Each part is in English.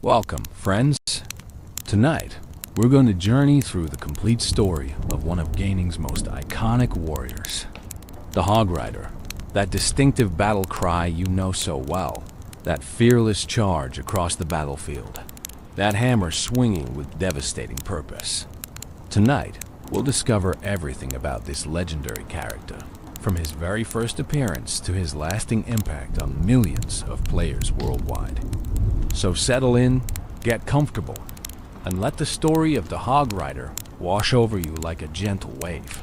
Welcome, friends. Tonight, we're going to journey through the complete story of one of gaming's most iconic warriors, the Hog Rider. That distinctive battle cry you know so well, that fearless charge across the battlefield, that hammer swinging with devastating purpose. Tonight, we'll discover everything about this legendary character, from his very first appearance to his lasting impact on millions of players worldwide. So settle in, get comfortable, and let the story of the Hog Rider wash over you like a gentle wave.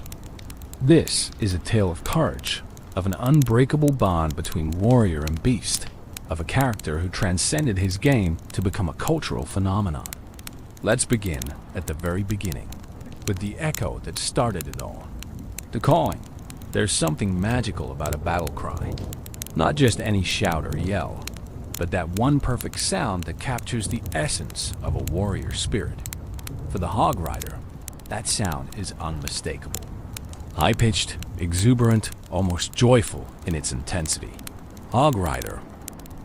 This is a tale of courage, of an unbreakable bond between warrior and beast, of a character who transcended his game to become a cultural phenomenon. Let's begin at the very beginning, with the echo that started it all. The calling. There's something magical about a battle cry. Not just any shout or yell, but that one perfect sound that captures the essence of a warrior spirit. For the Hog Rider, that sound is unmistakable. High-pitched, exuberant, almost joyful in its intensity. Hog Rider.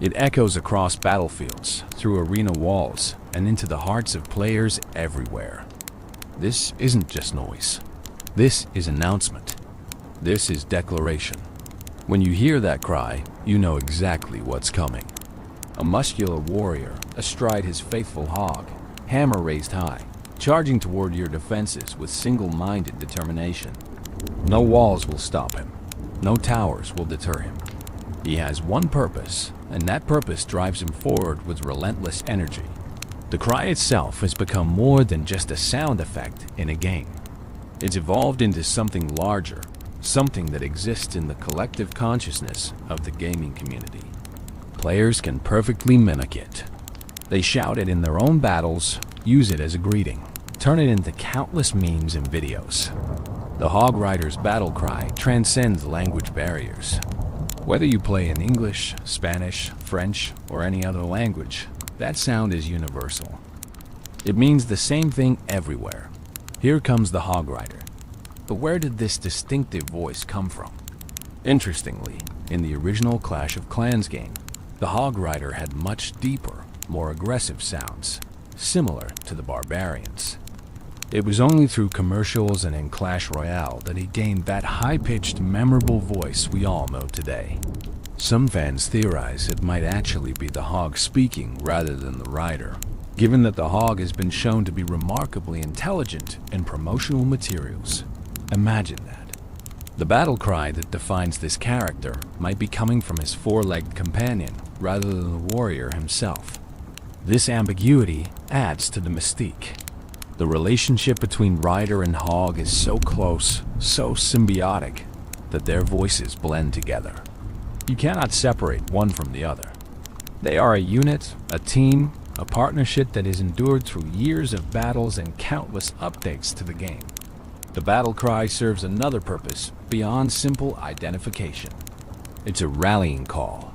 It echoes across battlefields, through arena walls, and into the hearts of players everywhere. This isn't just noise. This is announcement. This is declaration. When you hear that cry, you know exactly what's coming. A muscular warrior astride his faithful hog, hammer raised high, charging toward your defenses with single-minded determination. No walls will stop him. No towers will deter him. He has one purpose, and that purpose drives him forward with relentless energy. The cry itself has become more than just a sound effect in a game. It's evolved into something larger, something that exists in the collective consciousness of the gaming community. Players can perfectly mimic it. They shout it in their own battles, use it as a greeting, turn it into countless memes and videos. The Hog Rider's battle cry transcends language barriers. Whether you play in English, Spanish, French, or any other language, that sound is universal. It means the same thing everywhere. Here comes the Hog Rider. But where did this distinctive voice come from? Interestingly, in the original Clash of Clans game, the Hog Rider had much deeper, more aggressive sounds, similar to the barbarians. It was only through commercials and in Clash Royale that he gained that high-pitched, memorable voice we all know today. Some fans theorize it might actually be the hog speaking rather than the rider, given that the hog has been shown to be remarkably intelligent in promotional materials. Imagine that. The battle cry that defines this character might be coming from his four-legged companion rather than the warrior himself. This ambiguity adds to the mystique. The relationship between rider and hog is so close, so symbiotic, that their voices blend together. You cannot separate one from the other. They are a unit, a team, a partnership that has endured through years of battles and countless updates to the game. The battle cry serves another purpose beyond simple identification. It's a rallying call.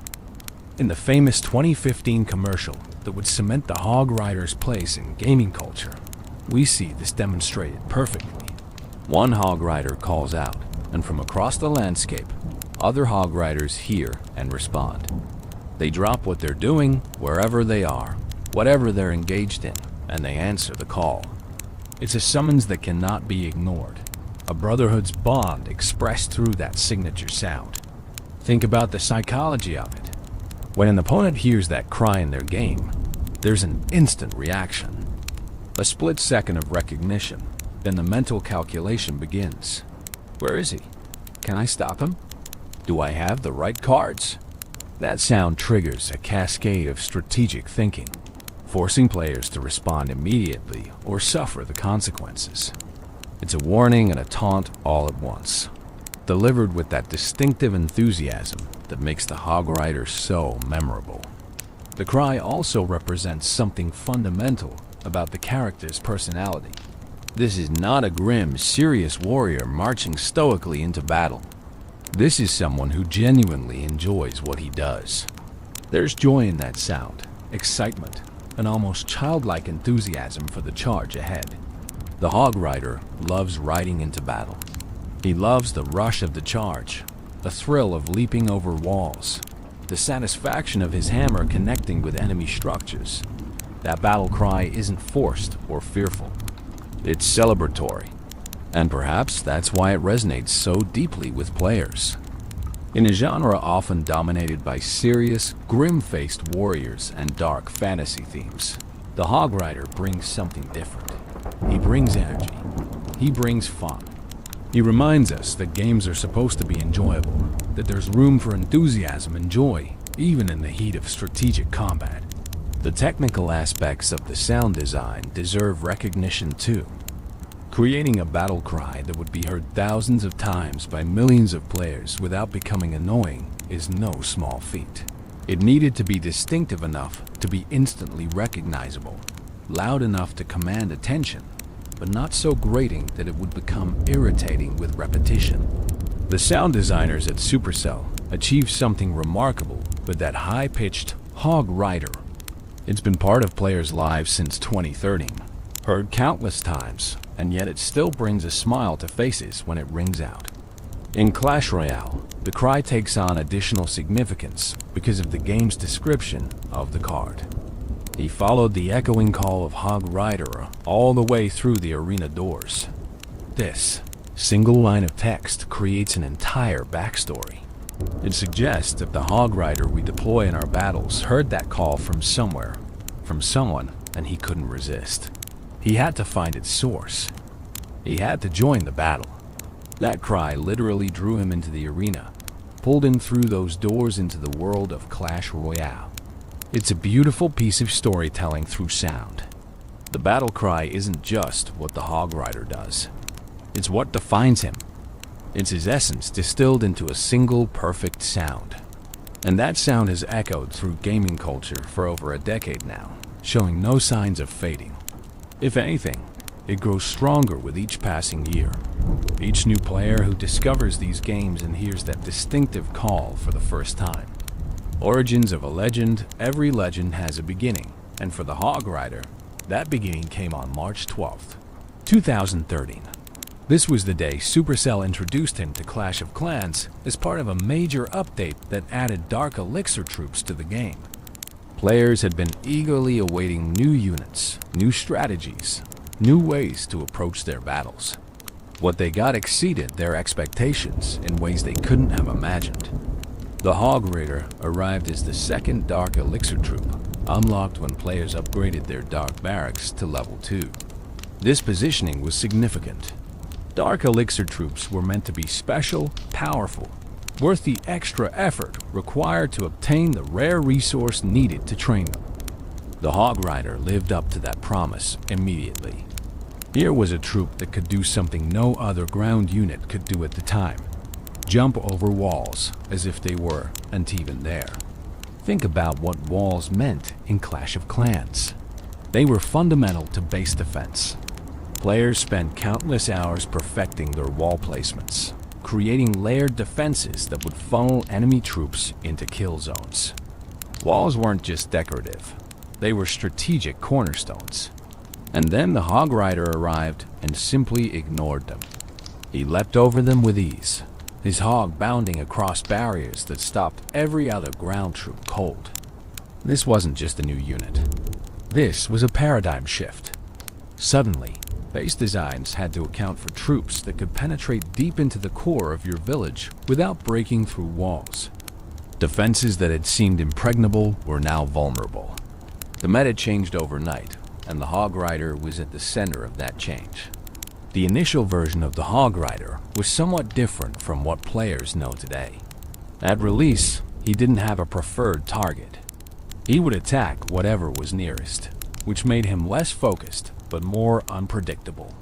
In the famous 2015 commercial that would cement the Hog Rider's place in gaming culture, we see this demonstrated perfectly. One Hog Rider calls out, and from across the landscape, other Hog Riders hear and respond. They drop what they're doing wherever they are, whatever they're engaged in, and they answer the call. It's a summons that cannot be ignored, a brotherhood's bond expressed through that signature sound. Think about the psychology of it. When an opponent hears that cry in their game, there's an instant reaction. A split second of recognition, then the mental calculation begins. Where is he? Can I stop him? Do I have the right cards? That sound triggers a cascade of strategic thinking, forcing players to respond immediately or suffer the consequences. It's a warning and a taunt all at once, delivered with that distinctive enthusiasm that makes the Hog Rider so memorable. The cry also represents something fundamental about the character's personality. This is not a grim, serious warrior marching stoically into battle. This is someone who genuinely enjoys what he does. There's joy in that sound, excitement, an almost childlike enthusiasm for the charge ahead. The Hog Rider loves riding into battle. He loves the rush of the charge, the thrill of leaping over walls, the satisfaction of his hammer connecting with enemy structures. That battle cry isn't forced or fearful. It's celebratory. And perhaps that's why it resonates so deeply with players. In a genre often dominated by serious, grim-faced warriors and dark fantasy themes, the Hog Rider brings something different. He brings energy. He brings fun. He reminds us that games are supposed to be enjoyable, that there's room for enthusiasm and joy, even in the heat of strategic combat. The technical aspects of the sound design deserve recognition too. Creating a battle cry that would be heard thousands of times by millions of players without becoming annoying is no small feat. It needed to be distinctive enough to be instantly recognizable, loud enough to command attention, but not so grating that it would become irritating with repetition. The sound designers at Supercell achieved something remarkable with that high-pitched Hog Rider. It's been part of players' lives since 2013, heard countless times, and yet it still brings a smile to faces when it rings out. In Clash Royale, the cry takes on additional significance because of the game's description of the card. He followed the echoing call of Hog Rider all the way through the arena doors. This single line of text creates an entire backstory. It suggests that the Hog Rider we deploy in our battles heard that call from somewhere, from someone, and he couldn't resist. He had to find its source. He had to join the battle. That cry literally drew him into the arena, pulled him through those doors into the world of Clash Royale. It's a beautiful piece of storytelling through sound. The battle cry isn't just what the Hog Rider does. It's what defines him. It's his essence distilled into a single perfect sound. And that sound has echoed through gaming culture for over a decade now, showing no signs of fading. If anything, it grows stronger with each passing year. Each new player who discovers these games and hears that distinctive call for the first time. Origins of a legend, every legend has a beginning, and for the Hog Rider, that beginning came on March 12th, 2013. This was the day Supercell introduced him to Clash of Clans as part of a major update that added Dark Elixir troops to the game. Players had been eagerly awaiting new units, new strategies, new ways to approach their battles. What they got exceeded their expectations in ways they couldn't have imagined. The Hog Rider arrived as the second Dark Elixir troop, unlocked when players upgraded their Dark Barracks to level 2. This positioning was significant. Dark Elixir troops were meant to be special, powerful, worth the extra effort required to obtain the rare resource needed to train them. The Hog Rider lived up to that promise immediately. Here was a troop that could do something no other ground unit could do at the time. Jump over walls as if they weren't even there. Think about what walls meant in Clash of Clans. They were fundamental to base defense. Players spent countless hours perfecting their wall placements, creating layered defenses that would funnel enemy troops into kill zones. Walls weren't just decorative, they were strategic cornerstones. And then the Hog Rider arrived and simply ignored them. He leapt over them with ease, his hog bounding across barriers that stopped every other ground troop cold. This wasn't just a new unit. This was a paradigm shift. Suddenly, base designs had to account for troops that could penetrate deep into the core of your village without breaking through walls. Defenses that had seemed impregnable were now vulnerable. The meta changed overnight, and the Hog Rider was at the center of that change. The initial version of the Hog Rider was somewhat different from what players know today. At release, he didn't have a preferred target. He would attack whatever was nearest, which made him less focused but more unpredictable.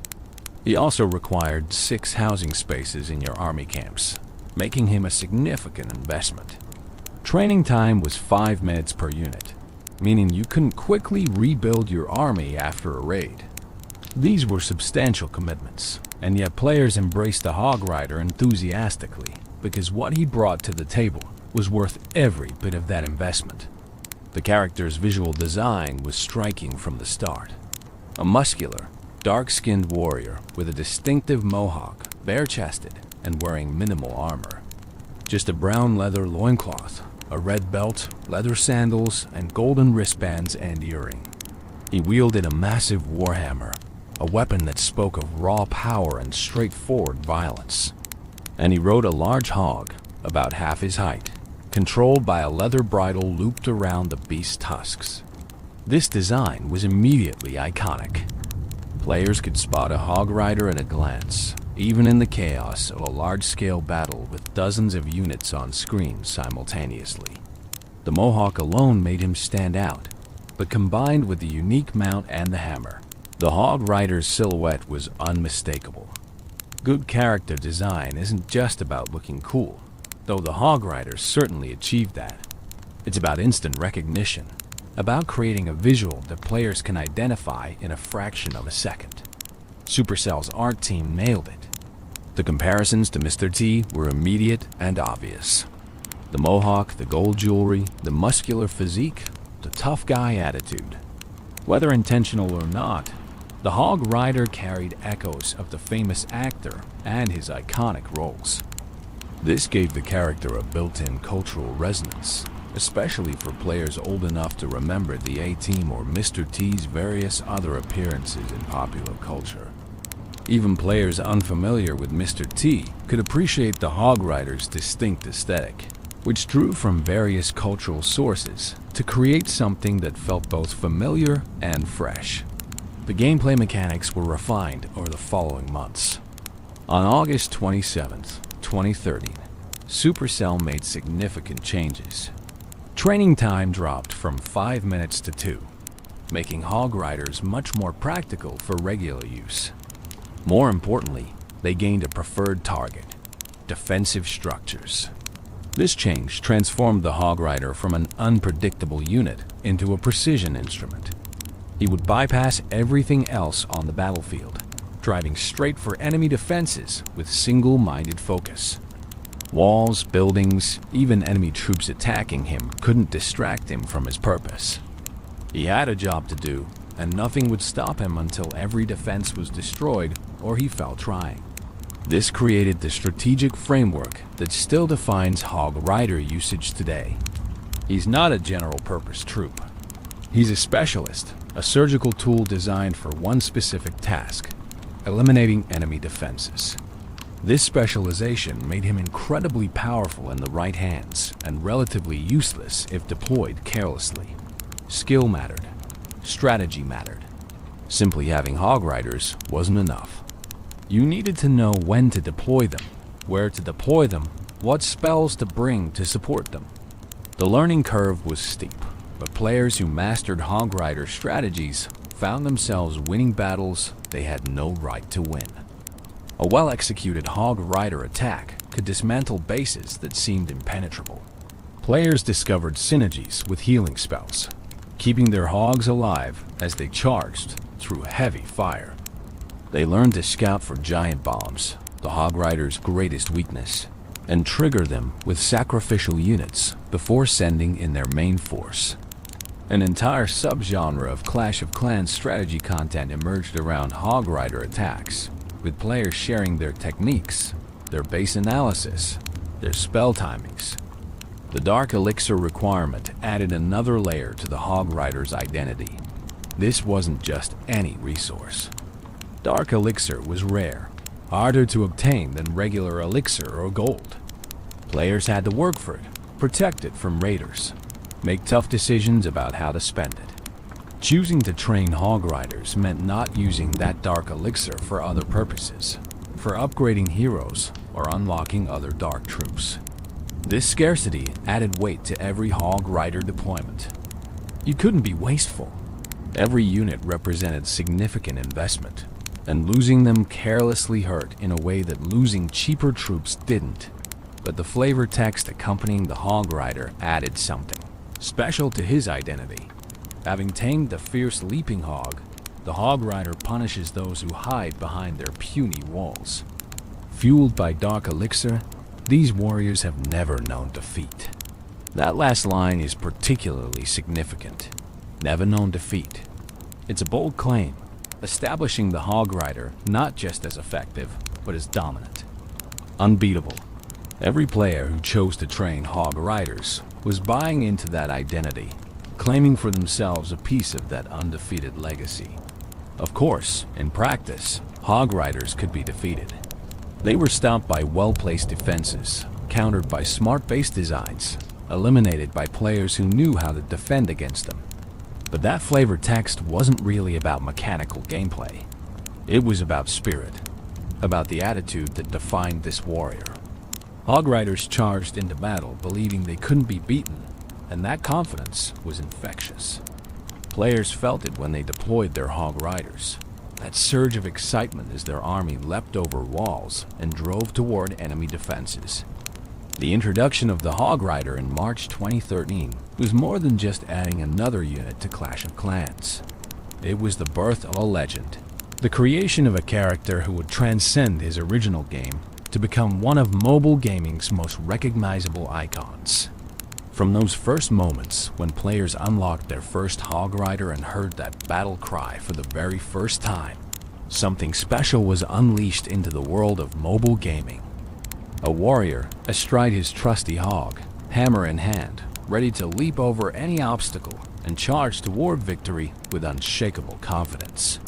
He also required 6 housing spaces in your army camps, making him a significant investment. Training time was 5 minutes per unit, meaning you couldn't quickly rebuild your army after a raid. These were substantial commitments, and yet players embraced the Hog Rider enthusiastically because what he brought to the table was worth every bit of that investment. The character's visual design was striking from the start. A muscular, dark-skinned warrior with a distinctive mohawk, bare-chested, and wearing minimal armor. Just a brown leather loincloth, a red belt, leather sandals, and golden wristbands and earring. He wielded a massive warhammer, a weapon that spoke of raw power and straightforward violence. And he rode a large hog, about half his height, controlled by a leather bridle looped around the beast's tusks. This design was immediately iconic. Players could spot a hog rider at a glance, even in the chaos of a large-scale battle with dozens of units on screen simultaneously. The mohawk alone made him stand out, but combined with the unique mount and the hammer, the hog rider's silhouette was unmistakable. Good character design isn't just about looking cool, though the hog rider certainly achieved that. It's about instant recognition, about creating a visual that players can identify in a fraction of a second. Supercell's art team nailed it. The comparisons to Mr. T were immediate and obvious. The mohawk, the gold jewelry, the muscular physique, the tough guy attitude. Whether intentional or not, the hog rider carried echoes of the famous actor and his iconic roles. This gave the character a built-in cultural resonance, especially for players old enough to remember the A-Team or Mr. T's various other appearances in popular culture. Even players unfamiliar with Mr. T could appreciate the hog rider's distinct aesthetic, which drew from various cultural sources to create something that felt both familiar and fresh. The gameplay mechanics were refined over the following months. On August 27, 2013, Supercell made significant changes. Training time dropped from 5 minutes to 2, making hog riders much more practical for regular use. More importantly, they gained a preferred target: defensive structures. This change transformed the hog rider from an unpredictable unit into a precision instrument. He would bypass everything else on the battlefield, driving straight for enemy defenses with single-minded focus. Walls, buildings, even enemy troops attacking him couldn't distract him from his purpose. He had a job to do, and nothing would stop him until every defense was destroyed or he fell trying. This created the strategic framework that still defines hog rider usage today. He's not a general-purpose troop. He's a specialist, a surgical tool designed for one specific task: eliminating enemy defenses. This specialization made him incredibly powerful in the right hands and relatively useless if deployed carelessly. Skill mattered. Strategy mattered. Simply having hog riders wasn't enough. You needed to know when to deploy them, where to deploy them, what spells to bring to support them. The learning curve was steep, but players who mastered hog rider strategies found themselves winning battles they had no right to win. A well-executed hog rider attack could dismantle bases that seemed impenetrable. Players discovered synergies with healing spells, keeping their hogs alive as they charged through heavy fire. They learned to scout for giant bombs, the hog rider's greatest weakness, and trigger them with sacrificial units before sending in their main force. An entire subgenre of Clash of Clans strategy content emerged around hog rider attacks, with players sharing their techniques, their base analysis, their spell timings. The Dark Elixir requirement added another layer to the hog rider's identity. This wasn't just any resource. Dark Elixir was rare, harder to obtain than regular elixir or gold. Players had to work for it, protect it from raiders, make tough decisions about how to spend it. Choosing to train hog riders meant not using that dark elixir for other purposes, for upgrading heroes or unlocking other dark troops. This scarcity added weight to every hog rider deployment. You couldn't be wasteful. Every unit represented significant investment, and losing them carelessly hurt in a way that losing cheaper troops didn't. But the flavor text accompanying the hog rider added something special to his identity. Having tamed the fierce leaping hog, the hog rider punishes those who hide behind their puny walls. Fueled by dark elixir, these warriors have never known defeat. That last line is particularly significant. Never known defeat. It's a bold claim, establishing the hog rider not just as effective, but as dominant. Unbeatable. Every player who chose to train hog riders was buying into that identity. claiming for themselves a piece of that undefeated legacy. Of course, in practice, Hog Riders could be defeated. They were stopped by well-placed defenses, countered by smart base designs, eliminated by players who knew how to defend against them. But that flavor text wasn't really about mechanical gameplay. It was about spirit, about the attitude that defined this warrior. Hog Riders charged into battle believing they couldn't be beaten, and that confidence was infectious. Players felt it when they deployed their Hog Riders. That surge of excitement as their army leapt over walls and drove toward enemy defenses. The introduction of the Hog Rider in March 2013 was more than just adding another unit to Clash of Clans. It was the birth of a legend, the creation of a character who would transcend his original game to become one of mobile gaming's most recognizable icons. From those first moments when players unlocked their first Hog Rider and heard that battle cry for the very first time, something special was unleashed into the world of mobile gaming. A warrior astride his trusty hog, hammer in hand, ready to leap over any obstacle and charge toward victory with unshakable confidence.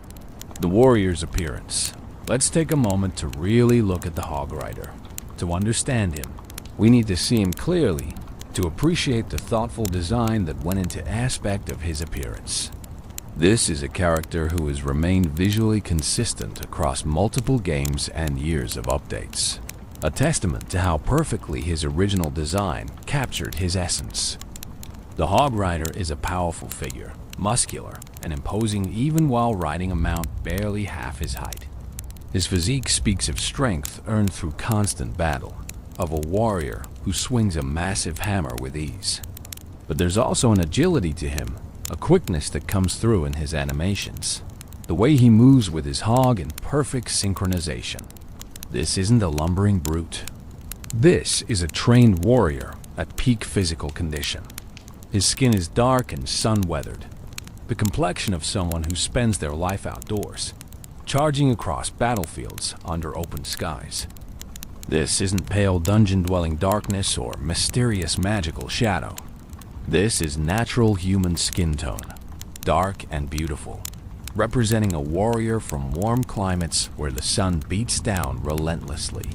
The warrior's appearance. Let's take a moment to really look at the Hog Rider. To understand him, we need to see him clearly, to appreciate the thoughtful design that went into aspect of his appearance. This is a character who has remained visually consistent across multiple games and years of updates, a testament to how perfectly his original design captured his essence. The Hog Rider is a powerful figure, muscular and imposing even while riding a mount barely half his height. His physique speaks of strength earned through constant battle, of a warrior who swings a massive hammer with ease. But there's also an agility to him, a quickness that comes through in his animations, the way he moves with his hog in perfect synchronization. This isn't a lumbering brute. This is a trained warrior at peak physical condition. His skin is dark and sun-weathered, the complexion of someone who spends their life outdoors, charging across battlefields under open skies. This isn't pale dungeon-dwelling darkness or mysterious magical shadow. This is natural human skin tone, dark and beautiful, representing a warrior from warm climates where the sun beats down relentlessly.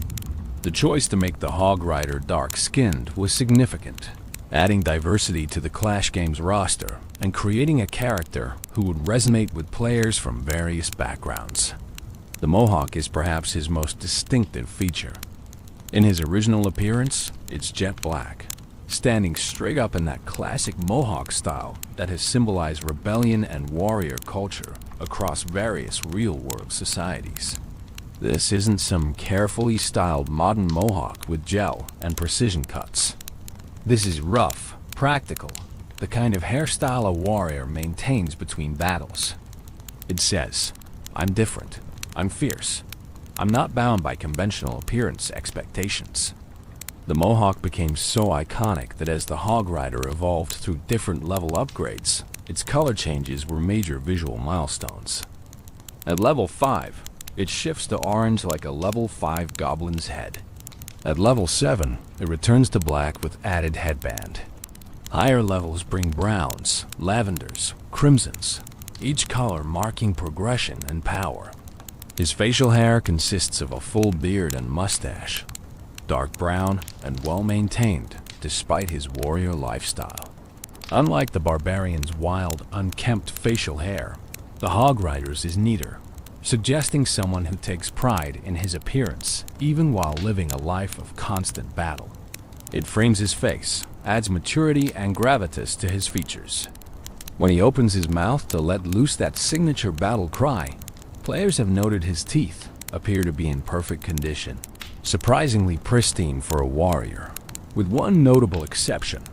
The choice to make the Hog Rider dark-skinned was significant, adding diversity to the Clash game's roster and creating a character who would resonate with players from various backgrounds. The mohawk is perhaps his most distinctive feature. In his original appearance, it's jet black, standing straight up in that classic mohawk style that has symbolized rebellion and warrior culture across various real-world societies. This isn't some carefully styled modern mohawk with gel and precision cuts. This is rough, practical, the kind of hairstyle a warrior maintains between battles. It says, "I'm different, I'm fierce, I'm not bound by conventional appearance expectations." The mohawk became so iconic that as the Hog Rider evolved through different level upgrades, its color changes were major visual milestones. At level 5, it shifts to orange like a level 5 goblin's head. At level 7, it returns to black with added headband. Higher levels bring browns, lavenders, crimsons, each color marking progression and power. His facial hair consists of a full beard and mustache, dark brown and well-maintained despite his warrior lifestyle. Unlike the barbarian's wild, unkempt facial hair, the Hog Rider's is neater, suggesting someone who takes pride in his appearance even while living a life of constant battle. It frames his face, adds maturity and gravitas to his features. When he opens his mouth to let loose that signature battle cry, players have noted his teeth appear to be in perfect condition, surprisingly pristine for a warrior, with one notable exception.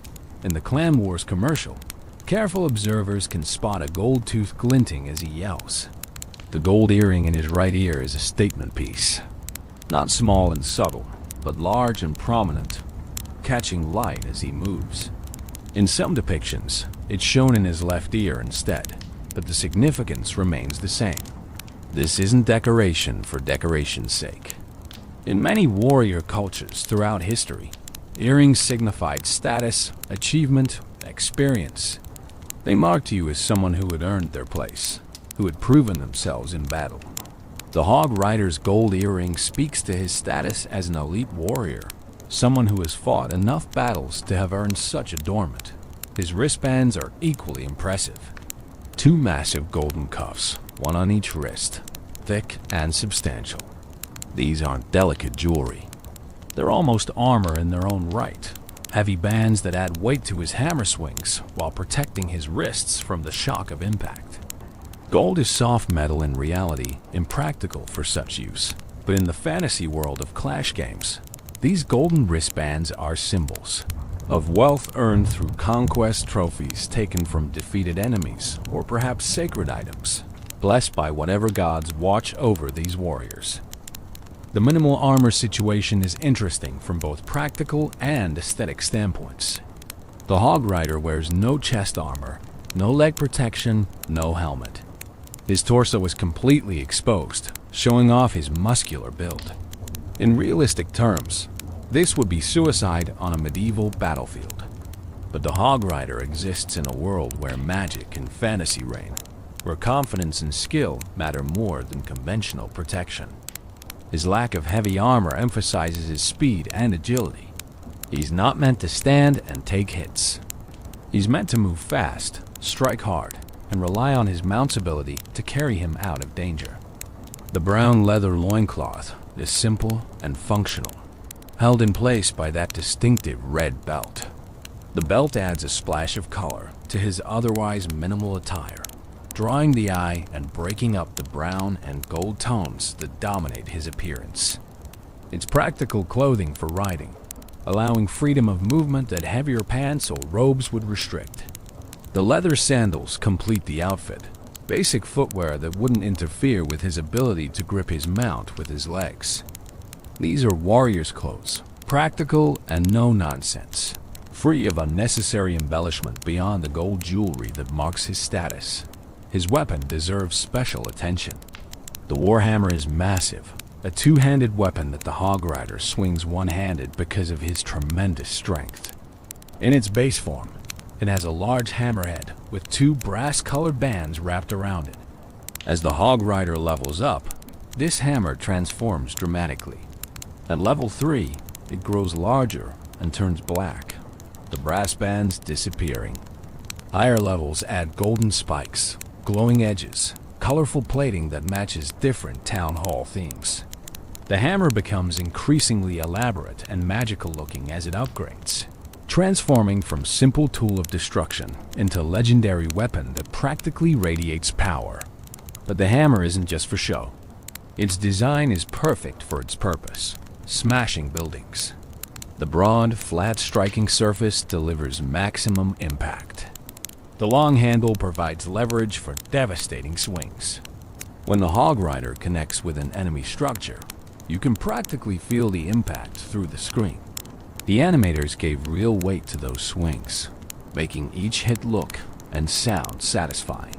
In the Clan Wars commercial, careful observers can spot a gold tooth glinting as he yells. The gold earring in his right ear is a statement piece, not small and subtle, but large and prominent, catching light as he moves. In some depictions, it's shown in his left ear instead, but the significance remains the same. This isn't decoration for decoration's sake. In many warrior cultures throughout history, earrings signified status, achievement, experience. They marked you as someone who had earned their place, who had proven themselves in battle. The Hog Rider's gold earring speaks to his status as an elite warrior, someone who has fought enough battles to have earned such adornment. His wristbands are equally impressive. 2 massive golden cuffs, one on each wrist, thick and substantial. These aren't delicate jewelry. They're almost armor in their own right. Heavy bands that add weight to his hammer swings while protecting his wrists from the shock of impact. Gold is soft metal in reality, impractical for such use. But in the fantasy world of Clash games, these golden wristbands are symbols of wealth earned through conquest trophies taken from defeated enemies, or perhaps sacred items, blessed by whatever gods watch over these warriors. The minimal armor situation is interesting from both practical and aesthetic standpoints. The Hog Rider wears no chest armor, no leg protection, no helmet. His torso is completely exposed, showing off his muscular build. In realistic terms, this would be suicide on a medieval battlefield. But the Hog Rider exists in a world where magic and fantasy reign, where confidence and skill matter more than conventional protection. His lack of heavy armor emphasizes his speed and agility. He's not meant to stand and take hits. He's meant to move fast, strike hard, and rely on his mount's ability to carry him out of danger. The brown leather loincloth is simple and functional, held in place by that distinctive red belt. The belt adds a splash of color to his otherwise minimal attire, drawing the eye and breaking up the brown and gold tones that dominate his appearance. It's practical clothing for riding, allowing freedom of movement that heavier pants or robes would restrict. The leather sandals complete the outfit, basic footwear that wouldn't interfere with his ability to grip his mount with his legs. These are warrior's clothes, practical and no nonsense, free of unnecessary embellishment beyond the gold jewelry that marks his status. His weapon deserves special attention. The Warhammer is massive, a 2-handed weapon that the Hog Rider swings one-handed because of his tremendous strength. In its base form, it has a large hammerhead with 2 brass-colored bands wrapped around it. As the Hog Rider levels up, this hammer transforms dramatically. At level 3, it grows larger and turns black, the brass bands disappearing. Higher levels add golden spikes, glowing edges, colorful plating that matches different town hall themes. The hammer becomes increasingly elaborate and magical looking as it upgrades, transforming from simple tool of destruction into legendary weapon that practically radiates power. But the hammer isn't just for show. Its design is perfect for its purpose, smashing buildings. The broad, flat striking surface delivers maximum impact. The long handle provides leverage for devastating swings. When the Hog Rider connects with an enemy structure, you can practically feel the impact through the screen. The animators gave real weight to those swings, making each hit look and sound satisfying.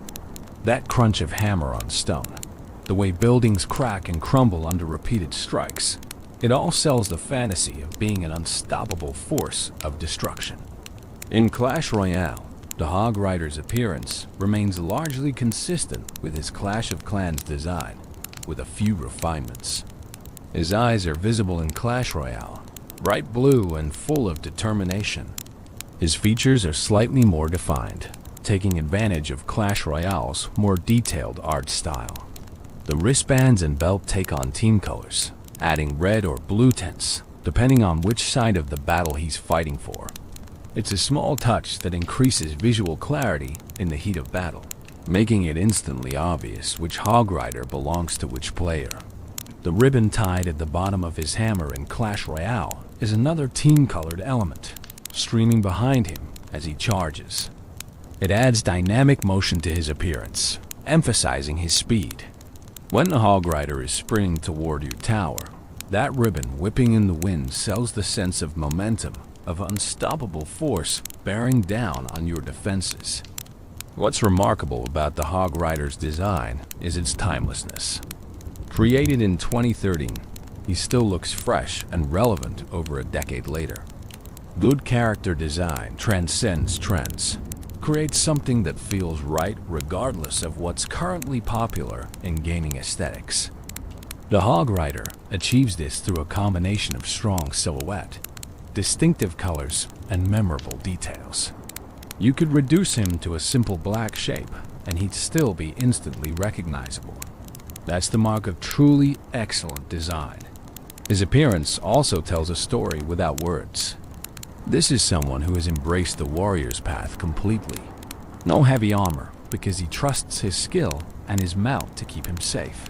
That crunch of hammer on stone, the way buildings crack and crumble under repeated strikes, it all sells the fantasy of being an unstoppable force of destruction. In Clash Royale, the Hog Rider's appearance remains largely consistent with his Clash of Clans design, with a few refinements. His eyes are visible in Clash Royale, bright blue and full of determination. His features are slightly more defined, taking advantage of Clash Royale's more detailed art style. The wristbands and belt take on team colors, adding red or blue tints, depending on which side of the battle he's fighting for. It's a small touch that increases visual clarity in the heat of battle, making it instantly obvious which Hog Rider belongs to which player. The ribbon tied at the bottom of his hammer in Clash Royale is another team-colored element, streaming behind him as he charges. It adds dynamic motion to his appearance, emphasizing his speed. When the Hog Rider is sprinting toward your tower, that ribbon whipping in the wind sells the sense of momentum, of unstoppable force bearing down on your defenses. What's remarkable about the Hog Rider's design is its timelessness. Created in 2013, he still looks fresh and relevant over a decade later. Good character design transcends trends. create something that feels right regardless of what's currently popular in gaming aesthetics. The Hog Rider achieves this through a combination of strong silhouette, distinctive colors, and memorable details. You could reduce him to a simple black shape, and he'd still be instantly recognizable. That's the mark of truly excellent design. His appearance also tells a story without words. This is someone who has embraced the warrior's path completely. No heavy armor, because he trusts his skill and his mount to keep him safe.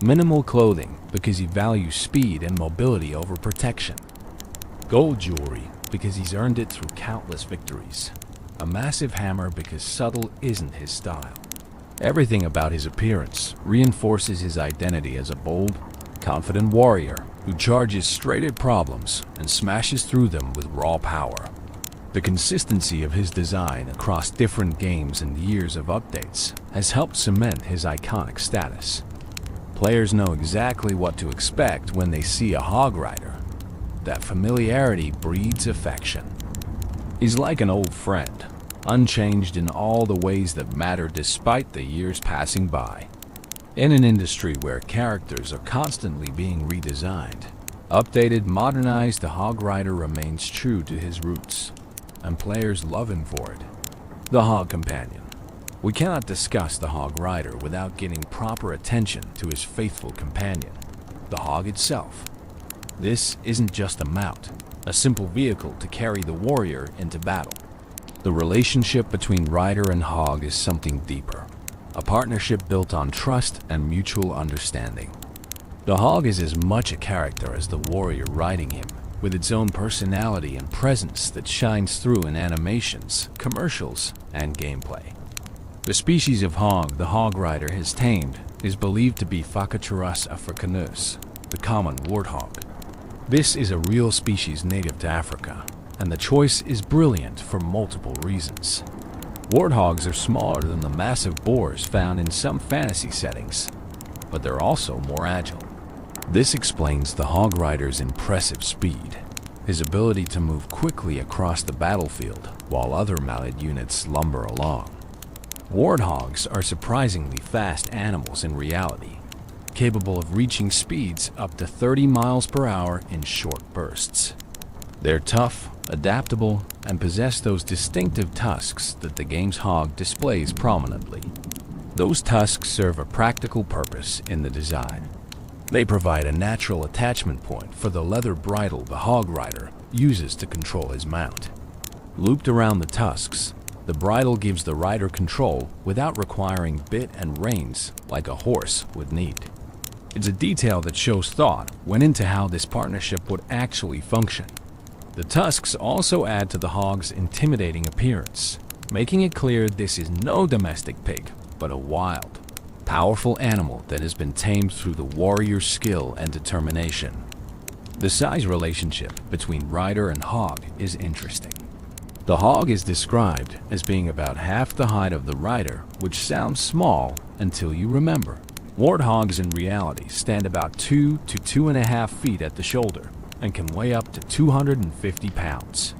Minimal clothing, because he values speed and mobility over protection. Gold jewelry, because he's earned it through countless victories. A massive hammer, because subtle isn't his style. Everything about his appearance reinforces his identity as a bold, confident warrior who charges straight at problems and smashes through them with raw power. The consistency of his design across different games and years of updates has helped cement his iconic status. Players know exactly what to expect when they see a Hog Rider. That familiarity breeds affection. He's like an old friend, unchanged in all the ways that matter despite the years passing by. In an industry where characters are constantly being redesigned, updated, modernized, the Hog Rider remains true to his roots, and players love him for it. The Hog Companion. We cannot discuss the Hog Rider without giving proper attention to his faithful companion, the Hog itself. This isn't just a mount, a simple vehicle to carry the warrior into battle. The relationship between rider and hog is something deeper, a partnership built on trust and mutual understanding. The hog is as much a character as the warrior riding him, with its own personality and presence that shines through in animations, commercials, and gameplay. The species of hog the Hog Rider has tamed is believed to be Phacochurus africanus, the common warthog. This is a real species native to Africa, and the choice is brilliant for multiple reasons. Warthogs are smaller than the massive boars found in some fantasy settings, but they're also more agile. This explains the Hog Rider's impressive speed, his ability to move quickly across the battlefield while other mallet units lumber along. Warthogs are surprisingly fast animals in reality, capable of reaching speeds up to 30 miles per hour in short bursts. They're tough, adaptable, and possess those distinctive tusks that the game's hog displays prominently. Those tusks serve a practical purpose in the design. They provide a natural attachment point for the leather bridle the Hog Rider uses to control his mount. Looped around the tusks, the bridle gives the rider control without requiring bit and reins like a horse would need. It's a detail that shows thought went into how this partnership would actually function. The tusks also add to the hog's intimidating appearance, making it clear this is no domestic pig, but a wild, powerful animal that has been tamed through the warrior's skill and determination. The size relationship between rider and hog is interesting. The hog is described as being about half the height of the rider, which sounds small until you remember. Warthogs in reality stand about 2 to 2.5 feet at the shoulder and can weigh up to 250 pounds.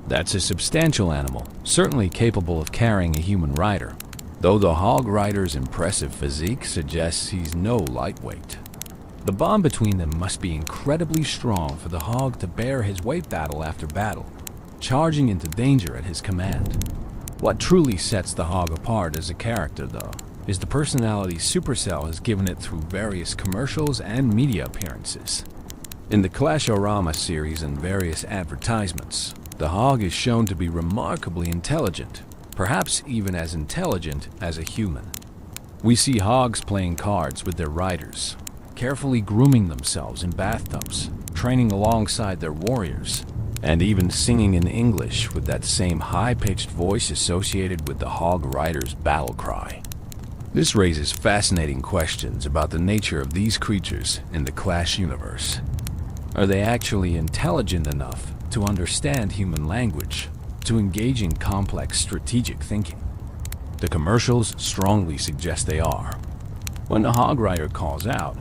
That's a substantial animal, certainly capable of carrying a human rider, though the Hog Rider's impressive physique suggests he's no lightweight. The bond between them must be incredibly strong for the hog to bear his weight battle after battle, charging into danger at his command. What truly sets the hog apart as a character, though, is the personality Supercell has given it through various commercials and media appearances. In the Clash-O-Rama series and various advertisements, the hog is shown to be remarkably intelligent, perhaps even as intelligent as a human. We see hogs playing cards with their riders, carefully grooming themselves in bathtubs, training alongside their warriors, and even singing in English with that same high-pitched voice associated with the Hog Rider's battle cry. This raises fascinating questions about the nature of these creatures in the Clash universe. Are they actually intelligent enough to understand human language, to engage in complex strategic thinking? The commercials strongly suggest they are. When the Hog Rider calls out,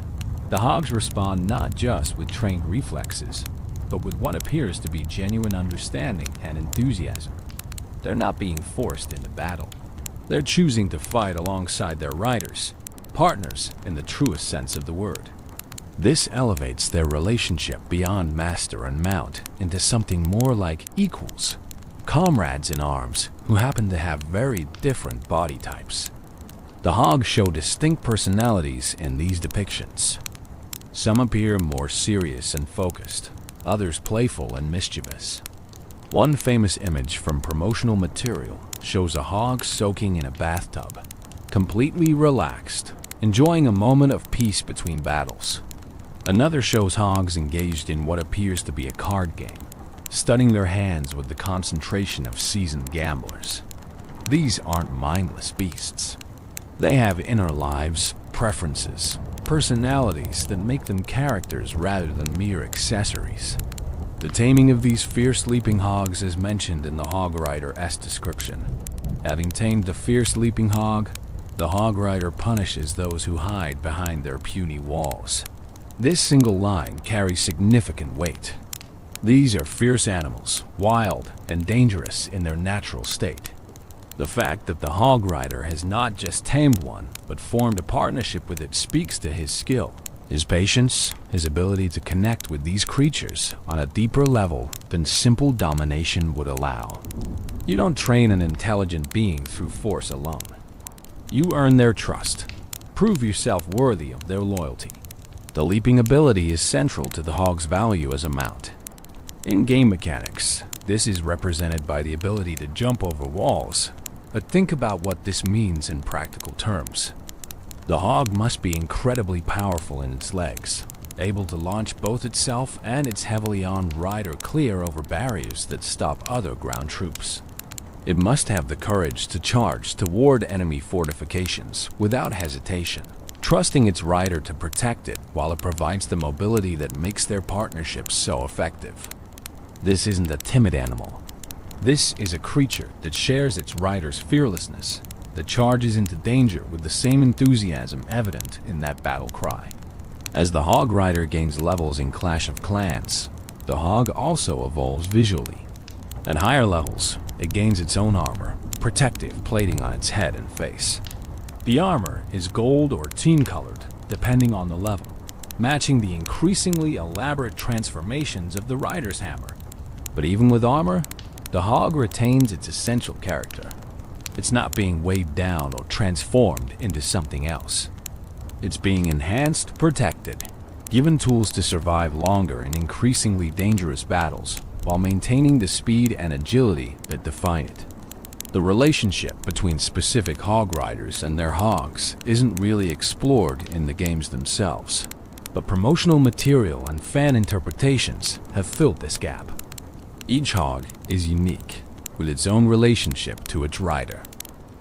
the hogs respond not just with trained reflexes, but with what appears to be genuine understanding and enthusiasm. They're not being forced into battle. They're choosing to fight alongside their riders, partners in the truest sense of the word. This elevates their relationship beyond master and mount into something more like equals, comrades in arms who happen to have very different body types. The Hogs show distinct personalities in these depictions. Some appear more serious and focused, others playful and mischievous. One famous image from promotional material shows a hog soaking in a bathtub, completely relaxed, enjoying a moment of peace between battles. Another shows hogs engaged in what appears to be a card game, studying their hands with the concentration of seasoned gamblers. These aren't mindless beasts. They have inner lives, preferences, personalities that make them characters rather than mere accessories. The taming of these fierce leaping hogs is mentioned in the Hog Rider's description. Having tamed the fierce leaping hog, the Hog Rider punishes those who hide behind their puny walls. This single line carries significant weight. These are fierce animals, wild and dangerous in their natural state. The fact that the Hog Rider has not just tamed one, but formed a partnership with it speaks to his skill, his patience, his ability to connect with these creatures on a deeper level than simple domination would allow. You don't train an intelligent being through force alone. You earn their trust, prove yourself worthy of their loyalty. The leaping ability is central to the Hog's value as a mount. In game mechanics, this is represented by the ability to jump over walls, but think about what this means in practical terms. The Hog must be incredibly powerful in its legs, able to launch both itself and its heavily armed rider clear over barriers that stop other ground troops. It must have the courage to charge toward enemy fortifications without hesitation, trusting its rider to protect it while it provides the mobility that makes their partnership so effective. This isn't a timid animal. This is a creature that shares its rider's fearlessness, that charges into danger with the same enthusiasm evident in that battle cry. As the Hog Rider gains levels in Clash of Clans, the Hog also evolves visually. At higher levels, it gains its own armor, protective plating on its head and face. The armor is gold or team-colored, depending on the level, matching the increasingly elaborate transformations of the rider's hammer. But even with armor, the Hog retains its essential character. It's not being weighed down or transformed into something else. It's being enhanced, protected, given tools to survive longer in increasingly dangerous battles, while maintaining the speed and agility that define it. The relationship between specific Hog Riders and their hogs isn't really explored in the games themselves, but promotional material and fan interpretations have filled this gap. Each hog is unique, with its own relationship to its rider.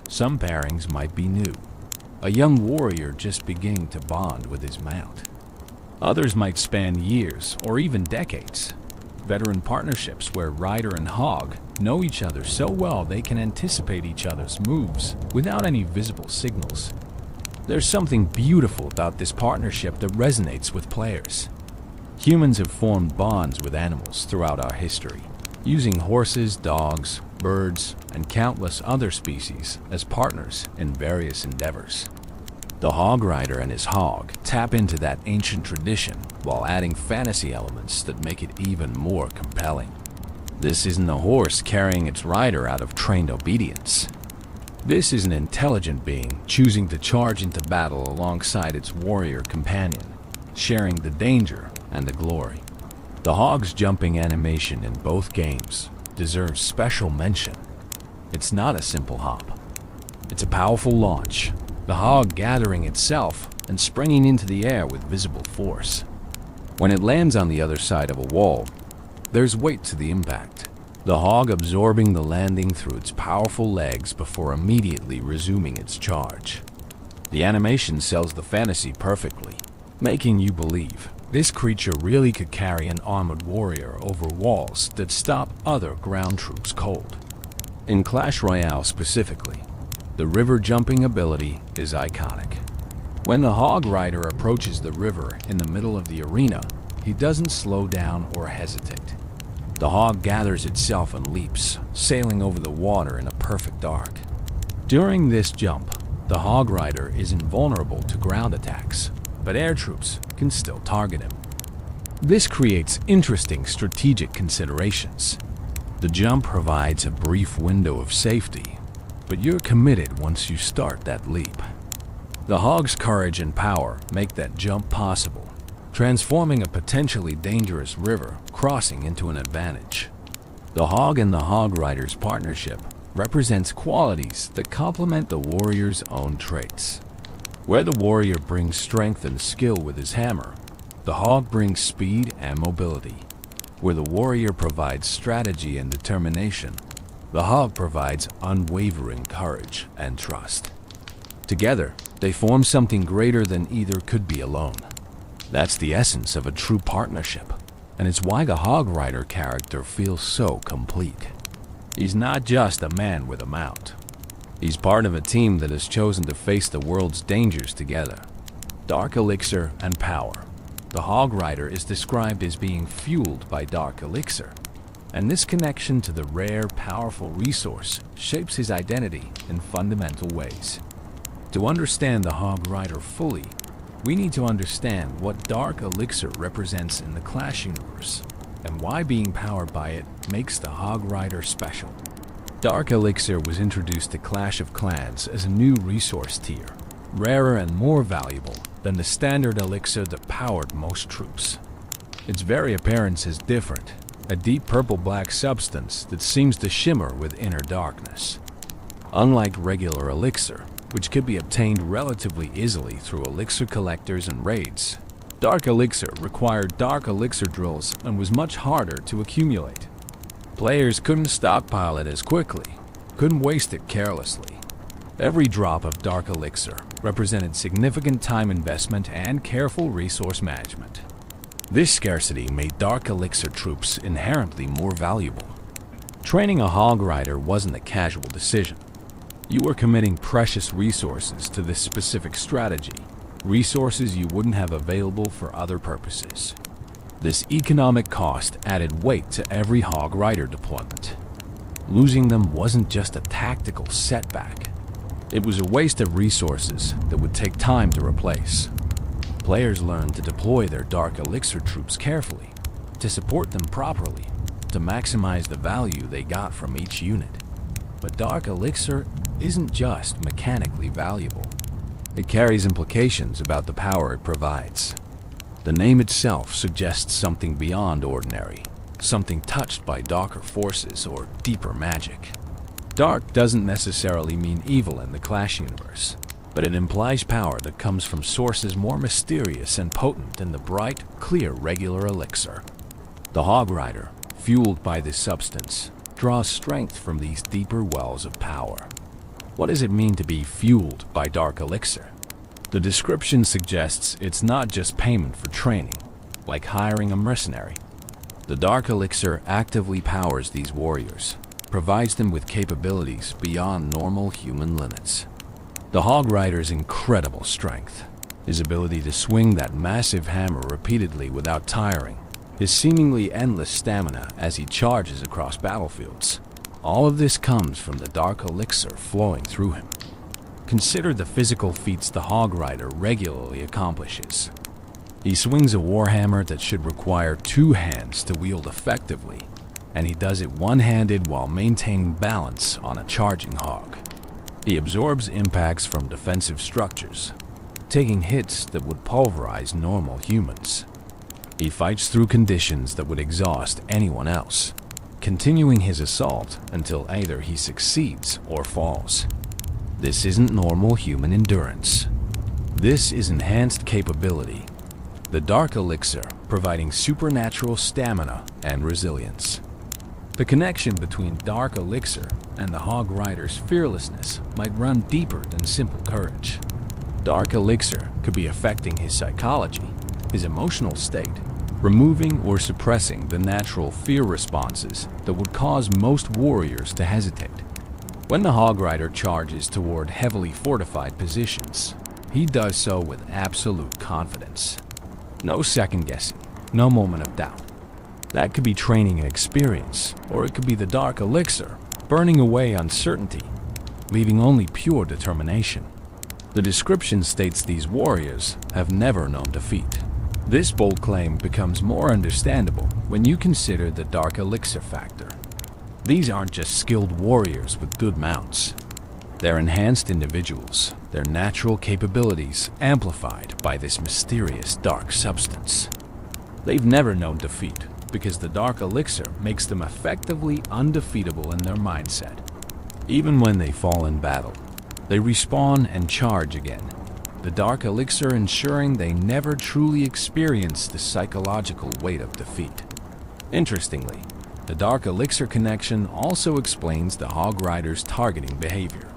Some pairings might be new, a young warrior just beginning to bond with his mount. Others might span years or even decades. Veteran partnerships where rider and hog know each other so well they can anticipate each other's moves without any visible signals. There's something beautiful about this partnership that resonates with players. Humans have formed bonds with animals throughout our history, using horses, dogs, birds, and countless other species as partners in various endeavors. The Hog Rider and his hog tap into that ancient tradition while adding fantasy elements that make it even more compelling. This isn't a horse carrying its rider out of trained obedience. This is an intelligent being choosing to charge into battle alongside its warrior companion, sharing the danger and the glory. The hog's jumping animation in both games deserves special mention. It's not a simple hop. It's a powerful launch, the hog gathering itself and springing into the air with visible force. When it lands on the other side of a wall, there's weight to the impact, the hog absorbing the landing through its powerful legs before immediately resuming its charge. The animation sells the fantasy perfectly, making you believe this creature really could carry an armored warrior over walls that stop other ground troops cold. In Clash Royale specifically, the river jumping ability is iconic. When the Hog Rider approaches the river in the middle of the arena, he doesn't slow down or hesitate. The hog gathers itself and leaps, sailing over the water in a perfect arc. During this jump, the hog rider is invulnerable to ground attacks, but air troops can still target him. This creates interesting strategic considerations. The jump provides a brief window of safety, but you're committed once you start that leap. The hog's courage and power make that jump possible, transforming a potentially dangerous river crossing into an advantage. The hog and the hog rider's partnership represents qualities that complement the warrior's own traits. Where the warrior brings strength and skill with his hammer, the hog brings speed and mobility. Where the warrior provides strategy and determination, the hog provides unwavering courage and trust. Together, they form something greater than either could be alone. That's the essence of a true partnership, and it's why the hog rider character feels so complete. He's not just a man with a mount. He's part of a team that has chosen to face the world's dangers together. Dark elixir and power. The hog rider is described as being fueled by dark elixir, and this connection to the rare, powerful resource shapes his identity in fundamental ways. To understand the hog rider fully, we need to understand what dark elixir represents in the Clash universe, and why being powered by it makes the hog rider special. Dark elixir was introduced to Clash of Clans as a new resource tier, rarer and more valuable than the standard elixir that powered most troops. Its very appearance is different, a deep purple-black substance that seems to shimmer with inner darkness. Unlike regular elixir, which could be obtained relatively easily through elixir collectors and raids, dark elixir required dark elixir drills and was much harder to accumulate. Players couldn't stockpile it as quickly, couldn't waste it carelessly. Every drop of dark elixir represented significant time investment and careful resource management. This scarcity made dark elixir troops inherently more valuable. Training a hog rider wasn't a casual decision. You were committing precious resources to this specific strategy, resources you wouldn't have available for other purposes. This economic cost added weight to every hog rider deployment. Losing them wasn't just a tactical setback. It was a waste of resources that would take time to replace. Players learned to deploy their dark elixir troops carefully, to support them properly, to maximize the value they got from each unit. But dark elixir isn't just mechanically valuable. It carries implications about the power it provides. The name itself suggests something beyond ordinary, something touched by darker forces or deeper magic. Dark doesn't necessarily mean evil in the Clash universe, but it implies power that comes from sources more mysterious and potent than the bright, clear regular elixir. The hog rider, fueled by this substance, draws strength from these deeper wells of power. What does it mean to be fueled by dark elixir? The description suggests it's not just payment for training, like hiring a mercenary. The dark elixir actively powers these warriors, provides them with capabilities beyond normal human limits. The hog rider's incredible strength, his ability to swing that massive hammer repeatedly without tiring, his seemingly endless stamina as he charges across battlefields. All of this comes from the dark elixir flowing through him. Consider the physical feats the hog rider regularly accomplishes. He swings a warhammer that should require 2 hands to wield effectively, and he does it one-handed while maintaining balance on a charging hog. He absorbs impacts from defensive structures, taking hits that would pulverize normal humans. He fights through conditions that would exhaust anyone else, continuing his assault until either he succeeds or falls. This isn't normal human endurance. This is enhanced capability. The dark elixir providing supernatural stamina and resilience. The connection between dark elixir and the hog rider's fearlessness might run deeper than simple courage. Dark elixir could be affecting his psychology, his emotional state, removing or suppressing the natural fear responses that would cause most warriors to hesitate. When the hog rider charges toward heavily fortified positions, he does so with absolute confidence. No second guessing, no moment of doubt. That could be training and experience, or it could be the dark elixir, burning away uncertainty, leaving only pure determination. The description states these warriors have never known defeat. This bold claim becomes more understandable when you consider the dark elixir factor. These aren't just skilled warriors with good mounts. They're enhanced individuals, their natural capabilities amplified by this mysterious dark substance. They've never known defeat because the dark elixir makes them effectively undefeatable in their mindset. Even when they fall in battle, they respawn and charge again, the dark elixir ensuring they never truly experience the psychological weight of defeat. Interestingly, the dark elixir connection also explains the Hog Rider's targeting behavior.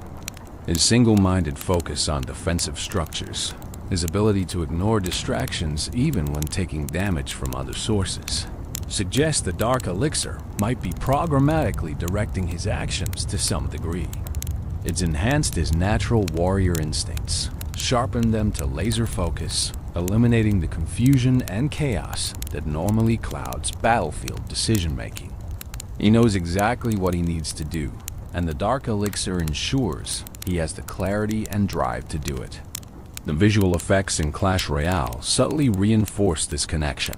His single-minded focus on defensive structures, his ability to ignore distractions even when taking damage from other sources, suggests the dark elixir might be programmatically directing his actions to some degree. It's enhanced his natural warrior instincts, sharpened them to laser focus, eliminating the confusion and chaos that normally clouds battlefield decision-making. He knows exactly what he needs to do, and the dark elixir ensures he has the clarity and drive to do it. The visual effects in Clash Royale subtly reinforce this connection.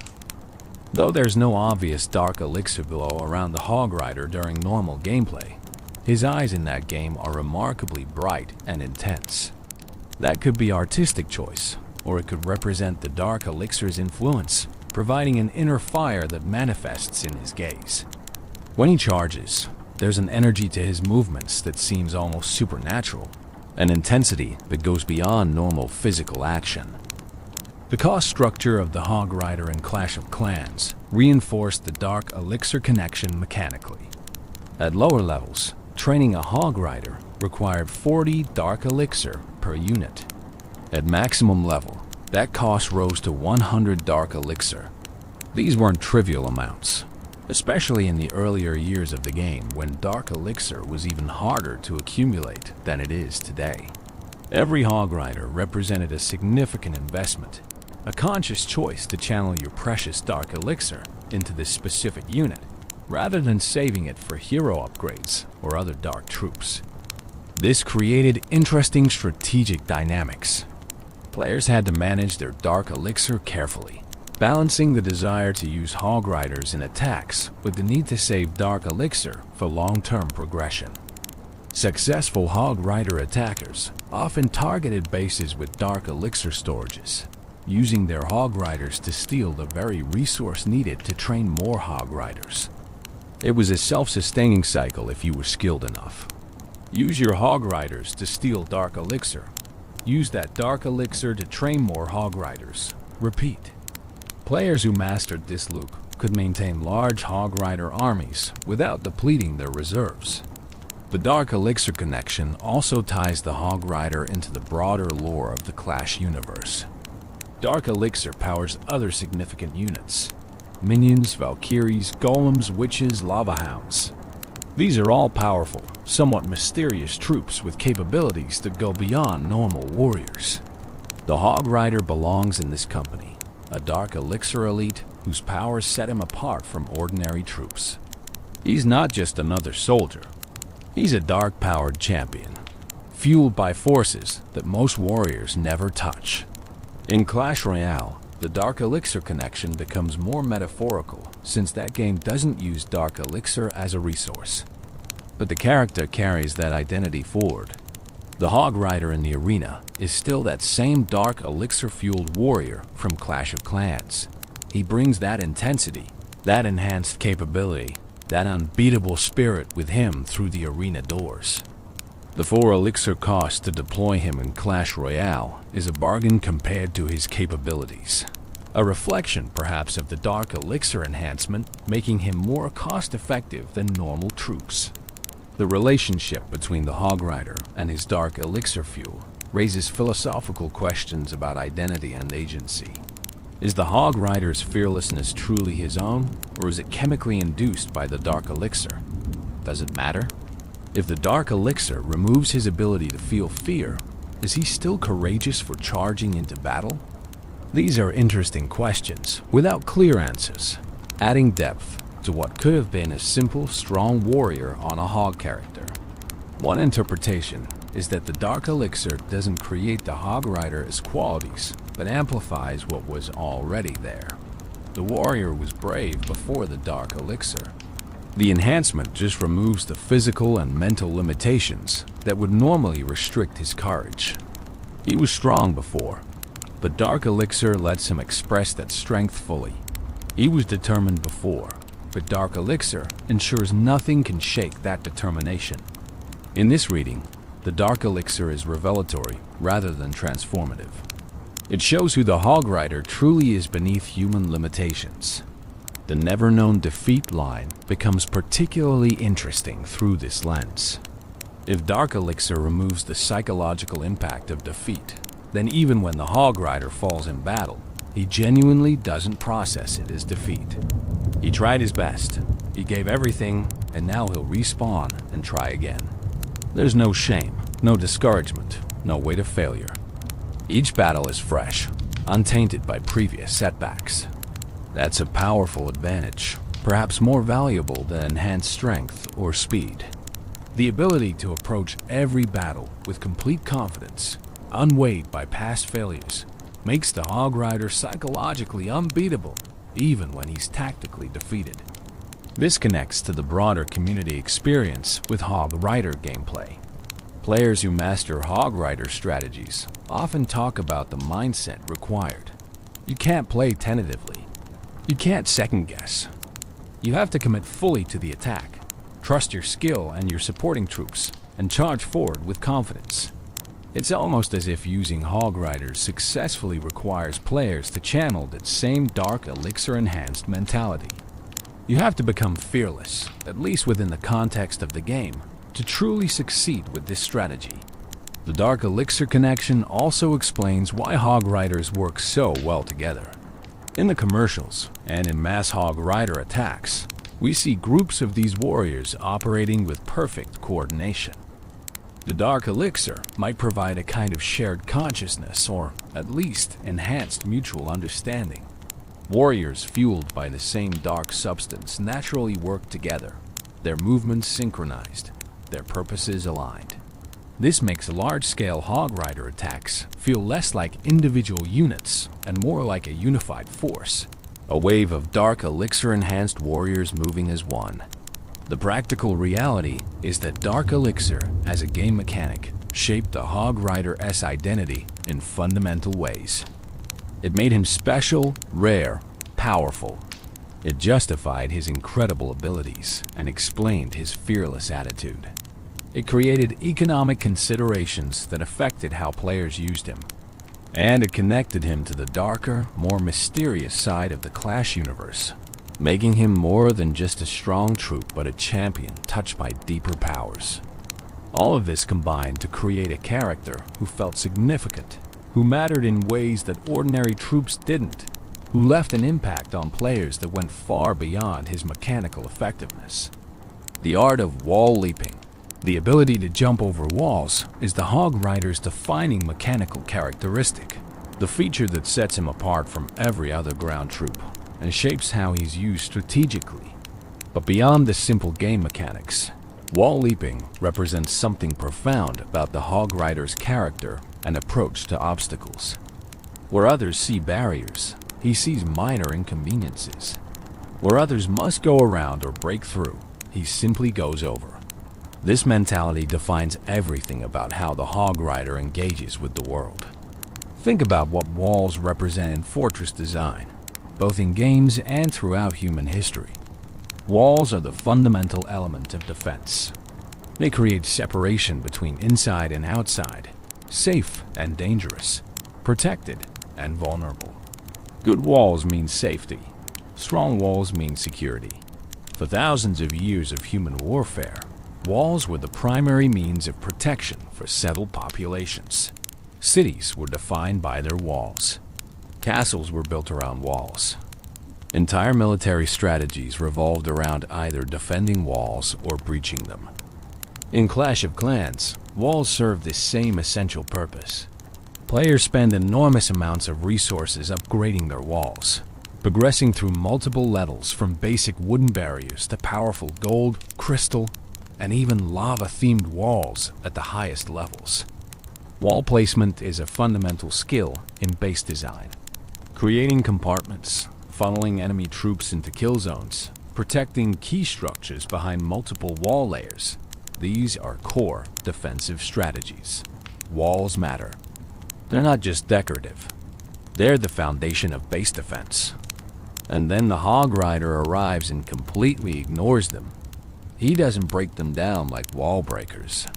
Though there's no obvious dark elixir glow around the Hog Rider during normal gameplay, his eyes in that game are remarkably bright and intense. That could be artistic choice, or it could represent the dark elixir's influence, providing an inner fire that manifests in his gaze. When he charges, there's an energy to his movements that seems almost supernatural, an intensity that goes beyond normal physical action. The cost structure of the Hog Rider in Clash of Clans reinforced the dark elixir connection mechanically. At lower levels, training a Hog Rider required 40 dark elixir per unit. At maximum level, that cost rose to 100 dark elixir. These weren't trivial amounts, especially in the earlier years of the game when dark elixir was even harder to accumulate than it is today. Every Hog Rider represented a significant investment, a conscious choice to channel your precious dark elixir into this specific unit, rather than saving it for hero upgrades or other dark troops. This created interesting strategic dynamics. Players had to manage their dark elixir carefully, balancing the desire to use Hog Riders in attacks with the need to save dark elixir for long-term progression. Successful Hog Rider attackers often targeted bases with dark elixir storages, using their Hog Riders to steal the very resource needed to train more Hog Riders. It was a self-sustaining cycle if you were skilled enough. Use your Hog Riders to steal dark elixir. Use that dark elixir to train more Hog Riders. Repeat. Players who mastered this loop could maintain large Hog Rider armies without depleting their reserves. The dark elixir connection also ties the Hog Rider into the broader lore of the Clash universe. Dark elixir powers other significant units: minions, Valkyries, golems, witches, lava hounds. These are all powerful, somewhat mysterious troops with capabilities that go beyond normal warriors. The Hog Rider belongs in this company, a dark elixir elite whose powers set him apart from ordinary troops. He's not just another soldier. He's a dark-powered champion, fueled by forces that most warriors never touch. In Clash Royale, the dark elixir connection becomes more metaphorical since that game doesn't use dark elixir as a resource. But the character carries that identity forward. The Hog Rider in the arena is still that same dark elixir-fueled warrior from Clash of Clans. He brings that intensity, that enhanced capability, that unbeatable spirit with him through the arena doors. The 4 elixir cost to deploy him in Clash Royale is a bargain compared to his capabilities. A reflection, perhaps, of the dark elixir enhancement, making him more cost-effective than normal troops. The relationship between the Hog Rider and his dark elixir fuel raises philosophical questions about identity and agency. Is the Hog Rider's fearlessness truly his own, or is it chemically induced by the dark elixir? Does it matter? If the dark elixir removes his ability to feel fear, is he still courageous for charging into battle? These are interesting questions without clear answers. adding depth to what could have been a simple, strong warrior on a hog character. One interpretation is that the Dark Elixir doesn't create the Hog Rider's qualities, but amplifies what was already there. The warrior was brave before the Dark Elixir. The enhancement just removes the physical and mental limitations that would normally restrict his courage. He was strong before, but Dark Elixir lets him express that strength fully. He was determined before, but Dark Elixir ensures nothing can shake that determination. In this reading, the Dark Elixir is revelatory rather than transformative. It shows who the Hog Rider truly is beneath human limitations. The never-known defeat line becomes particularly interesting through this lens. If Dark Elixir removes the psychological impact of defeat, then even when the Hog Rider falls in battle, he genuinely doesn't process it as defeat. He tried his best, he gave everything, and now he'll respawn and try again. There's no shame, no discouragement, no way to failure. Each battle is fresh, untainted by previous setbacks. That's a powerful advantage, perhaps more valuable than enhanced strength or speed. The ability to approach every battle with complete confidence, unweighed by past failures, makes the Hog Rider psychologically unbeatable, even when he's tactically defeated. This connects to the broader community experience with Hog Rider gameplay. Players who master Hog Rider strategies often talk about the mindset required. You can't play tentatively. You can't second guess. You have to commit fully to the attack, trust your skill and your supporting troops, and charge forward with confidence. It's almost as if using Hog Riders successfully requires players to channel that same Dark Elixir-enhanced mentality. You have to become fearless, at least within the context of the game, to truly succeed with this strategy. The Dark Elixir connection also explains why Hog Riders work so well together. In the commercials, and in mass Hog Rider attacks, we see groups of these warriors operating with perfect coordination. The Dark Elixir might provide a kind of shared consciousness, or at least enhanced mutual understanding. Warriors fueled by the same dark substance naturally work together, their movements synchronized, their purposes aligned. This makes large-scale Hog Rider attacks feel less like individual units and more like a unified force, a wave of Dark Elixir-enhanced warriors moving as one. The practical reality is that Dark Elixir, as a game mechanic, shaped the Hog Rider's identity in fundamental ways. It made him special, rare, powerful. It justified his incredible abilities and explained his fearless attitude. It created economic considerations that affected how players used him. And it connected him to the darker, more mysterious side of the Clash universe, making him more than just a strong troop but a champion touched by deeper powers. All of this combined to create a character who felt significant, who mattered in ways that ordinary troops didn't, who left an impact on players that went far beyond his mechanical effectiveness. The art of wall leaping, the ability to jump over walls, is the Hog Rider's defining mechanical characteristic, the feature that sets him apart from every other ground troop and shapes how he's used strategically. But beyond the simple game mechanics, wall leaping represents something profound about the Hog Rider's character and approach to obstacles. Where others see barriers, he sees minor inconveniences. Where others must go around or break through, he simply goes over. This mentality defines everything about how the Hog Rider engages with the world. Think about what walls represent in fortress design, both in games and throughout human history. Walls are the fundamental element of defense. They create separation between inside and outside, safe and dangerous, protected and vulnerable. Good walls mean safety. Strong walls mean security. For thousands of years of human warfare, walls were the primary means of protection for settled populations. Cities were defined by their walls. Castles were built around walls. Entire military strategies revolved around either defending walls or breaching them. In Clash of Clans, walls serve this same essential purpose. Players spend enormous amounts of resources upgrading their walls. progressing through multiple levels from basic wooden barriers to powerful gold, crystal, and even lava-themed walls at the highest levels. Wall placement is a fundamental skill in base design. Creating compartments, funneling enemy troops into kill zones, protecting key structures behind multiple wall layers. These are core defensive strategies. Walls matter. They're not just decorative. They're the foundation of base defense. And then the Hog Rider arrives and completely ignores them. He doesn't break them down like wall breakers.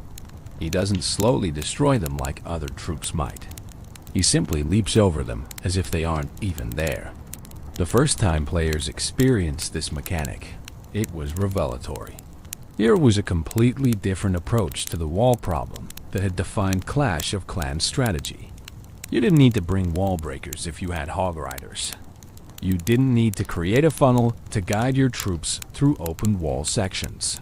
He doesn't slowly destroy them like other troops might. He simply leaps over them as if they aren't even there. The first time players experienced this mechanic, it was revelatory. Here was a completely different approach to the wall problem that had defined Clash of Clans strategy. You didn't need to bring wall breakers if you had Hog Riders. You didn't need to create a funnel to guide your troops through open wall sections.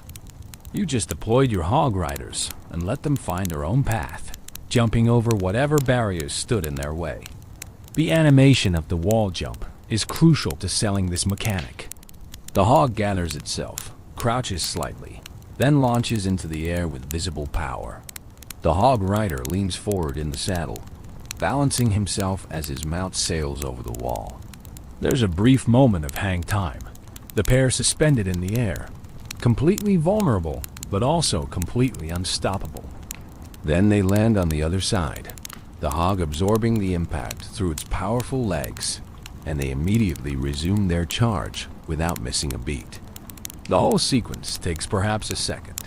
You just deployed your Hog Riders and let them find their own path, jumping over whatever barriers stood in their way. The animation of the wall jump is crucial to selling this mechanic. The hog gathers itself, crouches slightly, then launches into the air with visible power. The Hog Rider leans forward in the saddle, balancing himself as his mount sails over the wall. There's a brief moment of hang time, the pair suspended in the air, completely vulnerable, but also completely unstoppable. Then they land on the other side, the hog absorbing the impact through its powerful legs, and they immediately resume their charge without missing a beat. The whole sequence takes perhaps a second,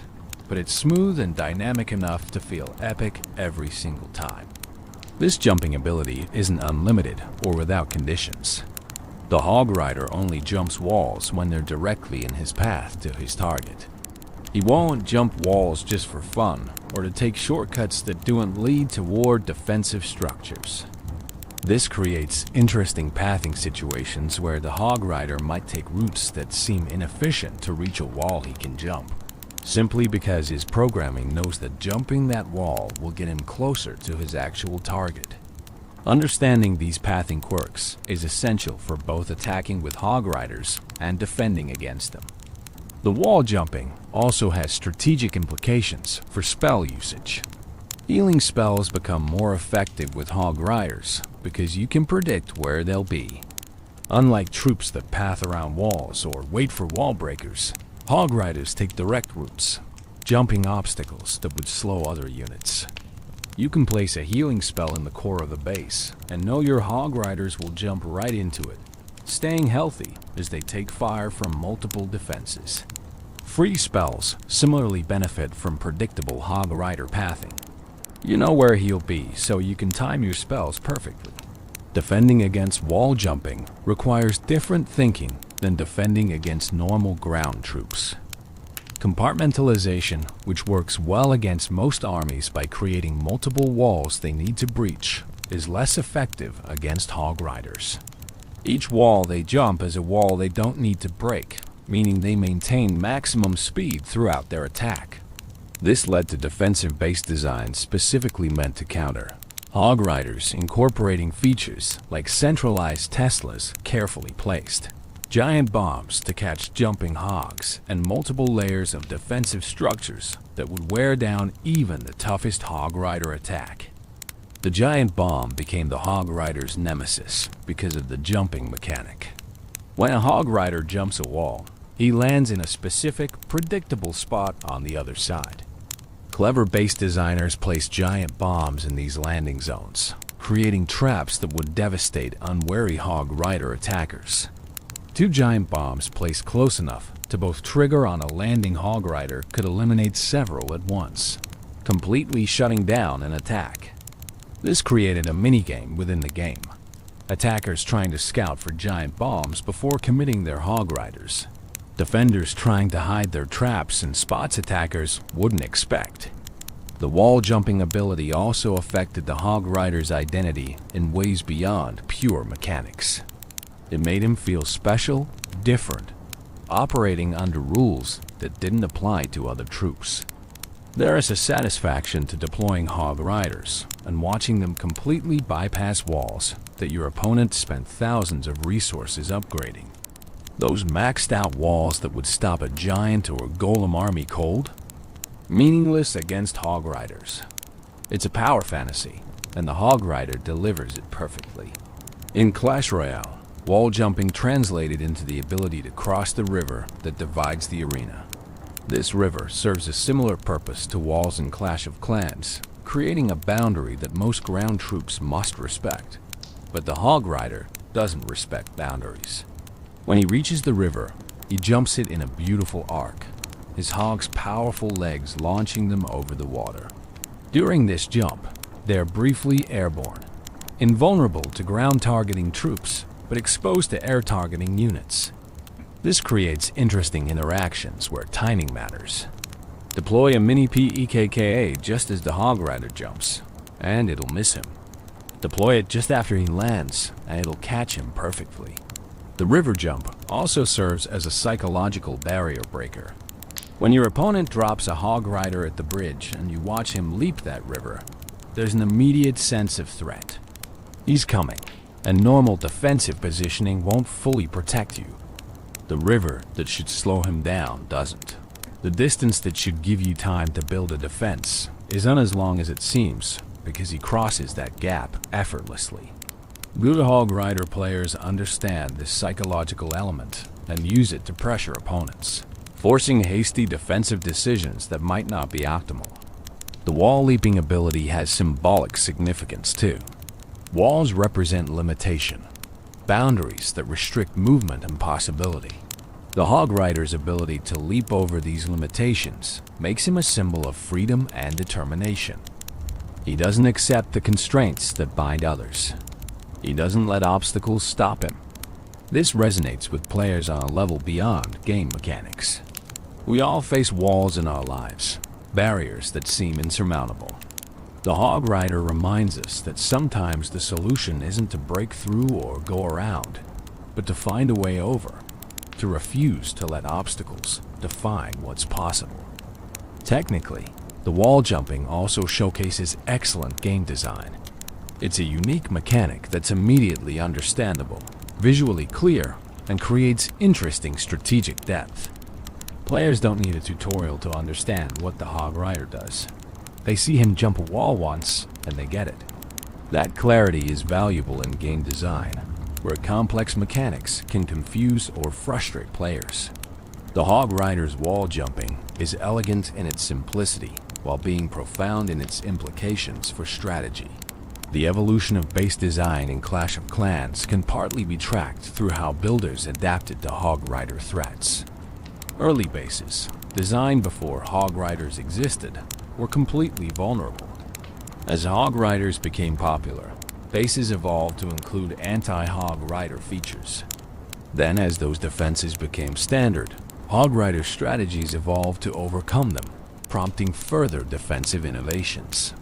but it's smooth and dynamic enough to feel epic every single time. This jumping ability isn't unlimited or without conditions. The Hog Rider only jumps walls when they're directly in his path to his target. He won't jump walls just for fun or to take shortcuts that don't lead toward defensive structures. This creates interesting pathing situations where the Hog Rider might take routes that seem inefficient to reach a wall he can jump, simply because his programming knows that jumping that wall will get him closer to his actual target. Understanding these pathing quirks is essential for both attacking with Hog Riders and defending against them. The wall jumping also has strategic implications for spell usage. Healing spells become more effective with Hog Riders because you can predict where they'll be. Unlike troops that path around walls or wait for wall breakers, Hog Riders take direct routes, jumping obstacles that would slow other units. You can place a healing spell in the core of the base and know your Hog Riders will jump right into it, staying healthy as they take fire from multiple defenses. Free spells similarly benefit from predictable Hog Rider pathing. You know where he'll be, so you can time your spells perfectly. Defending against wall jumping requires different thinking than defending against normal ground troops. Compartmentalization, which works well against most armies by creating multiple walls they need to breach, is less effective against Hog Riders. Each wall they jump is a wall they don't need to break, meaning they maintain maximum speed throughout their attack. This led to defensive base designs specifically meant to counter Hog Riders, incorporating features like centralized Teslas carefully placed, giant bombs to catch jumping hogs, and multiple layers of defensive structures that would wear down even the toughest Hog Rider attack. The giant bomb became the Hog Rider's nemesis because of the jumping mechanic. When a Hog Rider jumps a wall, he lands in a specific, predictable spot on the other side. Clever base designers placed giant bombs in these landing zones, creating traps that would devastate unwary Hog Rider attackers. Two giant bombs placed close enough to both trigger on a landing Hog Rider could eliminate several at once, completely shutting down an attack. This created a minigame within the game. Attackers trying to scout for giant bombs before committing their Hog Riders. Defenders trying to hide their traps in spots attackers wouldn't expect. The wall jumping ability also affected the Hog Rider's identity in ways beyond pure mechanics. It made him feel special, different, operating under rules that didn't apply to other troops. There is a satisfaction to deploying Hog Riders and watching them completely bypass walls that your opponent spent thousands of resources upgrading. Those maxed out walls that would stop a giant or golem army cold? Meaningless against Hog Riders. It's a power fantasy, and the Hog Rider delivers it perfectly. In Clash Royale, wall jumping translated into the ability to cross the river that divides the arena. This river serves a similar purpose to walls in Clash of Clans, creating a boundary that most ground troops must respect. But the Hog Rider doesn't respect boundaries. When he reaches the river, he jumps it in a beautiful arc, his hog's powerful legs launching them over the water. During this jump, they are briefly airborne, invulnerable to ground targeting troops, but exposed to air targeting units. This creates interesting interactions where timing matters. Deploy a mini PEKKA just as the Hog Rider jumps, and it'll miss him. Deploy it just after he lands, and it'll catch him perfectly. The river jump also serves as a psychological barrier breaker. When your opponent drops a Hog Rider at the bridge and you watch him leap that river, there's an immediate sense of threat. He's coming, and normal defensive positioning won't fully protect you. The river that should slow him down doesn't. The distance that should give you time to build a defense isn't as long as it seems because he crosses that gap effortlessly. Good Hog Rider players understand this psychological element and use it to pressure opponents, forcing hasty defensive decisions that might not be optimal. The wall leaping ability has symbolic significance too. Walls represent limitation, boundaries that restrict movement and possibility. The Hog Rider's ability to leap over these limitations makes him a symbol of freedom and determination. He doesn't accept the constraints that bind others. He doesn't let obstacles stop him. This resonates with players on a level beyond game mechanics. We all face walls in our lives, barriers that seem insurmountable. The Hog Rider reminds us that sometimes the solution isn't to break through or go around, but to find a way over, to refuse to let obstacles define what's possible. Technically, the wall jumping also showcases excellent game design. It's a unique mechanic that's immediately understandable, visually clear, and creates interesting strategic depth. Players don't need a tutorial to understand what the Hog Rider does. They see him jump a wall once, and they get it. That clarity is valuable in game design, where complex mechanics can confuse or frustrate players. The Hog Rider's wall jumping is elegant in its simplicity, while being profound in its implications for strategy. The evolution of base design in Clash of Clans can partly be tracked through how builders adapted to Hog Rider threats. Early bases, designed before Hog Riders existed, were completely vulnerable. As Hog Riders became popular, bases evolved to include anti-Hog Rider features. Then, as those defenses became standard, Hog Rider strategies evolved to overcome them, prompting further defensive innovations.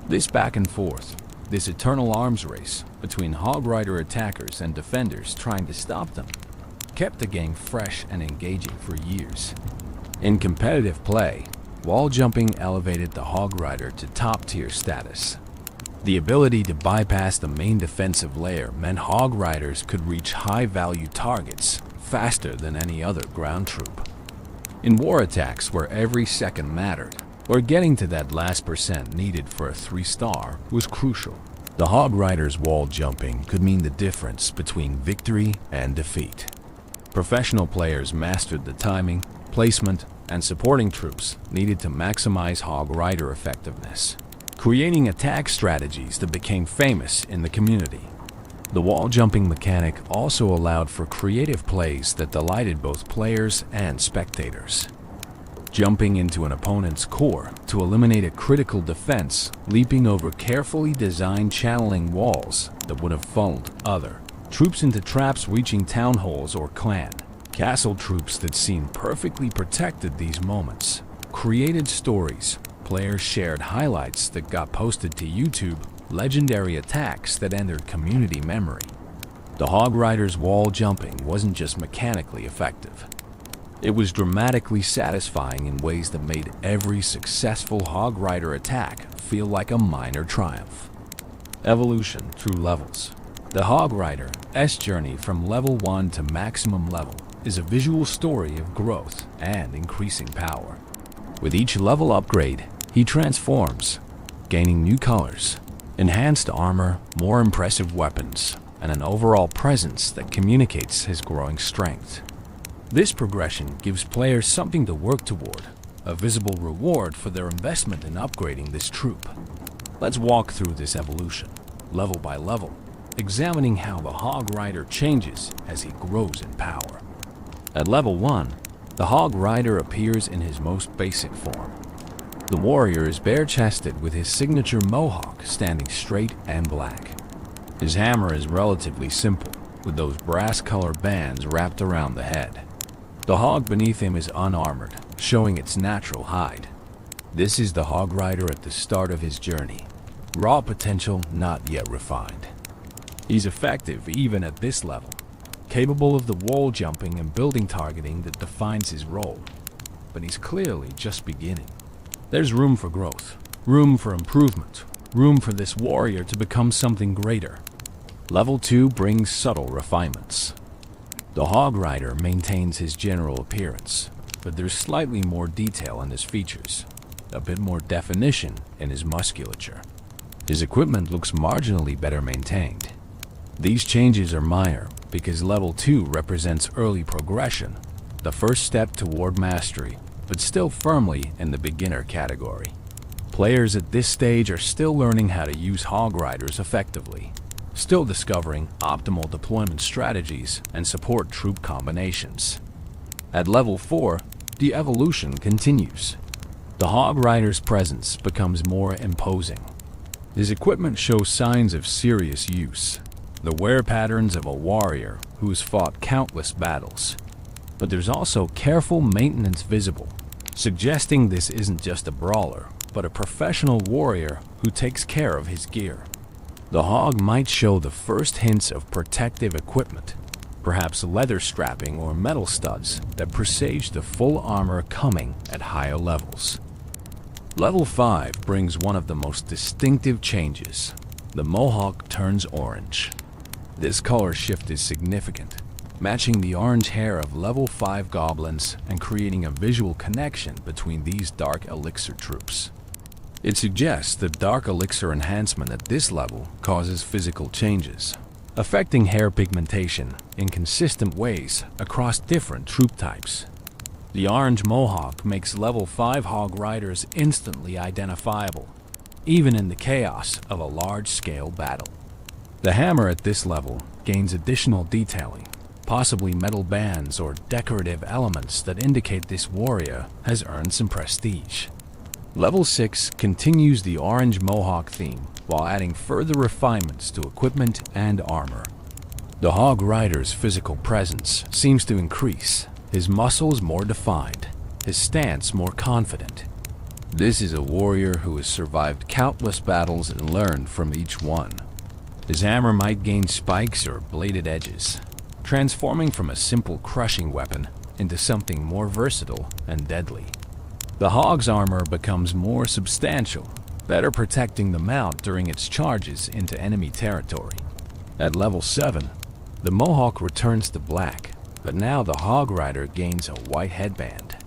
This back and forth, this eternal arms race between Hog Rider attackers and defenders trying to stop them, kept the game fresh and engaging for years. In competitive play, wall jumping elevated the Hog Rider to top-tier status. The ability to bypass the main defensive layer meant Hog Riders could reach high-value targets faster than any other ground troop. In war attacks where every second mattered, or getting to that last percent needed for a 3-star was crucial. The Hog Rider's wall jumping could mean the difference between victory and defeat. Professional players mastered the timing, placement, and supporting troops needed to maximize Hog Rider effectiveness, creating attack strategies that became famous in the community. The wall jumping mechanic also allowed for creative plays that delighted both players and spectators. Jumping into an opponent's core to eliminate a critical defense, leaping over carefully designed channeling walls that would have funneled other troops into traps reaching town halls or clan. Castle troops that seemed perfectly protected these moments created stories. Players shared highlights that got posted to YouTube, legendary attacks that entered community memory. The Hog Rider's wall jumping wasn't just mechanically effective. It was dramatically satisfying in ways that made every successful Hog Rider attack feel like a minor triumph. Evolution through levels. The Hog Rider's journey from level 1 to maximum level is a visual story of growth and increasing power. With each level upgrade, he transforms, gaining new colors, enhanced armor, more impressive weapons, and an overall presence that communicates his growing strength. This progression gives players something to work toward, a visible reward for their investment in upgrading this troop. Let's walk through this evolution, level by level, examining how the Hog Rider changes as he grows in power. At level 1, the Hog Rider appears in his most basic form. The warrior is bare-chested with his signature mohawk standing straight and black. His hammer is relatively simple, with those brass-colored bands wrapped around the head. The hog beneath him is unarmored, showing its natural hide. This is the Hog Rider at the start of his journey. Raw potential not yet refined. He's effective even at this level, capable of the wall jumping and building targeting that defines his role. But he's clearly just beginning. There's room for growth, room for improvement, room for this warrior to become something greater. Level 2 brings subtle refinements. The Hog Rider maintains his general appearance, but there's slightly more detail in his features, a bit more definition in his musculature. His equipment looks marginally better maintained. These changes are minor because level 2 represents early progression, the first step toward mastery, but still firmly in the beginner category. Players at this stage are still learning how to use Hog Riders effectively, still discovering optimal deployment strategies and support troop combinations. At level 4, the evolution continues. The Hog Rider's presence becomes more imposing. His equipment shows signs of serious use, the wear patterns of a warrior who has fought countless battles. But there's also careful maintenance visible, suggesting this isn't just a brawler, but a professional warrior who takes care of his gear. The hog might show the first hints of protective equipment, perhaps leather strapping or metal studs that presage the full armor coming at higher levels. Level 5 brings one of the most distinctive changes. The mohawk turns orange. This color shift is significant, matching the orange hair of level 5 goblins and creating a visual connection between these dark elixir troops. It suggests that dark elixir enhancement at this level causes physical changes, affecting hair pigmentation in consistent ways across different troop types. The orange mohawk makes level 5 Hog Riders instantly identifiable, even in the chaos of a large-scale battle. The hammer at this level gains additional detailing, possibly metal bands or decorative elements that indicate this warrior has earned some prestige. Level 6 continues the orange mohawk theme while adding further refinements to equipment and armor. The Hog Rider's physical presence seems to increase, his muscles more defined, his stance more confident. This is a warrior who has survived countless battles and learned from each one. His hammer might gain spikes or bladed edges, transforming from a simple crushing weapon into something more versatile and deadly. The hog's armor becomes more substantial, better protecting the mount during its charges into enemy territory. At level 7, the mohawk returns to black, but now the Hog Rider gains a white headband.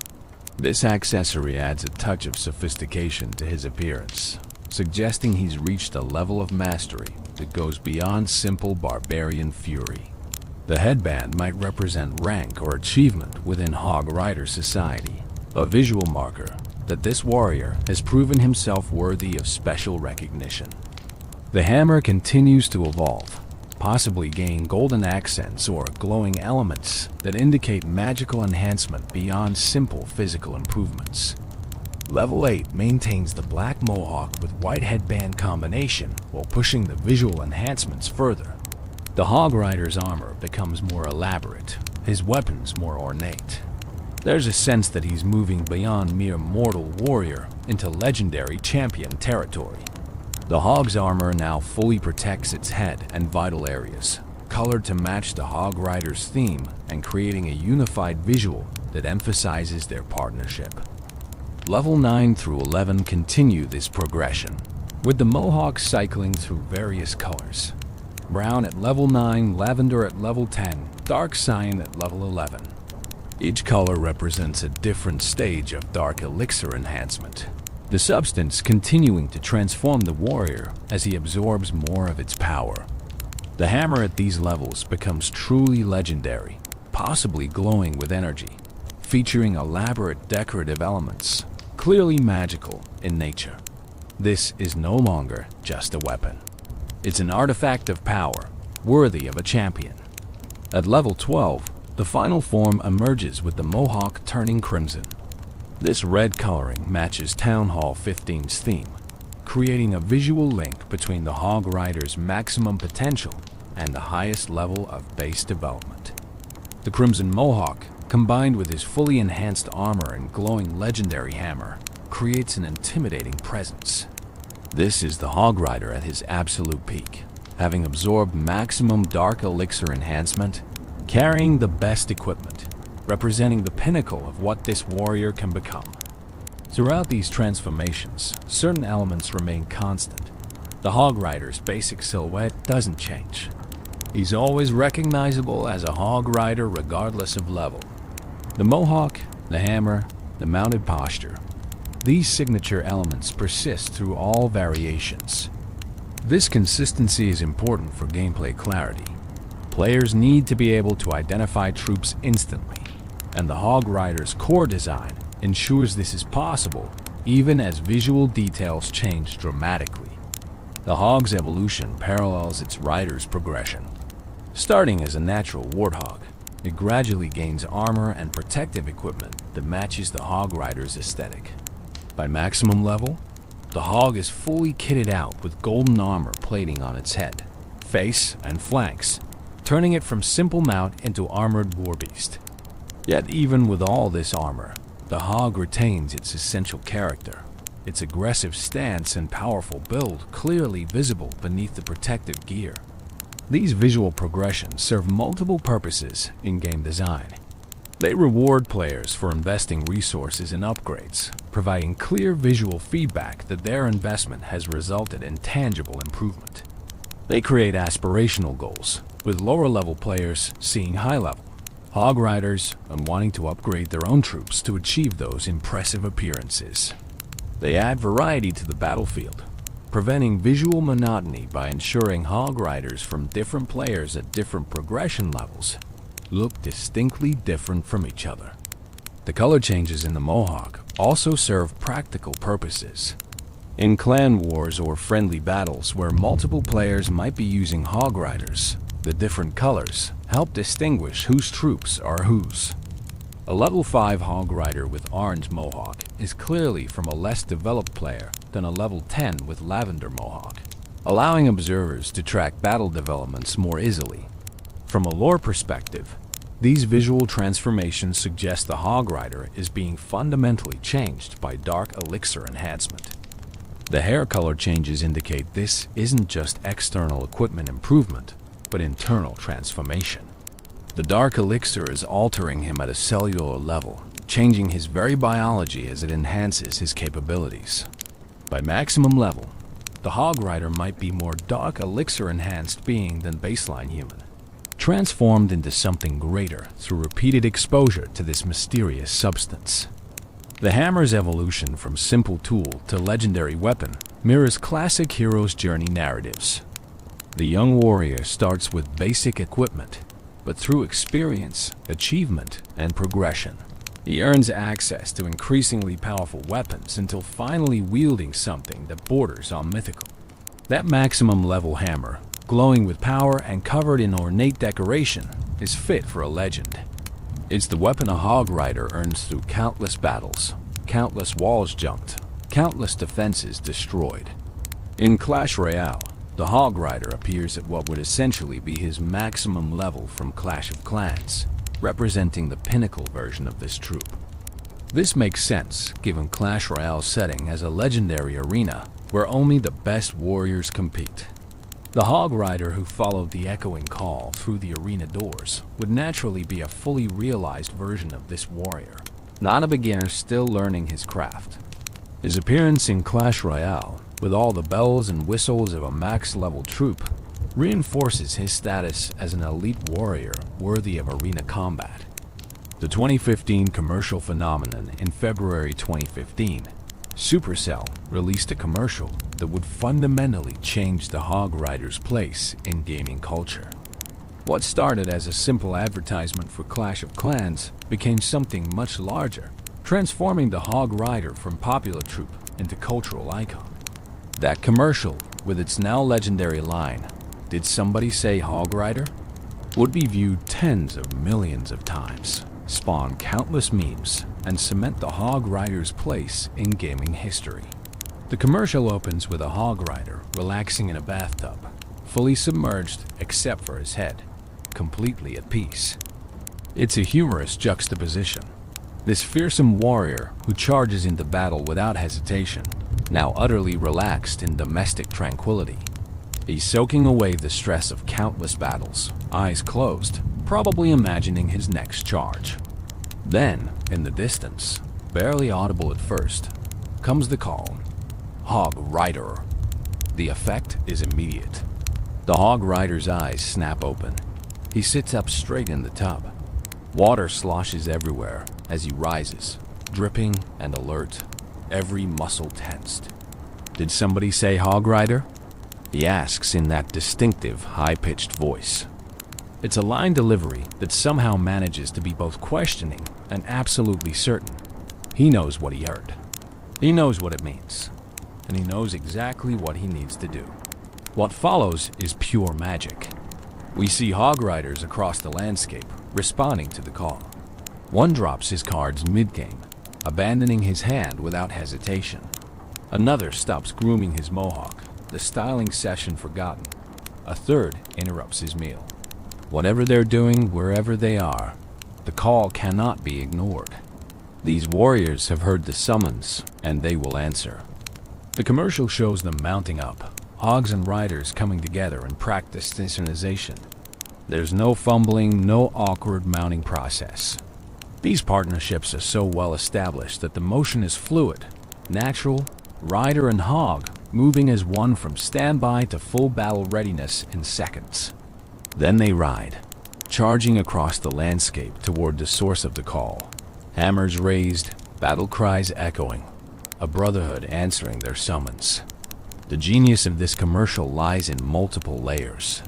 This accessory adds a touch of sophistication to his appearance, suggesting he's reached a level of mastery that goes beyond simple barbarian fury. The headband might represent rank or achievement within Hog Rider society, a visual marker that this warrior has proven himself worthy of special recognition. The hammer continues to evolve, possibly gaining golden accents or glowing elements that indicate magical enhancement beyond simple physical improvements. Level 8 maintains the black mohawk with white headband combination while pushing the visual enhancements further. The Hog Rider's armor becomes more elaborate, his weapons more ornate. There's a sense that he's moving beyond mere mortal warrior into legendary champion territory. The hog's armor now fully protects its head and vital areas, colored to match the Hog Rider's theme and creating a unified visual that emphasizes their partnership. Level 9 through 11 continue this progression, with the Mohawk cycling through various colors. Brown at level 9, lavender at level 10, dark cyan at level 11. Each color represents a different stage of dark elixir enhancement, the substance continuing to transform the warrior as he absorbs more of its power. The hammer at these levels becomes truly legendary, possibly glowing with energy, featuring elaborate decorative elements, clearly magical in nature. This is no longer just a weapon. It's an artifact of power, worthy of a champion. At level 12, the final form emerges with the Mohawk turning crimson. This red coloring matches Town Hall 15's theme, creating a visual link between the Hog Rider's maximum potential and the highest level of base development. The Crimson Mohawk, combined with his fully enhanced armor and glowing legendary hammer, creates an intimidating presence. This is the Hog Rider at his absolute peak, having absorbed maximum dark elixir enhancement, carrying the best equipment, representing the pinnacle of what this warrior can become. Throughout these transformations, certain elements remain constant. The Hog Rider's basic silhouette doesn't change. He's always recognizable as a Hog Rider regardless of level. The Mohawk, the hammer, the mounted posture, these signature elements persist through all variations. This consistency is important for gameplay clarity. Players need to be able to identify troops instantly, and the Hog Rider's core design ensures this is possible even as visual details change dramatically. The Hog's evolution parallels its rider's progression. Starting as a natural warthog, it gradually gains armor and protective equipment that matches the Hog Rider's aesthetic. By maximum level, the Hog is fully kitted out with golden armor plating on its head, face, and flanks, turning it from simple mount into armored warbeast. Yet even with all this armor, the Hog retains its essential character, its aggressive stance and powerful build clearly visible beneath the protective gear. These visual progressions serve multiple purposes in game design. They reward players for investing resources in upgrades, providing clear visual feedback that their investment has resulted in tangible improvement. They create aspirational goals, with lower-level players seeing high-level Hog Riders and wanting to upgrade their own troops to achieve those impressive appearances. They add variety to the battlefield, preventing visual monotony by ensuring Hog Riders from different players at different progression levels look distinctly different from each other. The color changes in the Mohawk also serve practical purposes. In clan wars or friendly battles where multiple players might be using Hog Riders, the different colors help distinguish whose troops are whose. A level 5 Hog Rider with orange Mohawk is clearly from a less developed player than a level 10 with lavender Mohawk, allowing observers to track battle developments more easily. From a lore perspective, these visual transformations suggest the Hog Rider is being fundamentally changed by dark elixir enhancement. The hair color changes indicate this isn't just external equipment improvement, but internal transformation. The dark elixir is altering him at a cellular level, changing his very biology as it enhances his capabilities. By maximum level, the Hog Rider might be more dark elixir enhanced being than baseline human, transformed into something greater through repeated exposure to this mysterious substance. The hammer's evolution from simple tool to legendary weapon mirrors classic hero's journey narratives. The young warrior starts with basic equipment, but through experience, achievement, and progression, he earns access to increasingly powerful weapons until finally wielding something that borders on mythical. That maximum level hammer, glowing with power and covered in ornate decoration, is fit for a legend. It's the weapon a Hog Rider earns through countless battles, countless walls jumped, countless defenses destroyed. In Clash Royale, the Hog Rider appears at what would essentially be his maximum level from Clash of Clans, representing the pinnacle version of this troop. This makes sense, given Clash Royale's setting as a legendary arena where only the best warriors compete. The hog rider who followed the echoing call through the arena doors would naturally be a fully realized version of this warrior, not a beginner still learning his craft. His appearance in Clash Royale, with all the bells and whistles of a max-level troop, reinforces his status as an elite warrior worthy of arena combat. The 2015 commercial phenomenon in February 2015, Supercell released a commercial that would fundamentally change the hog rider's place in gaming culture. What started as a simple advertisement for Clash of Clans became something much larger, transforming the hog rider from popular troop into cultural icon. That commercial, with its now legendary line, "Did somebody say hog rider?" would be viewed tens of millions of times, spawn countless memes, and cement the hog rider's place in gaming history. The commercial opens with a hog rider relaxing in a bathtub, fully submerged except for his head, completely at peace. It's a humorous juxtaposition. This fearsome warrior who charges into battle without hesitation, now utterly relaxed in domestic tranquility. He's soaking away the stress of countless battles, eyes closed, probably imagining his next charge. Then, in the distance, barely audible at first, comes the call, "Hog Rider." The effect is immediate. The hog rider's eyes snap open. He sits up straight in the tub. Water sloshes everywhere as he rises, dripping and alert, every muscle tensed. "Did somebody say hog rider?" he asks in that distinctive, high-pitched voice. It's a line delivery that somehow manages to be both questioning and absolutely certain. He knows what he heard. He knows what it means. And he knows exactly what he needs to do. What follows is pure magic. We see hog riders across the landscape responding to the call. One drops his cards mid-game, abandoning his hand without hesitation. Another stops grooming his mohawk, the styling session forgotten. A third interrupts his meal. Whatever they're doing, wherever they are, the call cannot be ignored. These warriors have heard the summons, and they will answer. The commercial shows them mounting up, hogs and riders coming together in practice synchronization. There's no fumbling, no awkward mounting process. These partnerships are so well established that the motion is fluid, natural, rider and hog moving as one from standby to full battle readiness in seconds. Then they ride, charging across the landscape toward the source of the call. Hammers raised, battle cries echoing, a brotherhood answering their summons. The genius of this commercial lies in multiple layers.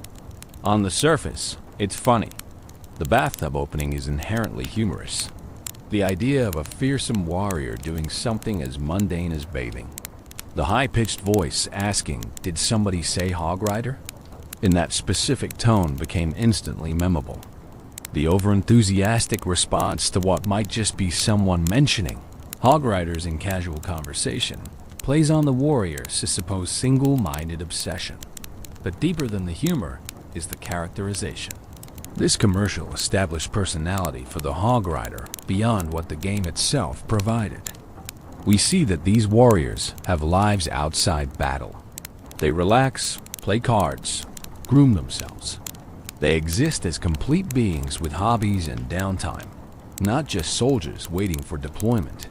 On the surface, it's funny. The bathtub opening is inherently humorous. The idea of a fearsome warrior doing something as mundane as bathing. The high-pitched voice asking, "Did somebody say hog rider?" in that specific tone became instantly memorable. The over-enthusiastic response to what might just be someone mentioning hog riders in casual conversation plays on the warrior's supposed single-minded obsession. But deeper than the humor is the characterization. This commercial established personality for the hog rider beyond what the game itself provided. We see that these warriors have lives outside battle. They relax, play cards, groom themselves. They exist as complete beings with hobbies and downtime, not just soldiers waiting for deployment.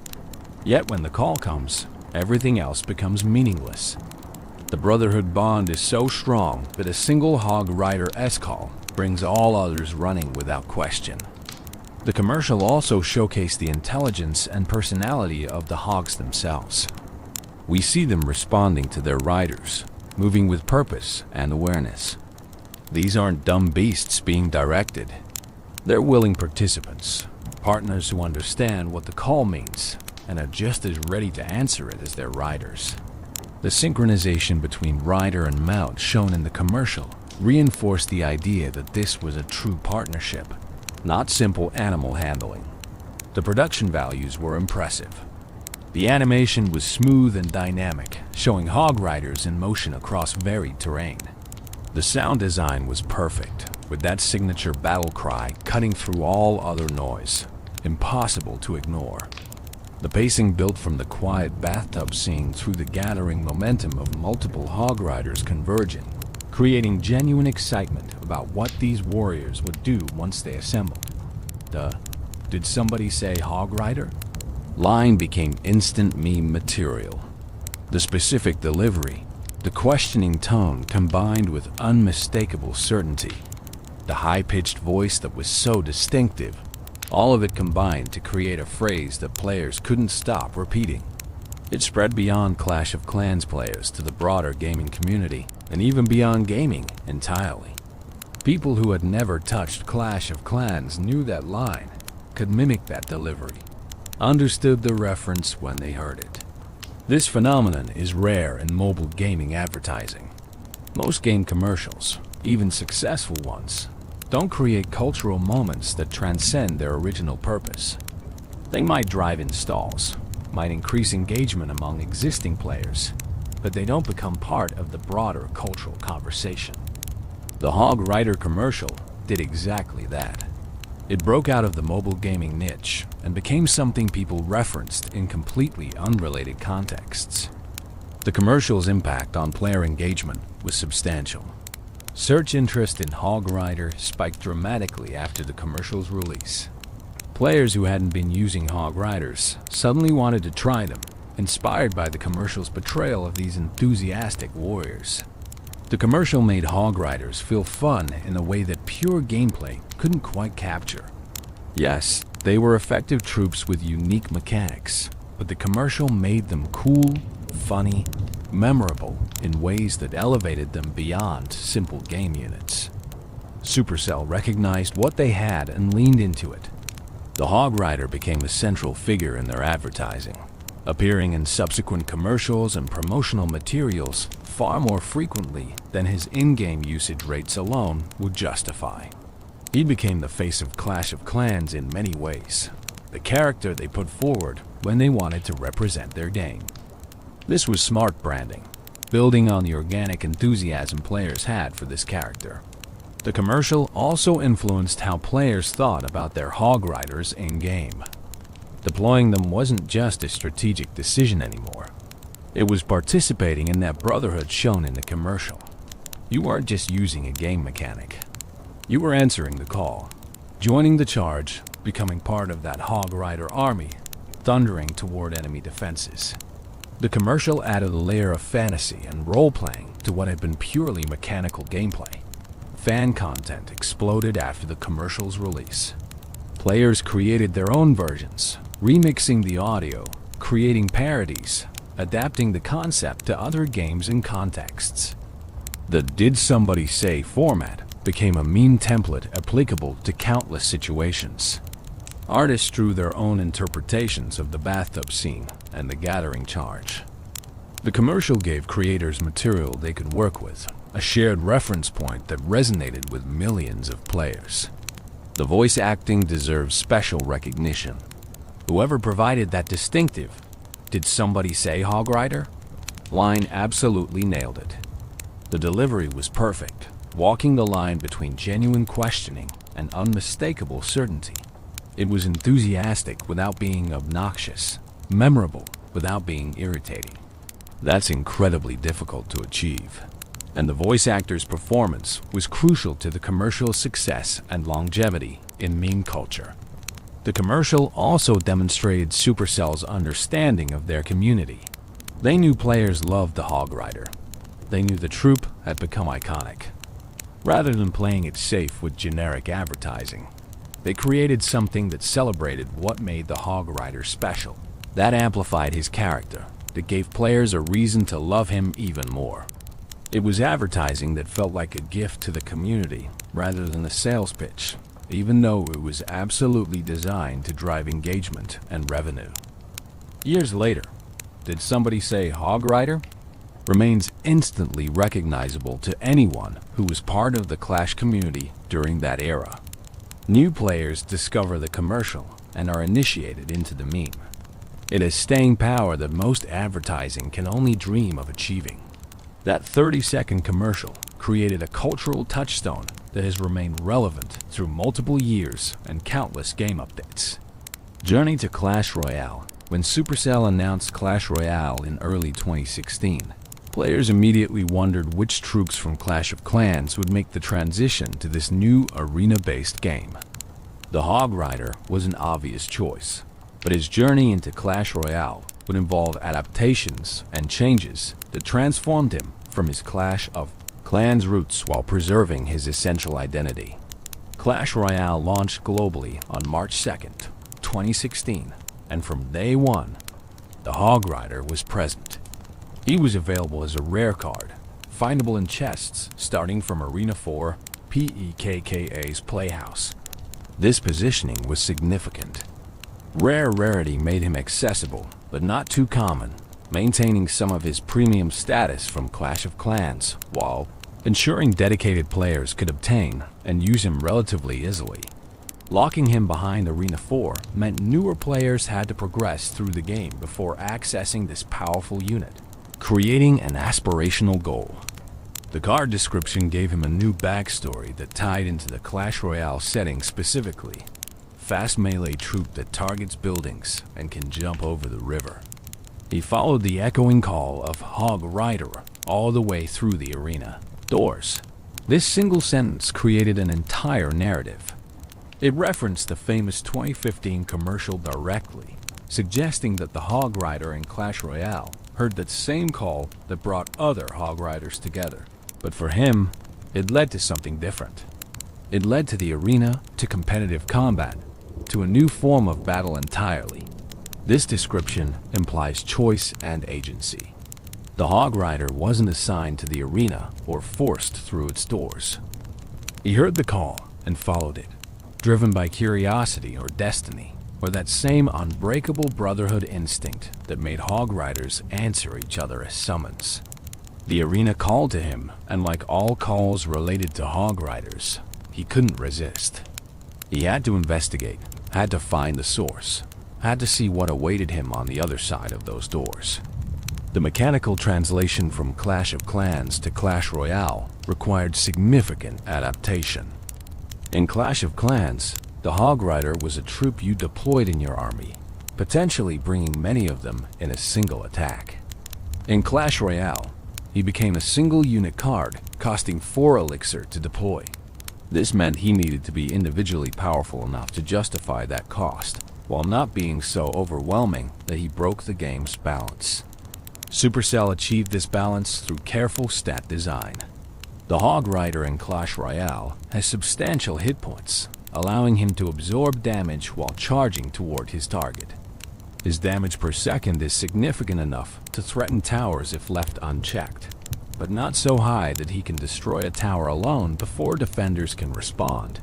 Yet when the call comes, everything else becomes meaningless. The brotherhood bond is so strong that a single hog rider-esque call brings all others running without question. The commercial also showcased the intelligence and personality of the hogs themselves. We see them responding to their riders, moving with purpose and awareness. These aren't dumb beasts being directed. They're willing participants, partners who understand what the call means and are just as ready to answer it as their riders. The synchronization between rider and mount shown in the commercial reinforced the idea that this was a true partnership, not simple animal handling. The production values were impressive. The animation was smooth and dynamic, showing hog riders in motion across varied terrain. The sound design was perfect, with that signature battle cry cutting through all other noise, impossible to ignore. The pacing built from the quiet bathtub scene through the gathering momentum of multiple hog riders converging, creating genuine excitement about what these warriors would do once they assembled. The "Did somebody say Hog Rider?" line became instant meme material. The specific delivery, the questioning tone combined with unmistakable certainty, the high-pitched voice that was so distinctive, all of it combined to create a phrase that players couldn't stop repeating. It spread beyond Clash of Clans players to the broader gaming community, and even beyond gaming entirely. People who had never touched Clash of Clans knew that line, could mimic that delivery, understood the reference when they heard it. This phenomenon is rare in mobile gaming advertising. Most game commercials, even successful ones, don't create cultural moments that transcend their original purpose. They might drive installs, might increase engagement among existing players, but they don't become part of the broader cultural conversation. The Hog Rider commercial did exactly that. It broke out of the mobile gaming niche and became something people referenced in completely unrelated contexts. The commercial's impact on player engagement was substantial. Search interest in Hog Rider spiked dramatically after the commercial's release. Players who hadn't been using Hog Riders suddenly wanted to try them, inspired by the commercial's portrayal of these enthusiastic warriors. The commercial made Hog Riders feel fun in a way that pure gameplay couldn't quite capture. Yes, they were effective troops with unique mechanics, but the commercial made them cool, funny, memorable in ways that elevated them beyond simple game units. Supercell recognized what they had and leaned into it. The Hog Rider became a central figure in their advertising, appearing in subsequent commercials and promotional materials far more frequently than his in-game usage rates alone would justify. He became the face of Clash of Clans in many ways, the character they put forward when they wanted to represent their game. This was smart branding, building on the organic enthusiasm players had for this character. The commercial also influenced how players thought about their Hog Riders in-game. Deploying them wasn't just a strategic decision anymore. It was participating in that brotherhood shown in the commercial. You weren't just using a game mechanic. You were answering the call, joining the charge, becoming part of that Hog Rider army, thundering toward enemy defenses. The commercial added a layer of fantasy and role-playing to what had been purely mechanical gameplay. Fan content exploded after the commercial's release. Players created their own versions, remixing the audio, creating parodies, adapting the concept to other games and contexts. The "Did Somebody Say" format became a meme template applicable to countless situations. Artists drew their own interpretations of the bathtub scene and the gathering charge. The commercial gave creators material they could work with, a shared reference point that resonated with millions of players. The voice acting deserves special recognition. Whoever provided that distinctive "Did somebody say Hog Rider?" line absolutely nailed it. The delivery was perfect, walking the line between genuine questioning and unmistakable certainty. It was enthusiastic without being obnoxious, memorable without being irritating. That's incredibly difficult to achieve, and the voice actor's performance was crucial to the commercial's success and longevity in meme culture. The commercial also demonstrated Supercell's understanding of their community. They knew players loved the Hog Rider. They knew the troop had become iconic. Rather than playing it safe with generic advertising, they created something that celebrated what made the Hog Rider special. That amplified his character, that gave players a reason to love him even more. It was advertising that felt like a gift to the community rather than a sales pitch, even though it was absolutely designed to drive engagement and revenue. Years later, "Did Somebody Say Hog Rider?" remains instantly recognizable to anyone who was part of the Clash community during that era. New players discover the commercial and are initiated into the meme. It has staying power that most advertising can only dream of achieving. That 30-second commercial created a cultural touchstone that has remained relevant through multiple years and countless game updates. Journey to Clash Royale. When Supercell announced Clash Royale in early 2016, Players immediately wondered which troops from Clash of Clans would make the transition to this new arena-based game. The Hog Rider was an obvious choice, but his journey into Clash Royale would involve adaptations and changes that transformed him from his Clash of Clans roots while preserving his essential identity. Clash Royale launched globally on March 2nd, 2016, and from day one, the Hog Rider was present. He was available as a rare card, findable in chests starting from Arena 4 PEKKA's Playhouse. This positioning was significant. Rare rarity made him accessible, but not too common, maintaining some of his premium status from Clash of Clans, while ensuring dedicated players could obtain and use him relatively easily. Locking him behind Arena 4 meant newer players had to progress through the game before accessing this powerful unit, creating an aspirational goal. The card description gave him a new backstory that tied into the Clash Royale setting specifically. Fast melee troop that targets buildings and can jump over the river. He followed the echoing call of Hog Rider all the way through the arena doors. This single sentence created an entire narrative. It referenced the famous 2015 commercial directly, suggesting that the Hog Rider in Clash Royale heard that same call that brought other Hog Riders together. But for him, it led to something different. It led to the arena, to competitive combat, to a new form of battle entirely. This description implies choice and agency. The Hog Rider wasn't assigned to the arena or forced through its doors. He heard the call and followed it, driven by curiosity or destiny, or that same unbreakable brotherhood instinct that made Hog Riders answer each other as summons. The arena called to him, and like all calls related to Hog Riders, he couldn't resist. He had to investigate, had to find the source, had to see what awaited him on the other side of those doors. The mechanical translation from Clash of Clans to Clash Royale required significant adaptation. In Clash of Clans, the Hog Rider was a troop you deployed in your army, potentially bringing many of them in a single attack. In Clash Royale, he became a single unit card, costing 4 elixir to deploy. This meant he needed to be individually powerful enough to justify that cost, while not being so overwhelming that he broke the game's balance. Supercell achieved this balance through careful stat design. The Hog Rider in Clash Royale has substantial hit points, allowing him to absorb damage while charging toward his target. His damage per second is significant enough to threaten towers if left unchecked, but not so high that he can destroy a tower alone before defenders can respond.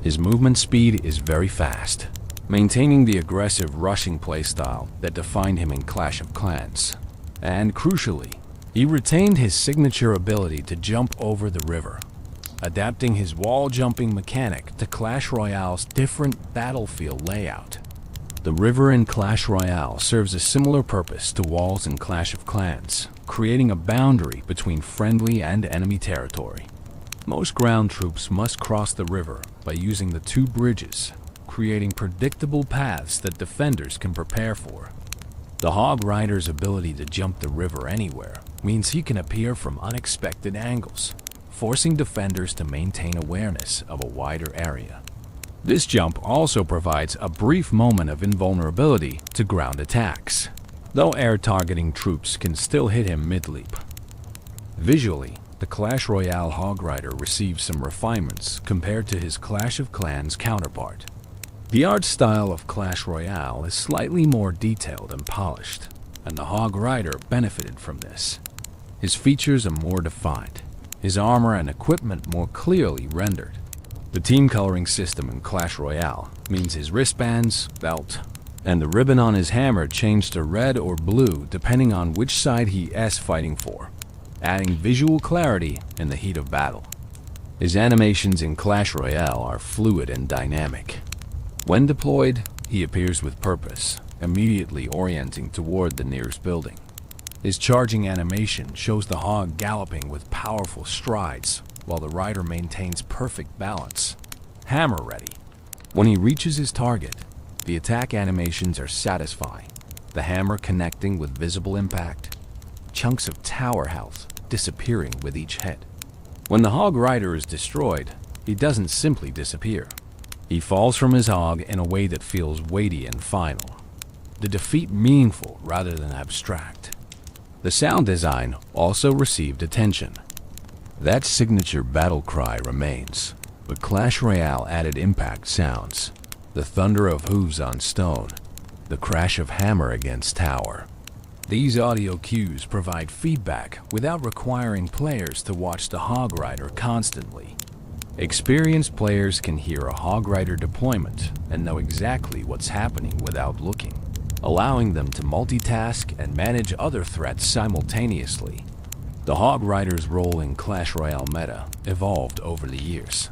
His movement speed is very fast, maintaining the aggressive rushing playstyle that defined him in Clash of Clans. And crucially, he retained his signature ability to jump over the river, adapting his wall-jumping mechanic to Clash Royale's different battlefield layout. The river in Clash Royale serves a similar purpose to walls in Clash of Clans, creating a boundary between friendly and enemy territory. Most ground troops must cross the river by using the 2 bridges, creating predictable paths that defenders can prepare for. The Hog Rider's ability to jump the river anywhere means he can appear from unexpected angles, forcing defenders to maintain awareness of a wider area. This jump also provides a brief moment of invulnerability to ground attacks, though air-targeting troops can still hit him mid-leap. Visually, the Clash Royale Hog Rider receives some refinements compared to his Clash of Clans counterpart. The art style of Clash Royale is slightly more detailed and polished, and the Hog Rider benefited from this. His features are more defined, his armor and equipment more clearly rendered. The team coloring system in Clash Royale means his wristbands, belt, and the ribbon on his hammer change to red or blue depending on which side he is fighting for, adding visual clarity in the heat of battle. His animations in Clash Royale are fluid and dynamic. When deployed, he appears with purpose, immediately orienting toward the nearest building. His charging animation shows the hog galloping with powerful strides, while the rider maintains perfect balance, hammer ready. When he reaches his target, the attack animations are satisfying, the hammer connecting with visible impact, chunks of tower health disappearing with each hit. When the Hog Rider is destroyed, he doesn't simply disappear. He falls from his hog in a way that feels weighty and final. The defeat meaningful rather than abstract. The sound design also received attention. That signature battle cry remains, but Clash Royale added impact sounds. The thunder of hooves on stone, the crash of hammer against tower. These audio cues provide feedback without requiring players to watch the Hog Rider constantly. Experienced players can hear a Hog Rider deployment and know exactly what's happening without looking, allowing them to multitask and manage other threats simultaneously. The Hog Rider's role in Clash Royale meta evolved over the years,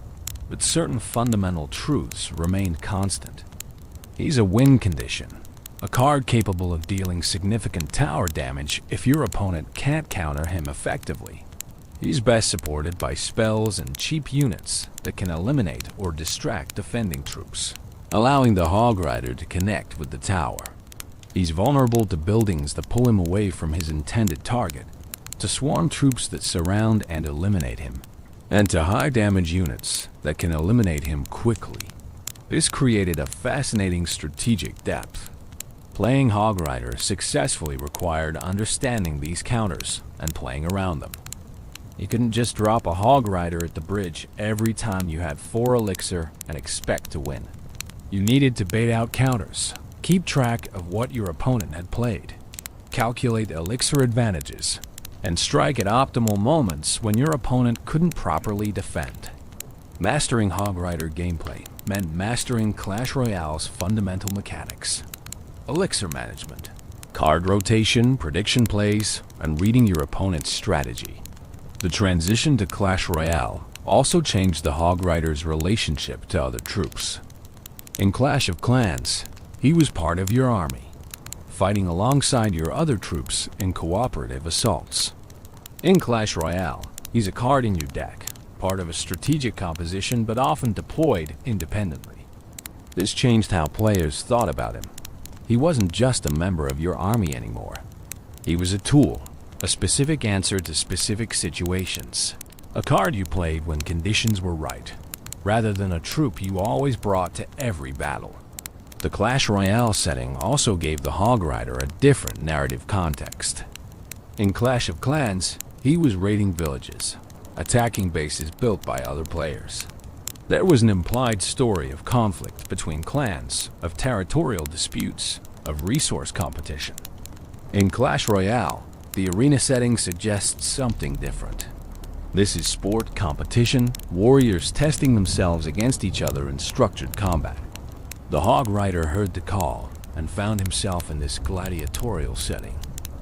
but certain fundamental truths remained constant. He's a win condition, a card capable of dealing significant tower damage if your opponent can't counter him effectively. He's best supported by spells and cheap units that can eliminate or distract defending troops, allowing the Hog Rider to connect with the tower. He's vulnerable to buildings that pull him away from his intended target, to swarm troops that surround and eliminate him, and to high-damage units that can eliminate him quickly. This created a fascinating strategic depth. Playing Hog Rider successfully required understanding these counters and playing around them. You couldn't just drop a Hog Rider at the bridge every time you had 4 elixir and expect to win. You needed to bait out counters, keep track of what your opponent had played, calculate elixir advantages, and strike at optimal moments when your opponent couldn't properly defend. Mastering Hog Rider gameplay meant mastering Clash Royale's fundamental mechanics. Elixir management, card rotation, prediction plays, and reading your opponent's strategy. The transition to Clash Royale also changed the Hog Rider's relationship to other troops. In Clash of Clans, he was part of your army, fighting alongside your other troops in cooperative assaults. In Clash Royale, he's a card in your deck, part of a strategic composition but often deployed independently. This changed how players thought about him. He wasn't just a member of your army anymore. He was a tool, a specific answer to specific situations, a card you played when conditions were right, rather than a troop you always brought to every battle. The Clash Royale setting also gave the Hog Rider a different narrative context. In Clash of Clans, he was raiding villages, attacking bases built by other players. There was an implied story of conflict between clans, of territorial disputes, of resource competition. In Clash Royale, the arena setting suggests something different. This is sport competition, warriors testing themselves against each other in structured combat. The Hog Rider heard the call and found himself in this gladiatorial setting,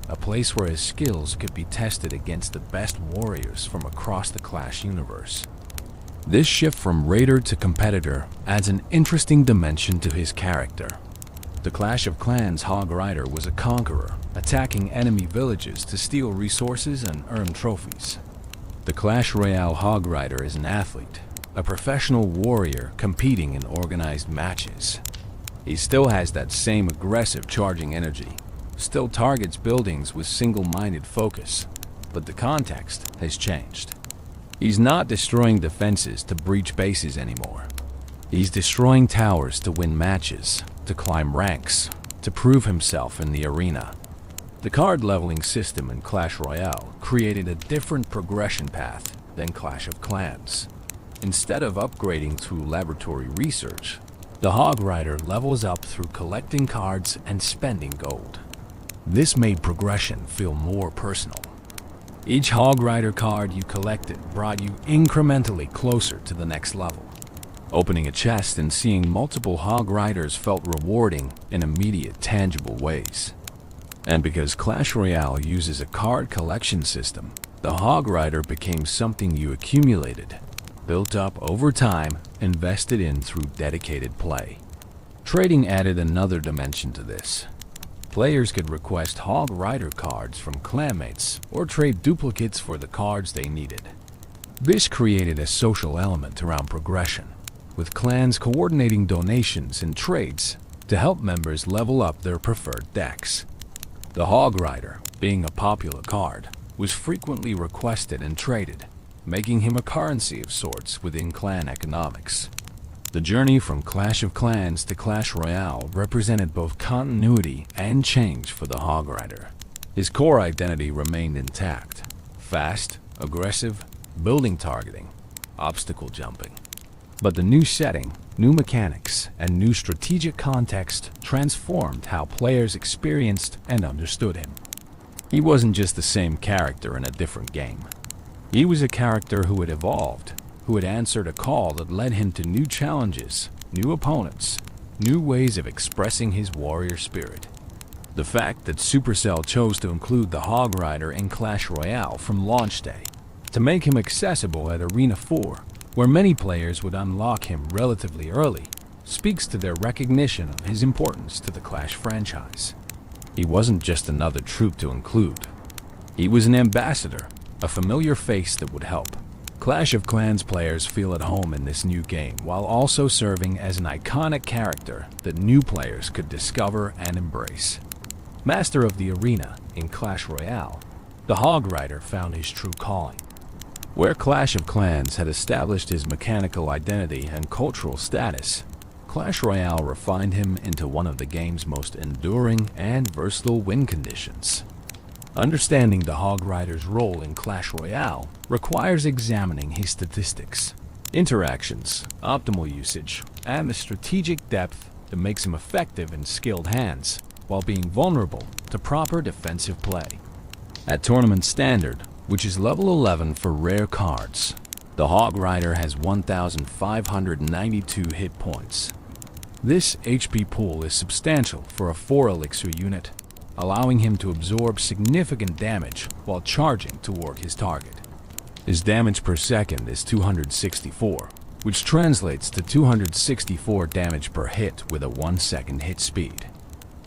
a place where his skills could be tested against the best warriors from across the Clash universe. This shift from raider to competitor adds an interesting dimension to his character. The Clash of Clans Hog Rider was a conqueror, attacking enemy villages to steal resources and earn trophies. The Clash Royale Hog Rider is an athlete, a professional warrior competing in organized matches. He still has that same aggressive charging energy, still targets buildings with single-minded focus, but the context has changed. He's not destroying defenses to breach bases anymore. He's destroying towers to win matches, to climb ranks, to prove himself in the arena. The card leveling system in Clash Royale created a different progression path than Clash of Clans. Instead of upgrading through laboratory research, the Hog Rider levels up through collecting cards and spending gold. This made progression feel more personal. Each Hog Rider card you collected brought you incrementally closer to the next level. Opening a chest and seeing multiple Hog Riders felt rewarding in immediate, tangible ways. And because Clash Royale uses a card collection system, the Hog Rider became something you accumulated, built up over time, invested in through dedicated play. Trading added another dimension to this. Players could request Hog Rider cards from clanmates or trade duplicates for the cards they needed. This created a social element around progression, with clans coordinating donations and trades to help members level up their preferred decks. The Hog Rider, Being a popular card, was frequently requested and traded, making him a currency of sorts within clan economics. The journey from Clash of Clans to Clash Royale represented both continuity and change for the Hog Rider. His core identity remained intact: fast, aggressive, building targeting, obstacle jumping. But the new setting, new mechanics, and new strategic context transformed how players experienced and understood him. He wasn't just the same character in a different game. He was a character who had evolved, who had answered a call that led him to new challenges, new opponents, new ways of expressing his warrior spirit. The fact that Supercell chose to include the Hog Rider in Clash Royale from launch day, to make him accessible at Arena 4, where many players would unlock him relatively early, speaks to their recognition of his importance to the Clash franchise. He wasn't just another troop to include. He was an ambassador, a familiar face that would help Clash of Clans players feel at home in this new game, while also serving as an iconic character that new players could discover and embrace. Master of the arena in Clash Royale, the Hog Rider found his true calling. Where Clash of Clans had established his mechanical identity and cultural status, Clash Royale refined him into one of the game's most enduring and versatile win conditions. Understanding the Hog Rider's role in Clash Royale requires examining his statistics, interactions, optimal usage, and the strategic depth that makes him effective in skilled hands, while being vulnerable to proper defensive play. At tournament standard, which is level 11 for rare cards, the Hog Rider has 1,592 hit points. This HP pool is substantial for a 4 elixir unit, allowing him to absorb significant damage while charging toward his target. His damage per second is 264, which translates to 264 damage per hit with a 1-second hit speed.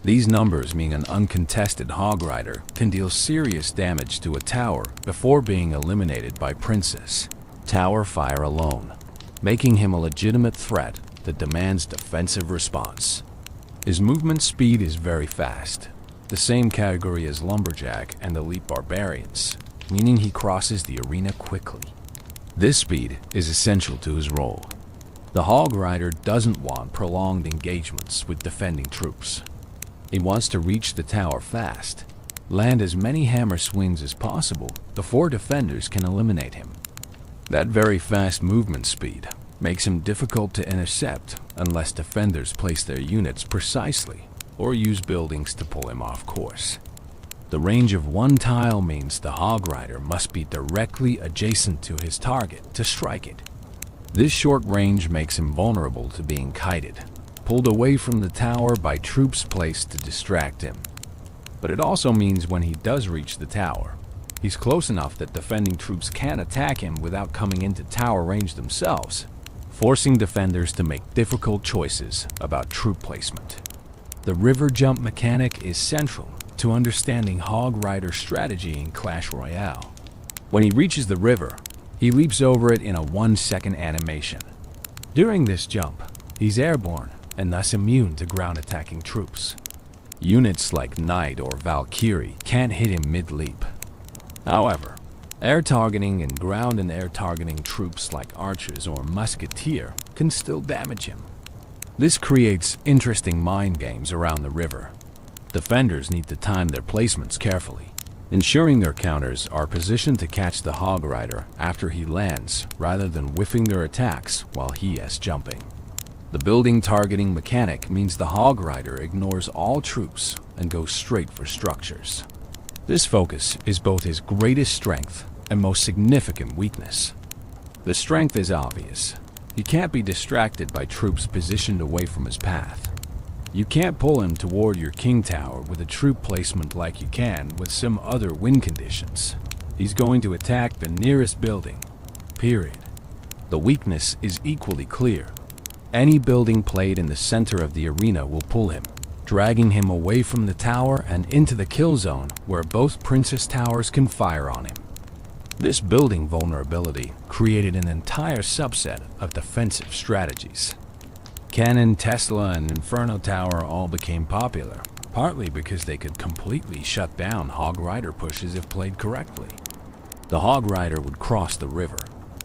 These numbers mean an uncontested Hog Rider can deal serious damage to a tower before being eliminated by Princess Tower Fire alone, making him a legitimate threat that demands defensive response. His movement speed is very fast, the same category as Lumberjack and Elite Barbarians, meaning he crosses the arena quickly. This speed is essential to his role. The Hog Rider doesn't want prolonged engagements with defending troops. He wants to reach the tower fast, land as many hammer swings as possible before defenders can eliminate him. That very fast movement speed makes him difficult to intercept unless defenders place their units precisely or use buildings to pull him off course. The range of one tile means the Hog Rider must be directly adjacent to his target to strike it. This short range makes him vulnerable to being kited, pulled away from the tower by troops placed to distract him. But it also means when he does reach the tower, he's close enough that defending troops can't attack him without coming into tower range themselves, forcing defenders to make difficult choices about troop placement. The river jump mechanic is central to understanding Hog Rider's strategy in Clash Royale. When he reaches the river, he leaps over it in a 1-second animation. During this jump, he's airborne and thus immune to ground attacking troops. Units like Knight or Valkyrie can't hit him mid-leap. However, air targeting and ground and air targeting troops like archers or musketeer can still damage him. This creates interesting mind games around the river. Defenders need to time their placements carefully, ensuring their counters are positioned to catch the Hog Rider after he lands rather than whiffing their attacks while he is jumping. The building targeting mechanic means the Hog Rider ignores all troops and goes straight for structures. This focus is both his greatest strength and most significant weakness. The strength is obvious. He can't be distracted by troops positioned away from his path. You can't pull him toward your king tower with a troop placement like you can with some other win conditions. He's going to attack the nearest building, period. The weakness is equally clear. Any building played in the center of the arena will pull him, dragging him away from the tower and into the kill zone where both princess towers can fire on him. This building vulnerability created an entire subset of defensive strategies. Cannon, Tesla, and Inferno Tower all became popular, partly because they could completely shut down Hog Rider pushes if played correctly. The Hog Rider would cross the river,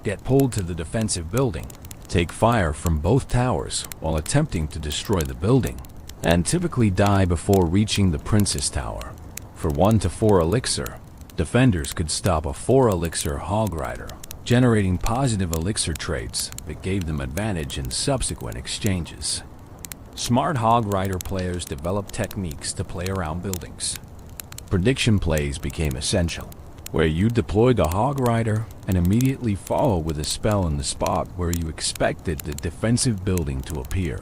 get pulled to the defensive building, take fire from both towers while attempting to destroy the building, and typically die before reaching the Princess Tower. For 1 to 4 elixir, defenders could stop a 4 elixir Hog Rider, generating positive elixir trades that gave them advantage in subsequent exchanges. Smart Hog Rider players developed techniques to play around buildings. Prediction plays became essential, where you deployed the Hog Rider and immediately follow with a spell in the spot where you expected the defensive building to appear.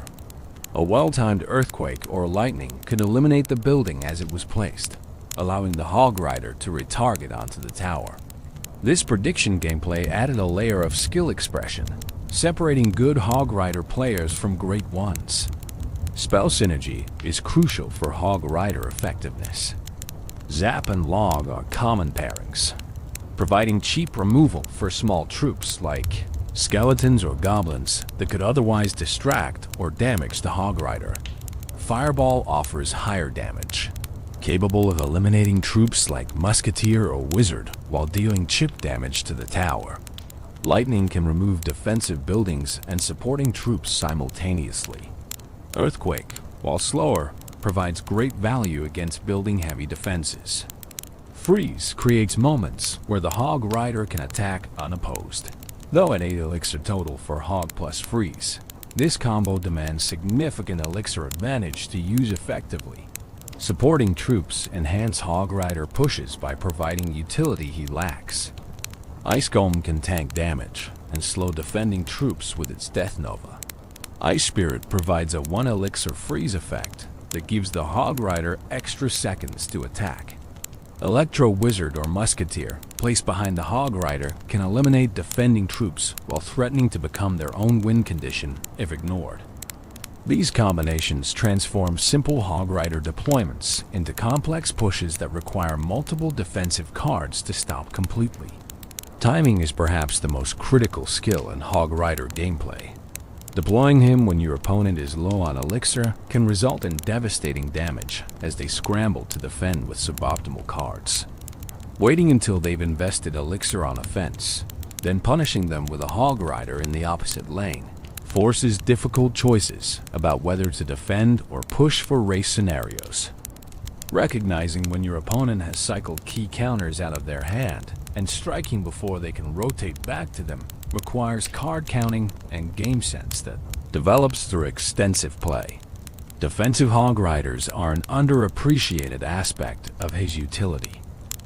A well-timed earthquake or lightning could eliminate the building as it was placed, allowing the Hog Rider to retarget onto the tower. This prediction gameplay added a layer of skill expression, separating good Hog Rider players from great ones. Spell synergy is crucial for Hog Rider effectiveness. Zap and Log are common pairings, providing cheap removal for small troops like skeletons or goblins that could otherwise distract or damage the Hog Rider. Fireball offers higher damage, capable of eliminating troops like Musketeer or Wizard while dealing chip damage to the tower. Lightning can remove defensive buildings and supporting troops simultaneously. Earthquake, while slower, provides great value against building-heavy defenses. Freeze creates moments where the Hog Rider can attack unopposed. Though an 8 elixir total for Hog plus Freeze, this combo demands significant elixir advantage to use effectively. Supporting troops enhance Hog Rider pushes by providing utility he lacks. Ice Golem can tank damage and slow defending troops with its Death Nova. Ice Spirit provides a 1 elixir freeze effect that gives the Hog Rider extra seconds to attack. Electro Wizard or Musketeer, placed behind the Hog Rider, can eliminate defending troops while threatening to become their own win condition if ignored. These combinations transform simple Hog Rider deployments into complex pushes that require multiple defensive cards to stop completely. Timing is perhaps the most critical skill in Hog Rider gameplay. Deploying him when your opponent is low on elixir can result in devastating damage as they scramble to defend with suboptimal cards. Waiting until they've invested elixir on offense, then punishing them with a Hog Rider in the opposite lane, forces difficult choices about whether to defend or push for race scenarios. Recognizing when your opponent has cycled key counters out of their hand and striking before they can rotate back to them requires card counting and game sense that develops through extensive play. Defensive Hog Riders are an underappreciated aspect of his utility.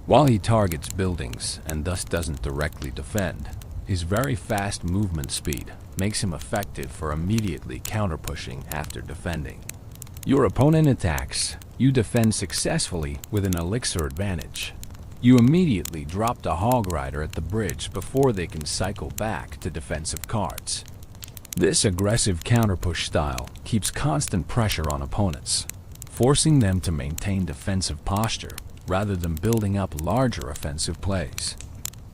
While he targets buildings and thus doesn't directly defend, his very fast movement speed makes him effective for immediately counter-pushing after defending. Your opponent attacks, you defend successfully with an elixir advantage. You immediately drop the Hog Rider at the bridge before they can cycle back to defensive cards. This aggressive counter-push style keeps constant pressure on opponents, forcing them to maintain defensive posture rather than building up larger offensive plays.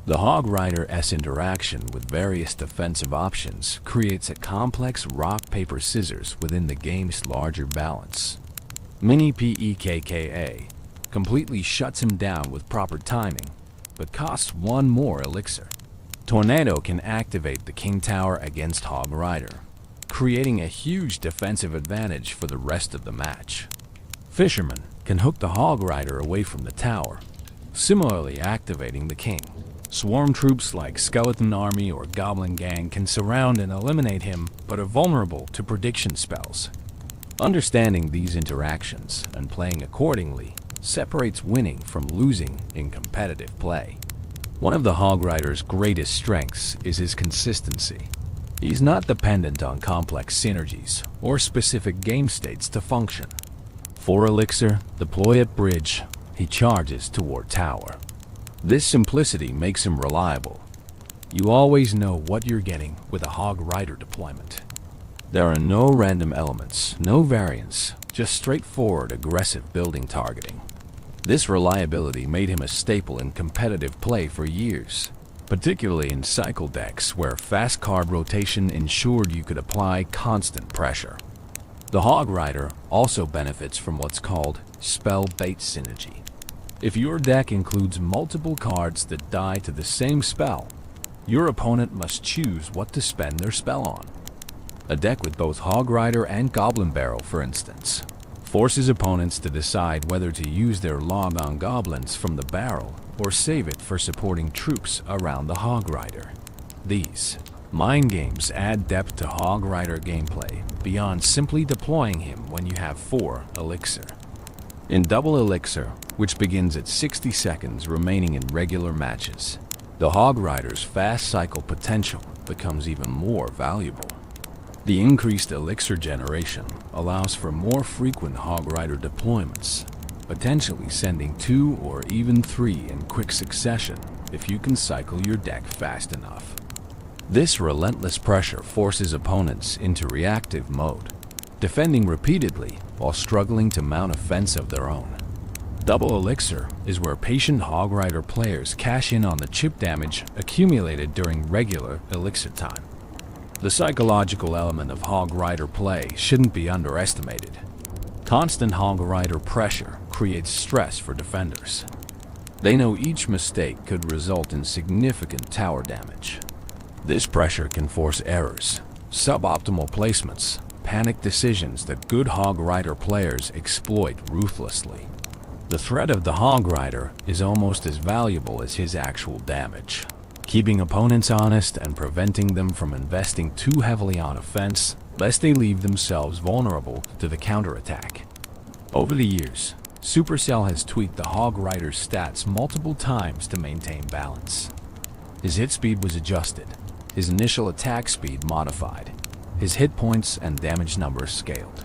The Hog Rider-S interaction with various defensive options creates a complex rock-paper-scissors within the game's larger balance. Mini PEKKA completely shuts him down with proper timing, but costs 1 more elixir. Tornado can activate the King Tower against Hog Rider, creating a huge defensive advantage for the rest of the match. Fisherman can hook the Hog Rider away from the tower, similarly activating the King. Swarm troops like Skeleton Army or Goblin Gang can surround and eliminate him, but are vulnerable to prediction spells. Understanding these interactions and playing accordingly separates winning from losing in competitive play. One of the Hog Rider's greatest strengths is his consistency. He's not dependent on complex synergies or specific game states to function. 4 elixir, deploy at bridge, he charges toward tower. This simplicity makes him reliable. You always know what you're getting with a Hog Rider deployment. There are no random elements, no variance, just straightforward aggressive building targeting. This reliability made him a staple in competitive play for years, particularly in cycle decks where fast card rotation ensured you could apply constant pressure. The Hog Rider also benefits from what's called spell bait synergy. If your deck includes multiple cards that die to the same spell, your opponent must choose what to spend their spell on. A deck with both Hog Rider and Goblin Barrel, for instance, forces opponents to decide whether to use their log on goblins from the barrel or save it for supporting troops around the Hog Rider. These mind games add depth to Hog Rider gameplay beyond simply deploying him when you have 4 elixir. In double elixir, which begins at 60 seconds remaining in regular matches, the Hog Rider's fast cycle potential becomes even more valuable. The increased elixir generation allows for more frequent Hog Rider deployments, potentially sending 2 or even 3 in quick succession if you can cycle your deck fast enough. This relentless pressure forces opponents into reactive mode, defending repeatedly while struggling to mount a fence of their own. Double elixir is where patient Hog Rider players cash in on the chip damage accumulated during regular elixir time. The psychological element of Hog Rider play shouldn't be underestimated. Constant Hog Rider pressure creates stress for defenders. They know each mistake could result in significant tower damage. This pressure can force errors, suboptimal placements, panic decisions that good Hog Rider players exploit ruthlessly. The threat of the Hog Rider is almost as valuable as his actual damage, keeping opponents honest and preventing them from investing too heavily on offense, lest they leave themselves vulnerable to the counterattack. Over the years, Supercell has tweaked the Hog Rider's stats multiple times to maintain balance. His hit speed was adjusted, his initial attack speed modified, his hit points and damage numbers scaled.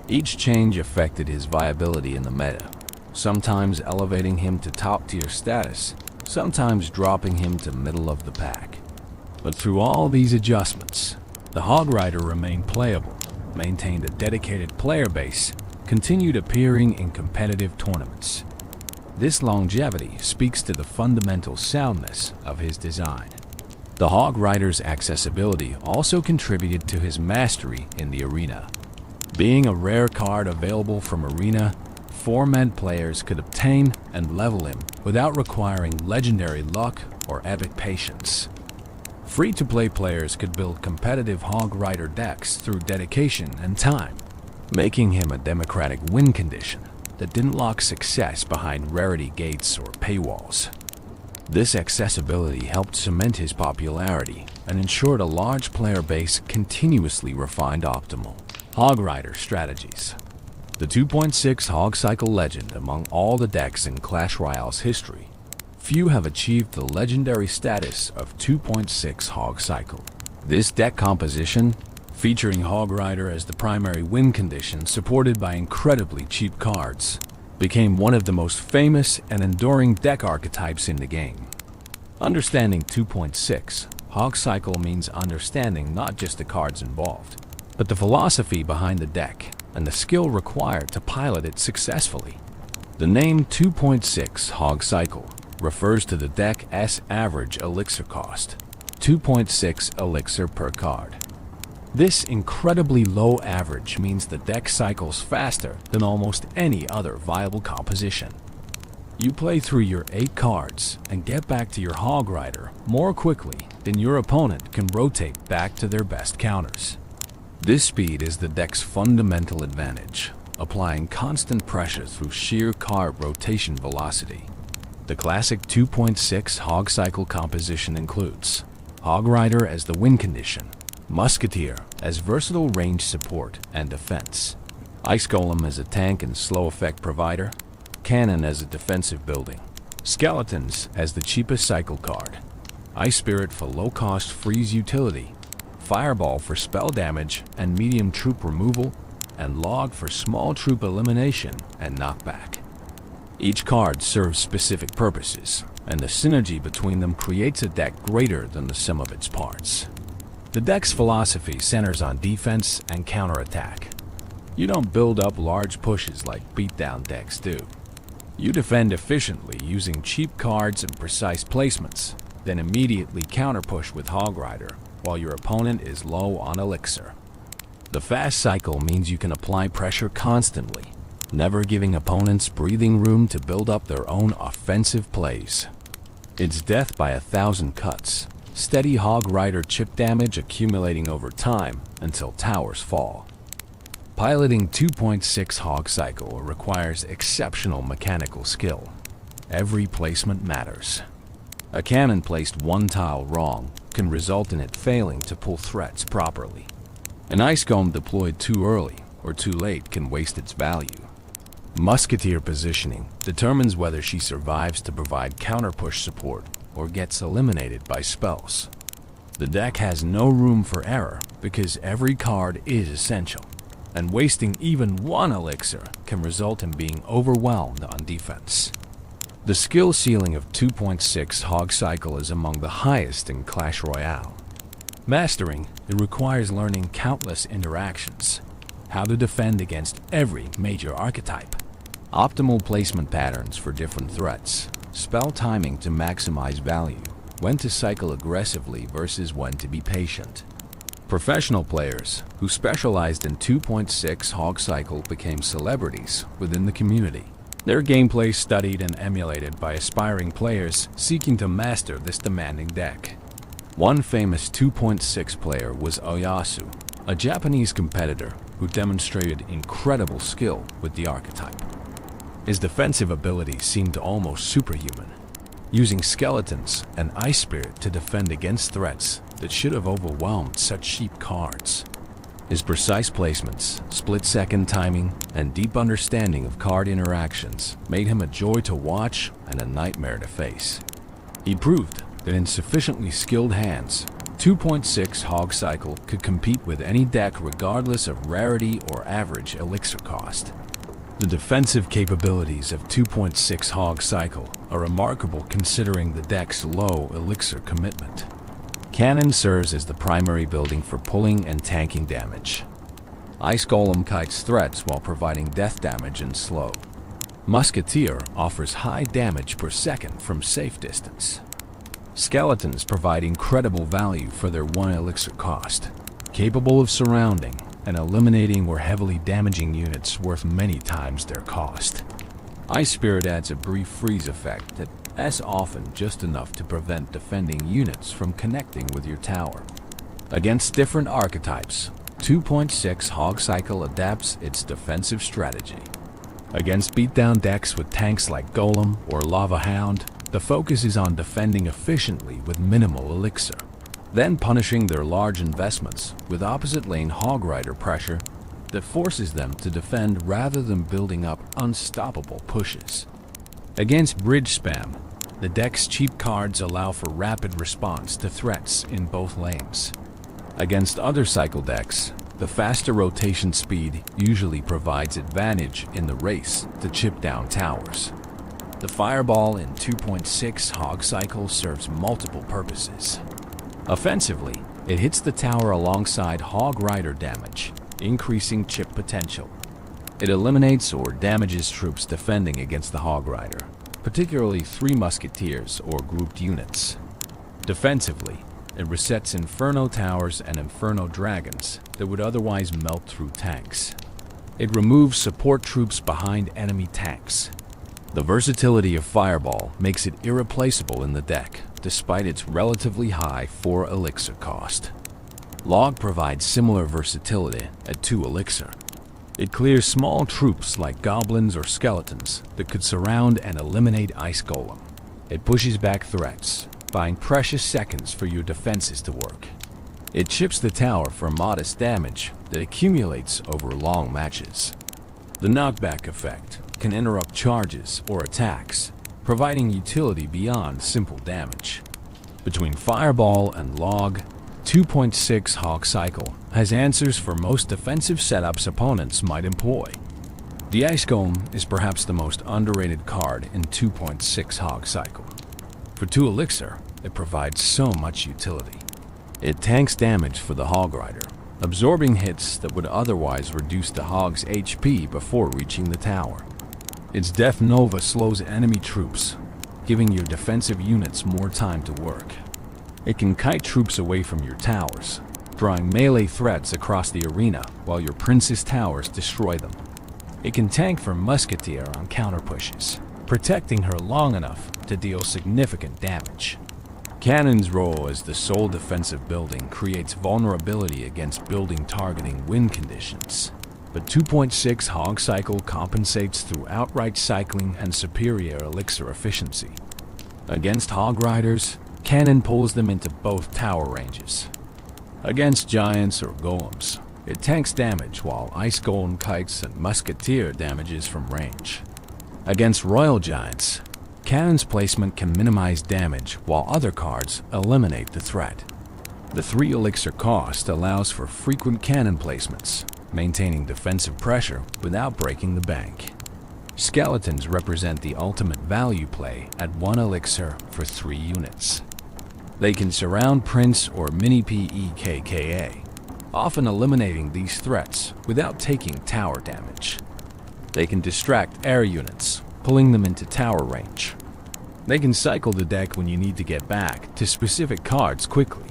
Each change affected his viability in the meta, sometimes elevating him to top-tier status, sometimes dropping him to middle of the pack. But through all these adjustments, the Hog Rider remained playable, maintained a dedicated player base, continued appearing in competitive tournaments. This longevity speaks to the fundamental soundness of his design. The Hog Rider's accessibility also contributed to his mastery in the arena. Being a rare card available from Arena, format players could obtain and level him without requiring legendary luck or epic patience. Free-to-play players could build competitive Hog Rider decks through dedication and time, making him a democratic win condition that didn't lock success behind rarity gates or paywalls. This accessibility helped cement his popularity and ensured a large player base continuously refined optimal Hog Rider strategies. The 2.6 Hog Cycle legend among all the decks in Clash Royale's history, few have achieved the legendary status of 2.6 Hog Cycle. This deck composition, featuring Hog Rider as the primary win condition supported by incredibly cheap cards, became one of the most famous and enduring deck archetypes in the game. Understanding 2.6 Hog Cycle means understanding not just the cards involved, but the philosophy behind the deck and the skill required to pilot it successfully. The name 2.6 Hog Cycle refers to the deck's average elixir cost, 2.6 elixir per card. This incredibly low average means the deck cycles faster than almost any other viable composition. You play through your 8 cards and get back to your Hog Rider more quickly than your opponent can rotate back to their best counters. This speed is the deck's fundamental advantage, applying constant pressure through sheer card rotation velocity. The classic 2.6 Hog Cycle composition includes Hog Rider as the win condition, Musketeer as versatile range support and defense, Ice Golem as a tank and slow effect provider, Cannon as a defensive building, Skeletons as the cheapest cycle card, Ice Spirit for low-cost freeze utility, Fireball for spell damage and medium troop removal, and Log for small troop elimination and knockback. Each card serves specific purposes, and the synergy between them creates a deck greater than the sum of its parts. The deck's philosophy centers on defense and counterattack. You don't build up large pushes like beatdown decks do. You defend efficiently using cheap cards and precise placements, then immediately counterpush with Hog Rider while your opponent is low on elixir. The fast cycle means you can apply pressure constantly, never giving opponents breathing room to build up their own offensive plays. It's death by 1,000 cuts, steady Hog Rider chip damage accumulating over time until towers fall. Piloting 2.6 Hog Cycle requires exceptional mechanical skill. Every placement matters. A cannon placed one tile wrong can result in it failing to pull threats properly. An ice golem deployed too early or too late can waste its value. Musketeer positioning determines whether she survives to provide counter-push support or gets eliminated by spells. The deck has no room for error because every card is essential, and wasting even one elixir can result in being overwhelmed on defense. The skill ceiling of 2.6 Hog Cycle is among the highest in Clash Royale. Mastering it requires learning countless interactions, how to defend against every major archetype, optimal placement patterns for different threats, spell timing to maximize value, when to cycle aggressively versus when to be patient. Professional players who specialized in 2.6 Hog Cycle became celebrities within the community. Their gameplay studied and emulated by aspiring players seeking to master this demanding deck. One famous 2.6 player was Oyasu, a Japanese competitor who demonstrated incredible skill with the archetype. His defensive abilities seemed almost superhuman, using skeletons and ice spirit to defend against threats that should have overwhelmed such cheap cards. His precise placements, split-second timing, and deep understanding of card interactions made him a joy to watch and a nightmare to face. He proved that in sufficiently skilled hands, 2.6 Hog Cycle could compete with any deck regardless of rarity or average elixir cost. The defensive capabilities of 2.6 Hog Cycle are remarkable considering the deck's low elixir commitment. Cannon serves as the primary building for pulling and tanking damage. Ice Golem kites threats while providing death damage and slow. Musketeer offers high damage per second from safe distance. Skeletons provide incredible value for their 1 elixir cost, capable of surrounding and eliminating or heavily damaging units worth many times their cost. Ice Spirit adds a brief freeze effect that is often just enough to prevent defending units from connecting with your tower. Against different archetypes, 2.6 Hog Cycle adapts its defensive strategy. Against beatdown decks with tanks like Golem or Lava Hound, the focus is on defending efficiently with minimal elixir, then punishing their large investments with opposite lane Hog Rider pressure that forces them to defend rather than building up unstoppable pushes. Against bridge spam, the deck's cheap cards allow for rapid response to threats in both lanes. Against other cycle decks, the faster rotation speed usually provides advantage in the race to chip down towers. The Fireball in 2.6 Hog Cycle serves multiple purposes. Offensively, it hits the tower alongside Hog Rider damage, increasing chip potential. It eliminates or damages troops defending against the Hog Rider, particularly 3 Musketeers or grouped units. Defensively, it resets Inferno Towers and Inferno Dragons that would otherwise melt through tanks. It removes support troops behind enemy tanks. The versatility of Fireball makes it irreplaceable in the deck, despite its relatively high 4 elixir cost. Log provides similar versatility at 2 elixir. It clears small troops like goblins or skeletons that could surround and eliminate Ice Golem. It pushes back threats, buying precious seconds for your defenses to work. It chips the tower for modest damage that accumulates over long matches. The knockback effect can interrupt charges or attacks, providing utility beyond simple damage. Between Fireball and Log, 2.6 Hog Cycle has answers for most defensive setups opponents might employ. The Ice Golem is perhaps the most underrated card in 2.6 Hog Cycle. For 2 elixir, it provides so much utility. It tanks damage for the Hog Rider, absorbing hits that would otherwise reduce the Hog's HP before reaching the tower. Its Death Nova slows enemy troops, giving your defensive units more time to work. It can kite troops away from your towers, drawing melee threats across the arena while your prince's towers destroy them. It can tank for Musketeer on counter pushes, protecting her long enough to deal significant damage. Cannon's role as the sole defensive building creates vulnerability against building targeting wind conditions. But 2.6 Hog Cycle compensates through outright cycling and superior elixir efficiency. Against Hog Riders, Cannon pulls them into both tower ranges. Against Giants or Golems, it tanks damage while Ice Golem Kites and Musketeer damages from range. Against Royal Giants, Cannon's placement can minimize damage while other cards eliminate the threat. The 3 elixir cost allows for frequent cannon placements, maintaining defensive pressure without breaking the bank. Skeletons represent the ultimate value play at 1 elixir for 3 units. They can surround Prince or Mini PEKKA, often eliminating these threats without taking tower damage. They can distract air units, pulling them into tower range. They can cycle the deck when you need to get back to specific cards quickly.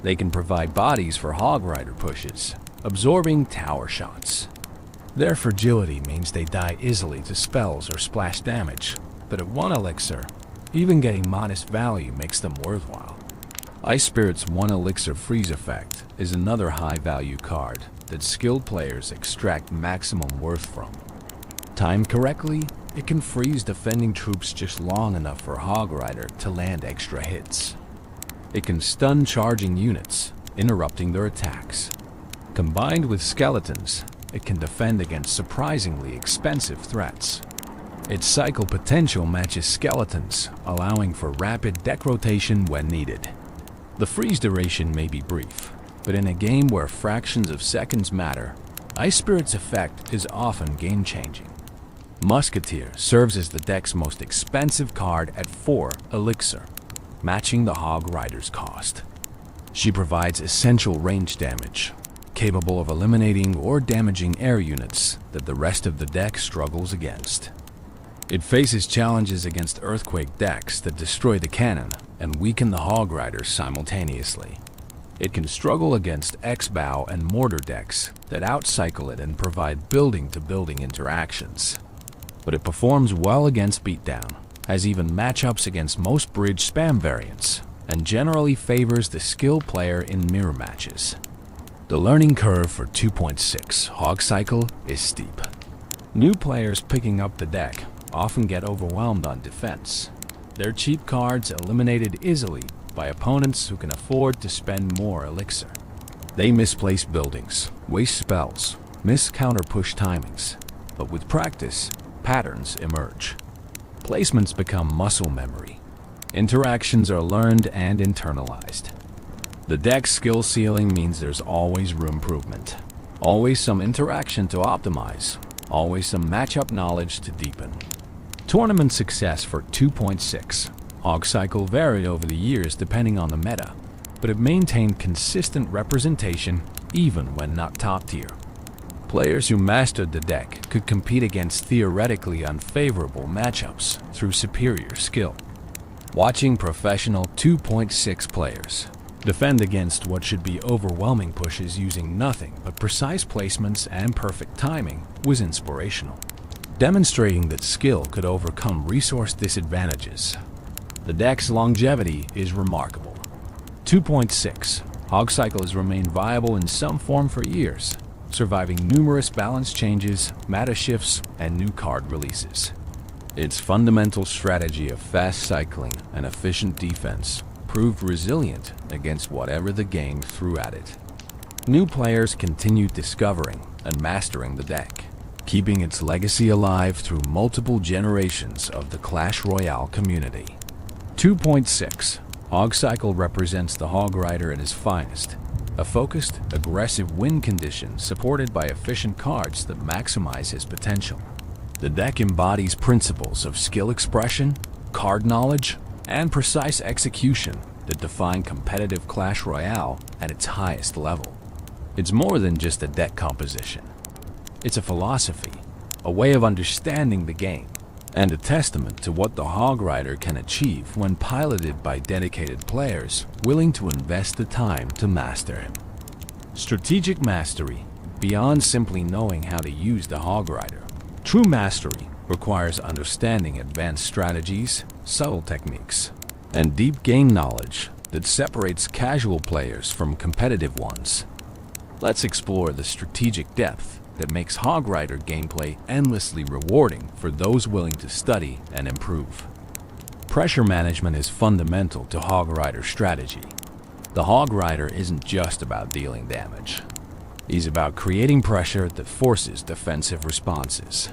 They can provide bodies for Hog Rider pushes, absorbing tower shots. Their fragility means they die easily to spells or splash damage, but at 1 elixir, even getting modest value makes them worthwhile. Ice Spirit's 1 elixir freeze effect is another high-value card that skilled players extract maximum worth from. Timed correctly, it can freeze defending troops just long enough for Hog Rider to land extra hits. It can stun charging units, interrupting their attacks. Combined with skeletons, it can defend against surprisingly expensive threats. Its cycle potential matches skeletons, allowing for rapid deck rotation when needed. The freeze duration may be brief, but in a game where fractions of seconds matter, Ice Spirit's effect is often game-changing. Musketeer serves as the deck's most expensive card at 4 elixir, matching the Hog Rider's cost. She provides essential range damage, capable of eliminating or damaging air units that the rest of the deck struggles against. It faces challenges against Earthquake decks that destroy the cannon and weaken the Hog Riders simultaneously. It can struggle against X-Bow and Mortar decks that outcycle it and provide building-to-building interactions. But it performs well against Beatdown, has even matchups against most bridge spam variants, and generally favors the skilled player in mirror matches. The learning curve for 2.6 Hog Cycle is steep. New players picking up the deck often get overwhelmed on defense. Their cheap cards eliminated easily by opponents who can afford to spend more elixir. They misplace buildings, waste spells, miss counter-push timings, but with practice, patterns emerge. Placements become muscle memory. Interactions are learned and internalized. The deck's skill ceiling means there's always room for improvement. Always some interaction to optimize. Always some matchup knowledge to deepen. Tournament success for 2.6 Hog Cycle varied over the years depending on the meta, but it maintained consistent representation even when not top tier. Players who mastered the deck could compete against theoretically unfavorable matchups through superior skill. Watching professional 2.6 players defend against what should be overwhelming pushes using nothing but precise placements and perfect timing was inspirational, demonstrating that skill could overcome resource disadvantages. The deck's longevity is remarkable. 2.6 Hog Cycle has remained viable in some form for years, surviving numerous balance changes, meta shifts, and new card releases. Its fundamental strategy of fast cycling and efficient defense proved resilient against whatever the game threw at it. New players continued discovering and mastering the deck, keeping its legacy alive through multiple generations of the Clash Royale community. 2.6 Hog Cycle represents the Hog Rider at his finest, a focused, aggressive win condition supported by efficient cards that maximize his potential. The deck embodies principles of skill expression, card knowledge, and precise execution that define competitive Clash Royale at its highest level. It's more than just a deck composition. It's a philosophy, a way of understanding the game, and a testament to what the Hog Rider can achieve when piloted by dedicated players willing to invest the time to master him. Strategic mastery, beyond simply knowing how to use the Hog Rider. True mastery requires understanding advanced strategies, subtle techniques, and deep game knowledge that separates casual players from competitive ones. Let's explore the strategic depth that makes Hog Rider gameplay endlessly rewarding for those willing to study and improve. Pressure management is fundamental to Hog Rider strategy. The Hog Rider isn't just about dealing damage. He's about creating pressure that forces defensive responses.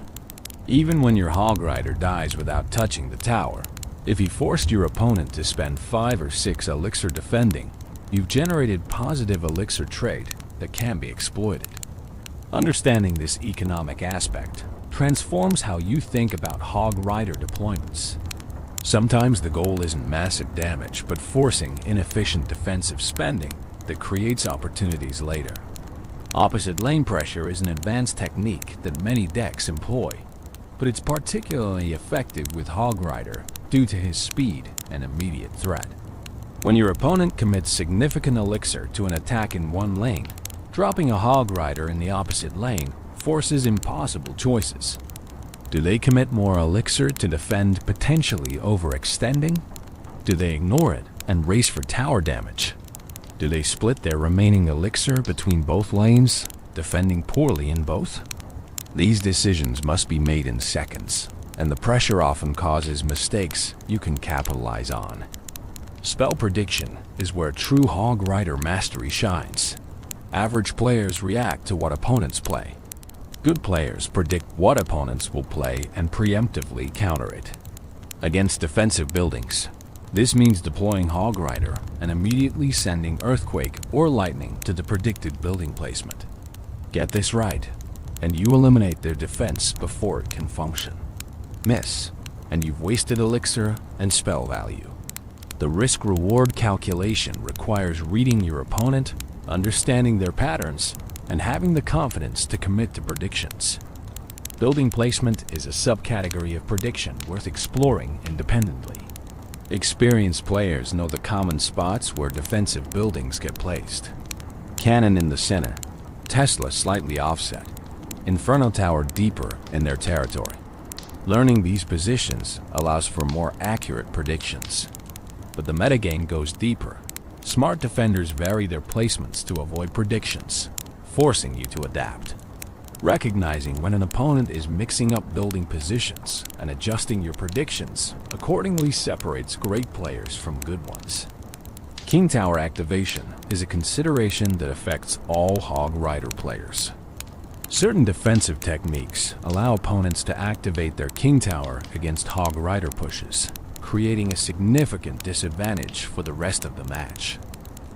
Even when your Hog Rider dies without touching the tower, if you forced your opponent to spend 5 or 6 elixir defending, you've generated positive elixir trade that can be exploited. Understanding this economic aspect transforms how you think about Hog Rider deployments. Sometimes the goal isn't massive damage, but forcing inefficient defensive spending that creates opportunities later. Opposite lane pressure is an advanced technique that many decks employ, but it's particularly effective with Hog Rider due to his speed and immediate threat. When your opponent commits significant elixir to an attack in one lane, dropping a Hog Rider in the opposite lane forces impossible choices. Do they commit more elixir to defend, potentially overextending? Do they ignore it and race for tower damage? Do they split their remaining elixir between both lanes, defending poorly in both? These decisions must be made in seconds, and the pressure often causes mistakes you can capitalize on. Spell prediction is where true Hog Rider mastery shines. Average players react to what opponents play. Good players predict what opponents will play and preemptively counter it. Against defensive buildings, this means deploying Hog Rider and immediately sending Earthquake or Lightning to the predicted building placement. Get this right, and you eliminate their defense before it can function. Miss, and you've wasted elixir and spell value. The risk-reward calculation requires reading your opponent, understanding their patterns, and having the confidence to commit to predictions. Building placement is a subcategory of prediction worth exploring independently. Experienced players know the common spots where defensive buildings get placed. Cannon in the center, Tesla slightly offset, Inferno Tower deeper in their territory. Learning these positions allows for more accurate predictions. But the metagame goes deeper. Smart defenders vary their placements to avoid predictions, forcing you to adapt. Recognizing when an opponent is mixing up building positions and adjusting your predictions accordingly separates great players from good ones. King Tower activation is a consideration that affects all Hog Rider players. Certain defensive techniques allow opponents to activate their King Tower against Hog Rider pushes, creating a significant disadvantage for the rest of the match.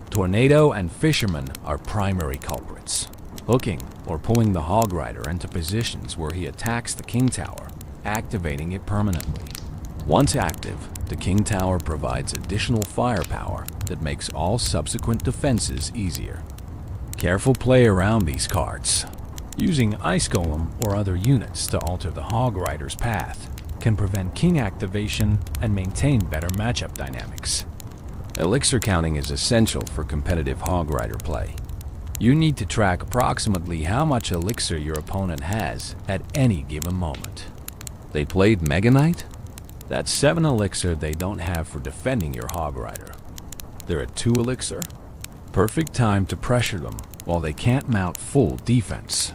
Tornado and Fisherman are primary culprits. Hooking or pulling the Hog Rider into positions where he attacks the King Tower, activating it permanently. Once active, the King Tower provides additional firepower that makes all subsequent defenses easier. Careful play around these cards. Using Ice Golem or other units to alter the Hog Rider's path can prevent King activation and maintain better matchup dynamics. Elixir counting is essential for competitive Hog Rider play. You need to track approximately how much elixir your opponent has at any given moment. They played Mega Knight? That's 7 elixir they don't have for defending your Hog Rider. They're at 2 elixir? Perfect time to pressure them while they can't mount full defense.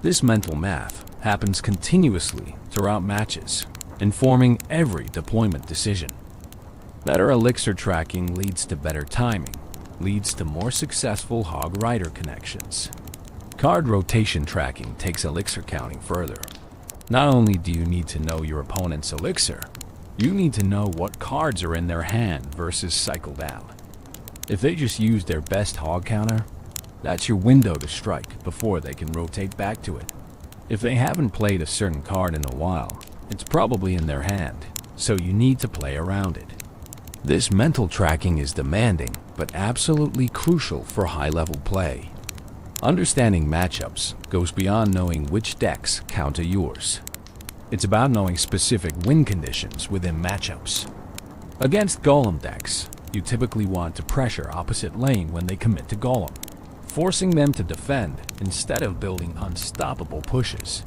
This mental math happens continuously throughout matches, informing every deployment decision. Better elixir tracking leads to better timing, leads to more successful Hog Rider connections. Card rotation tracking takes elixir counting further. Not only do you need to know your opponent's elixir, you need to know what cards are in their hand versus cycled out. If they just use their best hog counter, that's your window to strike before they can rotate back to it. If they haven't played a certain card in a while, it's probably in their hand, so you need to play around it. This mental tracking is demanding, but absolutely crucial for high-level play. Understanding matchups goes beyond knowing which decks counter yours. It's about knowing specific win conditions within matchups. Against Golem decks, you typically want to pressure opposite lane when they commit to Golem, forcing them to defend instead of building unstoppable pushes.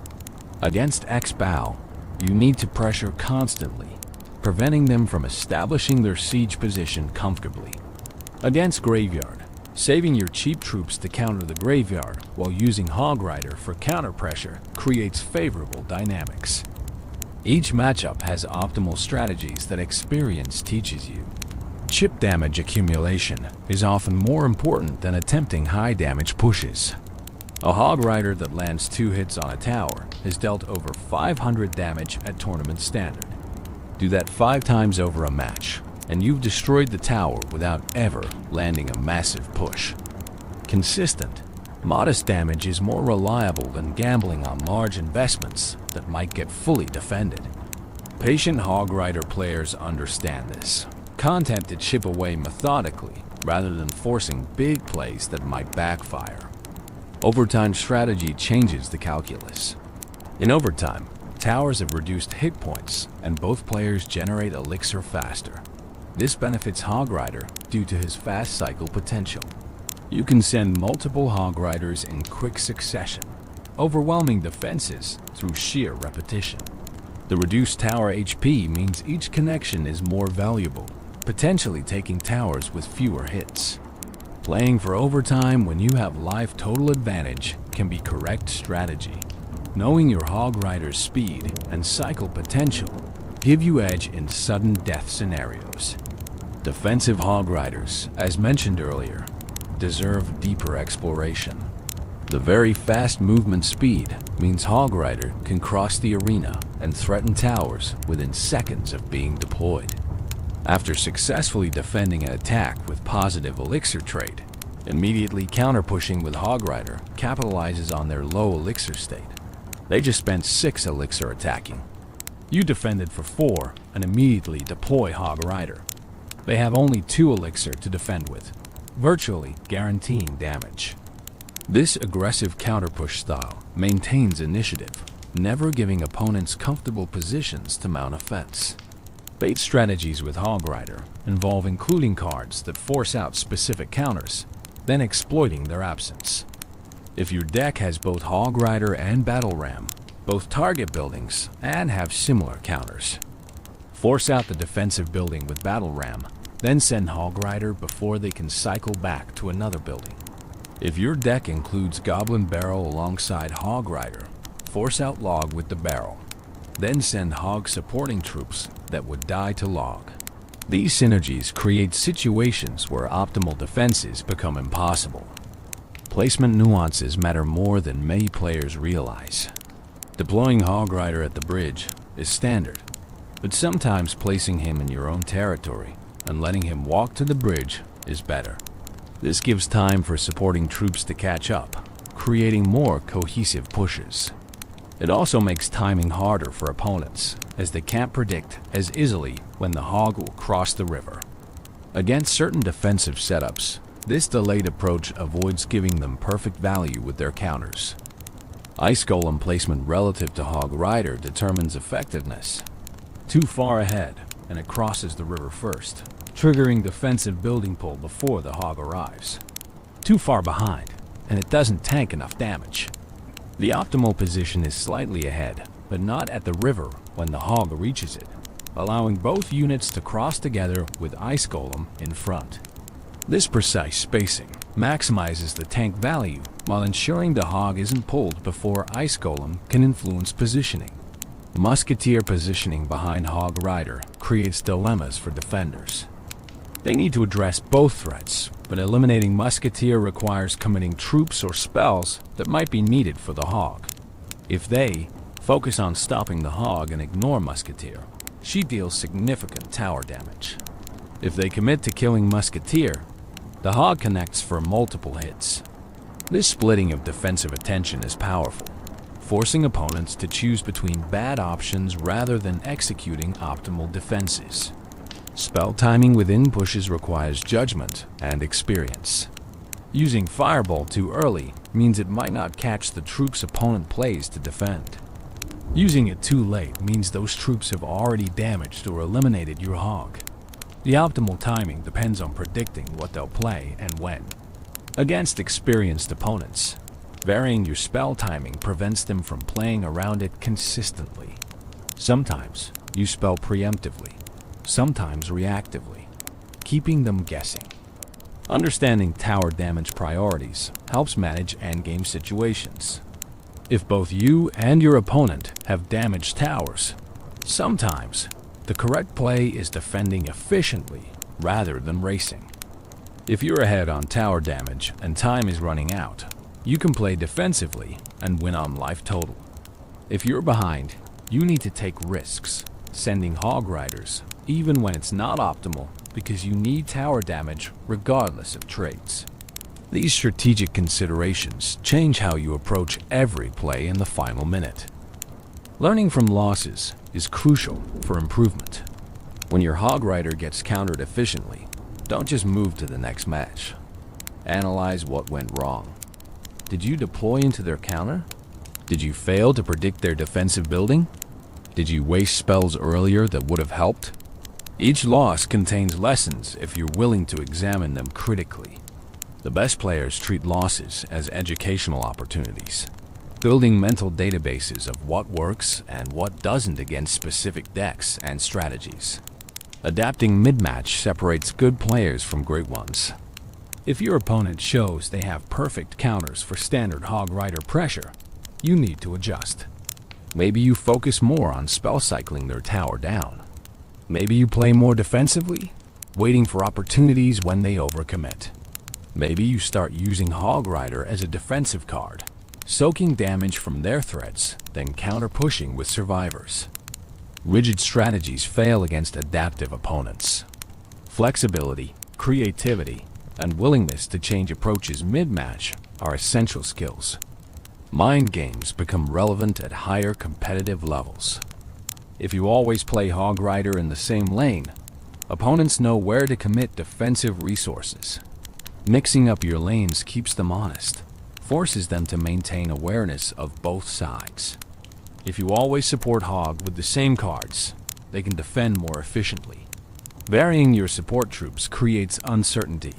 Against X-Bow, you need to pressure constantly, preventing them from establishing their siege position comfortably. Against Graveyard, saving your cheap troops to counter the graveyard while using Hog Rider for counter pressure creates favorable dynamics. Each matchup has optimal strategies that experience teaches you. Chip damage accumulation is often more important than attempting high damage pushes. A Hog Rider that lands 2 hits on a tower has dealt over 500 damage at tournament standard. Do that 5 times over a match, and you've destroyed the tower without ever landing a massive push. Consistent, modest damage is more reliable than gambling on large investments that might get fully defended. Patient Hog Rider players understand this, content to chip away methodically rather than forcing big plays that might backfire. Overtime strategy changes the calculus. In overtime, towers have reduced hit points and both players generate elixir faster. This benefits Hog Rider due to his fast cycle potential. You can send multiple Hog Riders in quick succession, overwhelming defenses through sheer repetition. The reduced tower HP means each connection is more valuable, potentially taking towers with fewer hits. Playing for overtime when you have life total advantage can be correct strategy. Knowing your Hog Rider's speed and cycle potential give you edge in sudden death scenarios. Defensive Hog Riders, as mentioned earlier, deserve deeper exploration. The very fast movement speed means Hog Rider can cross the arena and threaten towers within seconds of being deployed. After successfully defending an attack with positive elixir trade, immediately counter-pushing with Hog Rider capitalizes on their low elixir state. They just spent 6 elixir attacking. You defended for 4 and immediately deploy Hog Rider. They have only 2 elixir to defend with, virtually guaranteeing damage. This aggressive counter-push style maintains initiative, never giving opponents comfortable positions to mount offense. Bait strategies with Hog Rider involve including cards that force out specific counters, then exploiting their absence. If your deck has both Hog Rider and Battle Ram, both target buildings, and have similar counters, force out the defensive building with Battle Ram, then send Hog Rider before they can cycle back to another building. If your deck includes Goblin Barrel alongside Hog Rider, force out Log with the barrel, then send Hog supporting troops that would die to Log. These synergies create situations where optimal defenses become impossible. Placement nuances matter more than many players realize. Deploying Hog Rider at the bridge is standard, but sometimes placing him in your own territory and letting him walk to the bridge is better. This gives time for supporting troops to catch up, creating more cohesive pushes. It also makes timing harder for opponents, as they can't predict as easily when the Hog will cross the river. Against certain defensive setups, this delayed approach avoids giving them perfect value with their counters. Ice Golem placement relative to Hog Rider determines effectiveness. Too far ahead, and it crosses the river first, triggering defensive building pull before the Hog arrives. Too far behind, and it doesn't tank enough damage. The optimal position is slightly ahead, but not at the river when the Hog reaches it, allowing both units to cross together with Ice Golem in front. This precise spacing maximizes the tank value while ensuring the Hog isn't pulled before Ice Golem can influence positioning. Musketeer positioning behind Hog Rider creates dilemmas for defenders. They need to address both threats, but eliminating Musketeer requires committing troops or spells that might be needed for the Hog. If they focus on stopping the Hog and ignore Musketeer, she deals significant tower damage. If they commit to killing Musketeer, the Hog connects for multiple hits. This splitting of defensive attention is powerful, forcing opponents to choose between bad options rather than executing optimal defenses. Spell timing within pushes requires judgment and experience. Using Fireball too early means it might not catch the troops opponent plays to defend. Using it too late means those troops have already damaged or eliminated your Hog. The optimal timing depends on predicting what they'll play and when. against experienced opponents. Varying your spell timing prevents them from playing around it consistently. Sometimes you spell preemptively, sometimes reactively, keeping them guessing. Understanding tower damage priorities helps manage endgame situations. If both you and your opponent have damaged towers, sometimes the correct play is defending efficiently rather than racing. If you're ahead on tower damage and time is running out, you can play defensively and win on life total. If you're behind, you need to take risks, sending Hog Riders even when it's not optimal because you need tower damage regardless of traits. These strategic considerations change how you approach every play in the final minute. Learning from losses is crucial for improvement. When your Hog Rider gets countered efficiently, don't just move to the next match. Analyze what went wrong. Did you deploy into their counter? Did you fail to predict their defensive building? Did you waste spells earlier that would have helped? Each loss contains lessons if you're willing to examine them critically. The best players treat losses as educational opportunities, building mental databases of what works and what doesn't against specific decks and strategies. Adapting mid-match separates good players from great ones. If your opponent shows they have perfect counters for standard Hog Rider pressure, you need to adjust. Maybe you focus more on spell cycling their tower down. Maybe you play more defensively, waiting for opportunities when they overcommit. Maybe you start using Hog Rider as a defensive card, soaking damage from their threats, then counter-pushing with survivors. Rigid strategies fail against adaptive opponents. Flexibility, creativity, and willingness to change approaches mid-match are essential skills. Mind games become relevant at higher competitive levels. If you always play Hog Rider in the same lane, opponents know where to commit defensive resources. Mixing up your lanes keeps them honest, forces them to maintain awareness of both sides. If you always support Hog with the same cards, they can defend more efficiently. Varying your support troops creates uncertainty.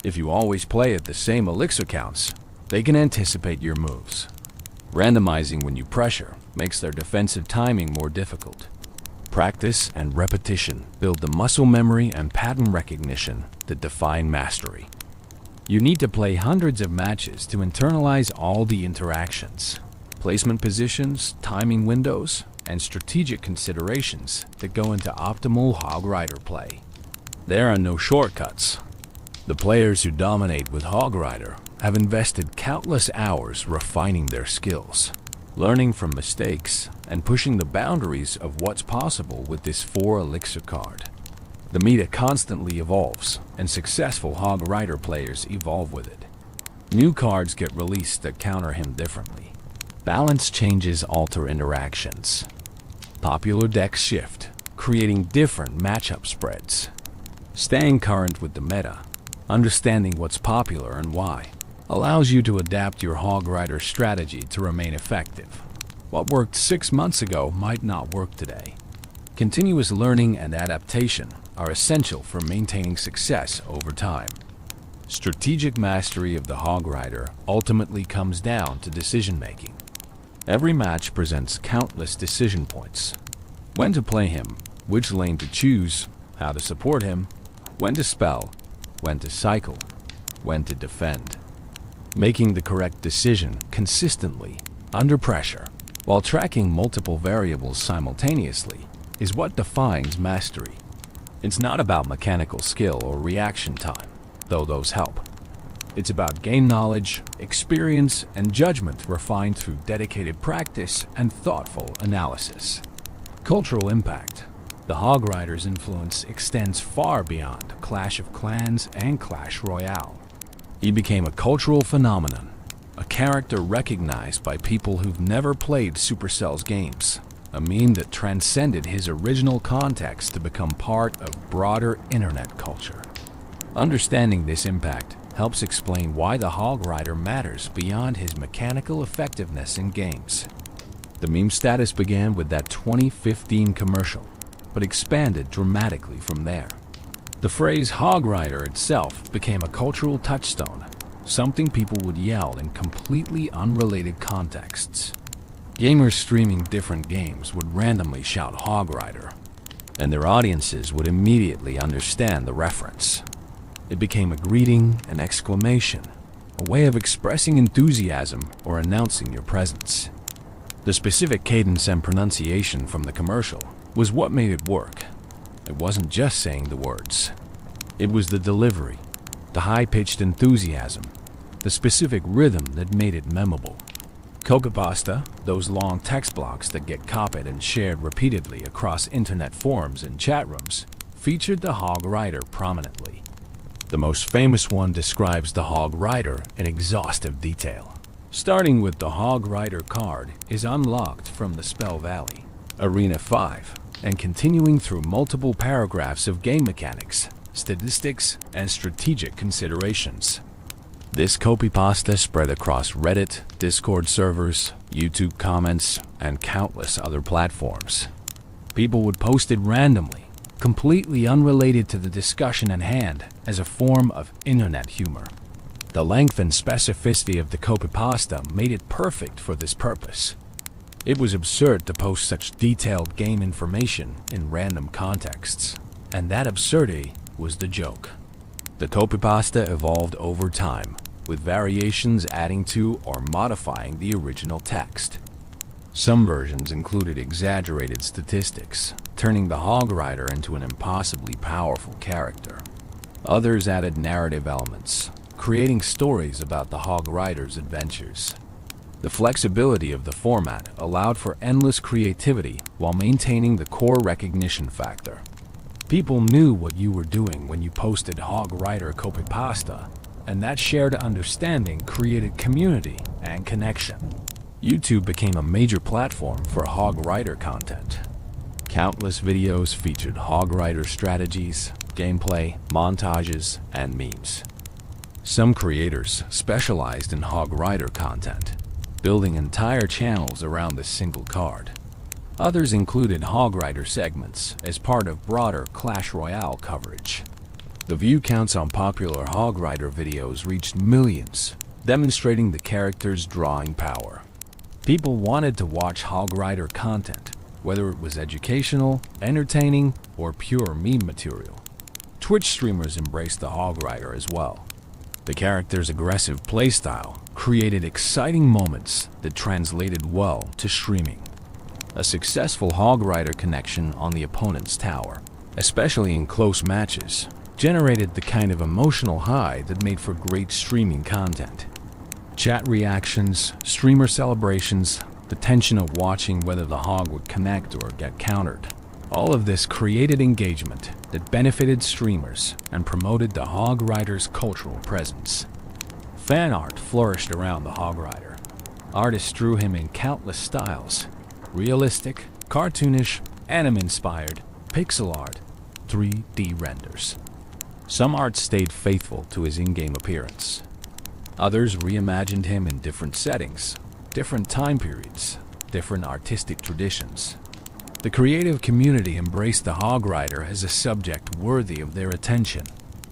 If you always play at the same elixir counts, they can anticipate your moves. Randomizing when you pressure makes their defensive timing more difficult. Practice and repetition build the muscle memory and pattern recognition that define mastery. You need to play hundreds of matches to internalize all the interactions, placement positions, timing windows, and strategic considerations that go into optimal Hog Rider play. There are no shortcuts. The players who dominate with Hog Rider have invested countless hours refining their skills, learning from mistakes, and pushing the boundaries of what's possible with this 4 elixir card. The meta constantly evolves, and successful Hog Rider players evolve with it. New cards get released that counter him differently. Balance changes alter interactions. Popular decks shift, creating different matchup spreads. Staying current with the meta, understanding what's popular and why, allows you to adapt your Hog Rider strategy to remain effective. What worked 6 months ago might not work today. Continuous learning and adaptation are essential for maintaining success over time. Strategic mastery of the Hog Rider ultimately comes down to decision-making. Every match presents countless decision points. When to play him, which lane to choose, how to support him, when to spell, when to cycle, when to defend. Making the correct decision consistently, under pressure, while tracking multiple variables simultaneously, is what defines mastery. It's not about mechanical skill or reaction time, though those help. It's about game knowledge, experience, and judgment refined through dedicated practice and thoughtful analysis. Cultural impact. The Hog Rider's influence extends far beyond Clash of Clans and Clash Royale. He became a cultural phenomenon, a character recognized by people who've never played Supercell's games, a meme that transcended his original context to become part of broader internet culture. Understanding this impact helps explain why the Hog Rider matters beyond his mechanical effectiveness in games. The meme status began with that 2015 commercial, but expanded dramatically from there. The phrase Hog Rider itself became a cultural touchstone, something people would yell in completely unrelated contexts. Gamers streaming different games would randomly shout Hog Rider, and their audiences would immediately understand the reference. It became a greeting, an exclamation, a way of expressing enthusiasm or announcing your presence. The specific cadence and pronunciation from the commercial was what made it work. It wasn't just saying the words. It was the delivery, the high-pitched enthusiasm, the specific rhythm that made it memorable. Copypasta, those long text blocks that get copied and shared repeatedly across internet forums and chat rooms, featured the Hog Rider prominently. The most famous one describes the Hog Rider in exhaustive detail. Starting with the Hog Rider card is unlocked from the Spell Valley, Arena 5, and continuing through multiple paragraphs of game mechanics, statistics, and strategic considerations. This copypasta spread across Reddit, Discord servers, YouTube comments, and countless other platforms. People would post it randomly, completely unrelated to the discussion at hand, as a form of internet humor. The length and specificity of the copypasta made it perfect for this purpose. It was absurd to post such detailed game information in random contexts, and that absurdity was the joke. The copypasta evolved over time, with variations adding to or modifying the original text. Some versions included exaggerated statistics, turning the Hog Rider into an impossibly powerful character. Others added narrative elements, creating stories about the Hog Rider's adventures. The flexibility of the format allowed for endless creativity while maintaining the core recognition factor. People knew what you were doing when you posted Hog Rider copypasta, and that shared understanding created community and connection. YouTube became a major platform for Hog Rider content. Countless videos featured Hog Rider strategies, gameplay, montages, and memes. Some creators specialized in Hog Rider content, building entire channels around this single card. Others included Hog Rider segments as part of broader Clash Royale coverage. The view counts on popular Hog Rider videos reached millions, demonstrating the character's drawing power. People wanted to watch Hog Rider content, whether it was educational, entertaining, or pure meme material. Twitch streamers embraced the Hog Rider as well. The character's aggressive playstyle created exciting moments that translated well to streaming. A successful Hog Rider connection on the opponent's tower, especially in close matches, generated the kind of emotional high that made for great streaming content. Chat reactions, streamer celebrations, the tension of watching whether the hog would connect or get countered. All of this created engagement that benefited streamers and promoted the Hog Rider's cultural presence. Fan art flourished around the Hog Rider. Artists drew him in countless styles: realistic, cartoonish, anime-inspired, pixel art, 3D renders. Some art stayed faithful to his in-game appearance. Others reimagined him in different settings, different time periods, different artistic traditions. The creative community embraced the Hog Rider as a subject worthy of their attention,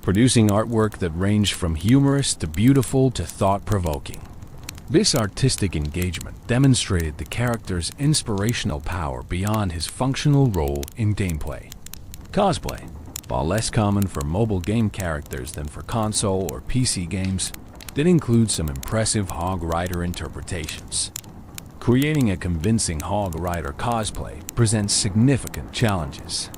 producing artwork that ranged from humorous to beautiful to thought-provoking. This artistic engagement demonstrated the character's inspirational power beyond his functional role in gameplay. Cosplay, while less common for mobile game characters than for console or PC games, did include some impressive Hog Rider interpretations. Creating a convincing Hog Rider cosplay presents significant challenges.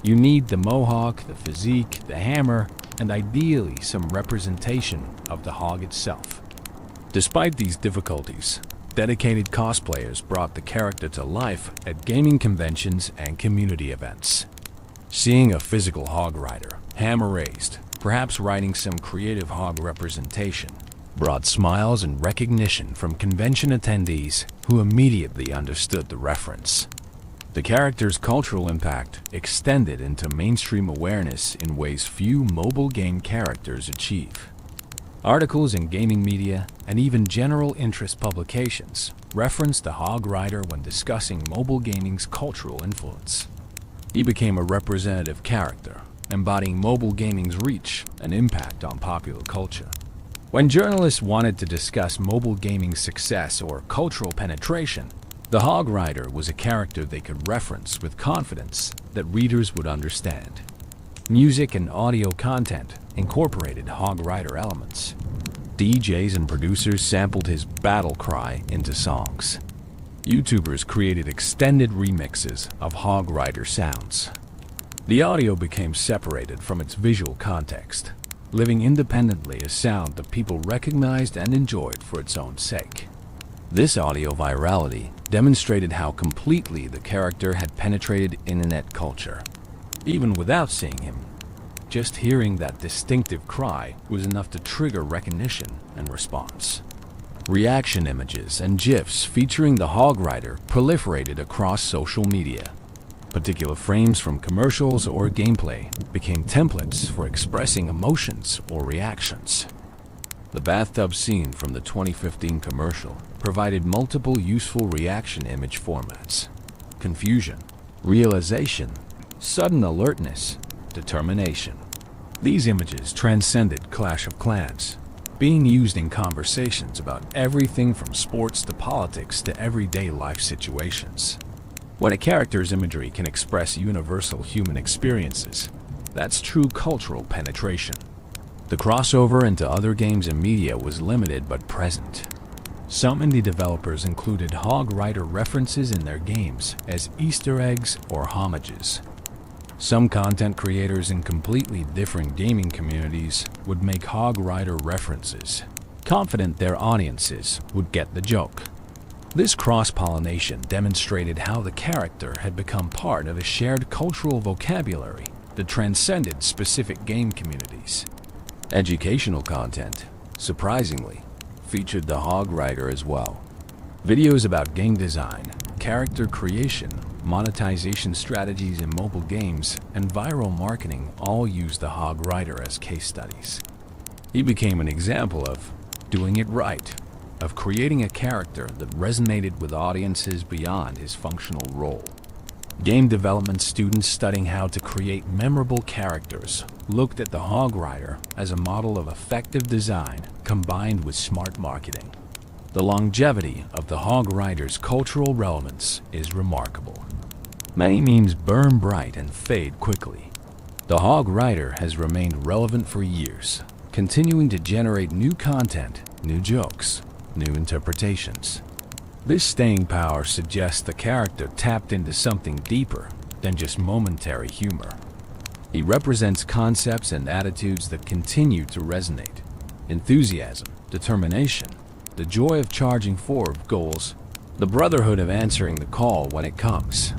You need the mohawk, the physique, the hammer, and ideally some representation of the hog itself. Despite these difficulties, dedicated cosplayers brought the character to life at gaming conventions and community events. Seeing a physical Hog Rider, hammer raised, perhaps writing some creative hog representation, brought smiles and recognition from convention attendees who immediately understood the reference. The character's cultural impact extended into mainstream awareness in ways few mobile game characters achieve. Articles in gaming media and even general interest publications referenced the Hog Rider when discussing mobile gaming's cultural influence. He became a representative character, embodying mobile gaming's reach and impact on popular culture. When journalists wanted to discuss mobile gaming success or cultural penetration, the Hog Rider was a character they could reference with confidence that readers would understand. Music and audio content incorporated Hog Rider elements. DJs and producers sampled his battle cry into songs. YouTubers created extended remixes of Hog Rider sounds. The audio became separated from its visual context, living independently as sound that people recognized and enjoyed for its own sake. This audio virality demonstrated how completely the character had penetrated internet culture. Even without seeing him, just hearing that distinctive cry was enough to trigger recognition and response. Reaction images and GIFs featuring the Hog Rider proliferated across social media. Particular frames from commercials or gameplay became templates for expressing emotions or reactions. The bathtub scene from the 2015 commercial provided multiple useful reaction image formats: confusion, realization, sudden alertness, determination. These images transcended Clash of Clans, being used in conversations about everything from sports to politics to everyday life situations. When a character's imagery can express universal human experiences, that's true cultural penetration. The crossover into other games and media was limited but present. Some indie developers included Hog Rider references in their games as Easter eggs or homages. Some content creators in completely different gaming communities would make Hog Rider references, confident their audiences would get the joke. This cross-pollination demonstrated how the character had become part of a shared cultural vocabulary that transcended specific game communities. Educational content, surprisingly, featured the Hog Rider as well. Videos about game design, character creation, monetization strategies in mobile games, and viral marketing all used the Hog Rider as case studies. He became an example of doing it right, of creating a character that resonated with audiences beyond his functional role. Game development students studying how to create memorable characters looked at the Hog Rider as a model of effective design combined with smart marketing. The longevity of the Hog Rider's cultural relevance is remarkable. Many memes burn bright and fade quickly. The Hog Rider has remained relevant for years, continuing to generate new content, new jokes, new interpretations. This staying power suggests the character tapped into something deeper than just momentary humor. He represents concepts and attitudes that continue to resonate: enthusiasm, determination, the joy of charging forward goals, the brotherhood of answering the call when it comes.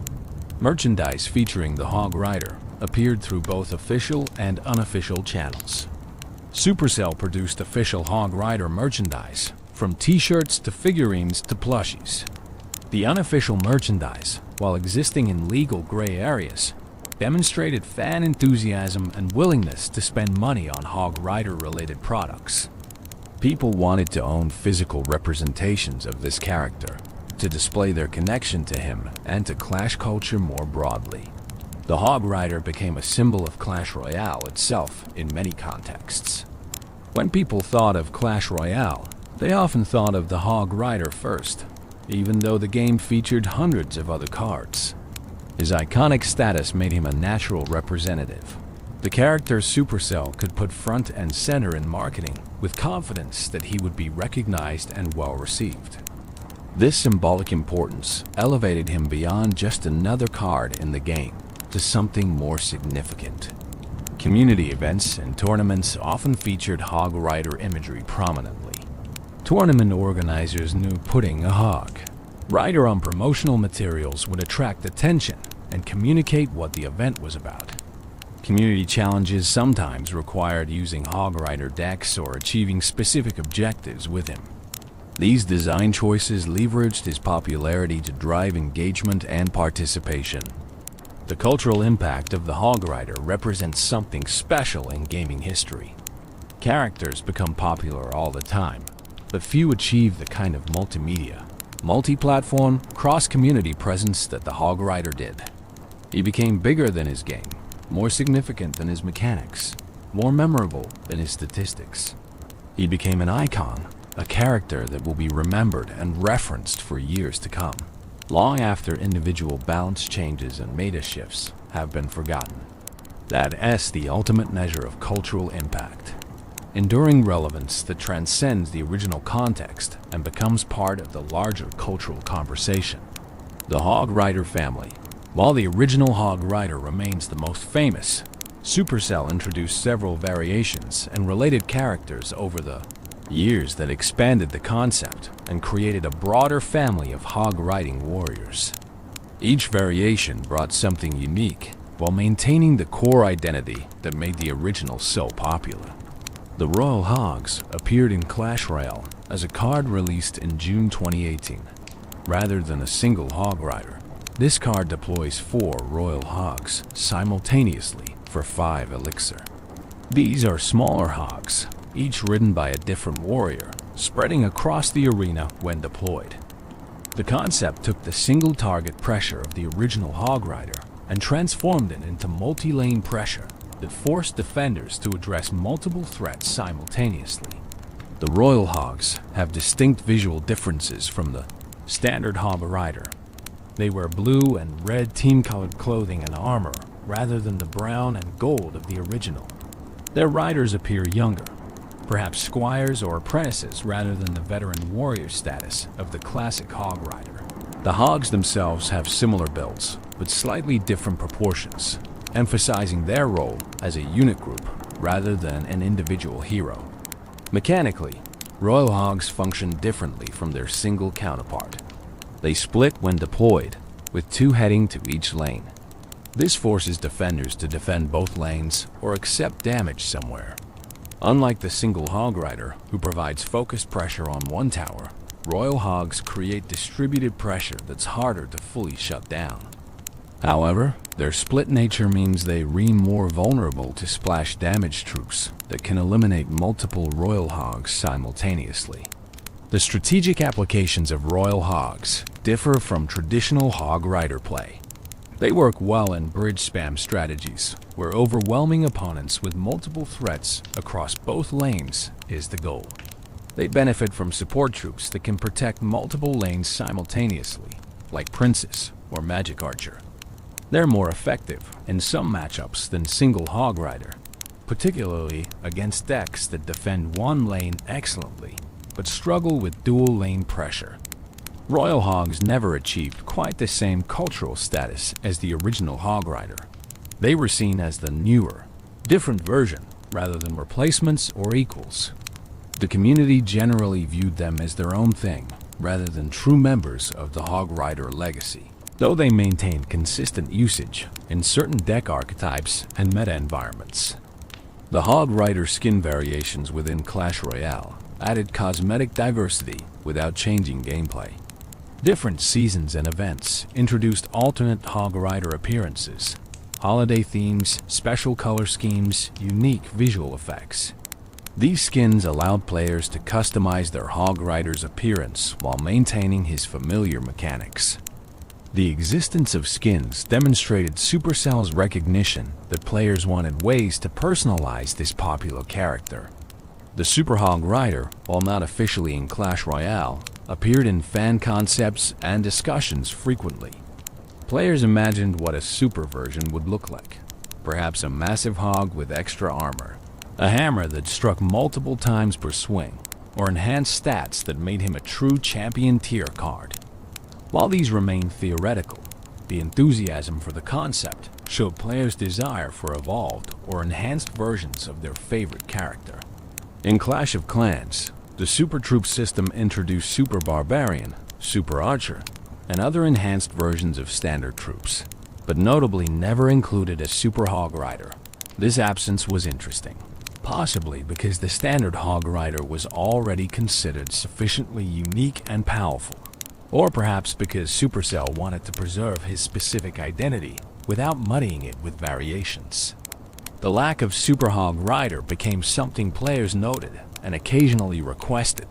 Merchandise featuring the Hog Rider appeared through both official and unofficial channels. Supercell produced official Hog Rider merchandise, from t-shirts to figurines to plushies. The unofficial merchandise, while existing in legal gray areas, demonstrated fan enthusiasm and willingness to spend money on Hog Rider-related products. People wanted to own physical representations of this character, to display their connection to him and to Clash culture more broadly. The Hog Rider became a symbol of Clash Royale itself in many contexts. When people thought of Clash Royale, they often thought of the Hog Rider first, even though the game featured hundreds of other cards. His iconic status made him a natural representative. The character Supercell could put front and center in marketing with confidence that he would be recognized and well received. This symbolic importance elevated him beyond just another card in the game to something more significant. Community events and tournaments often featured Hog Rider imagery prominently. Tournament organizers knew putting a Hog Rider on promotional materials would attract attention and communicate what the event was about. Community challenges sometimes required using Hog Rider decks or achieving specific objectives with him. These design choices leveraged his popularity to drive engagement and participation. The cultural impact of the Hog Rider represents something special in gaming history. Characters become popular all the time, but few achieve the kind of multimedia, multi-platform, cross-community presence that the Hog Rider did. He became bigger than his game, more significant than his mechanics, more memorable than his statistics. He became an icon, a character that will be remembered and referenced for years to come, long after individual balance changes and meta shifts have been forgotten. That's the ultimate measure of cultural impact. Enduring relevance that transcends the original context and becomes part of the larger cultural conversation. The Hog Rider family. While the original Hog Rider remains the most famous, Supercell introduced several variations and related characters over the years that expanded the concept and created a broader family of hog-riding warriors. Each variation brought something unique while maintaining the core identity that made the original so popular. The Royal Hogs appeared in Clash Royale as a card released in June 2018. Rather than a single Hog Rider, this card deploys 4 Royal Hogs simultaneously for 5 elixir. These are smaller hogs, each ridden by a different warrior, spreading across the arena when deployed. The concept took the single target pressure of the original Hog Rider and transformed it into multi-lane pressure that forced defenders to address multiple threats simultaneously. The Royal Hogs have distinct visual differences from the standard Hog Rider. They wear blue and red team-colored clothing and armor rather than the brown and gold of the original. Their riders appear younger, perhaps squires or apprentices rather than the veteran warrior status of the classic Hog Rider. The Hogs themselves have similar builds, but slightly different proportions, emphasizing their role as a unit group rather than an individual hero. Mechanically, Royal Hogs function differently from their single counterpart. They split when deployed, with 2 heading to each lane. This forces defenders to defend both lanes or accept damage somewhere. Unlike the single Hog Rider, who provides focused pressure on one tower, Royal Hogs create distributed pressure that's harder to fully shut down. However, their split nature means they remain more vulnerable to splash damage troops that can eliminate multiple Royal Hogs simultaneously. The strategic applications of Royal Hogs differ from traditional Hog Rider play. They work well in bridge spam strategies, where overwhelming opponents with multiple threats across both lanes is the goal. They benefit from support troops that can protect multiple lanes simultaneously, like Princess or Magic Archer. They're more effective in some matchups than single Hog Rider, particularly against decks that defend one lane excellently, but struggle with dual lane pressure. Royal Hogs never achieved quite the same cultural status as the original Hog Rider. They were seen as the newer, different version rather than replacements or equals. The community generally viewed them as their own thing rather than true members of the Hog Rider legacy, though they maintained consistent usage in certain deck archetypes and meta environments. The Hog Rider skin variations within Clash Royale added cosmetic diversity without changing gameplay. Different seasons and events introduced alternate Hog Rider appearances, holiday themes, special color schemes, unique visual effects. These skins allowed players to customize their Hog Rider's appearance while maintaining his familiar mechanics. The existence of skins demonstrated Supercell's recognition that players wanted ways to personalize this popular character. The Super Hog Rider, while not officially in Clash Royale, appeared in fan concepts and discussions frequently. Players imagined what a super version would look like. Perhaps a massive hog with extra armor, a hammer that struck multiple times per swing, or enhanced stats that made him a true champion tier card. While these remain theoretical, the enthusiasm for the concept showed players' desire for evolved or enhanced versions of their favorite character. In Clash of Clans, the Super Troop system introduced Super Barbarian, Super Archer, and other enhanced versions of standard troops, but notably never included a Super Hog Rider. This absence was interesting, possibly because the standard Hog Rider was already considered sufficiently unique and powerful, or perhaps because Supercell wanted to preserve his specific identity without muddying it with variations. The lack of Super Hog Rider became something players noted and occasionally requested.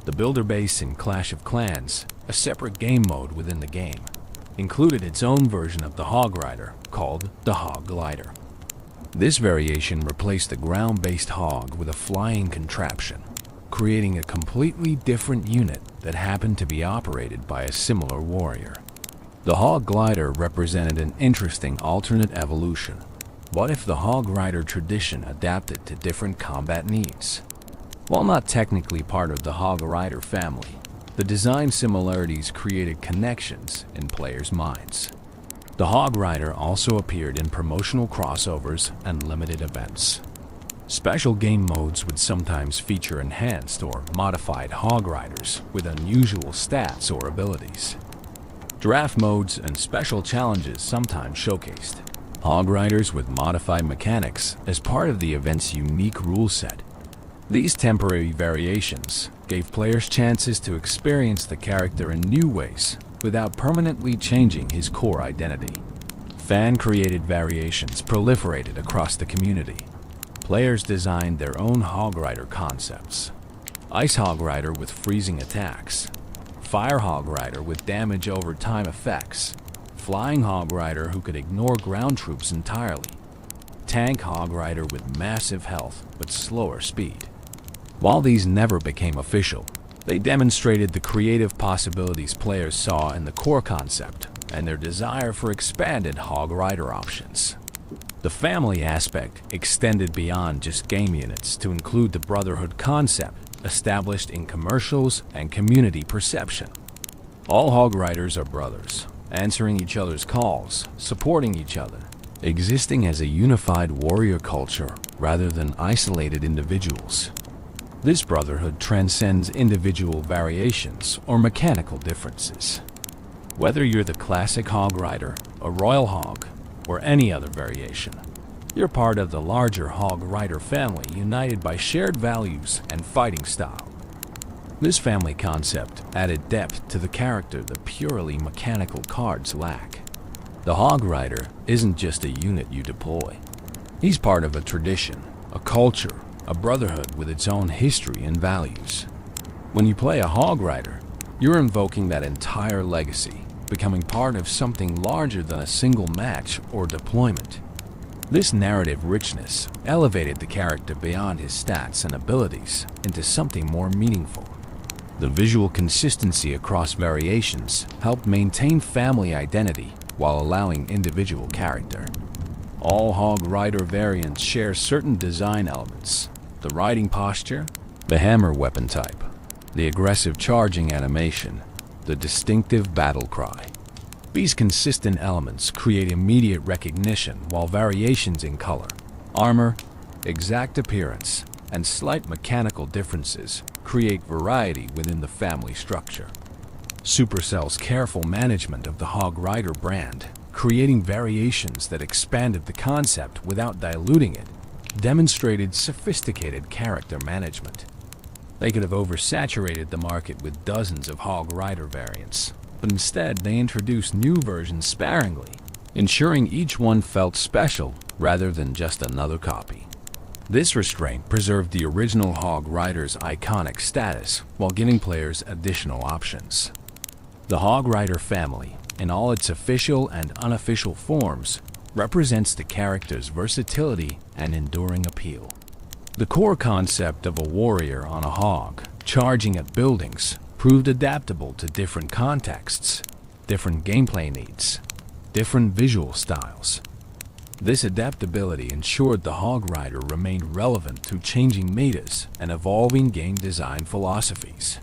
The builder base in Clash of Clans, a separate game mode within the game, included its own version of the Hog Rider called the Hog Glider. This variation replaced the ground-based hog with a flying contraption, creating a completely different unit that happened to be operated by a similar warrior. The Hog Glider represented an interesting alternate evolution. What if the Hog Rider tradition adapted to different combat needs? While not technically part of the Hog Rider family, the design similarities created connections in players' minds. The Hog Rider also appeared in promotional crossovers and limited events. Special game modes would sometimes feature enhanced or modified Hog Riders with unusual stats or abilities. Draft modes and special challenges sometimes showcased Hog Riders with modified mechanics as part of the event's unique rule set. These temporary variations gave players chances to experience the character in new ways without permanently changing his core identity. Fan-created variations proliferated across the community. Players designed their own Hog Rider concepts. Ice Hog Rider with freezing attacks, Fire Hog Rider with damage over time effects, Flying Hog Rider who could ignore ground troops entirely, Tank Hog Rider with massive health but slower speed. While these never became official, they demonstrated the creative possibilities players saw in the core concept and their desire for expanded Hog Rider options. The family aspect extended beyond just game units to include the brotherhood concept established in commercials and community perception. All Hog Riders are brothers, answering each other's calls, supporting each other, existing as a unified warrior culture rather than isolated individuals. This brotherhood transcends individual variations or mechanical differences. Whether you're the classic Hog Rider, a Royal Hog, or any other variation, you're part of the larger Hog Rider family united by shared values and fighting style. This family concept added depth to the character that purely mechanical cards lack. The Hog Rider isn't just a unit you deploy. He's part of a tradition, a culture, a brotherhood with its own history and values. When you play a Hog Rider, you're invoking that entire legacy, becoming part of something larger than a single match or deployment. This narrative richness elevated the character beyond his stats and abilities into something more meaningful. The visual consistency across variations helped maintain family identity while allowing individual character. All Hog Rider variants share certain design elements: the riding posture, the hammer weapon type, the aggressive charging animation, the distinctive battle cry. These consistent elements create immediate recognition, while variations in color, armor, exact appearance, and slight mechanical differences create variety within the family structure. Supercell's careful management of the Hog Rider brand, creating variations that expanded the concept without diluting it, demonstrated sophisticated character management. They could have oversaturated the market with dozens of Hog Rider variants, but instead they introduced new versions sparingly, ensuring each one felt special rather than just another copy. This restraint preserved the original Hog Rider's iconic status while giving players additional options. The Hog Rider family, in all its official and unofficial forms, represents the character's versatility and enduring appeal. The core concept of a warrior on a hog, charging at buildings, proved adaptable to different contexts, different gameplay needs, different visual styles. This adaptability ensured the Hog Rider remained relevant to changing metas and evolving game design philosophies.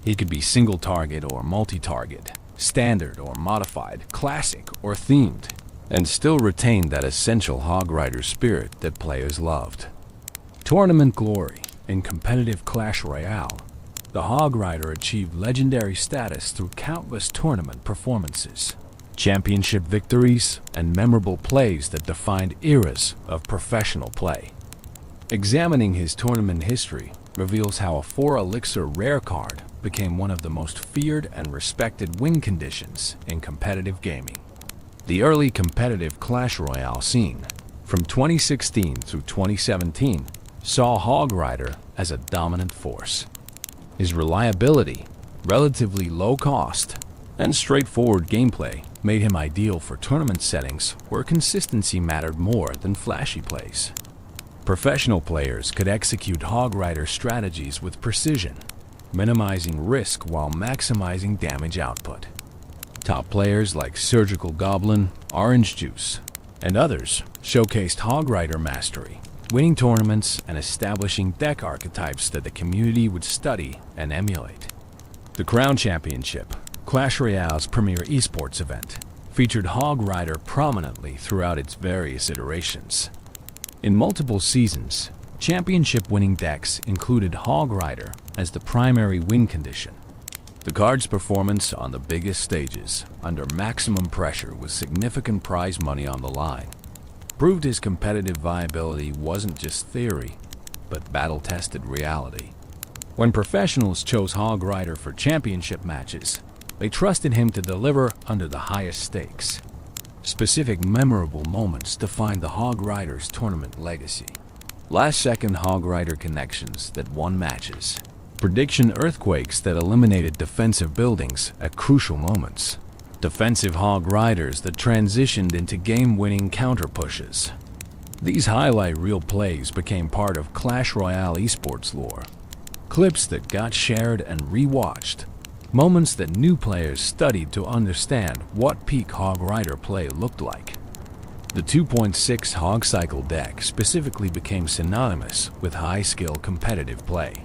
He could be single-target or multi-target, standard or modified, classic or themed, and still retain that essential Hog Rider spirit that players loved. Tournament glory in competitive Clash Royale, the Hog Rider achieved legendary status through countless tournament performances, championship victories, and memorable plays that defined eras of professional play. Examining his tournament history reveals how a 4-elixir rare card became one of the most feared and respected win conditions in competitive gaming. The early competitive Clash Royale scene, from 2016 through 2017, saw Hog Rider as a dominant force. His reliability, relatively low cost, and straightforward gameplay made him ideal for tournament settings where consistency mattered more than flashy plays. Professional players could execute Hog Rider strategies with precision, minimizing risk while maximizing damage output. Top players like Surgical Goblin, Orange Juice, and others showcased Hog Rider mastery, winning tournaments and establishing deck archetypes that the community would study and emulate. The Crown Championship, Clash Royale's premier esports event, featured Hog Rider prominently throughout its various iterations. In multiple seasons, championship-winning decks included Hog Rider as the primary win condition. The card's performance on the biggest stages, under maximum pressure with significant prize money on the line, proved his competitive viability wasn't just theory, but battle-tested reality. When professionals chose Hog Rider for championship matches, they trusted him to deliver under the highest stakes. Specific memorable moments define the Hog Rider's tournament legacy. Last-second Hog Rider connections that won matches. Prediction earthquakes that eliminated defensive buildings at crucial moments. Defensive Hog Riders that transitioned into game-winning counter-pushes. These highlight reel plays became part of Clash Royale esports lore. Clips that got shared and rewatched. Moments that new players studied to understand what peak Hog Rider play looked like. The 2.6 Hog Cycle deck specifically became synonymous with high-skill competitive play.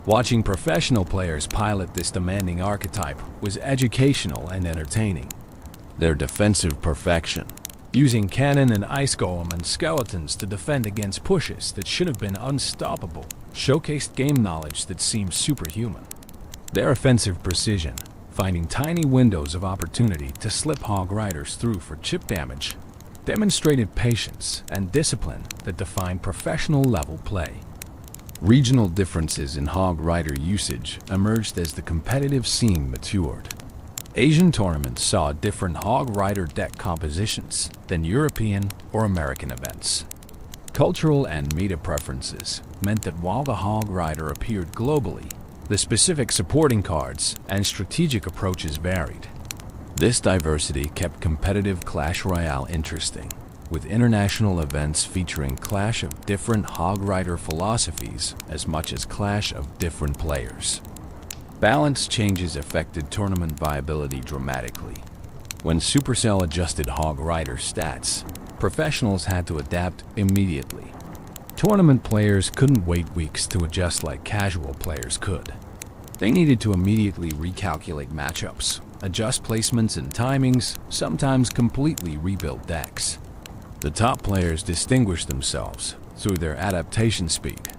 Watching professional players pilot this demanding archetype was educational and entertaining. Their defensive perfection, using cannon and ice golem and skeletons to defend against pushes that should have been unstoppable, showcased game knowledge that seemed superhuman. Their offensive precision, finding tiny windows of opportunity to slip Hog Riders through for chip damage, demonstrated patience and discipline that defined professional-level play. Regional differences in Hog Rider usage emerged as the competitive scene matured. Asian tournaments saw different Hog Rider deck compositions than European or American events. Cultural and meta preferences meant that while the Hog Rider appeared globally, the specific supporting cards and strategic approaches varied. This diversity kept competitive Clash Royale interesting, with international events featuring clash of different Hog Rider philosophies as much as clash of different players. Balance changes affected tournament viability dramatically. When Supercell adjusted Hog Rider stats, professionals had to adapt immediately. Tournament players couldn't wait weeks to adjust like casual players could. They needed to immediately recalculate matchups, adjust placements and timings, sometimes completely rebuild decks. The top players distinguished themselves through their adaptation speed,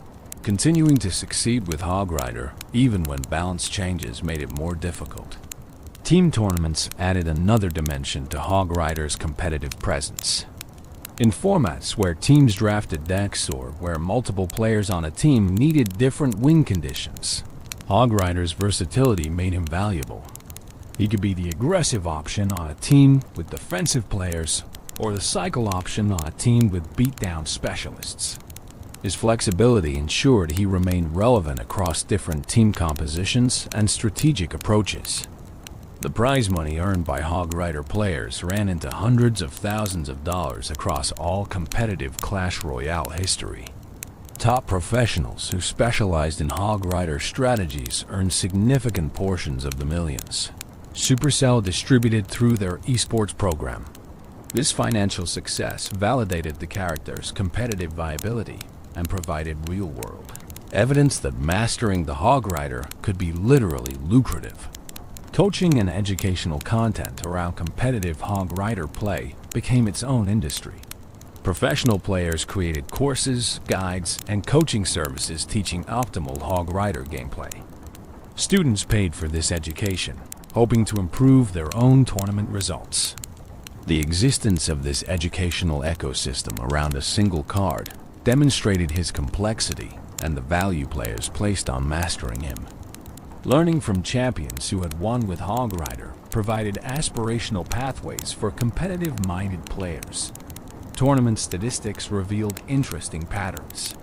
continuing to succeed with Hog Rider even when balance changes made it more difficult. Team tournaments added another dimension to Hog Rider's competitive presence. In formats where teams drafted decks or where multiple players on a team needed different win conditions, Hog Rider's versatility made him valuable. He could be the aggressive option on a team with defensive players or the cycle option on a team with beatdown specialists. His flexibility ensured he remained relevant across different team compositions and strategic approaches. The prize money earned by Hog Rider players ran into hundreds of thousands of dollars across all competitive Clash Royale history. Top professionals who specialized in Hog Rider strategies earned significant portions of the millions. Supercell distributed through their esports program. This financial success validated the character's competitive viability and provided real-world evidence that mastering the Hog Rider could be literally lucrative. Coaching and educational content around competitive Hog Rider play became its own industry. Professional players created courses, guides, and coaching services teaching optimal Hog Rider gameplay. Students paid for this education, hoping to improve their own tournament results. The existence of this educational ecosystem around a single card demonstrated his complexity and the value players placed on mastering him. Learning from champions who had won with Hog Rider provided aspirational pathways for competitive-minded players. Tournament statistics revealed interesting patterns.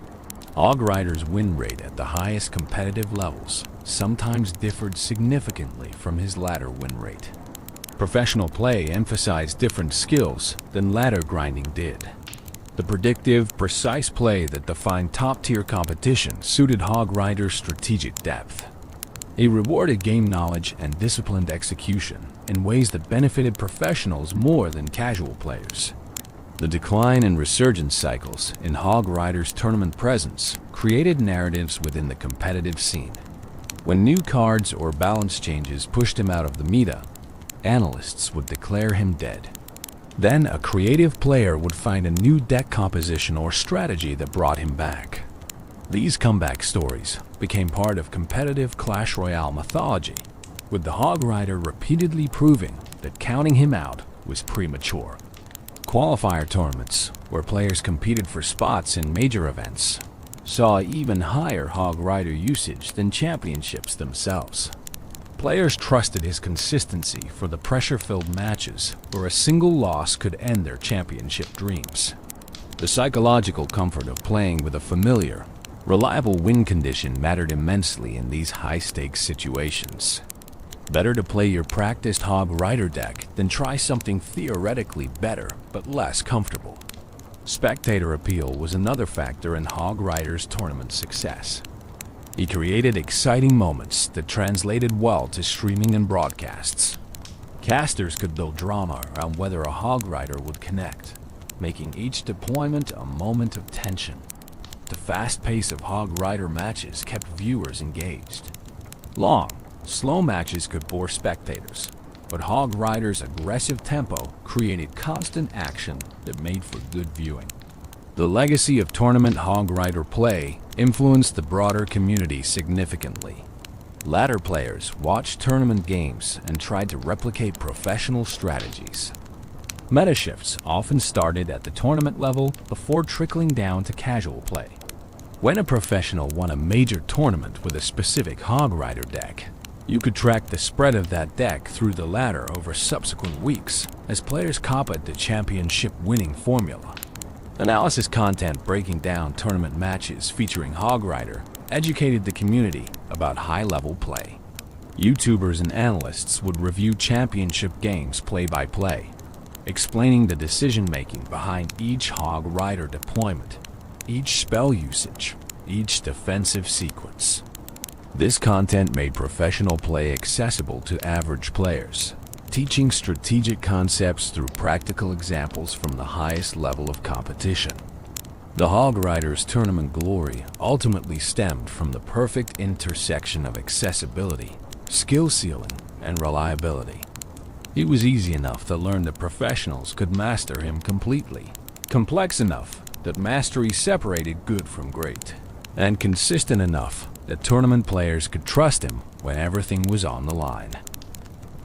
Hog Rider's win rate at the highest competitive levels sometimes differed significantly from his ladder win rate. Professional play emphasized different skills than ladder grinding did. The predictive, precise play that defined top-tier competition suited Hog Rider's strategic depth. He rewarded game knowledge and disciplined execution in ways that benefited professionals more than casual players. The decline and resurgence cycles in Hog Rider's tournament presence created narratives within the competitive scene. When new cards or balance changes pushed him out of the meta, analysts would declare him dead. Then a creative player would find a new deck composition or strategy that brought him back. These comeback stories became part of competitive Clash Royale mythology, with the Hog Rider repeatedly proving that counting him out was premature. Qualifier tournaments, where players competed for spots in major events, saw even higher Hog Rider usage than championships themselves. Players trusted his consistency for the pressure-filled matches where a single loss could end their championship dreams. The psychological comfort of playing with a familiar, reliable win condition mattered immensely in these high-stakes situations. Better to play your practiced Hog Rider deck than try something theoretically better but less comfortable. Spectator appeal was another factor in Hog Rider's tournament success. He created exciting moments that translated well to streaming and broadcasts. Casters could build drama around whether a Hog Rider would connect, making each deployment a moment of tension. The fast pace of Hog Rider matches kept viewers engaged. Long, slow matches could bore spectators, but Hog Rider's aggressive tempo created constant action that made for good viewing. The legacy of tournament Hog Rider play influenced the broader community significantly. Ladder players watched tournament games and tried to replicate professional strategies. Meta shifts often started at the tournament level before trickling down to casual play. When a professional won a major tournament with a specific Hog Rider deck, you could track the spread of that deck through the ladder over subsequent weeks as players copied the championship winning formula. Analysis content breaking down tournament matches featuring Hog Rider educated the community about high-level play. YouTubers and analysts would review championship games play-by-play, explaining the decision-making behind each Hog Rider deployment, each spell usage, each defensive sequence. This content made professional play accessible to average players, teaching strategic concepts through practical examples from the highest level of competition. The Hog Rider's tournament glory ultimately stemmed from the perfect intersection of accessibility, skill ceiling, and reliability. He was easy enough to learn that professionals could master him completely, complex enough that mastery separated good from great, and consistent enough that tournament players could trust him when everything was on the line.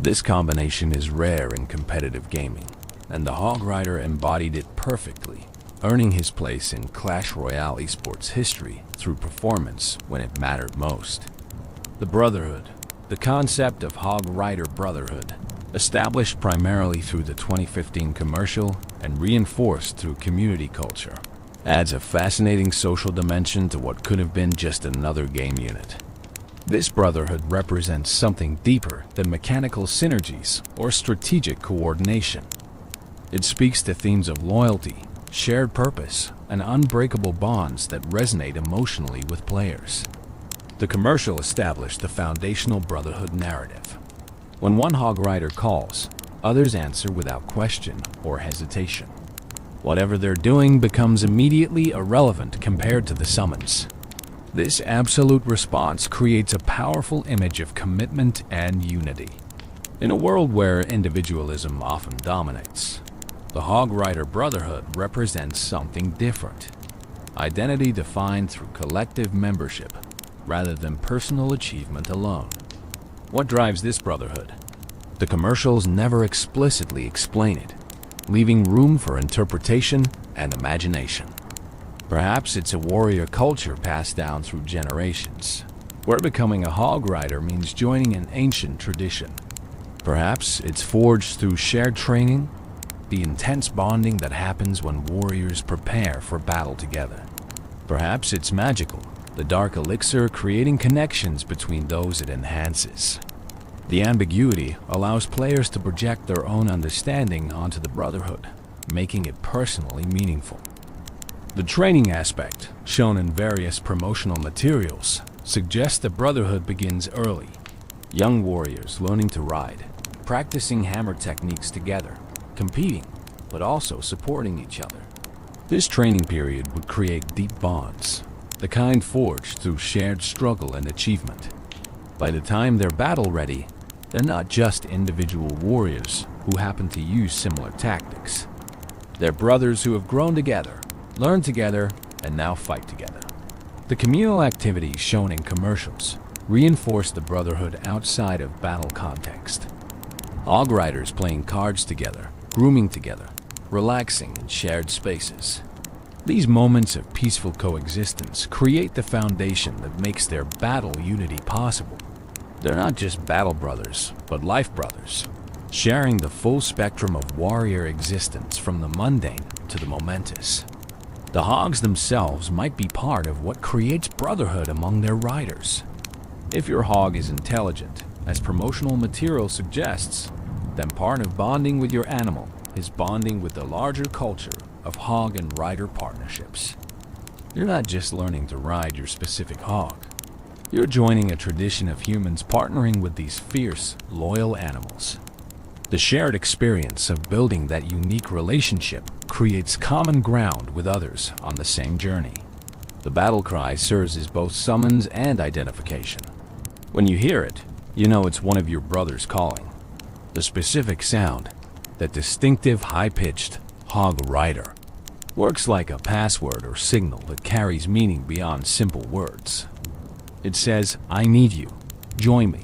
This combination is rare in competitive gaming, and the Hog Rider embodied it perfectly, earning his place in Clash Royale esports history through performance when it mattered most. The Brotherhood, the concept of Hog Rider Brotherhood, established primarily through the 2015 commercial and reinforced through community culture, adds a fascinating social dimension to what could have been just another game unit. This brotherhood represents something deeper than mechanical synergies or strategic coordination. It speaks to themes of loyalty, shared purpose, and unbreakable bonds that resonate emotionally with players. The commercial established the foundational brotherhood narrative. When one Hog Rider calls, others answer without question or hesitation. Whatever they're doing becomes immediately irrelevant compared to the summons. This absolute response creates a powerful image of commitment and unity. In a world where individualism often dominates, the Hog Rider Brotherhood represents something different. Identity defined through collective membership, rather than personal achievement alone. What drives this brotherhood? The commercials never explicitly explain it, leaving room for interpretation and imagination. Perhaps it's a warrior culture passed down through generations, where becoming a Hog Rider means joining an ancient tradition. Perhaps it's forged through shared training, the intense bonding that happens when warriors prepare for battle together. Perhaps it's magical, the dark elixir creating connections between those it enhances. The ambiguity allows players to project their own understanding onto the Brotherhood, making it personally meaningful. The training aspect, shown in various promotional materials, suggests the brotherhood begins early. Young warriors learning to ride, practicing hammer techniques together, competing, but also supporting each other. This training period would create deep bonds, the kind forged through shared struggle and achievement. By the time they're battle-ready, they're not just individual warriors who happen to use similar tactics. They're brothers who have grown together, learned together, and now fight together. The communal activities shown in commercials reinforce the brotherhood outside of battle context. Hog riders playing cards together, grooming together, relaxing in shared spaces. These moments of peaceful coexistence create the foundation that makes their battle unity possible. They're not just battle brothers, but life brothers, sharing the full spectrum of warrior existence from the mundane to the momentous. The hogs themselves might be part of what creates brotherhood among their riders. If your hog is intelligent, as promotional material suggests, then part of bonding with your animal is bonding with the larger culture of hog and rider partnerships. You're not just learning to ride your specific hog. You're joining a tradition of humans partnering with these fierce, loyal animals. The shared experience of building that unique relationship creates common ground with others on the same journey. The battle cry serves as both summons and identification. When you hear it, you know it's one of your brothers calling. The specific sound, that distinctive high-pitched hog rider, works like a password or signal that carries meaning beyond simple words. It says, "I need you. Join me.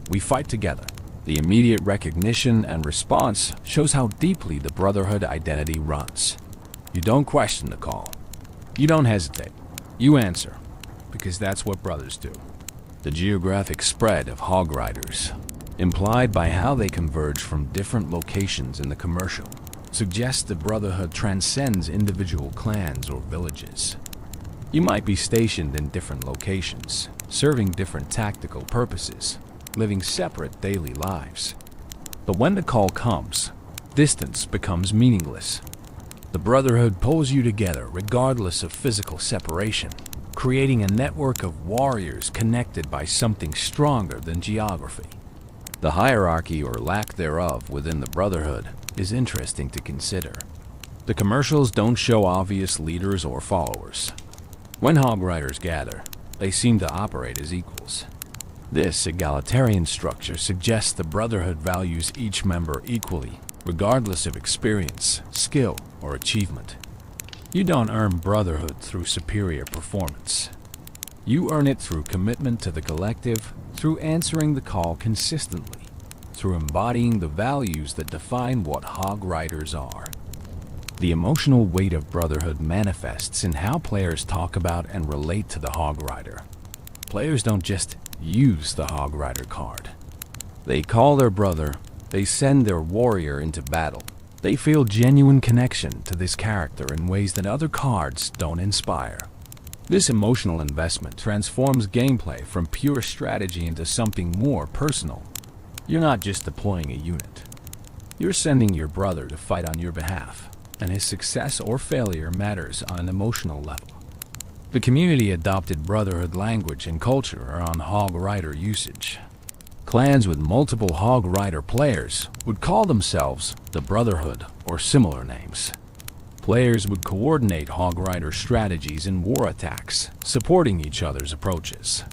We fight together." The immediate recognition and response shows how deeply the brotherhood identity runs. You don't question the call. You don't hesitate. You answer, because that's what brothers do. The geographic spread of hog riders, implied by how they converge from different locations in the commercial, suggests the brotherhood transcends individual clans or villages. You might be stationed in different locations, serving different tactical purposes, living separate daily lives. But when the call comes, distance becomes meaningless. The brotherhood pulls you together regardless of physical separation, creating a network of warriors connected by something stronger than geography. The hierarchy or lack thereof within the brotherhood is interesting to consider. The commercials don't show obvious leaders or followers. When hog riders gather, they seem to operate as equals. This egalitarian structure suggests the brotherhood values each member equally, regardless of experience, skill, or achievement. You don't earn brotherhood through superior performance. You earn it through commitment to the collective, through answering the call consistently, through embodying the values that define what hog riders are. The emotional weight of brotherhood manifests in how players talk about and relate to the hog rider. Players don't just use the hog rider card. They call their brother, they send their warrior into battle. They feel genuine connection to this character in ways that other cards don't inspire. This emotional investment transforms gameplay from pure strategy into something more personal. You're not just deploying a unit. You're sending your brother to fight on your behalf, and his success or failure matters on an emotional level. The community adopted brotherhood language and culture around hog rider usage. Clans with multiple hog rider players would call themselves the Brotherhood or similar names. Players would coordinate hog rider strategies in war attacks, supporting each other's approaches.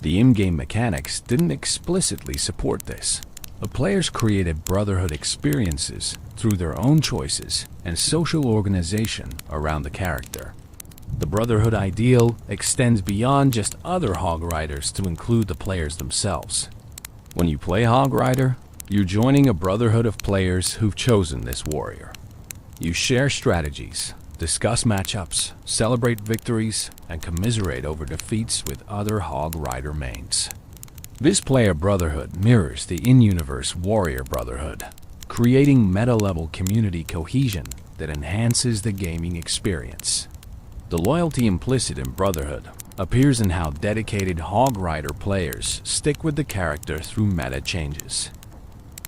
The in-game mechanics didn't explicitly support this, but players created brotherhood experiences through their own choices and social organization around the character. The brotherhood ideal extends beyond just other hog riders to include the players themselves. When you play hog rider, you're joining a brotherhood of players who've chosen this warrior. You share strategies, discuss matchups, celebrate victories, and commiserate over defeats with other hog rider mains. This player brotherhood mirrors the in-universe warrior brotherhood, creating meta-level community cohesion that enhances the gaming experience. The loyalty implicit in brotherhood appears in how dedicated hog rider players stick with the character through meta changes.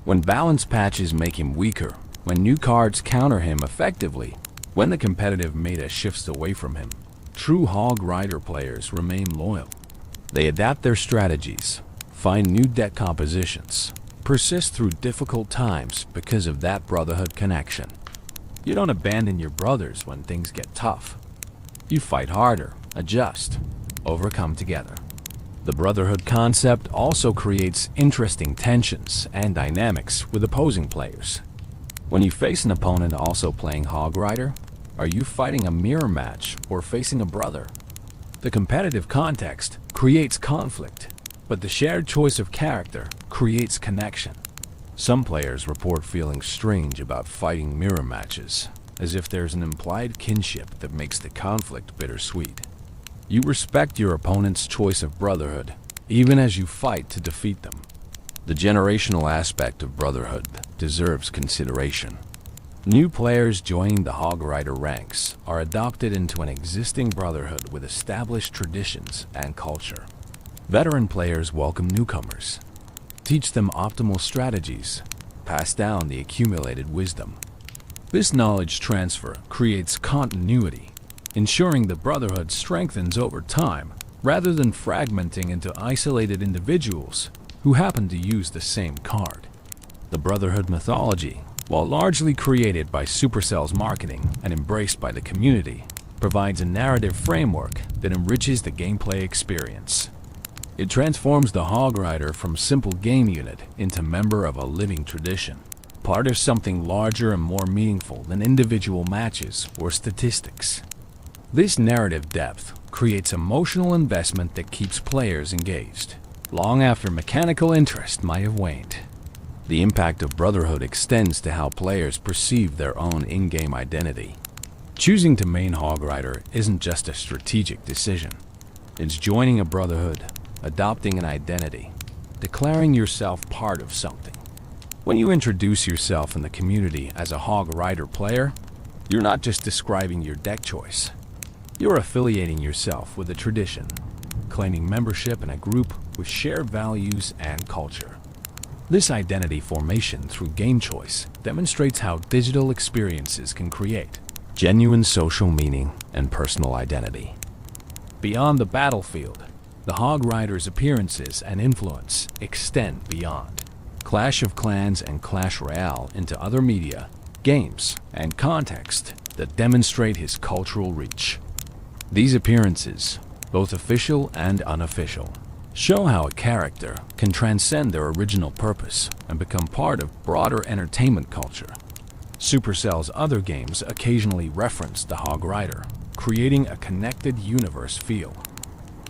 When balance patches make him weaker, when new cards counter him effectively, When the competitive meta shifts away from him, true Hog Rider players remain loyal. They adapt their strategies, find new deck compositions, persist through difficult times because of that brotherhood connection. You don't abandon your brothers when things get tough. You fight harder, adjust, overcome together. The brotherhood concept also creates interesting tensions and dynamics with opposing players. When you face an opponent also playing Hog Rider, are you fighting a mirror match or facing a brother? The competitive context creates conflict, but the shared choice of character creates connection. Some players report feeling strange about fighting mirror matches, as if there's an implied kinship that makes the conflict bittersweet. You respect your opponent's choice of brotherhood, even as you fight to defeat them. The generational aspect of brotherhood deserves consideration. New players joining the Hog Rider ranks are adopted into an existing brotherhood with established traditions and culture. Veteran players welcome newcomers, teach them optimal strategies, pass down the accumulated wisdom. This knowledge transfer creates continuity, ensuring the brotherhood strengthens over time rather than fragmenting into isolated individuals who happen to use the same card. The brotherhood mythology, while largely created by Supercell's marketing and embraced by the community, provides a narrative framework that enriches the gameplay experience. It transforms the Hog Rider from simple game unit into member of a living tradition, part of something larger and more meaningful than individual matches or statistics. This narrative depth creates emotional investment that keeps players engaged, long after mechanical interest might have waned. The impact of brotherhood extends to how players perceive their own in-game identity. Choosing to main Hog Rider isn't just a strategic decision. It's joining a brotherhood, adopting an identity, declaring yourself part of something. When you introduce yourself in the community as a Hog Rider player, you're not just describing your deck choice. You're affiliating yourself with a tradition, claiming membership in a group with shared values and culture. This identity formation through game choice demonstrates how digital experiences can create genuine social meaning and personal identity. Beyond the battlefield, the Hog Rider's appearances and influence extend beyond Clash of Clans and Clash Royale into other media, games, and context that demonstrate his cultural reach. These appearances, both official and unofficial, show how a character can transcend their original purpose and become part of broader entertainment culture. Supercell's other games occasionally reference the Hog Rider, creating a connected universe feel.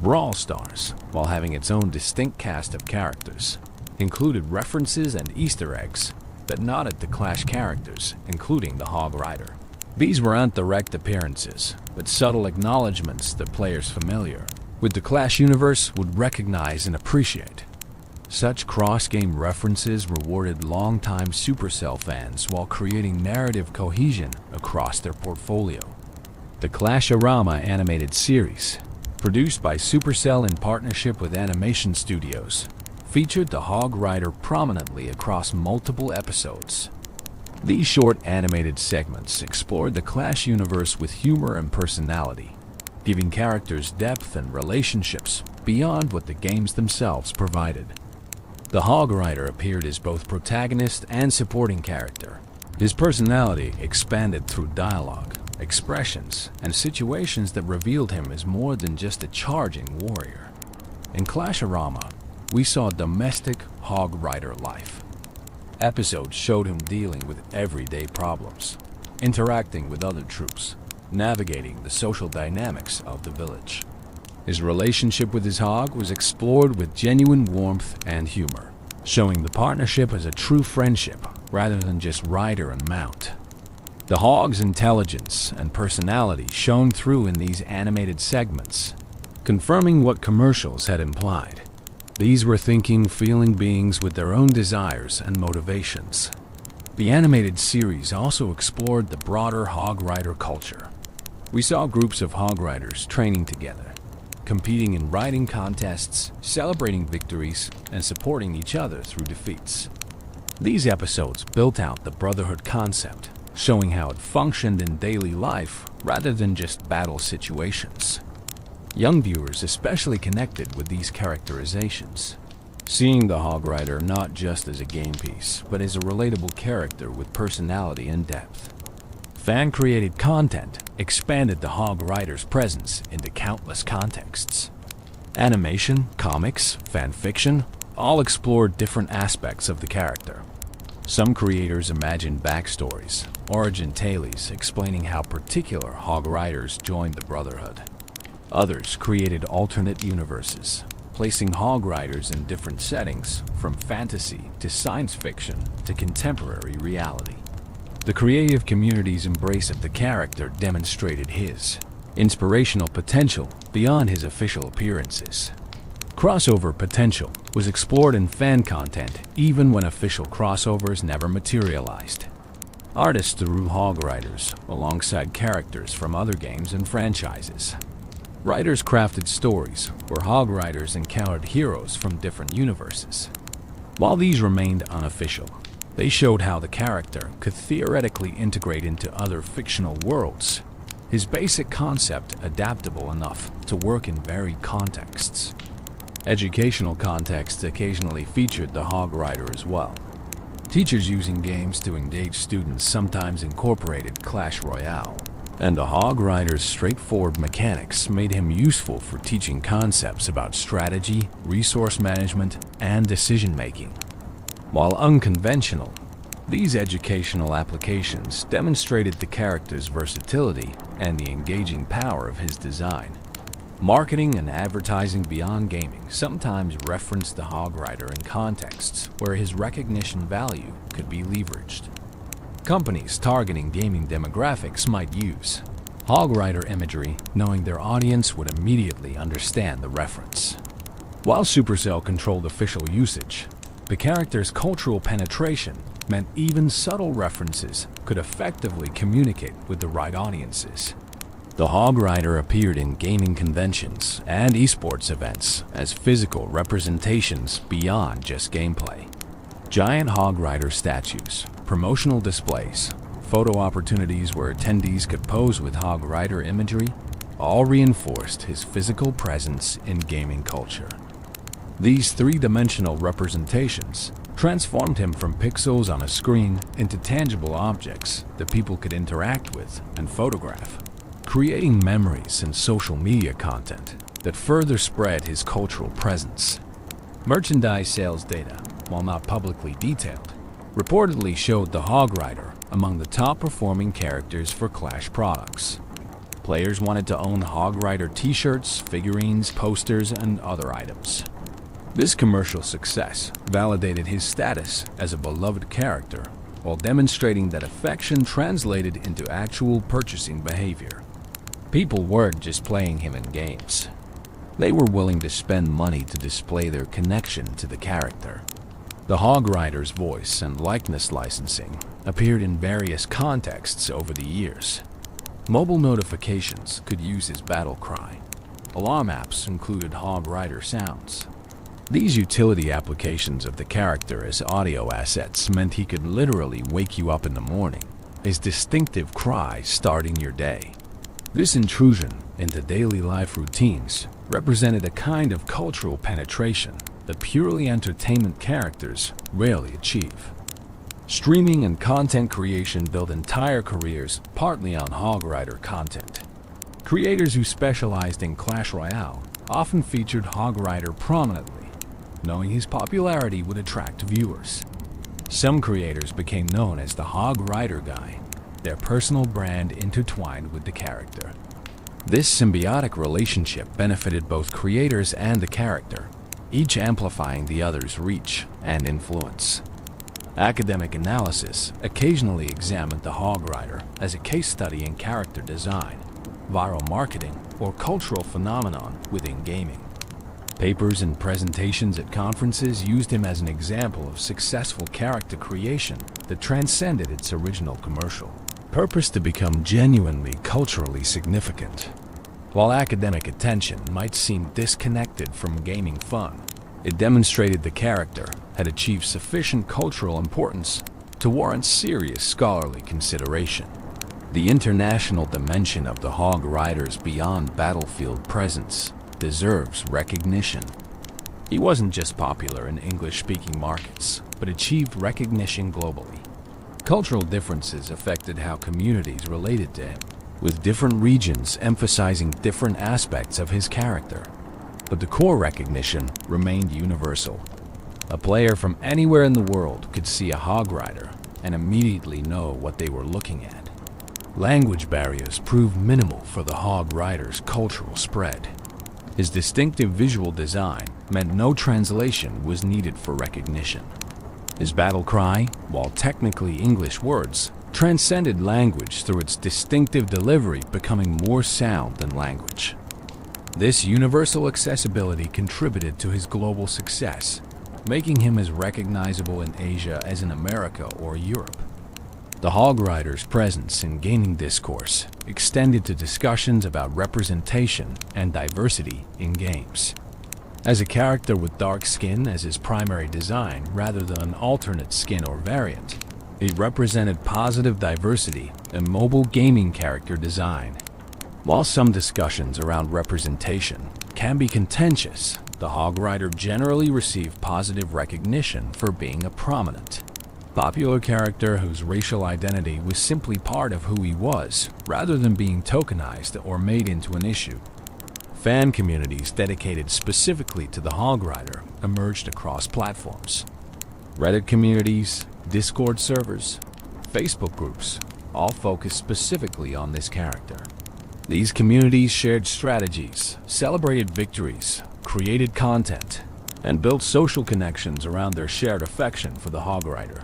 Brawl Stars, while having its own distinct cast of characters, included references and Easter eggs that nodded to Clash characters, including the Hog Rider. These weren't direct appearances, but subtle acknowledgments that players familiar with the Clash universe would recognize and appreciate. Such cross-game references rewarded longtime Supercell fans while creating narrative cohesion across their portfolio. The Clash-orama animated series, produced by Supercell in partnership with animation studios, featured the Hog Rider prominently across multiple episodes. These short animated segments explored the Clash universe with humor and personality, giving characters depth and relationships beyond what the games themselves provided. The Hog Rider appeared as both protagonist and supporting character. His personality expanded through dialogue, expressions, and situations that revealed him as more than just a charging warrior. In Clash-orama, we saw domestic Hog Rider life. Episodes showed him dealing with everyday problems, interacting with other troops, navigating the social dynamics of the village. His relationship with his hog was explored with genuine warmth and humor, showing the partnership as a true friendship rather than just rider and mount. The hog's intelligence and personality shone through in these animated segments, confirming what commercials had implied. These were thinking, feeling beings with their own desires and motivations. The animated series also explored the broader Hog Rider culture. We saw groups of Hog Riders training together, competing in riding contests, celebrating victories, and supporting each other through defeats. These episodes built out the brotherhood concept, showing how it functioned in daily life rather than just battle situations. Young viewers especially connected with these characterizations, seeing the Hog Rider not just as a game piece, but as a relatable character with personality and depth. Fan-created content expanded the Hog Rider's presence into countless contexts. Animation, comics, fan fiction all explored different aspects of the character. Some creators imagined backstories, origin tales explaining how particular Hog Riders joined the Brotherhood. Others created alternate universes, placing Hog Riders in different settings, from fantasy to science fiction to contemporary reality. The creative community's embrace of the character demonstrated his inspirational potential beyond his official appearances. Crossover potential was explored in fan content even when official crossovers never materialized. Artists drew Hog Riders alongside characters from other games and franchises. Writers crafted stories where Hog Riders encountered heroes from different universes. While these remained unofficial, they showed how the character could theoretically integrate into other fictional worlds, his basic concept adaptable enough to work in varied contexts. Educational contexts occasionally featured the Hog Rider as well. Teachers using games to engage students sometimes incorporated Clash Royale, and the Hog Rider's straightforward mechanics made him useful for teaching concepts about strategy, resource management, and decision-making. While unconventional, these educational applications demonstrated the character's versatility and the engaging power of his design. Marketing and advertising beyond gaming sometimes referenced the Hog Rider in contexts where his recognition value could be leveraged. Companies targeting gaming demographics might use Hog Rider imagery, knowing their audience would immediately understand the reference. While Supercell controlled official usage, the character's cultural penetration meant even subtle references could effectively communicate with the right audiences. The Hog Rider appeared in gaming conventions and esports events as physical representations beyond just gameplay. Giant Hog Rider statues, promotional displays, photo opportunities where attendees could pose with Hog Rider imagery, all reinforced his physical presence in gaming culture. These three-dimensional representations transformed him from pixels on a screen into tangible objects that people could interact with and photograph, creating memories and social media content that further spread his cultural presence. Merchandise sales data, while not publicly detailed, reportedly showed the Hog Rider among the top-performing characters for Clash products. Players wanted to own Hog Rider t-shirts, figurines, posters, and other items. This commercial success validated his status as a beloved character while demonstrating that affection translated into actual purchasing behavior. People weren't just playing him in games. They were willing to spend money to display their connection to the character. The Hog Rider's voice and likeness licensing appeared in various contexts over the years. Mobile notifications could use his battle cry. Alarm apps included Hog Rider sounds. These utility applications of the character as audio assets meant he could literally wake you up in the morning, his distinctive cry starting your day. This intrusion into daily life routines represented a kind of cultural penetration that purely entertainment characters rarely achieve. Streaming and content creation built entire careers partly on Hog Rider content. Creators who specialized in Clash Royale often featured Hog Rider prominently, knowing his popularity would attract viewers. Some creators became known as the Hog Rider Guy, their personal brand intertwined with the character. This symbiotic relationship benefited both creators and the character, each amplifying the other's reach and influence. Academic analysis occasionally examined the Hog Rider as a case study in character design, viral marketing, or cultural phenomenon within gaming. Papers and presentations at conferences used him as an example of successful character creation that transcended its original commercial purpose to become genuinely culturally significant. While academic attention might seem disconnected from gaming fun, it demonstrated the character had achieved sufficient cultural importance to to warrant serious scholarly consideration. The international dimension of the Hog Rider's beyond battlefield presence deserves recognition. He wasn't just popular in English-speaking markets, but achieved recognition globally. Cultural differences affected how communities related to him, with different regions emphasizing different aspects of his character. But the core recognition remained universal. A player from anywhere in the world could see a Hog Rider and immediately know what they were looking at. Language barriers proved minimal for the Hog Rider's cultural spread. His distinctive visual design meant no translation was needed for recognition. His battle cry, while technically English words, transcended language through its distinctive delivery, becoming more sound than language. This universal accessibility contributed to his global success, making him as recognizable in Asia as in America or Europe. The Hog Rider's presence in gaming discourse extended to discussions about representation and diversity in games. As a character with dark skin as his primary design rather than an alternate skin or variant, it represented positive diversity in mobile gaming character design. While some discussions around representation can be contentious, the Hog Rider generally received positive recognition for being a prominent, popular character whose racial identity was simply part of who he was, rather than being tokenized or made into an issue. Fan communities dedicated specifically to the Hog Rider emerged across platforms. Reddit communities, Discord servers, Facebook groups all focused specifically on this character. These communities shared strategies, celebrated victories, created content, and built social connections around their shared affection for the Hog Rider.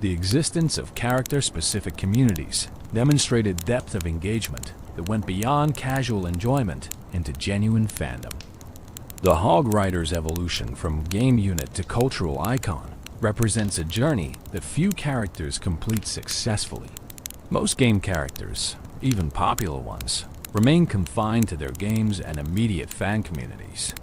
The existence of character-specific communities demonstrated depth of engagement that went beyond casual enjoyment into genuine fandom. The Hog Rider's evolution from game unit to cultural icon represents a journey that few characters complete successfully. Most game characters, even popular ones, remain confined to their games and immediate fan communities.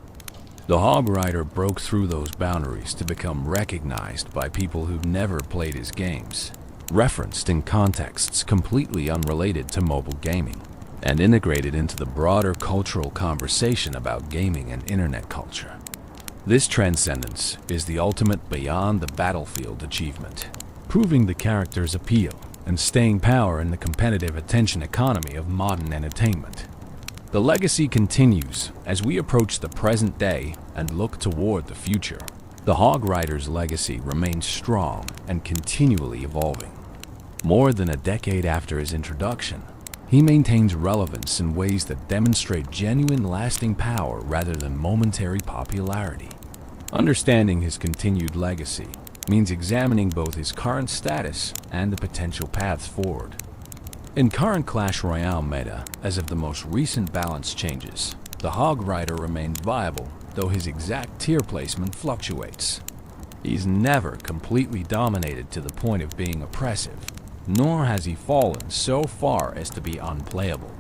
The Hog Rider broke through those boundaries to become recognized by people who've never played his games, referenced in contexts completely unrelated to mobile gaming, and integrated into the broader cultural conversation about gaming and internet culture. This transcendence is the ultimate beyond the battlefield achievement, proving the character's appeal and staying power in the competitive attention economy of modern entertainment. The legacy continues as we approach the present day and look toward the future. The Hog Rider's legacy remains strong and continually evolving. More than a decade after his introduction, he maintains relevance in ways that demonstrate genuine lasting power rather than momentary popularity. Understanding his continued legacy means examining both his current status and the potential paths forward. In current Clash Royale meta, as of the most recent balance changes, the Hog Rider remains viable, though his exact tier placement fluctuates. He's never completely dominated to the point of being oppressive, nor has he fallen so far as to be unplayable.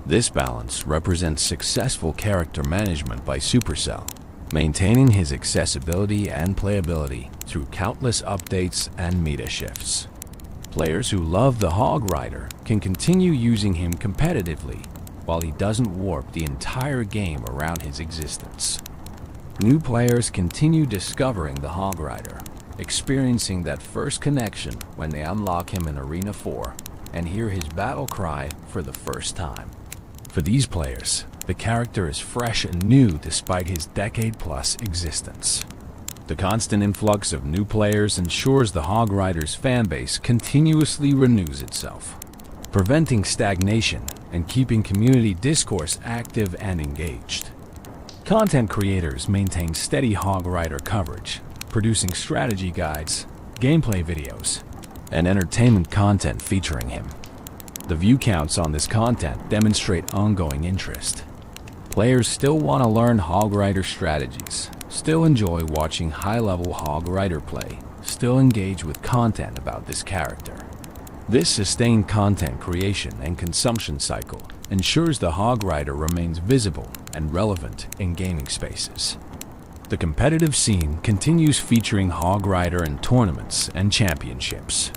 This balance represents successful character management by Supercell, maintaining his accessibility and playability through countless updates and meta shifts. Players who love the Hog Rider can continue using him competitively, while he doesn't warp the entire game around his existence. New players continue discovering the Hog Rider, experiencing that first connection when they unlock him in Arena 4 and hear his battle cry for the first time. For these players, the character is fresh and new despite his decade-plus existence. The constant influx of new players ensures the Hog Rider's fanbase continuously renews itself, preventing stagnation and keeping community discourse active and engaged. Content creators maintain steady Hog Rider coverage, producing strategy guides, gameplay videos, and entertainment content featuring him. The view counts on this content demonstrate ongoing interest. Players still want to learn Hog Rider strategies, still enjoy watching high-level Hog Rider play, still engage with content about this character. This sustained content creation and consumption cycle ensures the Hog Rider remains visible and relevant in gaming spaces. The competitive scene continues featuring Hog Rider in tournaments and championships.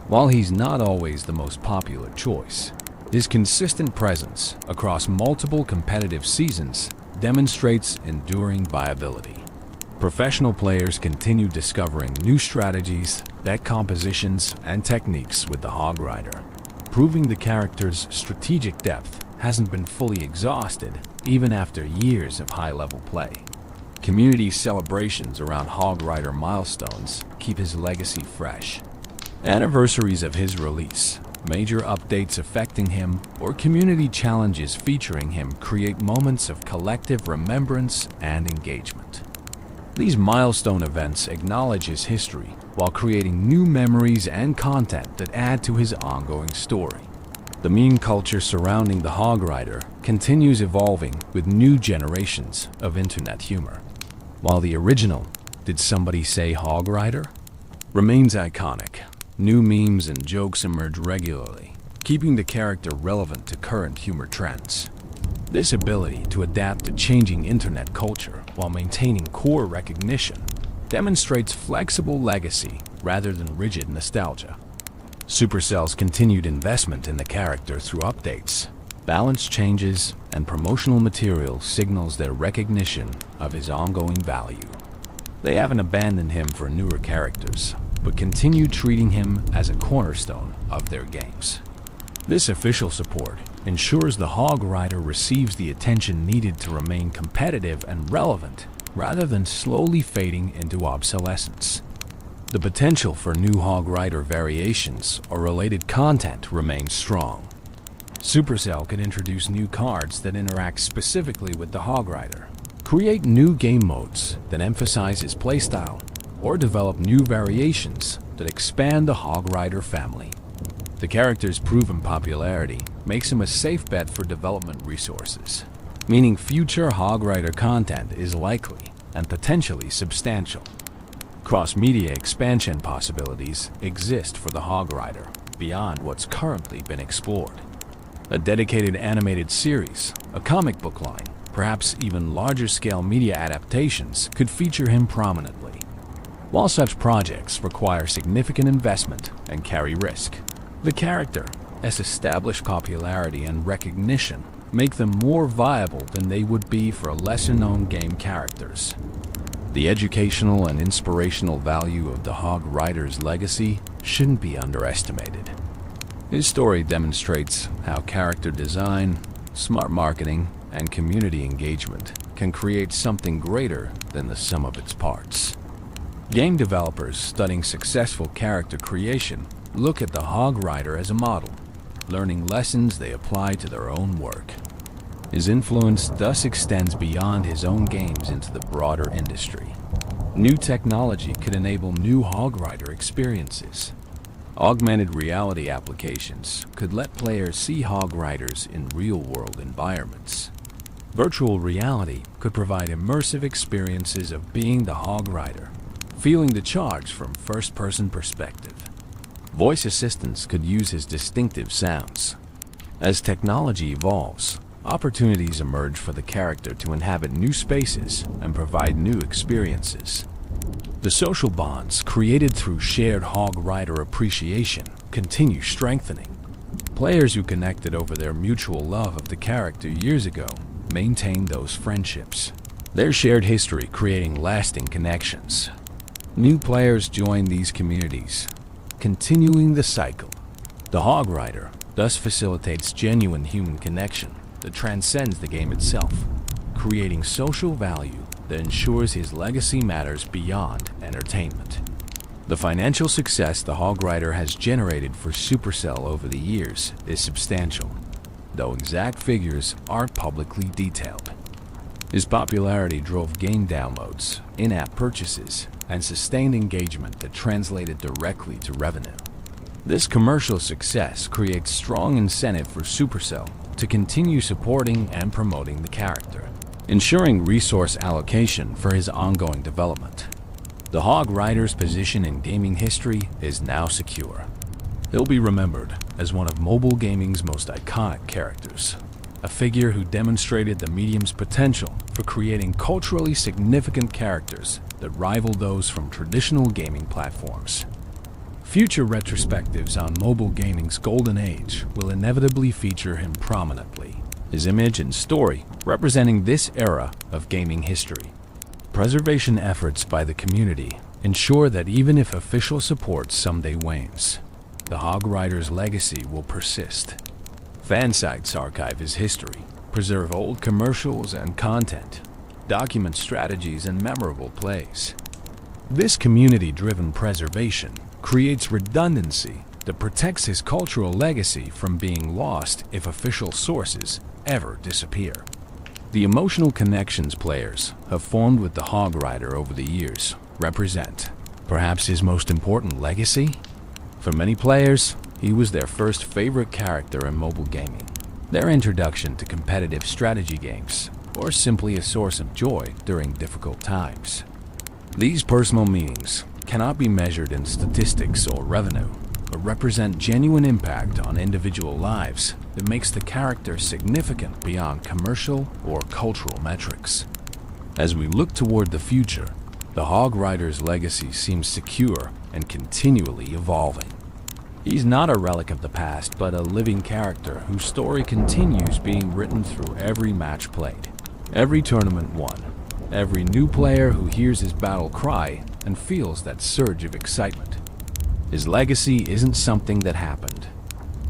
While he's not always the most popular choice, his consistent presence across multiple competitive seasons demonstrates enduring viability. Professional players continue discovering new strategies, deck compositions, and techniques with the Hog Rider, proving the character's strategic depth hasn't been fully exhausted even after years of high-level play. Community celebrations around Hog Rider milestones keep his legacy fresh. Anniversaries of his release, major updates affecting him, or community challenges featuring him create moments of collective remembrance and engagement. These milestone events acknowledge his history while creating new memories and content that add to his ongoing story. The meme culture surrounding the Hog Rider continues evolving with new generations of internet humor. While the original "Did Somebody Say Hog Rider?" remains iconic, new memes and jokes emerge regularly, keeping the character relevant to current humor trends. This ability to adapt to changing internet culture while maintaining core recognition demonstrates flexible legacy rather than rigid nostalgia. Supercell's continued investment in the character through updates, balance changes, and promotional material signals their recognition of his ongoing value. They haven't abandoned him for newer characters, but continue treating him as a cornerstone of their games. This official support ensures the Hog Rider receives the attention needed to remain competitive and relevant, rather than slowly fading into obsolescence. The potential for new Hog Rider variations or related content remains strong. Supercell could introduce new cards that interact specifically with the Hog Rider, create new game modes that emphasize his playstyle, or develop new variations that expand the Hog Rider family. The character's proven popularity makes him a safe bet for development resources, meaning future Hog Rider content is likely and potentially substantial. Cross-media expansion possibilities exist for the Hog Rider beyond what's currently been explored. A dedicated animated series, a comic book line, perhaps even larger-scale media adaptations could feature him prominently. While such projects require significant investment and carry risk, the character has established popularity and recognition make them more viable than they would be for lesser-known game characters. The educational and inspirational value of the Hog Rider's legacy shouldn't be underestimated. His story demonstrates how character design, smart marketing, and community engagement can create something greater than the sum of its parts. Game developers studying successful character creation look at the Hog Rider as a model, learning lessons they apply to their own work. His influence thus extends beyond his own games into the broader industry. New technology could enable new Hog Rider experiences. Augmented reality applications could let players see Hog Riders in real-world environments. Virtual reality could provide immersive experiences of being the Hog Rider, feeling the charge from first-person perspective. Voice assistants could use his distinctive sounds. As technology evolves, opportunities emerge for the character to inhabit new spaces and provide new experiences. The social bonds created through shared Hog Rider appreciation continue strengthening. Players who connected over their mutual love of the character years ago maintain those friendships, their shared history creating lasting connections. New players join these communities, continuing the cycle. The Hog Rider thus facilitates genuine human connection that transcends the game itself, creating social value that ensures his legacy matters beyond entertainment. The financial success the Hog Rider has generated for Supercell over the years is substantial, though exact figures aren't publicly detailed. His popularity drove game downloads, in-app purchases, and sustained engagement that translated directly to revenue. This commercial success creates strong incentive for Supercell to continue supporting and promoting the character, ensuring resource allocation for his ongoing development. The Hog Rider's position in gaming history is now secure. He'll be remembered as one of mobile gaming's most iconic characters, a figure who demonstrated the medium's potential for creating culturally significant characters that rival those from traditional gaming platforms. Future retrospectives on mobile gaming's golden age will inevitably feature him prominently, his image and story representing this era of gaming history. Preservation efforts by the community ensure that even if official support someday wanes, the Hog Rider's legacy will persist. Fan sites archive his history, preserve old commercials and content, document strategies and memorable plays. This community-driven preservation creates redundancy that protects his cultural legacy from being lost if official sources ever disappear. The emotional connections players have formed with the Hog Rider over the years represent perhaps his most important legacy. For many players, he was their first favorite character in mobile gaming, their introduction to competitive strategy games, or simply a source of joy during difficult times. These personal meanings cannot be measured in statistics or revenue, but represent genuine impact on individual lives that makes the character significant beyond commercial or cultural metrics. As we look toward the future, the Hog Rider's legacy seems secure and continually evolving. He's not a relic of the past, but a living character whose story continues being written through every match played, every tournament won, every new player who hears his battle cry and feels that surge of excitement. His legacy isn't something that happened.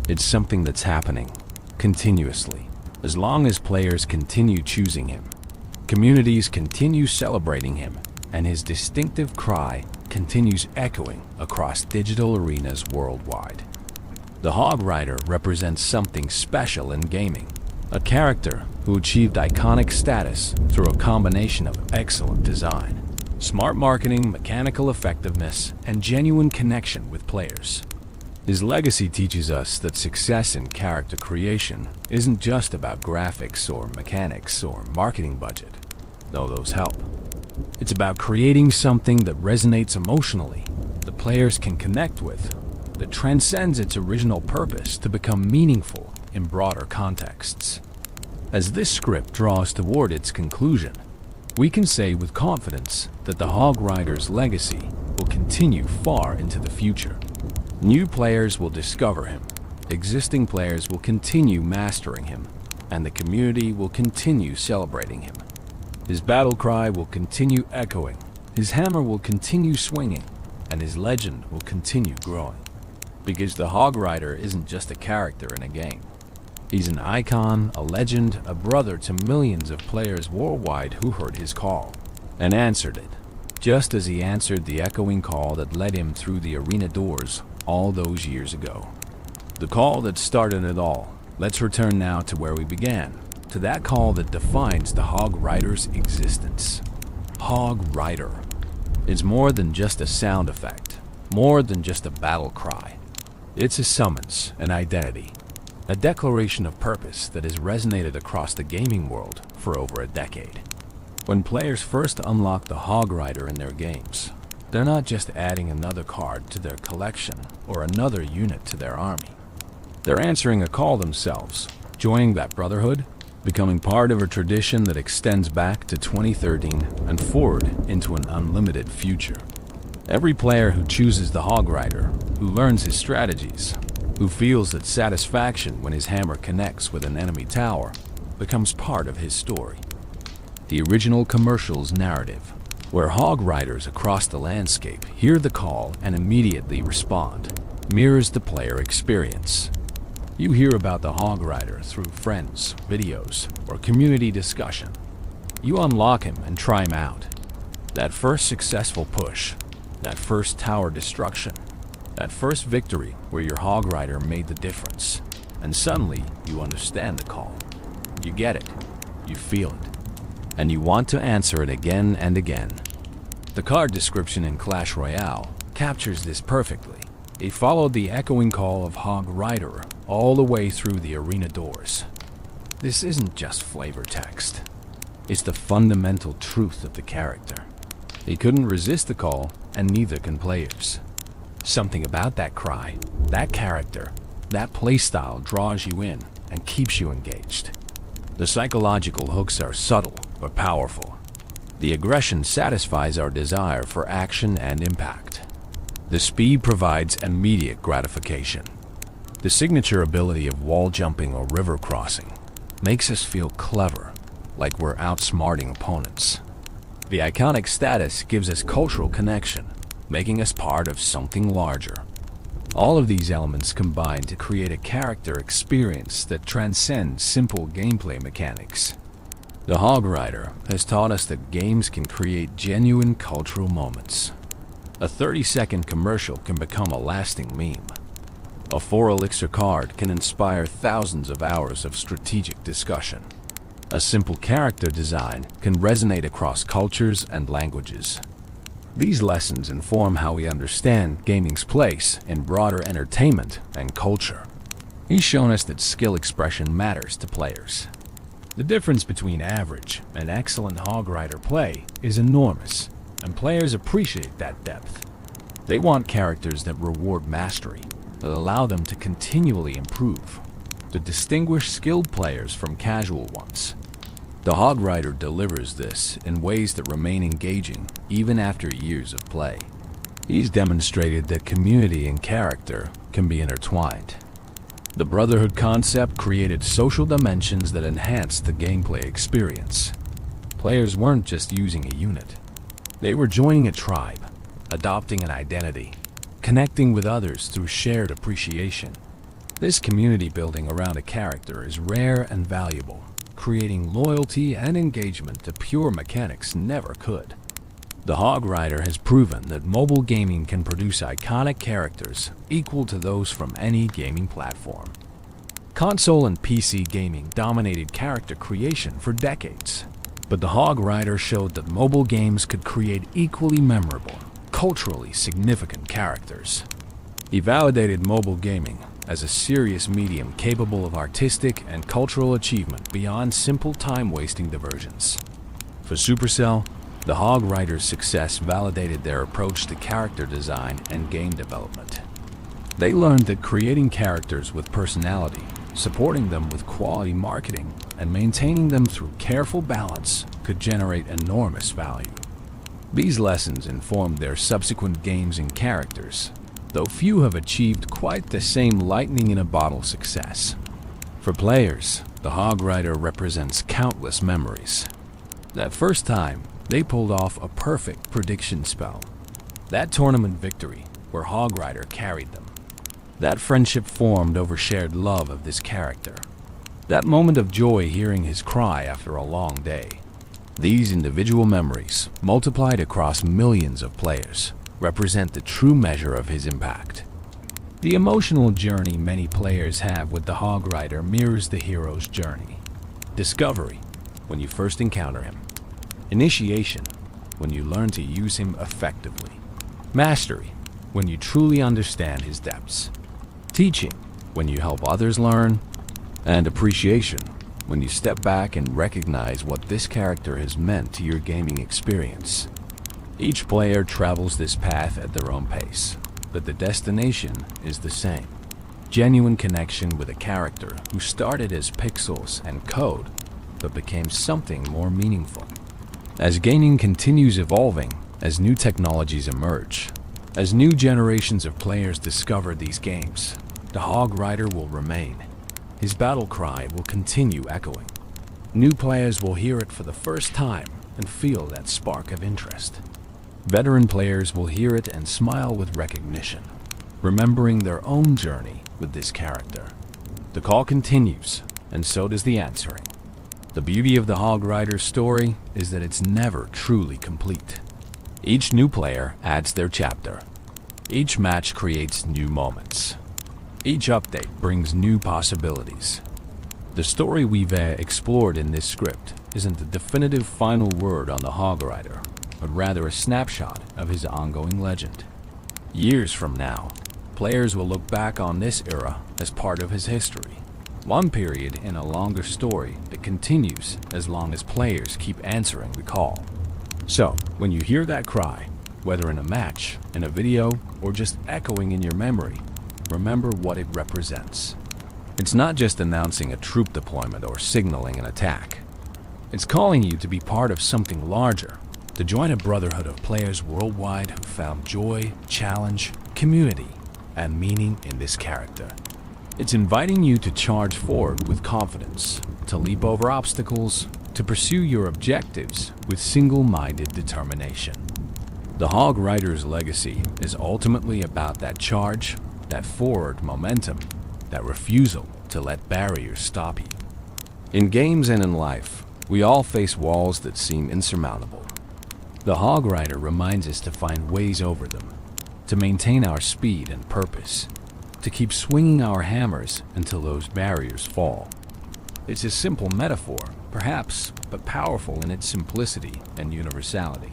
It's something that's happening, continuously. As long as players continue choosing him, communities continue celebrating him, and his distinctive cry continues echoing across digital arenas worldwide. The Hog Rider represents something special in gaming, a character who achieved iconic status through a combination of excellent design, smart marketing, mechanical effectiveness, and genuine connection with players. His legacy teaches us that success in character creation isn't just about graphics or mechanics or marketing budget, though those help. It's about creating something that resonates emotionally, that players can connect with, that transcends its original purpose to become meaningful in broader contexts. As this script draws toward its conclusion, we can say with confidence that the Hog Rider's legacy will continue far into the future. New players will discover him, existing players will continue mastering him, and the community will continue celebrating him. His battle cry will continue echoing, his hammer will continue swinging, and his legend will continue growing. Because the Hog Rider isn't just a character in a game. He's an icon, a legend, a brother to millions of players worldwide who heard his call and answered it, just as he answered the echoing call that led him through the arena doors all those years ago. The call that started it all. Let's return now to where we began, to that call that defines the Hog Rider's existence. Hog Rider. It's more than just a sound effect, more than just a battle cry. It's a summons, an identity, a declaration of purpose that has resonated across the gaming world for over a decade. When players first unlock the Hog Rider in their games, they're not just adding another card to their collection or another unit to their army. They're answering a call themselves, joining that brotherhood, becoming part of a tradition that extends back to 2013 and forward into an unlimited future. Every player who chooses the Hog Rider, who learns his strategies, who feels that satisfaction when his hammer connects with an enemy tower, becomes part of his story. The original commercial's narrative, where Hog Riders across the landscape hear the call and immediately respond, mirrors the player experience. You hear about the Hog Rider through friends, videos, or community discussion. You unlock him and try him out. That first successful push, that first tower destruction, that first victory where your Hog Rider made the difference, and suddenly you understand the call. You get it, you feel it, and you want to answer it again and again. The card description in Clash Royale captures this perfectly. It followed the echoing call of Hog Rider all the way through the arena doors. This isn't just flavor text. It's the fundamental truth of the character. He couldn't resist the call, and neither can players. Something about that cry, that character, that playstyle draws you in and keeps you engaged. The psychological hooks are subtle but powerful. The aggression satisfies our desire for action and impact. The speed provides immediate gratification. The signature ability of wall jumping or river crossing makes us feel clever, like we're outsmarting opponents. The iconic status gives us cultural connection, making us part of something larger. All of these elements combine to create a character experience that transcends simple gameplay mechanics. The Hog Rider has taught us that games can create genuine cultural moments. A 30-second commercial can become a lasting meme. A 4-elixir card can inspire thousands of hours of strategic discussion. A simple character design can resonate across cultures and languages. These lessons inform how we understand gaming's place in broader entertainment and culture. He's shown us that skill expression matters to players. The difference between average and excellent Hog Rider play is enormous, and players appreciate that depth. They want characters that reward mastery, that allow them to continually improve, to distinguish skilled players from casual ones. The Hog Rider delivers this in ways that remain engaging even after years of play. He's demonstrated that community and character can be intertwined. The Brotherhood concept created social dimensions that enhanced the gameplay experience. Players weren't just using a unit. They were joining a tribe, adopting an identity, connecting with others through shared appreciation. This community building around a character is rare and valuable, creating loyalty and engagement that pure mechanics never could. The Hog Rider has proven that mobile gaming can produce iconic characters equal to those from any gaming platform. Console and PC gaming dominated character creation for decades, but the Hog Rider showed that mobile games could create equally memorable, culturally significant characters. He validated mobile gaming as a serious medium capable of artistic and cultural achievement beyond simple time-wasting diversions. For Supercell, the Hog Rider's success validated their approach to character design and game development. They learned that creating characters with personality, supporting them with quality marketing, and maintaining them through careful balance could generate enormous value. These lessons informed their subsequent games and characters, though few have achieved quite the same lightning-in-a-bottle success. For players, the Hog Rider represents countless memories. That first time, they pulled off a perfect prediction spell. That tournament victory, where Hog Rider carried them. That friendship formed over shared love of this character. That moment of joy hearing his cry after a long day. These individual memories, multiplied across millions of players, represent the true measure of his impact. The emotional journey many players have with the Hog Rider mirrors the hero's journey. Discovery, when you first encounter him. Initiation, when you learn to use him effectively. Mastery, when you truly understand his depths. Teaching, when you help others learn. And appreciation, when you step back and recognize what this character has meant to your gaming experience. Each player travels this path at their own pace, but the destination is the same. Genuine connection with a character who started as pixels and code, but became something more meaningful. As gaming continues evolving, as new technologies emerge, as new generations of players discover these games, the Hog Rider will remain. His battle cry will continue echoing. New players will hear it for the first time and feel that spark of interest. Veteran players will hear it and smile with recognition, remembering their own journey with this character. The call continues, and so does the answering. The beauty of the Hog Rider story is that it's never truly complete. Each new player adds their chapter. Each match creates new moments. Each update brings new possibilities. The story we've explored in this script isn't the definitive final word on the Hog Rider, but rather a snapshot of his ongoing legend. Years from now, players will look back on this era as part of his history, one period in a longer story that continues as long as players keep answering the call. So, when you hear that cry, whether in a match, in a video, or just echoing in your memory, remember what it represents. It's not just announcing a troop deployment or signaling an attack. It's calling you to be part of something larger, to join a brotherhood of players worldwide who found joy, challenge, community, and meaning in this character. It's inviting you to charge forward with confidence, to leap over obstacles, to pursue your objectives with single-minded determination. The Hog Rider's legacy is ultimately about that charge, that forward momentum, that refusal to let barriers stop you. In games and in life, we all face walls that seem insurmountable. The Hog Rider reminds us to find ways over them, to maintain our speed and purpose, to keep swinging our hammers until those barriers fall. It's a simple metaphor, perhaps, but powerful in its simplicity and universality.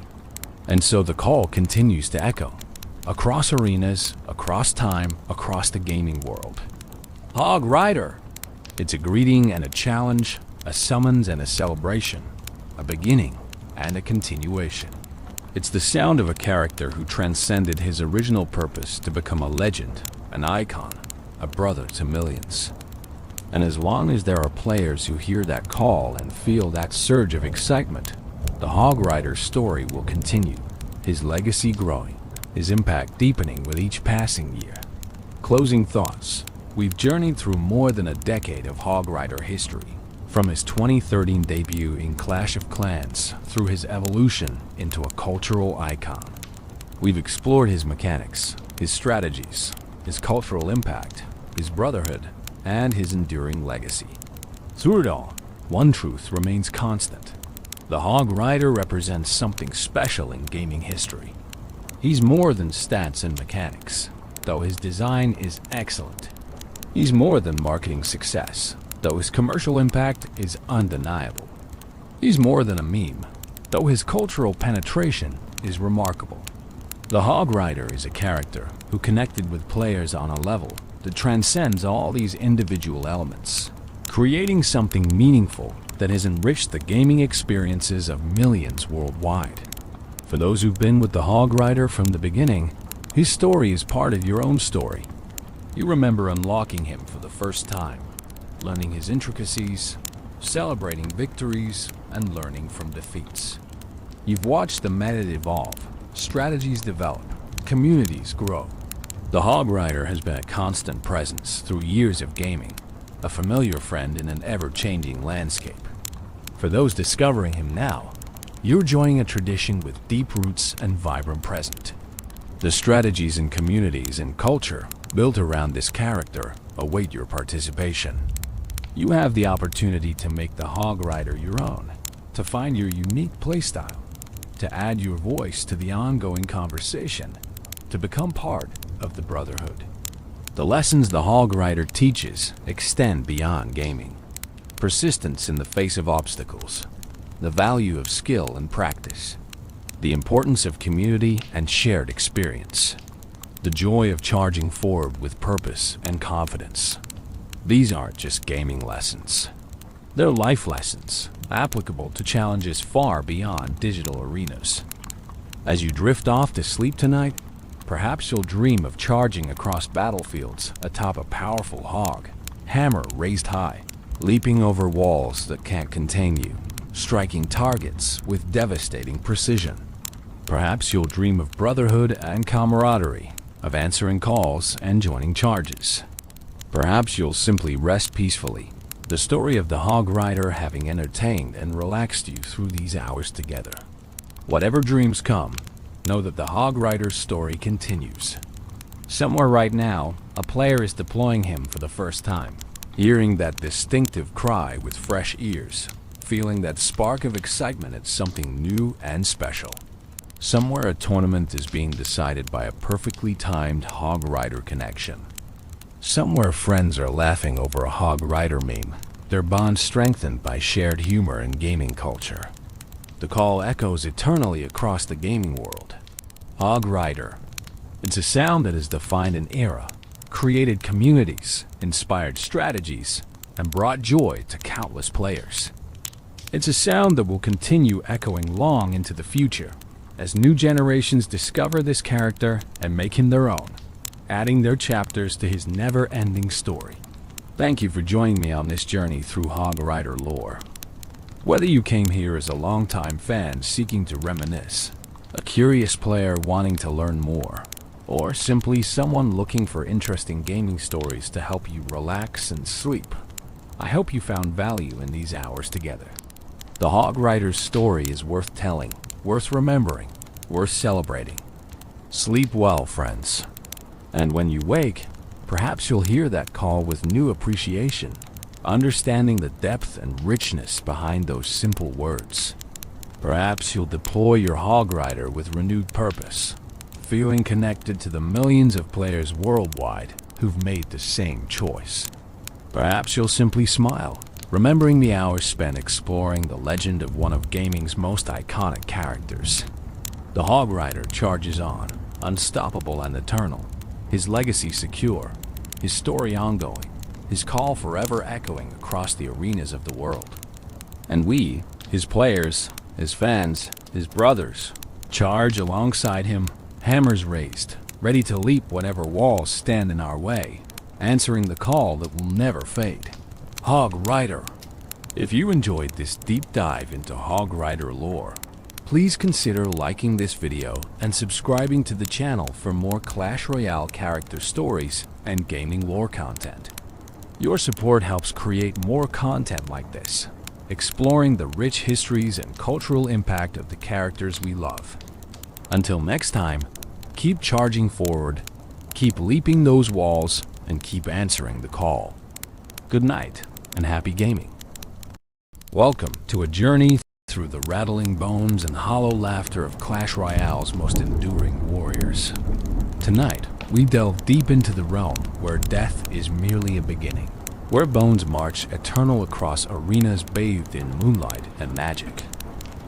And so the call continues to echo, across arenas, across time, across the gaming world. Hog Rider! It's a greeting and a challenge, a summons and a celebration, a beginning and a continuation. It's the sound of a character who transcended his original purpose to become a legend, an icon, a brother to millions. And as long as there are players who hear that call and feel that surge of excitement, the Hog Rider's story will continue, his legacy growing, his impact deepening with each passing year. Closing thoughts. We've journeyed through more than a decade of Hog Rider history, from his 2013 debut in Clash of Clans through his evolution into a cultural icon. We've explored his mechanics, his strategies, his cultural impact, his brotherhood, and his enduring legacy. Through it all, one truth remains constant. The Hog Rider represents something special in gaming history. He's more than stats and mechanics, though his design is excellent. He's more than marketing success, though his commercial impact is undeniable. He's more than a meme, though his cultural penetration is remarkable. The Hog Rider is a character who connected with players on a level that transcends all these individual elements, creating something meaningful that has enriched the gaming experiences of millions worldwide. For those who've been with the Hog Rider from the beginning, his story is part of your own story. You remember unlocking him for the first time, learning his intricacies, celebrating victories, and learning from defeats. You've watched the meta evolve, strategies develop, communities grow. The Hog Rider has been a constant presence through years of gaming, a familiar friend in an ever-changing landscape. For those discovering him now, you're joining a tradition with deep roots and vibrant present. The strategies and communities and culture built around this character await your participation. You have the opportunity to make the Hog Rider your own, to find your unique playstyle, to add your voice to the ongoing conversation, to become part of the Brotherhood. The lessons the Hog Rider teaches extend beyond gaming. Persistence in the face of obstacles, the value of skill and practice, the importance of community and shared experience, the joy of charging forward with purpose and confidence. These aren't just gaming lessons. They're life lessons, applicable to challenges far beyond digital arenas. As you drift off to sleep tonight, perhaps you'll dream of charging across battlefields atop a powerful hog, hammer raised high, leaping over walls that can't contain you, striking targets with devastating precision. Perhaps you'll dream of brotherhood and camaraderie, of answering calls and joining charges. Perhaps you'll simply rest peacefully, the story of the Hog Rider having entertained and relaxed you through these hours together. Whatever dreams come, know that the Hog Rider's story continues. Somewhere right now, a player is deploying him for the first time, hearing that distinctive cry with fresh ears, feeling that spark of excitement at something new and special. Somewhere a tournament is being decided by a perfectly timed Hog Rider connection. Somewhere friends are laughing over a Hog Rider meme, their bond strengthened by shared humor and gaming culture. The call echoes eternally across the gaming world. Hog Rider. It's a sound that has defined an era, created communities, inspired strategies, and brought joy to countless players. It's a sound that will continue echoing long into the future, as new generations discover this character and make him their own, adding their chapters to his never-ending story. Thank you for joining me on this journey through Hog Rider lore. Whether you came here as a longtime fan seeking to reminisce, a curious player wanting to learn more, or simply someone looking for interesting gaming stories to help you relax and sleep, I hope you found value in these hours together. The Hog Rider's story is worth telling, worth remembering, worth celebrating. Sleep well, friends. And when you wake, perhaps you'll hear that call with new appreciation, understanding the depth and richness behind those simple words. Perhaps you'll deploy your Hog Rider with renewed purpose, feeling connected to the millions of players worldwide who've made the same choice. Perhaps you'll simply smile, remembering the hours spent exploring the legend of one of gaming's most iconic characters. The Hog Rider charges on, unstoppable and eternal, his legacy secure, his story ongoing, his call forever echoing across the arenas of the world. And we, his players, his fans, his brothers, charge alongside him, hammers raised, ready to leap whatever walls stand in our way, answering the call that will never fade. Hog Rider. If you enjoyed this deep dive into Hog Rider lore, please consider liking this video and subscribing to the channel for more Clash Royale character stories and gaming lore content. Your support helps create more content like this, exploring the rich histories and cultural impact of the characters we love. Until next time, keep charging forward, keep leaping those walls, and keep answering the call. Good night, and happy gaming. Welcome to a journey through the rattling bones and hollow laughter of Clash Royale's most enduring warriors. Tonight, we delve deep into the realm where death is merely a beginning, where bones march eternal across arenas bathed in moonlight and magic.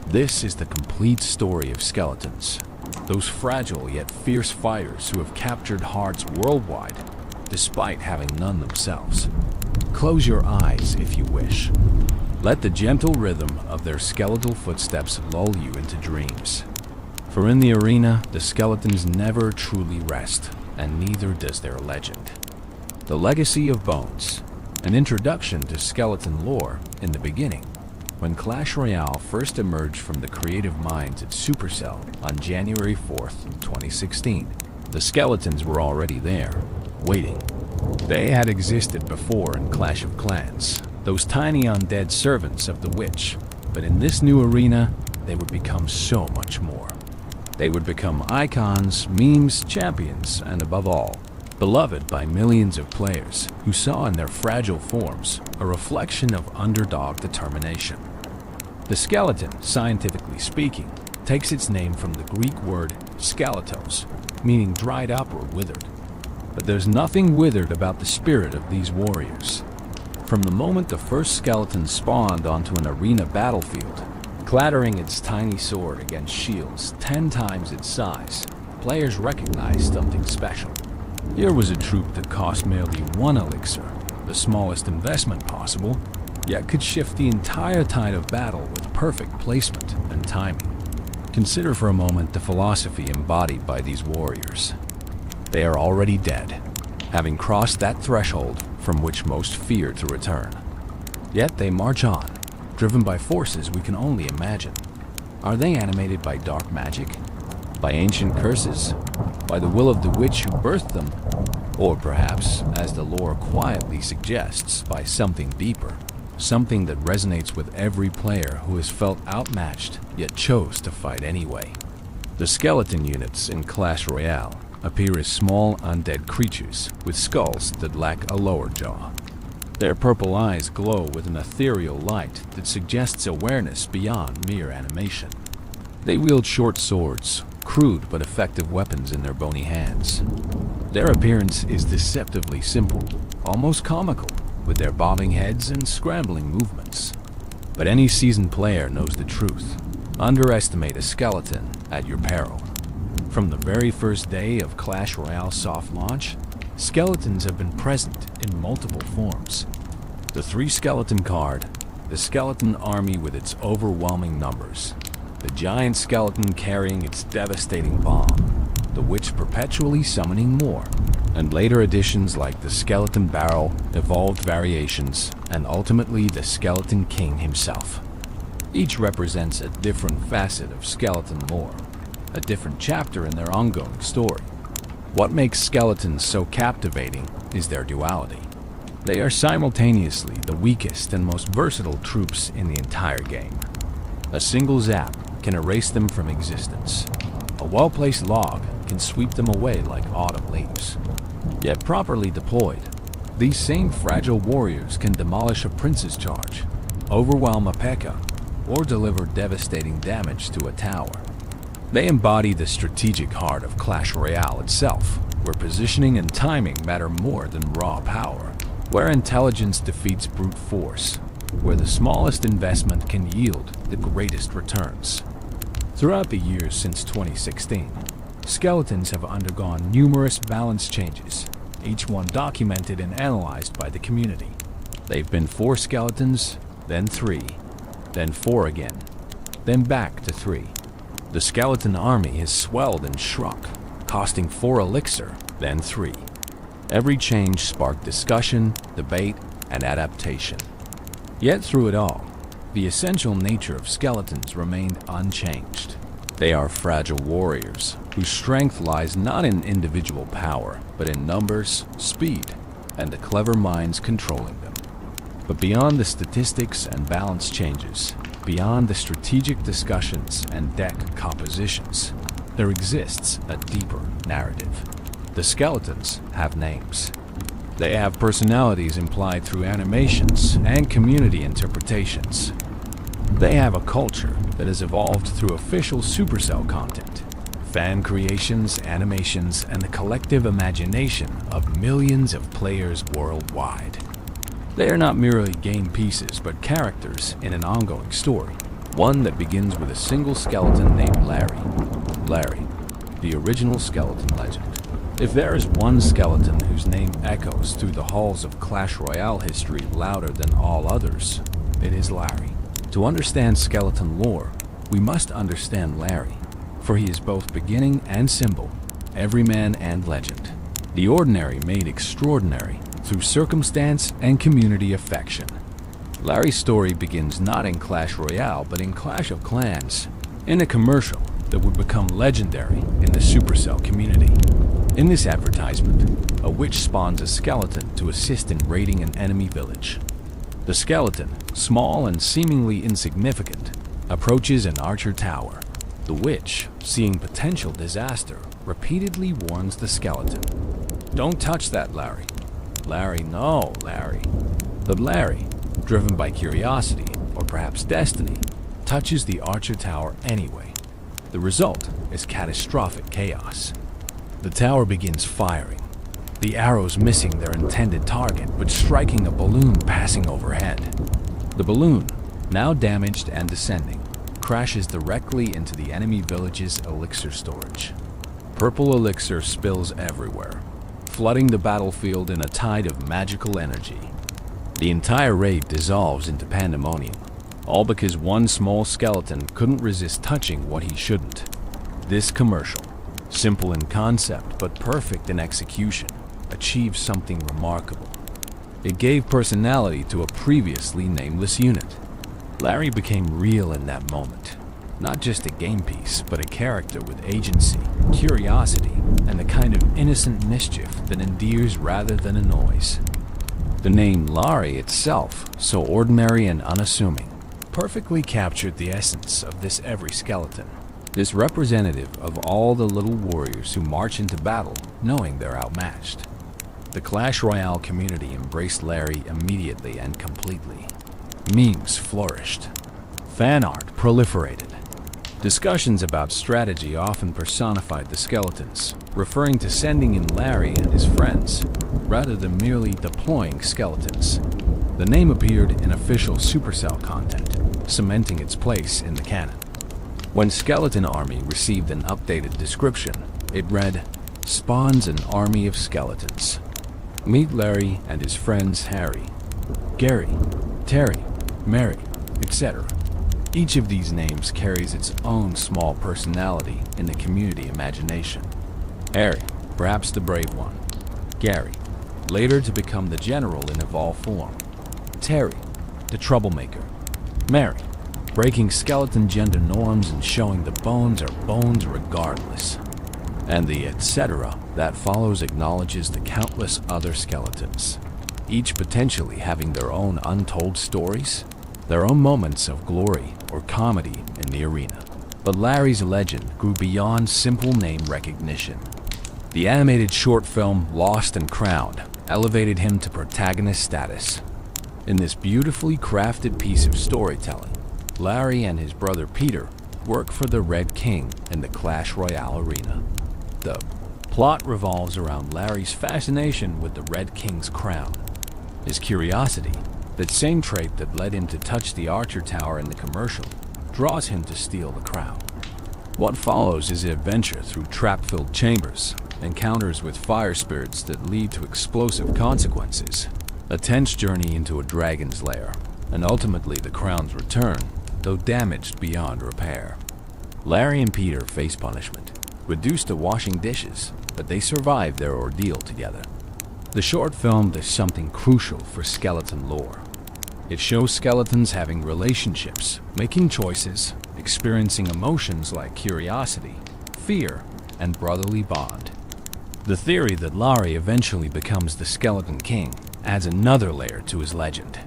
This is the complete story of skeletons, those fragile yet fierce fighters who have captured hearts worldwide, despite having none themselves. Close your eyes if you wish. Let the gentle rhythm of their skeletal footsteps lull you into dreams. For in the arena, the skeletons never truly rest, and neither does their legend. The Legacy of Bones, an introduction to skeleton lore in the beginning. When Clash Royale first emerged from the creative minds at Supercell on January 4th, 2016, the skeletons were already there, waiting. They had existed before in Clash of Clans, those tiny undead servants of the witch, but in this new arena, they would become so much more. They would become icons, memes, champions, and above all, beloved by millions of players who saw in their fragile forms a reflection of underdog determination. The skeleton, scientifically speaking, takes its name from the Greek word skeletos, meaning dried up or withered. But there's nothing withered about the spirit of these warriors. From the moment the first skeleton spawned onto an arena battlefield, clattering its tiny sword against shields 10 times its size, players recognized something special. Here was a troop that cost merely 1 elixir, the smallest investment possible, yet could shift the entire tide of battle with perfect placement and timing. Consider for a moment the philosophy embodied by these warriors. They are already dead, having crossed that threshold from which most fear to return. Yet they march on, driven by forces we can only imagine. Are they animated by dark magic? By ancient curses? By the will of the witch who birthed them? Or perhaps, as the lore quietly suggests, by something deeper, something that resonates with every player who has felt outmatched yet chose to fight anyway. The skeleton units in Clash Royale appear as small undead creatures with skulls that lack a lower jaw. Their purple eyes glow with an ethereal light that suggests awareness beyond mere animation. They wield short swords, crude but effective weapons in their bony hands. Their appearance is deceptively simple, almost comical, with their bobbing heads and scrambling movements. But any seasoned player knows the truth. Underestimate a skeleton at your peril. From the very first day of Clash Royale soft launch, skeletons have been present in multiple forms. The 3-skeleton card, the skeleton army with its overwhelming numbers, the giant skeleton carrying its devastating bomb, the witch perpetually summoning more, and later additions like the Skeleton Barrel, evolved variations, and ultimately the Skeleton King himself. Each represents a different facet of skeleton lore, a different chapter in their ongoing story. What makes skeletons so captivating is their duality. They are simultaneously the weakest and most versatile troops in the entire game. A single zap can erase them from existence. A well-placed log can sweep them away like autumn leaves. Yet properly deployed, these same fragile warriors can demolish a prince's charge, overwhelm a P.E.K.K.A., or deliver devastating damage to a tower. They embody the strategic heart of Clash Royale itself, where positioning and timing matter more than raw power, where intelligence defeats brute force, where the smallest investment can yield the greatest returns. Throughout the years since 2016, skeletons have undergone numerous balance changes, each one documented and analyzed by the community. They've been 4 skeletons, then 3, then 4 again, then back to 3. The skeleton army has swelled and shrunk, costing 4 elixir, then 3. Every change sparked discussion, debate, and adaptation. Yet through it all, the essential nature of skeletons remained unchanged. They are fragile warriors, whose strength lies not in individual power, but in numbers, speed, and the clever minds controlling them. But beyond the statistics and balance changes, beyond the strategic discussions and deck compositions, there exists a deeper narrative. The skeletons have names. They have personalities implied through animations and community interpretations. They have a culture that has evolved through official Supercell content, fan creations, animations, and the collective imagination of millions of players worldwide. They are not merely game pieces, but characters in an ongoing story, one that begins with a single skeleton named Larry. Larry, the original skeleton legend. If there is one skeleton whose name echoes through the halls of Clash Royale history louder than all others, it is Larry. To understand skeleton lore, we must understand Larry, for he is both beginning and symbol, everyman and legend. The ordinary made extraordinary through circumstance and community affection. Larry's story begins not in Clash Royale, but in Clash of Clans, in a commercial that would become legendary in the Supercell community. In this advertisement, a witch spawns a skeleton to assist in raiding an enemy village. The skeleton, small and seemingly insignificant, approaches an archer tower. The witch, seeing potential disaster, repeatedly warns the skeleton. "Don't touch that, Larry." "Larry, no, Larry." But Larry, driven by curiosity, or perhaps destiny, touches the archer tower anyway. The result is catastrophic chaos. The tower begins firing, the arrows missing their intended target but striking a balloon passing overhead. The balloon, now damaged and descending, crashes directly into the enemy village's elixir storage. Purple elixir spills everywhere, flooding the battlefield in a tide of magical energy. The entire raid dissolves into pandemonium, all because one small skeleton couldn't resist touching what he shouldn't. This commercial, simple in concept but perfect in execution, achieved something remarkable. It gave personality to a previously nameless unit. Larry became real in that moment. Not just a game piece, but a character with agency, curiosity, and the kind of innocent mischief that endears rather than annoys. The name Larry itself, so ordinary and unassuming, perfectly captured the essence of this every skeleton. This representative of all the little warriors who march into battle knowing they're outmatched. The Clash Royale community embraced Larry immediately and completely. Memes flourished. Fan art proliferated. Discussions about strategy often personified the skeletons, referring to sending in Larry and his friends, rather than merely deploying skeletons. The name appeared in official Supercell content, cementing its place in the canon. When Skeleton Army received an updated description, it read, "Spawns an army of skeletons. Meet Larry and his friends Harry, Gary, Terry, Mary, etc." Each of these names carries its own small personality in the community imagination. Harry, perhaps the brave one. Gary, later to become the general in evolved form. Terry, the troublemaker. Mary, breaking skeleton gender norms and showing the bones are bones regardless. And the etc. that follows acknowledges the countless other skeletons, each potentially having their own untold stories, their own moments of glory or comedy in the arena. But Larry's legend grew beyond simple name recognition. The animated short film Lost and Crowned elevated him to protagonist status. In this beautifully crafted piece of storytelling, Larry and his brother Peter work for the Red King in the Clash Royale arena. The plot revolves around Larry's fascination with the Red King's crown, his curiosity, that same trait that led him to touch the Archer Tower in the commercial, draws him to steal the crown. What follows is an adventure through trap-filled chambers, encounters with fire spirits that lead to explosive consequences, a tense journey into a dragon's lair, and ultimately the crown's return, though damaged beyond repair. Larry and Peter face punishment, reduced to washing dishes, but they survive their ordeal together. The short film does something crucial for skeleton lore. It shows skeletons having relationships, making choices, experiencing emotions like curiosity, fear, and brotherly bond. The theory that Larry eventually becomes the Skeleton King adds another layer to his legend.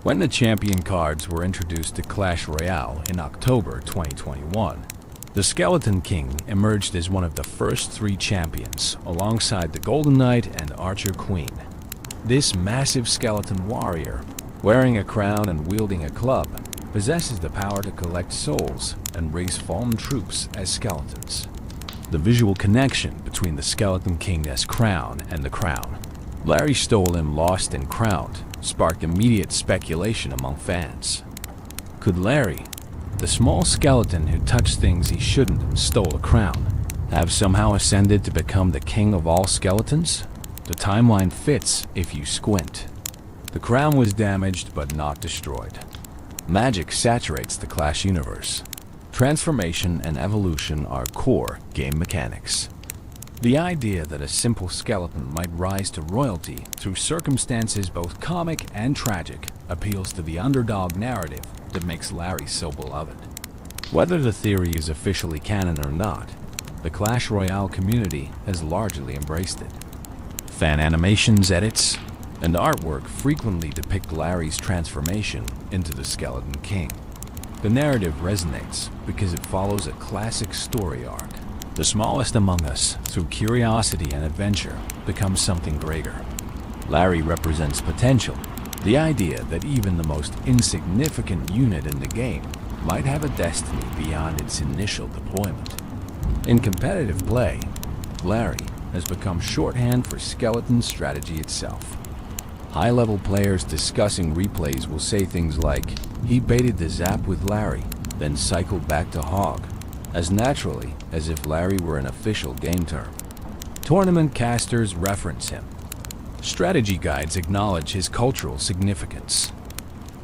When the champion cards were introduced to Clash Royale in October 2021, the Skeleton King emerged as one of the first 3 champions, alongside the Golden Knight and Archer Queen. This massive skeleton warrior, wearing a crown and wielding a club, possesses the power to collect souls and raise fallen troops as skeletons. The visual connection between the Skeleton King's crown and the crown Larry stole in Lost and Crowned sparked immediate speculation among fans. Could Larry, the small skeleton who touched things he shouldn't and stole a crown, have somehow ascended to become the king of all skeletons? The timeline fits if you squint. The crown was damaged but not destroyed. Magic saturates the Clash universe. Transformation and evolution are core game mechanics. The idea that a simple skeleton might rise to royalty through circumstances both comic and tragic appeals to the underdog narrative that makes Larry so beloved. Whether the theory is officially canon or not, the Clash Royale community has largely embraced it. Fan animations, edits, and artwork frequently depict Larry's transformation into the Skeleton King. The narrative resonates because it follows a classic story arc. The smallest among us, through curiosity and adventure, becomes something greater. Larry represents potential, the idea that even the most insignificant unit in the game might have a destiny beyond its initial deployment. In competitive play, Larry has become shorthand for skeleton strategy itself. High-level players discussing replays will say things like, "He baited the zap with Larry, then cycled back to Hog," as naturally as if Larry were an official game term. Tournament casters reference him. Strategy guides acknowledge his cultural significance.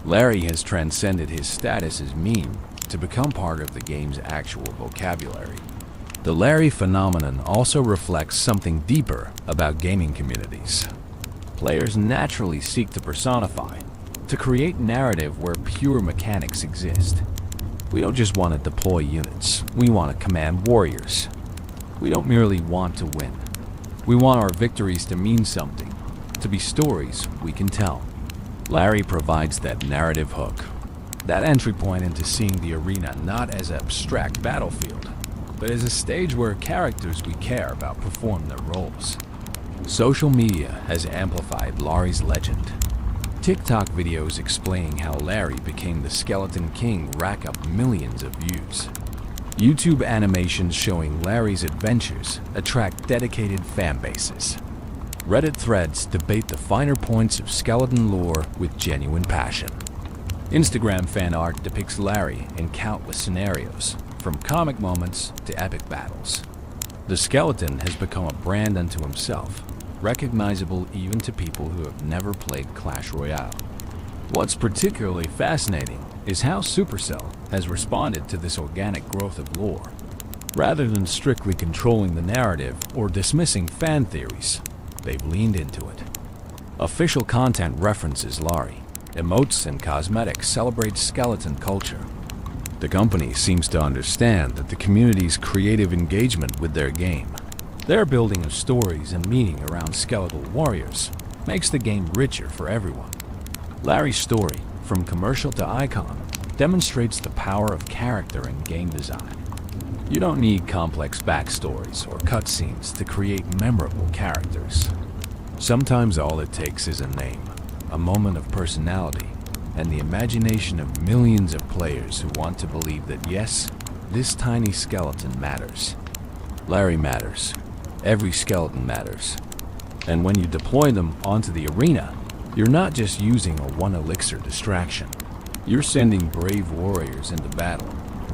Larry has transcended his status as meme to become part of the game's actual vocabulary. The Larry phenomenon also reflects something deeper about gaming communities. Players naturally seek to personify, to create narrative where pure mechanics exist. We don't just want to deploy units, we want to command warriors. We don't merely want to win. We want our victories to mean something, to be stories we can tell. Larry provides that narrative hook, that entry point into seeing the arena not as an abstract battlefield, but as a stage where characters we care about perform their roles. Social media has amplified Larry's legend. TikTok videos explaining how Larry became the Skeleton King rack up millions of views. YouTube animations showing Larry's adventures attract dedicated fan bases. Reddit threads debate the finer points of skeleton lore with genuine passion. Instagram fan art depicts Larry in countless scenarios, from comic moments to epic battles. The skeleton has become a brand unto himself, recognizable even to people who have never played Clash Royale. What's particularly fascinating is how Supercell has responded to this organic growth of lore. Rather than strictly controlling the narrative or dismissing fan theories, they've leaned into it. Official content references Larry. Emotes and cosmetics celebrate skeleton culture. The company seems to understand that the community's creative engagement with their game, their building of stories and meaning around skeletal warriors, makes the game richer for everyone. Larry's story, from commercial to icon, demonstrates the power of character in game design. You don't need complex backstories or cutscenes to create memorable characters. Sometimes all it takes is a name, a moment of personality, and the imagination of millions of players who want to believe that yes, this tiny skeleton matters. Larry matters. Every skeleton matters. And when you deploy them onto the arena, you're not just using a one elixir distraction. You're sending brave warriors into battle.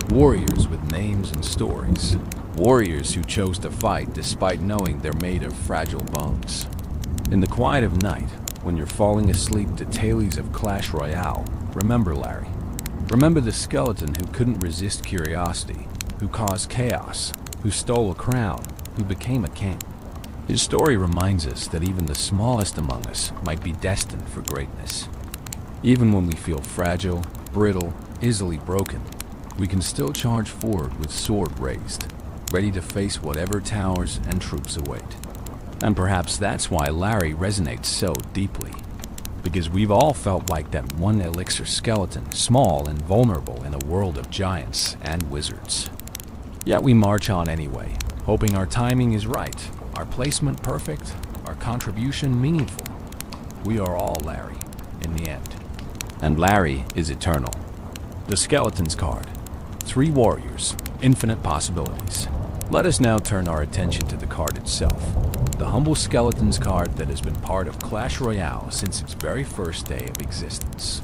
Warriors with names and stories. Warriors who chose to fight despite knowing they're made of fragile bones. In the quiet of night, when you're falling asleep to tales of Clash Royale, remember Larry. Remember the skeleton who couldn't resist curiosity, who caused chaos, who stole a crown, who became a king. His story reminds us that even the smallest among us might be destined for greatness. Even when we feel fragile, brittle, easily broken, we can still charge forward with sword raised, ready to face whatever towers and troops await. And perhaps that's why Larry resonates so deeply. Because we've all felt like that one elixir skeleton, small and vulnerable in a world of giants and wizards. Yet we march on anyway, hoping our timing is right, our placement perfect, our contribution meaningful. We are all Larry, in the end. And Larry is eternal. The Skeleton's card. 3 warriors, infinite possibilities. Let us now turn our attention to the card itself. The humble Skeleton's card that has been part of Clash Royale since its very first day of existence.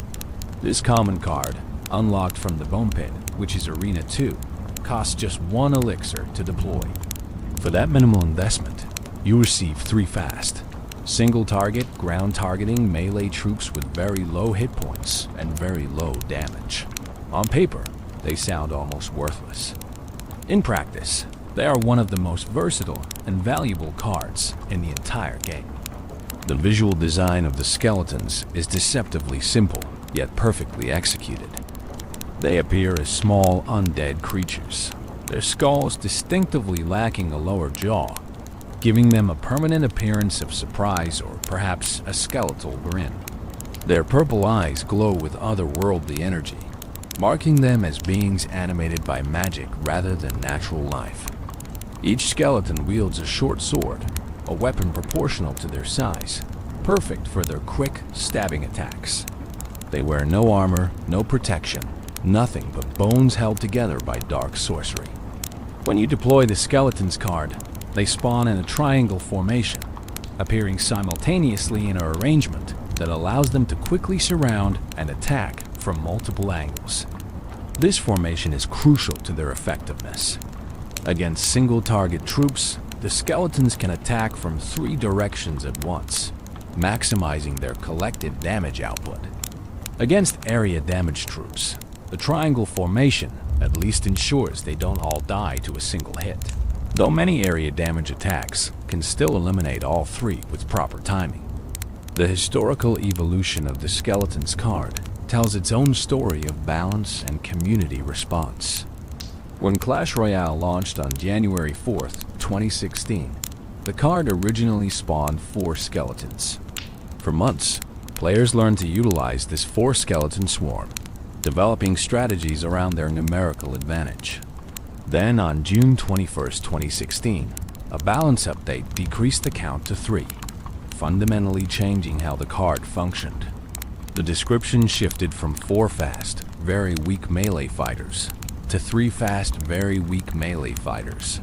This common card, unlocked from the Bone Pit, which is Arena 2, costs just 1 elixir to deploy. For that minimal investment, you receive 3 fast, single target, ground targeting melee troops with very low hit points and very low damage. On paper, they sound almost worthless. In practice, they are one of the most versatile and valuable cards in the entire game. The visual design of the skeletons is deceptively simple, yet perfectly executed. They appear as small undead creatures, their skulls distinctively lacking a lower jaw, giving them a permanent appearance of surprise or perhaps a skeletal grin. Their purple eyes glow with otherworldly energy, marking them as beings animated by magic rather than natural life. Each skeleton wields a short sword, a weapon proportional to their size, perfect for their quick, stabbing attacks. They wear no armor, no protection, nothing but bones held together by dark sorcery. When you deploy the Skeleton's card, they spawn in a triangle formation, appearing simultaneously in an arrangement that allows them to quickly surround and attack from multiple angles. This formation is crucial to their effectiveness. Against single-target troops, the skeletons can attack from 3 directions at once, maximizing their collective damage output. Against area-damaged troops, the triangle formation at least ensures they don't all die to a single hit, though many area damage attacks can still eliminate all 3 with proper timing. The historical evolution of the Skeleton's card tells its own story of balance and community response. When Clash Royale launched on January 4th, 2016, the card originally spawned 4 skeletons. For months, players learned to utilize this 4-skeleton swarm, developing strategies around their numerical advantage. Then on June 21st, 2016, a balance update decreased the count to 3, fundamentally changing how the card functioned. The description shifted from 4 fast, very weak melee fighters to 3 fast, very weak melee fighters,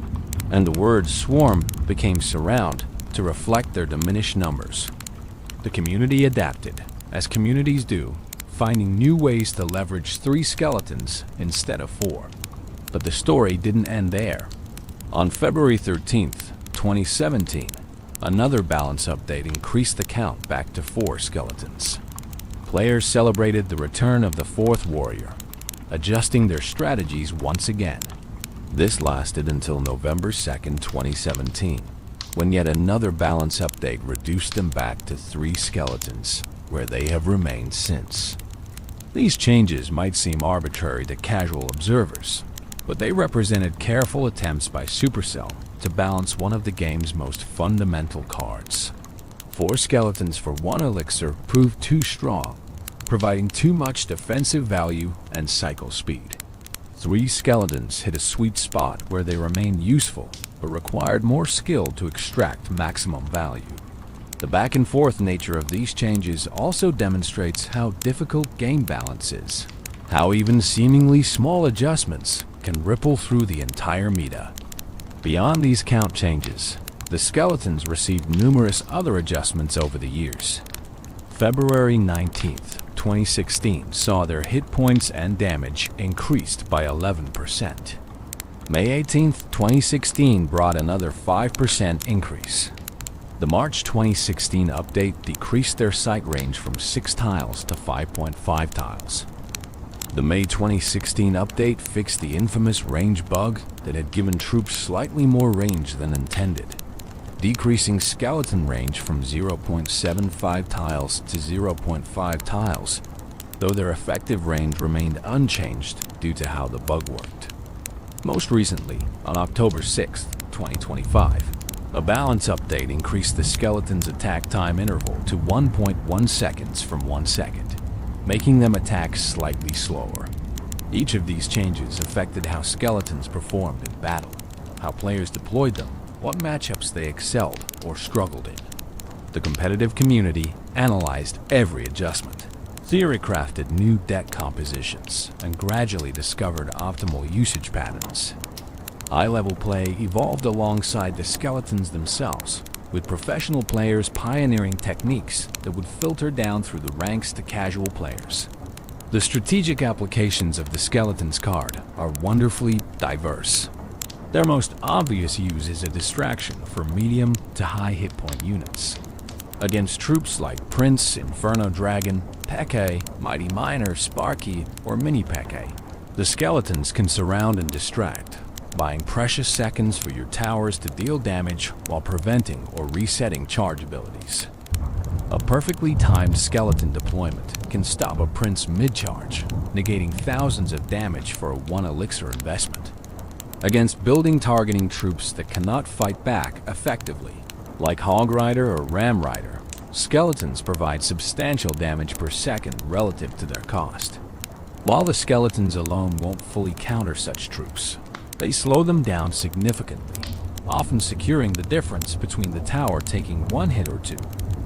and the word swarm became surround to reflect their diminished numbers. The community adapted, as communities do, finding new ways to leverage 3 skeletons instead of 4. But the story didn't end there. On February 13th, 2017, another balance update increased the count back to 4 skeletons. Players celebrated the return of the 4th warrior, adjusting their strategies once again. This lasted until November 2nd, 2017, when yet another balance update reduced them back to 3 skeletons, where they have remained since. These changes might seem arbitrary to casual observers, but they represented careful attempts by Supercell to balance one of the game's most fundamental cards. 4 skeletons for 1 elixir proved too strong, providing too much defensive value and cycle speed. 3 skeletons hit a sweet spot where they remained useful, but required more skill to extract maximum value. The back-and-forth nature of these changes also demonstrates how difficult game balance is, how even seemingly small adjustments can ripple through the entire meta. Beyond these count changes, the skeletons received numerous other adjustments over the years. February 19th, 2016 saw their hit points and damage increased by 11%. May 18th, 2016 brought another 5% increase. The March 2016 update decreased their sight range from 6 tiles to 5.5 tiles. The May 2016 update fixed the infamous range bug that had given troops slightly more range than intended, decreasing skeleton range from 0.75 tiles to 0.5 tiles, though their effective range remained unchanged due to how the bug worked. Most recently, on October 6th, 2025, a balance update increased the skeleton's attack time interval to 1.1 seconds from 1 second, making them attack slightly slower. Each of these changes affected how skeletons performed in battle, how players deployed them, what matchups they excelled or struggled in. The competitive community analyzed every adjustment, theory-crafted new deck compositions, and gradually discovered optimal usage patterns. High-level play evolved alongside the skeletons themselves, with professional players pioneering techniques that would filter down through the ranks to casual players. The strategic applications of the skeleton's card are wonderfully diverse. Their most obvious use is a distraction for medium to high hit point units. Against troops like Prince, Inferno Dragon, Peke, Mighty Miner, Sparky, or Mini Peke, the skeletons can surround and distract, buying precious seconds for your towers to deal damage while preventing or resetting charge abilities. A perfectly timed skeleton deployment can stop a Prince mid-charge, negating thousands of damage for a 1 elixir investment. Against building targeting troops that cannot fight back effectively, like Hog Rider or Ram Rider, skeletons provide substantial damage per second relative to their cost. While the skeletons alone won't fully counter such troops, they slow them down significantly, often securing the difference between the tower taking 1 hit or 2,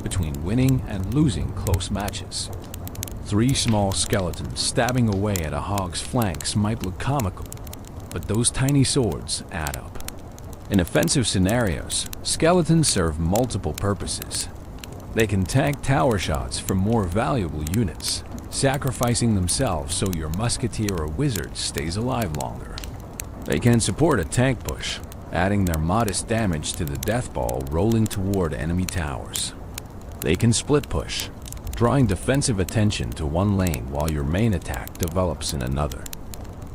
between winning and losing close matches. 3 small skeletons stabbing away at a hog's flanks might look comical, but those tiny swords add up. In offensive scenarios, skeletons serve multiple purposes. They can tank tower shots from more valuable units, sacrificing themselves so your musketeer or wizard stays alive longer. They can support a tank push, adding their modest damage to the death ball rolling toward enemy towers. They can split push, drawing defensive attention to one lane while your main attack develops in another.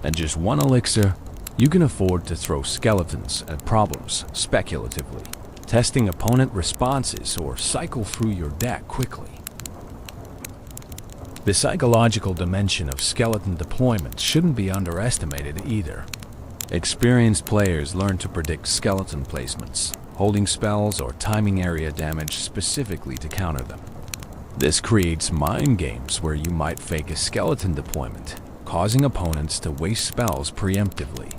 At just 1 elixir, you can afford to throw skeletons at problems speculatively, testing opponent responses or cycle through your deck quickly. The psychological dimension of skeleton deployment shouldn't be underestimated either. Experienced players learn to predict skeleton placements, holding spells or timing area damage specifically to counter them. This creates mind games where you might fake a skeleton deployment, causing opponents to waste spells preemptively.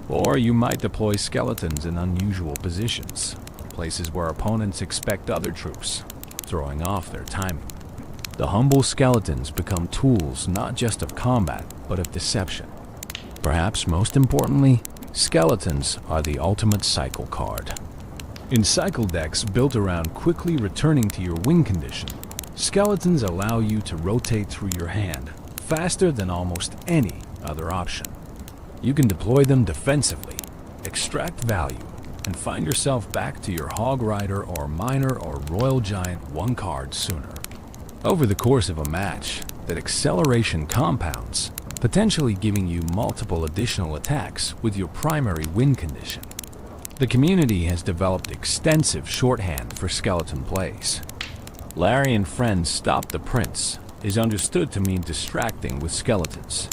Or you might deploy skeletons in unusual positions, places where opponents expect other troops, throwing off their timing. The humble skeletons become tools not just of combat, but of deception. Perhaps most importantly, skeletons are the ultimate cycle card. In cycle decks built around quickly returning to your win condition, skeletons allow you to rotate through your hand faster than almost any other option. You can deploy them defensively, extract value, and find yourself back to your Hog Rider or Miner or Royal Giant 1 card sooner. Over the course of a match, that acceleration compounds, potentially giving you multiple additional attacks with your primary win condition. The community has developed extensive shorthand for skeleton plays. Larry and friends stop the prince is understood to mean distracting with skeletons.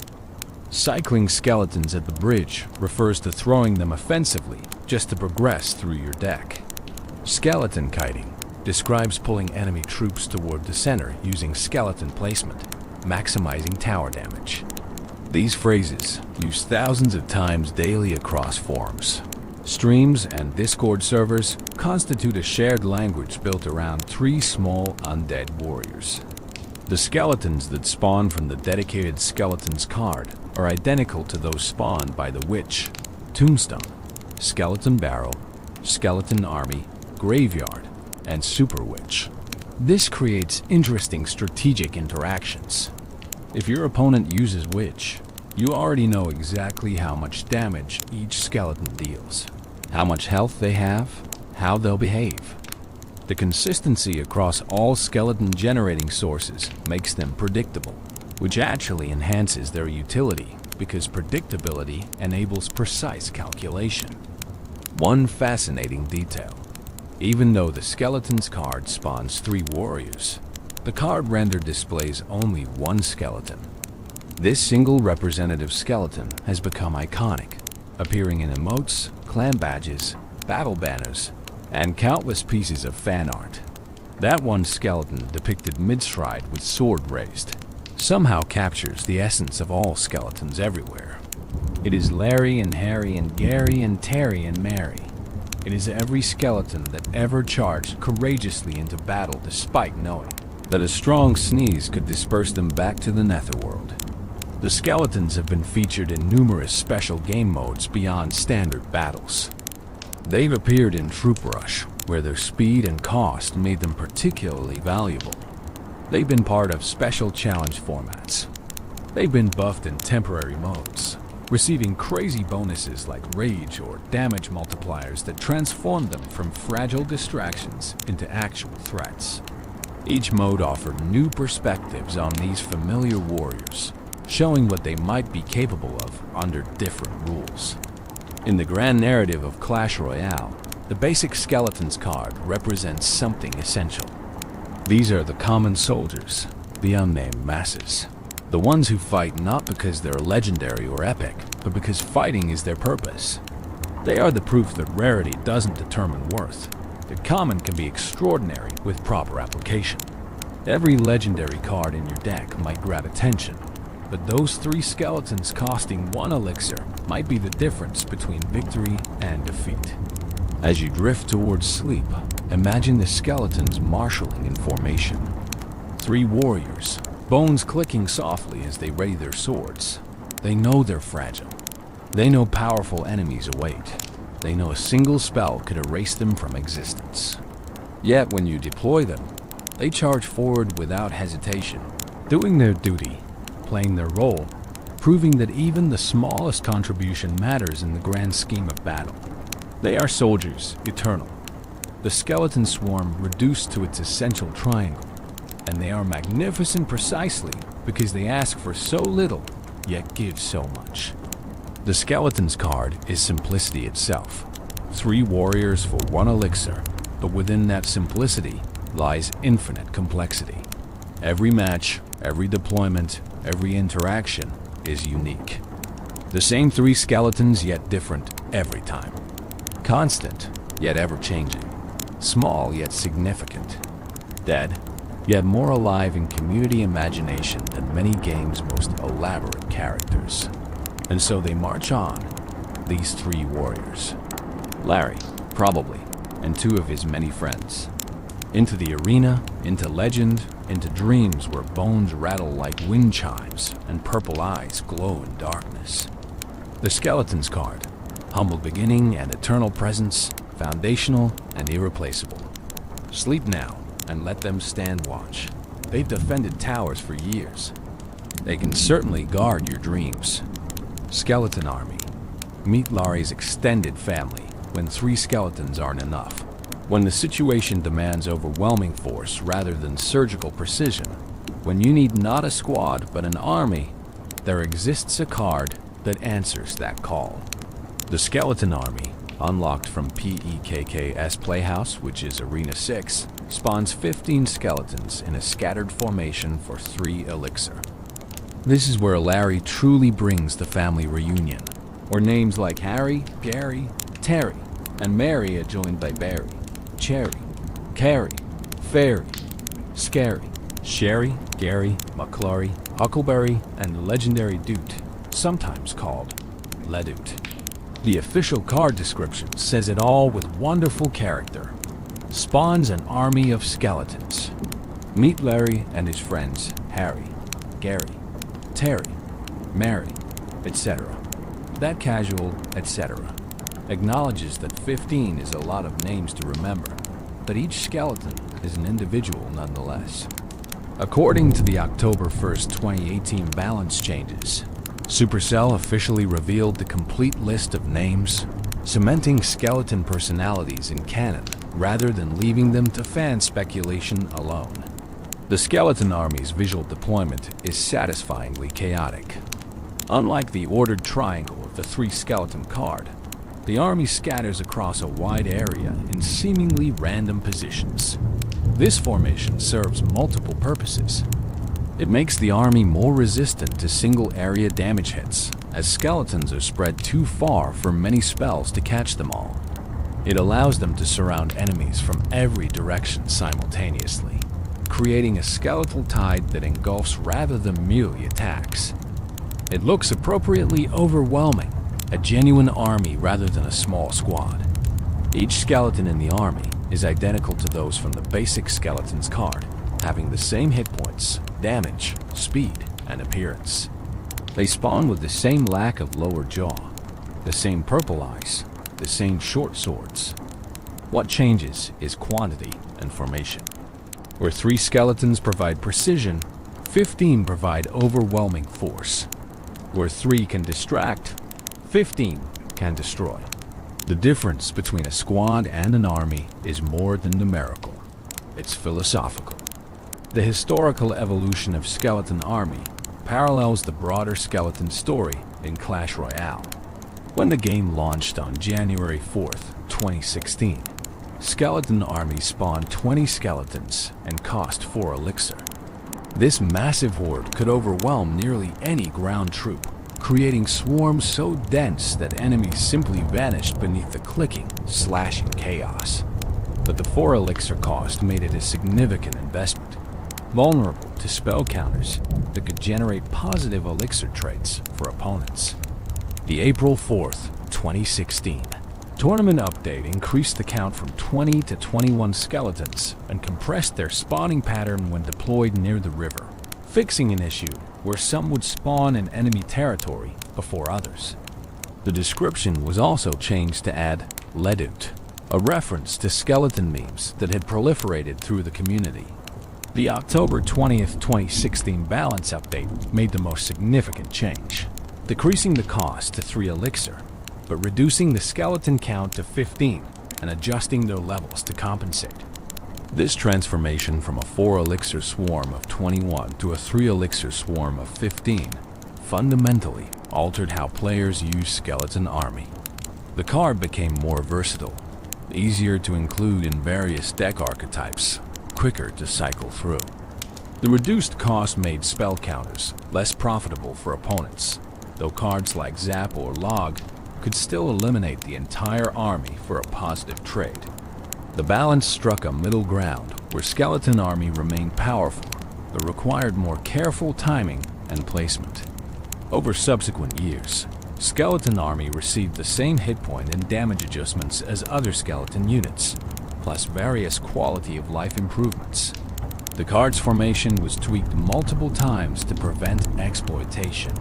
Cycling skeletons at the bridge refers to throwing them offensively just to progress through your deck. Skeleton kiting describes pulling enemy troops toward the center using skeleton placement, maximizing tower damage. These phrases, used thousands of times daily across forums, streams, and Discord servers, constitute a shared language built around three small undead warriors. The skeletons that spawn from the dedicated skeletons card are identical to those spawned by the witch, tombstone, skeleton barrow, skeleton army, graveyard, and super witch. This creates interesting strategic interactions. If your opponent uses witch, you already know exactly how much damage each skeleton deals, how much health they have, how they'll behave. The consistency across all skeleton generating sources makes them predictable, which actually enhances their utility because predictability enables precise calculation. One fascinating detail: even though the skeleton's card spawns 3 warriors, the card render displays only 1 skeleton. This single representative skeleton has become iconic, appearing in emotes, clan badges, battle banners, and countless pieces of fan art. That one skeleton depicted mid-stride with sword raised somehow captures the essence of all skeletons everywhere. It is Larry and Harry and Gary and Terry and Mary. It is every skeleton that ever charged courageously into battle despite knowing that a strong sneeze could disperse them back to the netherworld. The skeletons have been featured in numerous special game modes beyond standard battles. They've appeared in Troop Rush, where their speed and cost made them particularly valuable. They've been part of special challenge formats. They've been buffed in temporary modes, receiving crazy bonuses like rage or damage multipliers that transform them from fragile distractions into actual threats. Each mode offered new perspectives on these familiar warriors, showing what they might be capable of under different rules. In the grand narrative of Clash Royale, the basic skeletons card represents something essential. These are the common soldiers, the unnamed masses. The ones who fight not because they're legendary or epic, but because fighting is their purpose. They are the proof that rarity doesn't determine worth, that common can be extraordinary with proper application. Every legendary card in your deck might grab attention, but those 3 skeletons costing 1 elixir might be the difference between victory and defeat. As you drift towards sleep, imagine the skeletons marshalling in formation. 3 warriors, bones clicking softly as they ready their swords. They know they're fragile. They know powerful enemies await. They know a single spell could erase them from existence. Yet when you deploy them, they charge forward without hesitation, doing their duty, playing their role, proving that even the smallest contribution matters in the grand scheme of battle. They are soldiers, eternal. The skeleton swarm reduced to its essential triangle, and they are magnificent precisely because they ask for so little, yet give so much. The skeleton's card is simplicity itself. 3 warriors for 1 elixir, but within that simplicity lies infinite complexity. Every match, every deployment, every interaction is unique. The same 3 skeletons, yet different every time. Constant, yet ever-changing. Small, yet significant. Dead, yet more alive in community imagination than many games' most elaborate characters. And so they march on, these 3 warriors. Larry, probably, and 2 of his many friends. Into the arena, into legend, into dreams where bones rattle like wind chimes and purple eyes glow in darkness. The skeleton's card, humble beginning and eternal presence, foundational and irreplaceable. Sleep now and let them stand watch. They've defended towers for years. They can certainly guard your dreams. Skeleton Army. Meet Larry's extended family when 3 skeletons aren't enough. When the situation demands overwhelming force rather than surgical precision. When you need not a squad but an army, there exists a card that answers that call. The Skeleton Army, unlocked from PEKK's Playhouse, which is Arena 6, spawns 15 skeletons in a scattered formation for 3 elixir. This is where Larry truly brings the family reunion, where names like Harry, Gary, Terry, and Mary are joined by Barry, Cherry, Carrie, Fairy, Scary, Sherry, Gary, McClory, Huckleberry, and the legendary Doot, sometimes called Ledoot. The official card description says it all with wonderful character. Spawns an army of skeletons. Meet Larry and his friends Harry, Gary, Terry, Mary, etc. That casual, etc. acknowledges that 15 is a lot of names to remember, but each skeleton is an individual nonetheless. According to the October 1st, 2018 balance changes, Supercell officially revealed the complete list of names, cementing skeleton personalities in canon rather than leaving them to fan speculation alone. The skeleton army's visual deployment is satisfyingly chaotic. Unlike the ordered triangle of the 3-skeleton card, the army scatters across a wide area in seemingly random positions. This formation serves multiple purposes. It makes the army more resistant to single-area damage hits, as skeletons are spread too far for many spells to catch them all. It allows them to surround enemies from every direction simultaneously, creating a skeletal tide that engulfs rather than merely attacks. It looks appropriately overwhelming, a genuine army rather than a small squad. Each skeleton in the army is identical to those from the basic Skeletons card, having the same hit points, damage, speed, and appearance. They spawn with the same lack of lower jaw, the same purple eyes, the same short swords. What changes is quantity and formation. Where 3 skeletons provide precision, 15 provide overwhelming force. Where 3 can distract, 15 can destroy. The difference between a squad and an army is more than numerical. It's philosophical. The historical evolution of Skeleton Army parallels the broader Skeleton story in Clash Royale. When the game launched on January 4th, 2016, Skeleton Army spawned 20 skeletons and cost 4 elixir. This massive horde could overwhelm nearly any ground troop, creating swarms so dense that enemies simply vanished beneath the clicking, slashing chaos. But the 4 elixir cost made it a significant investment, vulnerable to spell counters that could generate positive elixir traits for opponents. The April 4th, 2016 tournament update increased the count from 20 to 21 skeletons and compressed their spawning pattern when deployed near the river, fixing an issue where some would spawn in enemy territory before others. The description was also changed to add Ledoot, a reference to skeleton memes that had proliferated through the community. The October 20th, 2016 balance update made the most significant change, decreasing the cost to 3 elixir, but reducing the skeleton count to 15 and adjusting their levels to compensate. This transformation from a 4 elixir swarm of 21 to a 3 elixir swarm of 15 fundamentally altered how players use Skeleton Army. The card became more versatile, easier to include in various deck archetypes, quicker to cycle through. The reduced cost made spell counters less profitable for opponents, though cards like Zap or Log could still eliminate the entire army for a positive trade. The balance struck a middle ground where Skeleton Army remained powerful, but required more careful timing and placement. Over subsequent years, Skeleton Army received the same hit point and damage adjustments as other skeleton units, plus various quality of life improvements. The card's formation was tweaked multiple times to prevent exploitation.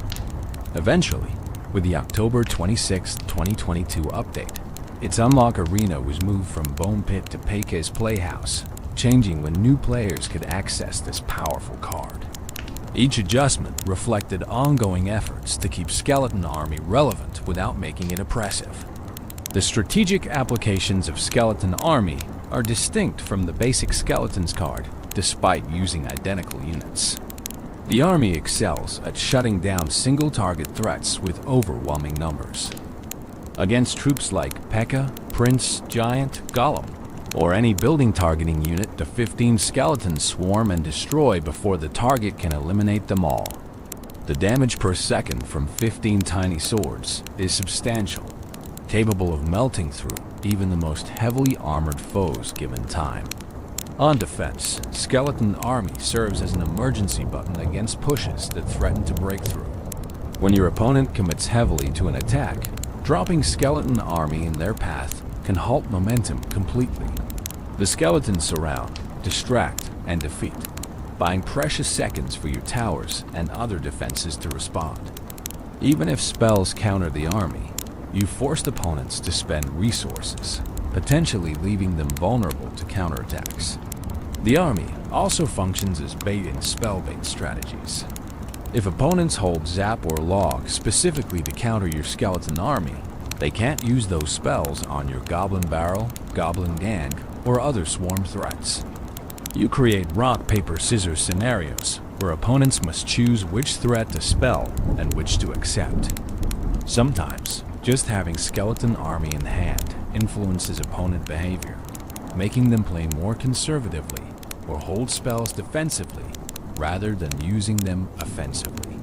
Eventually, with the October 26, 2022 update, its unlock arena was moved from Bone Pit to Pekka's Playhouse, changing when new players could access this powerful card. Each adjustment reflected ongoing efforts to keep Skeleton Army relevant without making it oppressive. The strategic applications of Skeleton Army are distinct from the basic Skeletons card, despite using identical units. The army excels at shutting down single-target threats with overwhelming numbers. Against troops like P.E.K.K.A., Prince, Giant, Golem, or any building targeting unit, the 15 skeletons swarm and destroy before the target can eliminate them all. The damage per second from 15 tiny swords is substantial, capable of melting through even the most heavily armored foes given time. On defense, Skeleton Army serves as an emergency button against pushes that threaten to break through. When your opponent commits heavily to an attack, dropping Skeleton Army in their path can halt momentum completely. The skeletons surround, distract, and defeat, buying precious seconds for your towers and other defenses to respond. Even if spells counter the army, you forced opponents to spend resources, potentially leaving them vulnerable to counterattacks. The army also functions as bait in spell-bait strategies. If opponents hold Zap or Log specifically to counter your Skeleton Army, they can't use those spells on your Goblin Barrel, Goblin Gang, or other swarm threats. You create rock, paper, scissors scenarios where opponents must choose which threat to spell and which to accept. Sometimes, just having Skeleton Army in hand influences opponent behavior, making them play more conservatively or hold spells defensively rather than using them offensively.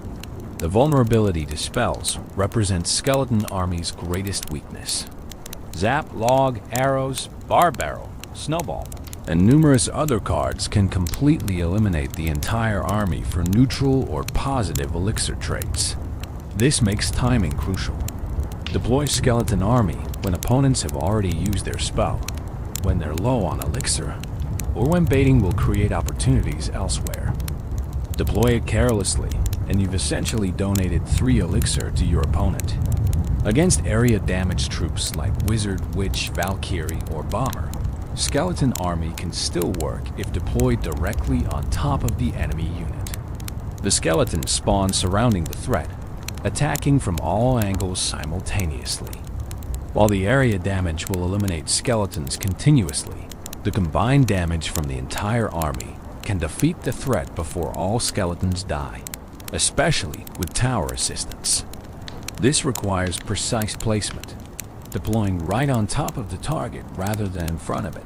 The vulnerability to spells represents Skeleton Army's greatest weakness. Zap, Log, Arrows, Bar Barrel, Snowball, and numerous other cards can completely eliminate the entire army for neutral or positive elixir traits. This makes timing crucial. Deploy Skeleton Army when opponents have already used their spell, when they're low on elixir, or when baiting will create opportunities elsewhere. Deploy it carelessly, and you've essentially donated 3 elixir to your opponent. Against area-damaged troops like Wizard, Witch, Valkyrie, or Bomber, Skeleton Army can still work if deployed directly on top of the enemy unit. The skeletons spawn surrounding the threat, attacking from all angles simultaneously. While the area damage will eliminate skeletons continuously, the combined damage from the entire army can defeat the threat before all skeletons die, especially with tower assistance. This requires precise placement, deploying right on top of the target rather than in front of it.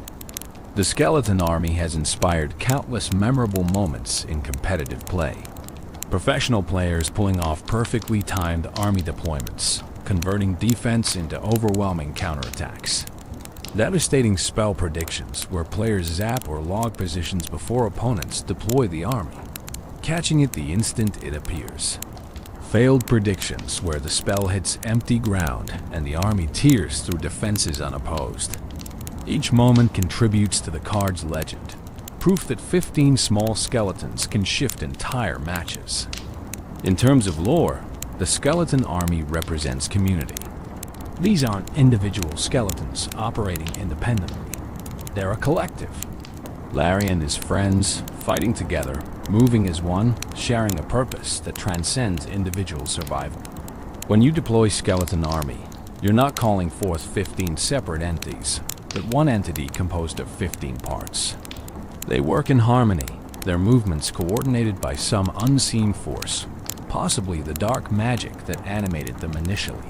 The Skeleton Army has inspired countless memorable moments in competitive play. Professional players pulling off perfectly timed army deployments, converting defense into overwhelming counterattacks. Devastating spell predictions where players zap or log positions before opponents deploy the army, catching it the instant it appears. Failed predictions where the spell hits empty ground and the army tears through defenses unopposed. Each moment contributes to the card's legend, proof that 15 small skeletons can shift entire matches. In terms of lore, the Skeleton Army represents community. These aren't individual skeletons operating independently. They're a collective. Larry and his friends, fighting together, moving as one, sharing a purpose that transcends individual survival. When you deploy Skeleton Army, you're not calling forth 15 separate entities, but one entity composed of 15 parts. They work in harmony, their movements coordinated by some unseen force, possibly the dark magic that animated them initially.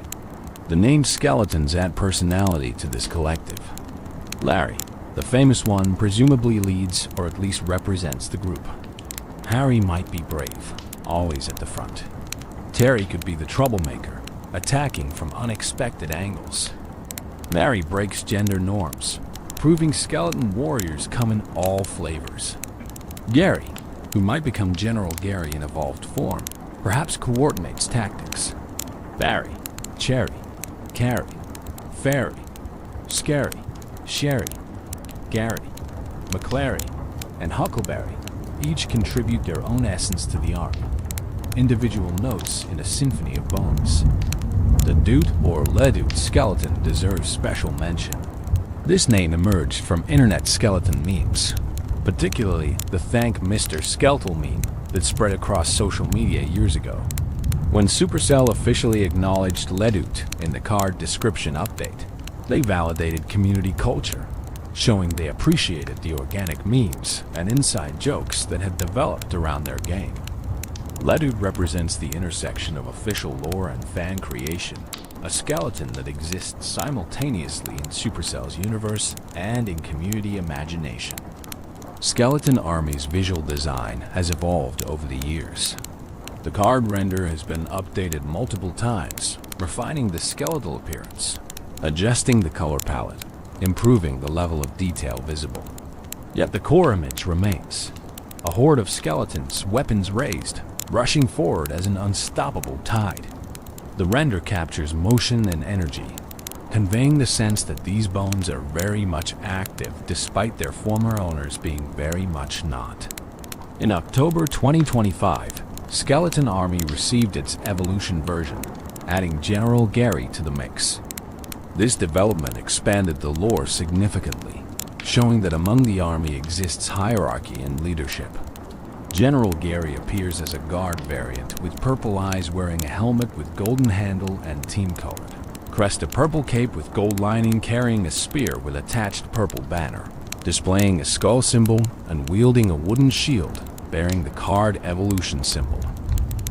The named skeletons add personality to this collective. Larry, the famous one, presumably leads or at least represents the group. Harry might be brave, always at the front. Terry could be the troublemaker, attacking from unexpected angles. Mary breaks gender norms, proving skeleton warriors come in all flavors. Gary, who might become General Gary in evolved form, perhaps coordinates tactics. Barry, Cherry, Carrie, Fairy, Scary, Sherry, Gary, McClary, and Huckleberry each contribute their own essence to the army, individual notes in a symphony of bones. The Doot or Ledoot skeleton deserves special mention. This name emerged from internet skeleton memes, particularly the Thank Mr. Skeletal meme that spread across social media years ago. When Supercell officially acknowledged Ledoot in the card description update, they validated community culture, showing they appreciated the organic memes and inside jokes that had developed around their game. Ledoot represents the intersection of official lore and fan creation, a skeleton that exists simultaneously in Supercell's universe and in community imagination. Skeleton Army's visual design has evolved over the years. The card render has been updated multiple times, refining the skeletal appearance, adjusting the color palette, improving the level of detail visible. Yet the core image remains: a horde of skeletons, weapons raised, rushing forward as an unstoppable tide. The render captures motion and energy, conveying the sense that these bones are very much active despite their former owners being very much not. In October 2025, Skeleton Army received its evolution version, adding General Gary to the mix. This development expanded the lore significantly, showing that among the army exists hierarchy and leadership. General Gary appears as a guard variant with purple eyes, wearing a helmet with golden handle and team-colored crest, a purple cape with gold lining, carrying a spear with attached purple banner, displaying a skull symbol and wielding a wooden shield bearing the card evolution symbol.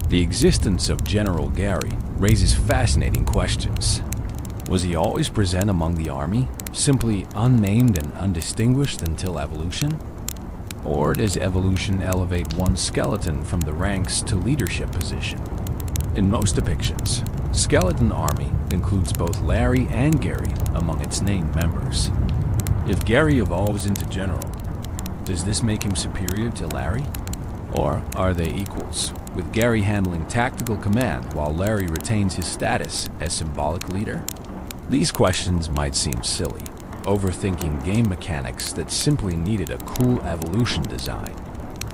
The existence of General Gary raises fascinating questions. Was he always present among the army, simply unnamed and undistinguished until evolution? Or does evolution elevate one skeleton from the ranks to leadership position? In most depictions, Skeleton Army includes both Larry and Gary among its named members. If Gary evolves into General, does this make him superior to Larry? Or are they equals, with Gary handling tactical command while Larry retains his status as symbolic leader? These questions might seem silly, overthinking game mechanics that simply needed a cool evolution design.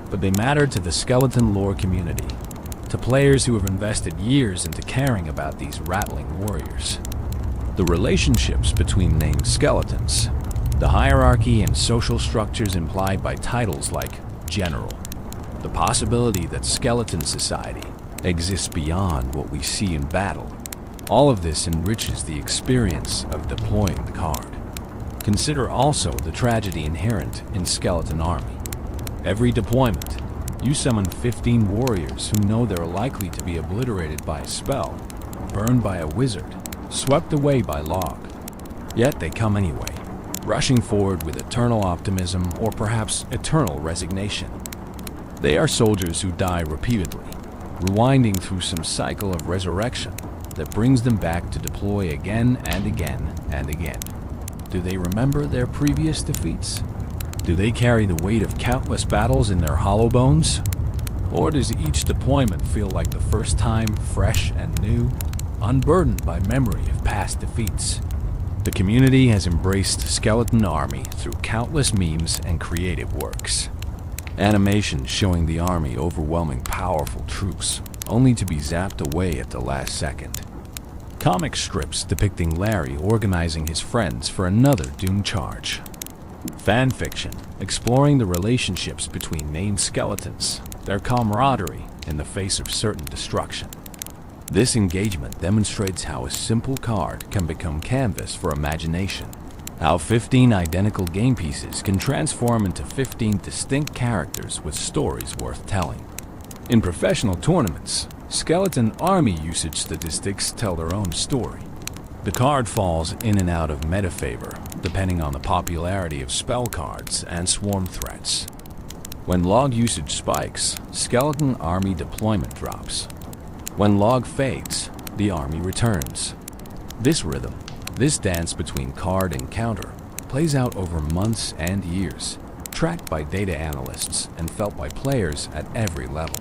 But they matter to the skeleton lore community, to players who have invested years into caring about these rattling warriors. The relationships between named skeletons, the hierarchy and social structures implied by titles like General, the possibility that skeleton society exists beyond what we see in battle, all of this enriches the experience of deploying the card. Consider also the tragedy inherent in Skeleton Army. Every deployment, you summon 15 warriors who know they're likely to be obliterated by a spell, burned by a wizard, swept away by log. Yet they come anyway, rushing forward with eternal optimism or perhaps eternal resignation. They are soldiers who die repeatedly, rewinding through some cycle of resurrection that brings them back to deploy again and again and again. Do they remember their previous defeats? Do they carry the weight of countless battles in their hollow bones? Or does each deployment feel like the first time, fresh and new, unburdened by memory of past defeats? The community has embraced Skeleton Army through countless memes and creative works. Animations showing the army overwhelming powerful troops, only to be zapped away at the last second. Comic strips depicting Larry organizing his friends for another doom charge. Fan fiction exploring the relationships between named skeletons, their camaraderie in the face of certain destruction. This engagement demonstrates how a simple card can become canvas for imagination, how 15 identical game pieces can transform into 15 distinct characters with stories worth telling. In professional tournaments, Skeleton Army usage statistics tell their own story. The card falls in and out of meta favor, depending on the popularity of spell cards and swarm threats. When log usage spikes, Skeleton Army deployment drops. When log fades, the army returns. This rhythm, this dance between card and counter, plays out over months and years, tracked by data analysts and felt by players at every level.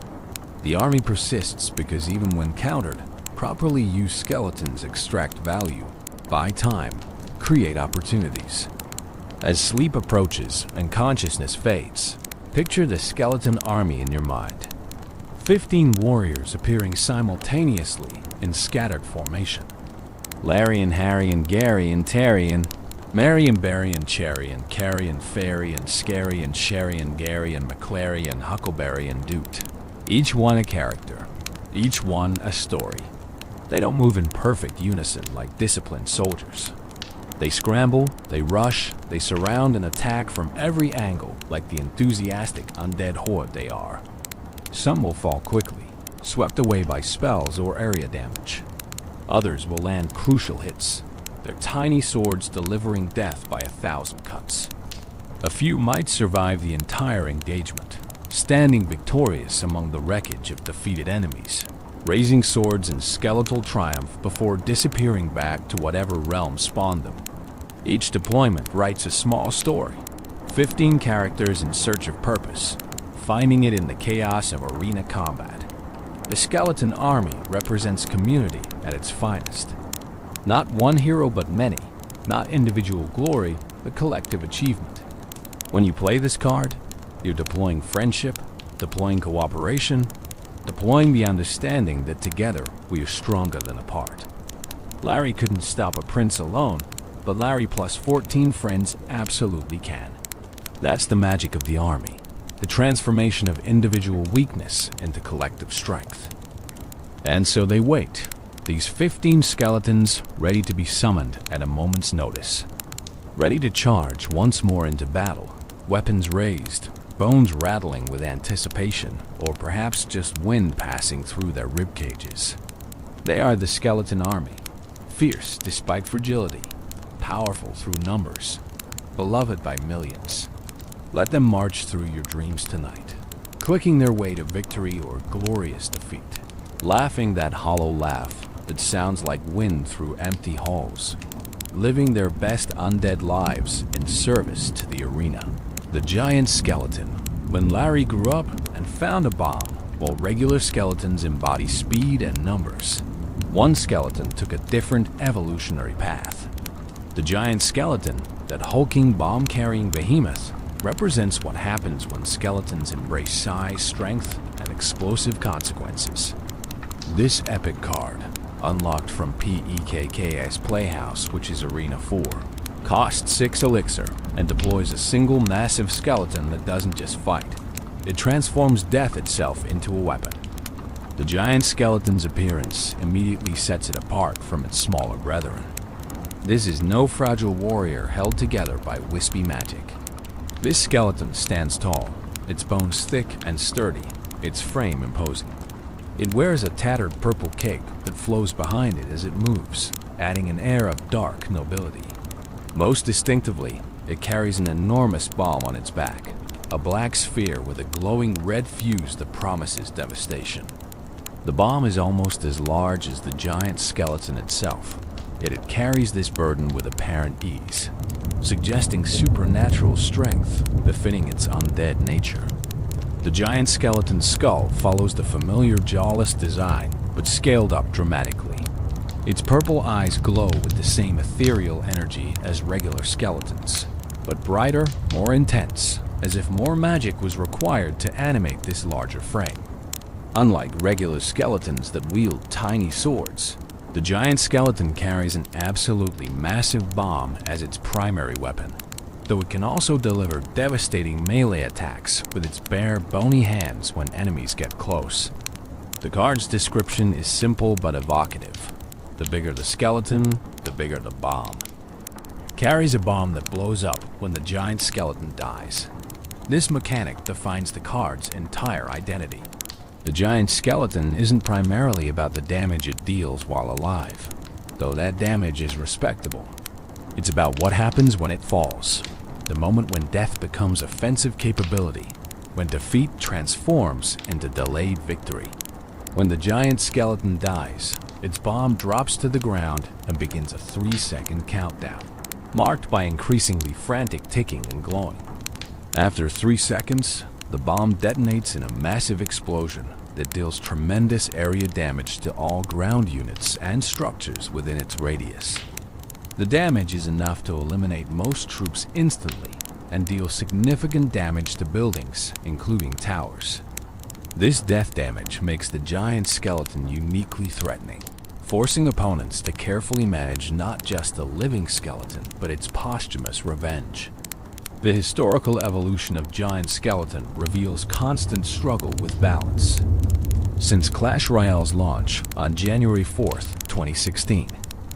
The army persists because even when countered, properly used skeletons extract value, buy time, create opportunities. As sleep approaches and consciousness fades, picture the Skeleton Army in your mind. 15 warriors appearing simultaneously in scattered formation. Larry and Harry and Gary and Terry and Mary and Barry and Cherry and Carrie and Fairy and Scary and Sherry and Gary and McClary and Huckleberry and Doot. Each one a character, each one a story. They don't move in perfect unison like disciplined soldiers. They scramble, they rush, they surround and attack from every angle like the enthusiastic undead horde they are. Some will fall quickly, swept away by spells or area damage. Others will land crucial hits, their tiny swords delivering death by 1,000 cuts. A few might survive the entire engagement, standing victorious among the wreckage of defeated enemies, raising swords in skeletal triumph before disappearing back to whatever realm spawned them. Each deployment writes a small story, 15 characters in search of purpose, finding it in the chaos of arena combat. The skeleton army represents community at its finest. Not one hero but many, not individual glory, but collective achievement. When you play this card, you're deploying friendship, deploying cooperation, deploying the understanding that together we are stronger than apart. Larry couldn't stop a prince alone, but Larry plus 14 friends absolutely can. That's the magic of the army, the transformation of individual weakness into collective strength. And so they wait, these 15 skeletons ready to be summoned at a moment's notice. Ready to charge once more into battle, weapons raised, bones rattling with anticipation, or perhaps just wind passing through their rib cages. They are the skeleton army, fierce despite fragility, powerful through numbers, beloved by millions. Let them march through your dreams tonight, clicking their way to victory or glorious defeat, laughing that hollow laugh that sounds like wind through empty halls, living their best undead lives in service to the arena. The giant skeleton. When Larry grew up and found a bomb, while regular skeletons embody speed and numbers, one skeleton took a different evolutionary path. The giant skeleton, that hulking bomb-carrying behemoth, represents what happens when skeletons embrace size, strength, and explosive consequences. This epic card, unlocked from PEKK's Playhouse, which is Arena 4, costs 6 elixir and deploys a single massive skeleton that doesn't just fight. It transforms death itself into a weapon. The giant skeleton's appearance immediately sets it apart from its smaller brethren. This is no fragile warrior held together by wispy magic. This skeleton stands tall, its bones thick and sturdy, its frame imposing. It wears a tattered purple cape that flows behind it as it moves, adding an air of dark nobility. Most distinctively, it carries an enormous bomb on its back, a black sphere with a glowing red fuse that promises devastation. The bomb is almost as large as the giant skeleton itself, yet it carries this burden with apparent ease, suggesting supernatural strength befitting its undead nature. The giant skeleton's skull follows the familiar jawless design, but scaled up dramatically. Its purple eyes glow with the same ethereal energy as regular skeletons, but brighter, more intense, as if more magic was required to animate this larger frame. Unlike regular skeletons that wield tiny swords, the giant skeleton carries an absolutely massive bomb as its primary weapon, though it can also deliver devastating melee attacks with its bare, bony hands when enemies get close. The card's description is simple but evocative. The bigger the skeleton, the bigger the bomb. Carries a bomb that blows up when the giant skeleton dies. This mechanic defines the card's entire identity. The giant skeleton isn't primarily about the damage it deals while alive, though that damage is respectable. It's about what happens when it falls, the moment when death becomes offensive capability, when defeat transforms into delayed victory. When the giant skeleton dies, its bomb drops to the ground and begins a 3-second countdown, marked by increasingly frantic ticking and glowing. After 3 seconds, the bomb detonates in a massive explosion that deals tremendous area damage to all ground units and structures within its radius. The damage is enough to eliminate most troops instantly and deal significant damage to buildings, including towers. This death damage makes the giant skeleton uniquely threatening, forcing opponents to carefully manage not just the living skeleton, but its posthumous revenge. The historical evolution of giant skeleton reveals constant struggle with balance. Since Clash Royale's launch on January 4th, 2016,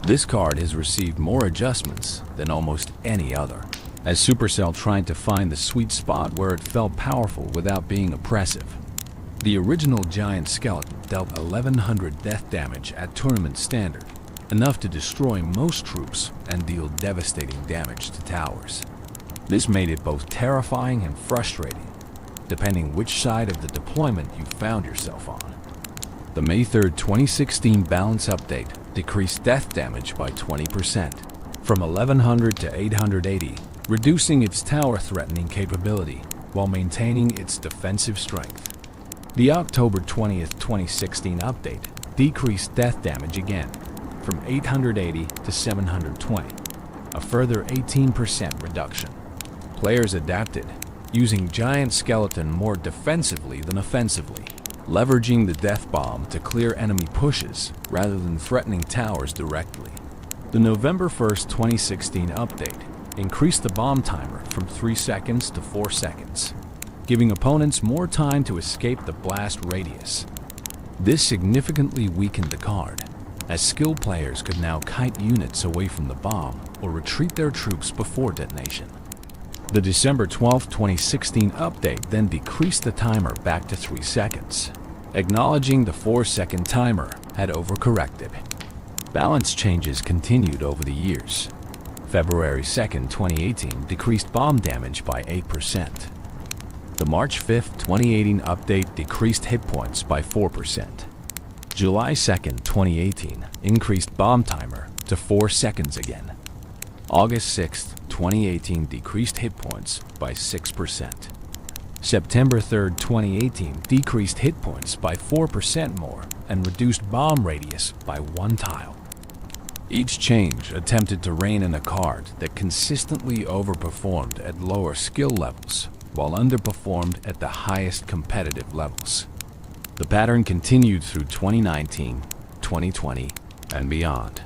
this card has received more adjustments than almost any other, as Supercell tried to find the sweet spot where it felt powerful without being oppressive. The original giant skeleton dealt 1100 death damage at tournament standard, enough to destroy most troops and deal devastating damage to towers. This made it both terrifying and frustrating, depending which side of the deployment you found yourself on. The May 3, 2016 balance update decreased death damage by 20%, from 1100 to 880, reducing its tower-threatening capability while maintaining its defensive strength. The October 20, 2016 update decreased death damage again, from 880 to 720, a further 18% reduction. Players adapted, using Giant Skeleton more defensively than offensively, leveraging the death bomb to clear enemy pushes rather than threatening towers directly. The November 1, 2016 update increased the bomb timer from 3 seconds to 4 seconds, giving opponents more time to escape the blast radius. This significantly weakened the card, as skilled players could now kite units away from the bomb or retreat their troops before detonation. The December 12, 2016 update then decreased the timer back to 3 seconds, acknowledging the 4-second timer had overcorrected. Balance changes continued over the years. February 2, 2018 decreased bomb damage by 8%. The March 5, 2018 update decreased hit points by 4%. July 2, 2018 increased bomb timer to 4 seconds again. August 6, 2018 decreased hit points by 6%. September 3, 2018 decreased hit points by 4% more and reduced bomb radius by 1 tile. Each change attempted to rein in a card that consistently overperformed at lower skill levels while underperformed at the highest competitive levels. The pattern continued through 2019, 2020, and beyond.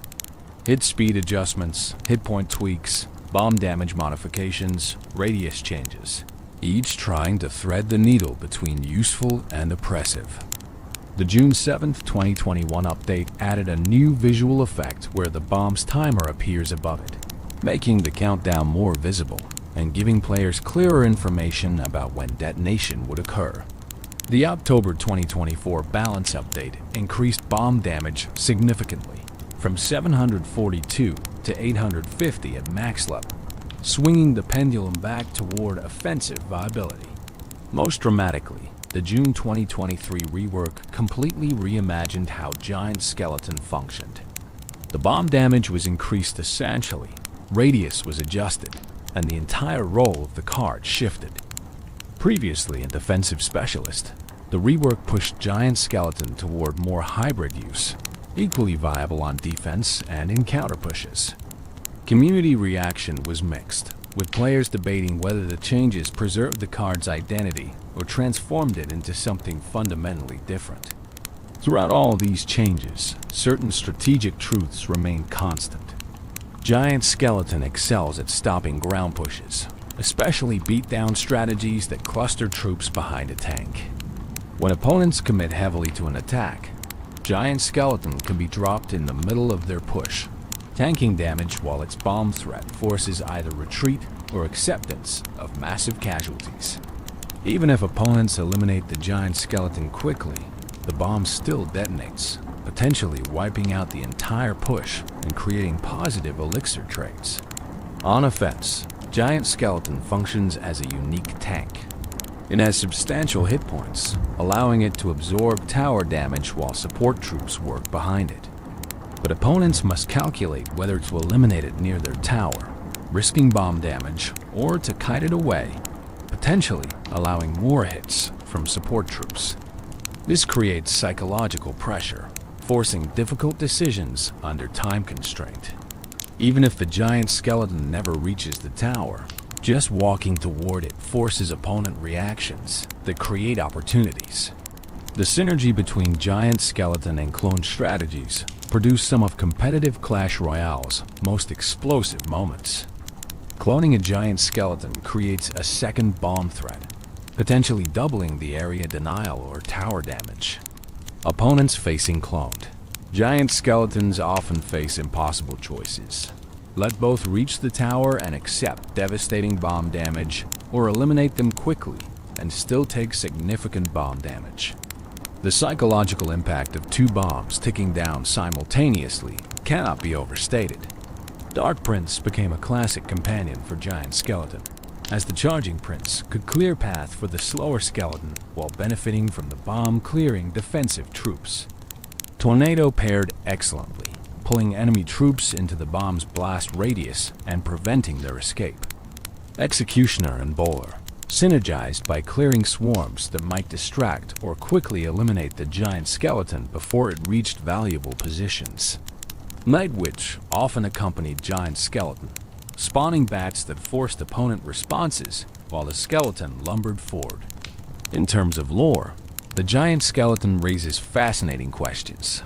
Hit speed adjustments, hit point tweaks, bomb damage modifications, radius changes, each trying to thread the needle between useful and oppressive. The June 7, 2021 update added a new visual effect where the bomb's timer appears above it, making the countdown more visible and giving players clearer information about when detonation would occur. The October 2024 balance update increased bomb damage significantly, from 742 to 850 at max level, swinging the pendulum back toward offensive viability. Most dramatically, the June 2023 rework completely reimagined how Giant Skeleton functioned. The bomb damage was increased essentially, radius was adjusted, and the entire role of the card shifted. Previously a defensive specialist, the rework pushed Giant Skeleton toward more hybrid use, equally viable on defense and in counter pushes. Community reaction was mixed, with players debating whether the changes preserved the card's identity or transformed it into something fundamentally different. Throughout all these changes, certain strategic truths remain constant. Giant Skeleton excels at stopping ground pushes, especially beatdown strategies that cluster troops behind a tank. When opponents commit heavily to an attack, Giant Skeleton can be dropped in the middle of their push, tanking damage while its bomb threat forces either retreat or acceptance of massive casualties. Even if opponents eliminate the Giant Skeleton quickly, the bomb still detonates, potentially wiping out the entire push and creating positive elixir trades. On offense, Giant Skeleton functions as a unique tank. It has substantial hit points, allowing it to absorb tower damage while support troops work behind it. But opponents must calculate whether to eliminate it near their tower, risking bomb damage, or to kite it away, potentially allowing more hits from support troops. This creates psychological pressure, forcing difficult decisions under time constraint. Even if the Giant Skeleton never reaches the tower, just walking toward it forces opponent reactions that create opportunities. The synergy between Giant Skeleton and clone strategies produce some of competitive Clash Royale's most explosive moments. Cloning a Giant Skeleton creates a second bomb threat, potentially doubling the area denial or tower damage. Opponents facing cloned. Giant Skeletons often face impossible choices. Let both reach the tower and accept devastating bomb damage, or eliminate them quickly and still take significant bomb damage. The psychological impact of two bombs ticking down simultaneously cannot be overstated. Dark Prince became a classic companion for Giant Skeleton, as the Charging Prince could clear path for the slower skeleton while benefiting from the bomb-clearing defensive troops. Tornado paired excellently, pulling enemy troops into the bomb's blast radius and preventing their escape. Executioner and Bowler synergized by clearing swarms that might distract or quickly eliminate the giant skeleton before it reached valuable positions. Night Witch often accompanied Giant Skeleton, spawning bats that forced opponent responses while the skeleton lumbered forward. In terms of lore, the Giant Skeleton raises fascinating questions.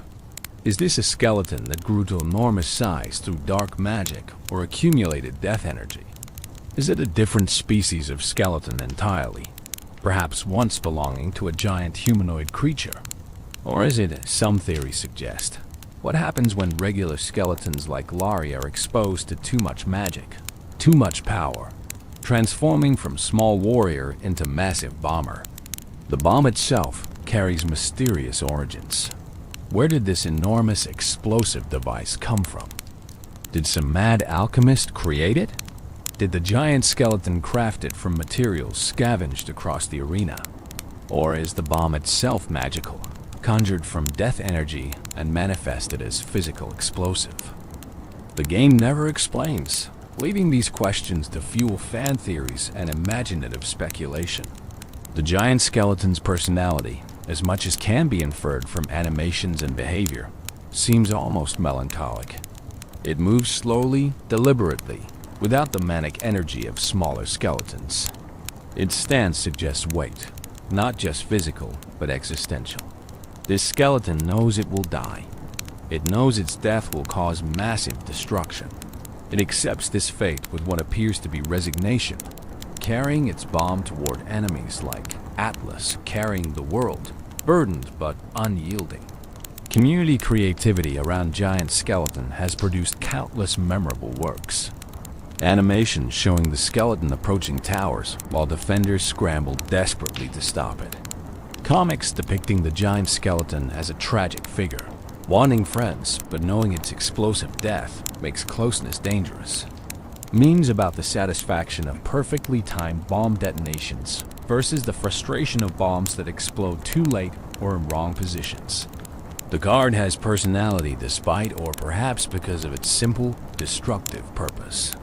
Is this a skeleton that grew to enormous size through dark magic or accumulated death energy? Is it a different species of skeleton entirely, perhaps once belonging to a giant humanoid creature? Or is it, some theories suggest, what happens when regular skeletons like Lari are exposed to too much magic, too much power, transforming from small warrior into massive bomber? The bomb itself carries mysterious origins. Where did this enormous explosive device come from? Did some mad alchemist create it? Did the giant skeleton craft it from materials scavenged across the arena? Or is the bomb itself magical, conjured from death energy and manifested as physical explosive? The game never explains, leaving these questions to fuel fan theories and imaginative speculation. The giant skeleton's personality, as much as can be inferred from animations and behavior, seems almost melancholic. It moves slowly, deliberately, without the manic energy of smaller skeletons. Its stance suggests weight, not just physical, but existential. This skeleton knows it will die. It knows its death will cause massive destruction. It accepts this fate with what appears to be resignation, carrying its bomb toward enemies like Atlas carrying the world, burdened but unyielding. Community creativity around Giant Skeleton has produced countless memorable works. Animations showing the skeleton approaching towers while defenders scrambled desperately to stop it. Comics depicting the giant skeleton as a tragic figure, wanting friends but knowing its explosive death makes closeness dangerous. Memes about the satisfaction of perfectly timed bomb detonations versus the frustration of bombs that explode too late or in wrong positions. The card has personality despite or perhaps because of its simple, destructive purpose.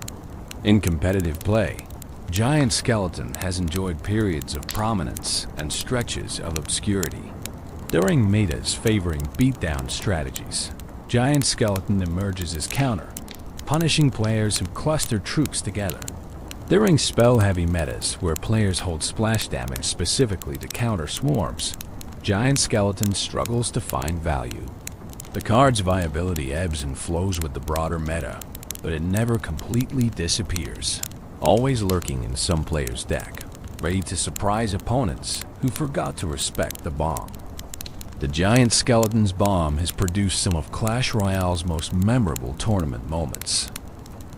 In competitive play, Giant Skeleton has enjoyed periods of prominence and stretches of obscurity. During metas favoring beatdown strategies, Giant Skeleton emerges as counter, punishing players who cluster troops together. During spell-heavy metas where players hold splash damage specifically to counter swarms, Giant Skeleton struggles to find value. The card's viability ebbs and flows with the broader meta, but it never completely disappears, always lurking in some player's deck, ready to surprise opponents who forgot to respect the bomb. The Giant Skeleton's bomb has produced some of Clash Royale's most memorable tournament moments.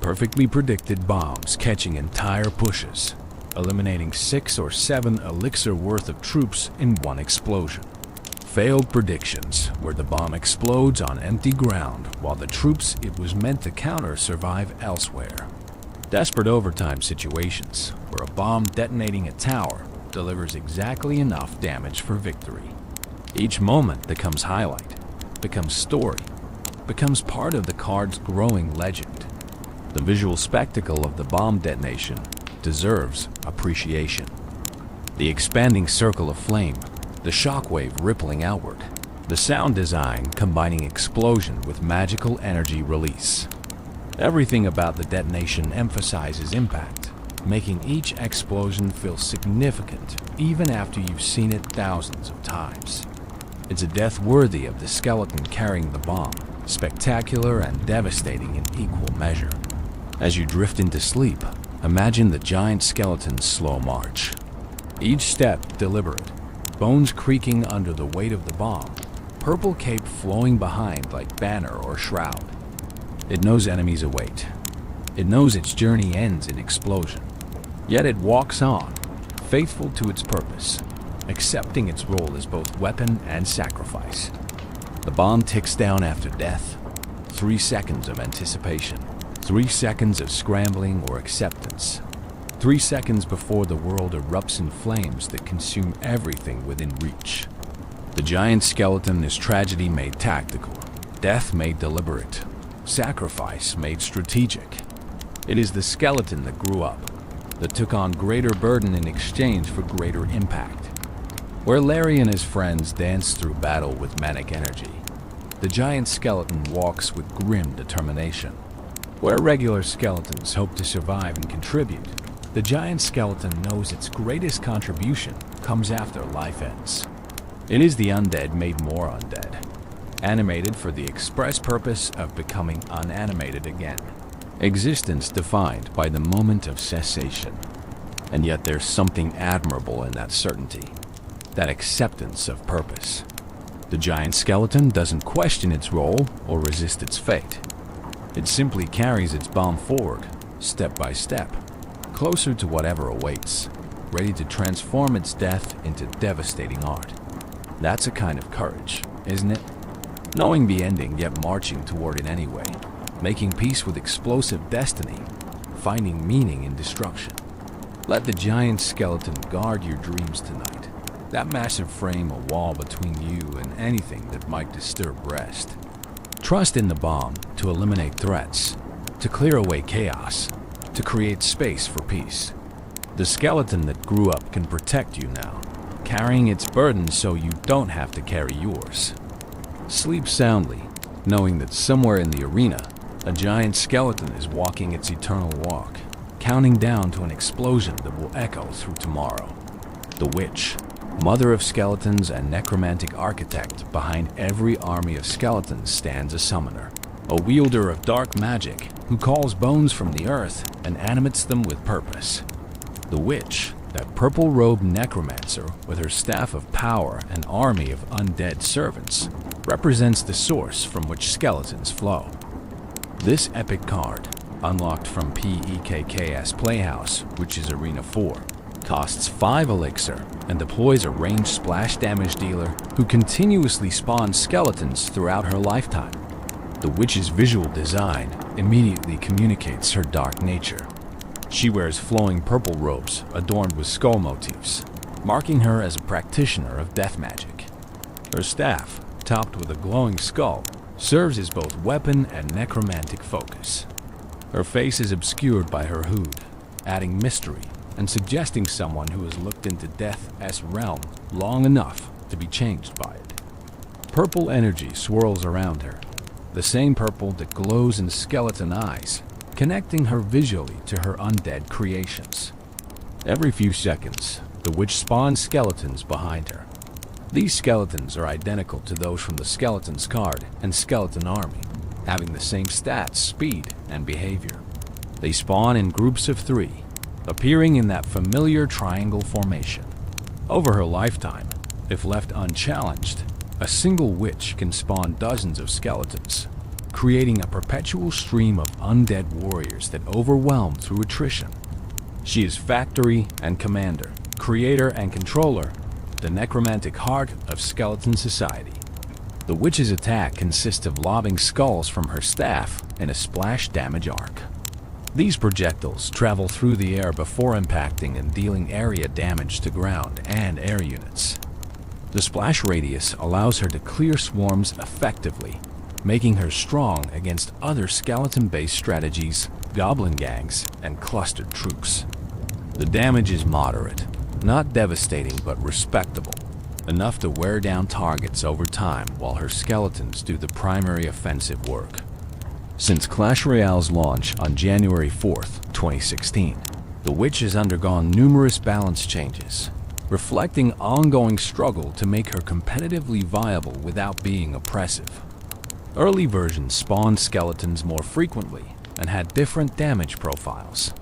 Perfectly predicted bombs catching entire pushes, eliminating 6 or 7 elixir worth of troops in one explosion. Failed predictions, where the bomb explodes on empty ground while the troops it was meant to counter survive elsewhere. Desperate overtime situations, where a bomb detonating a tower delivers exactly enough damage for victory. Each moment becomes highlight, becomes story, becomes part of the card's growing legend. The visual spectacle of the bomb detonation deserves appreciation. The expanding circle of flame, the shockwave rippling outward, the sound design combining explosion with magical energy release. Everything about the detonation emphasizes impact, making each explosion feel significant even after you've seen it thousands of times. It's a death worthy of the skeleton carrying the bomb, spectacular and devastating in equal measure. As you drift into sleep, imagine the giant skeleton's slow march. Each step deliberate, bones creaking under the weight of the bomb, purple cape flowing behind like banner or shroud. It knows enemies await. It knows its journey ends in explosion. Yet it walks on, faithful to its purpose. accepting its role as both weapon and sacrifice. The bomb ticks down after death. 3 seconds of anticipation. 3 seconds of scrambling or acceptance. 3 seconds before the world erupts in flames that consume everything within reach. The giant skeleton is tragedy made tactical, death made deliberate, sacrifice made strategic. It is the skeleton that grew up, that took on greater burden in exchange for greater impact. Where Larry and his friends dance through battle with manic energy, the giant skeleton walks with grim determination. Where regular skeletons hope to survive and contribute, the giant skeleton knows its greatest contribution comes after life ends. It is the undead made more undead, animated for the express purpose of becoming unanimated again. Existence defined by the moment of cessation. And yet there's something admirable in that certainty, that acceptance of purpose. The giant skeleton doesn't question its role or resist its fate. It simply carries its bomb forward, step by step, closer to whatever awaits, ready to transform its death into devastating art. That's a kind of courage, isn't it? Knowing the ending yet marching toward it anyway, making peace with explosive destiny, finding meaning in destruction. Let the giant skeleton guard your dreams tonight. That massive frame a wall between you and anything that might disturb rest. Trust in the bomb to eliminate threats, to clear away chaos, to create space for peace. The skeleton that grew up can protect you now, carrying its burden so you don't have to carry yours. Sleep soundly, knowing that somewhere in the arena, a giant skeleton is walking its eternal walk, counting down to an explosion that will echo through tomorrow. The witch, mother of skeletons and necromantic architect behind every army of skeletons, stands a summoner, a wielder of dark magic who calls bones from the earth and animates them with purpose. The witch, that purple-robed necromancer with her staff of power and army of undead servants, represents the source from which skeletons flow. This epic card, unlocked from PEKK's Playhouse, which is Arena 4, costs 5 elixir and deploys a ranged splash damage dealer who continuously spawns skeletons throughout her lifetime. The witch's visual design immediately communicates her dark nature. She wears flowing purple robes adorned with skull motifs, marking her as a practitioner of death magic. Her staff, topped with a glowing skull, serves as both weapon and necromantic focus. Her face is obscured by her hood, adding mystery and suggesting someone who has looked into death's realm long enough to be changed by it. Purple energy swirls around her, the same purple that glows in skeleton eyes, connecting her visually to her undead creations. Every few seconds, the witch spawns skeletons behind her. These skeletons are identical to those from the Skeleton's card and Skeleton Army, having the same stats, speed, and behavior. They spawn in groups of 3, appearing in that familiar triangle formation. Over her lifetime, if left unchallenged, a single witch can spawn dozens of skeletons, creating a perpetual stream of undead warriors that overwhelm through attrition. She is factory and commander, creator and controller, the necromantic heart of skeleton society. The witch's attack consists of lobbing skulls from her staff in a splash damage arc. These projectiles travel through the air before impacting and dealing area damage to ground and air units. The splash radius allows her to clear swarms effectively, making her strong against other skeleton-based strategies, goblin gangs, and clustered troops. The damage is moderate, not devastating but respectable, enough to wear down targets over time while her skeletons do the primary offensive work. Since Clash Royale's launch on January 4th, 2016, the witch has undergone numerous balance changes, reflecting ongoing struggle to make her competitively viable without being oppressive. Early versions spawned skeletons more frequently and had different damage profiles.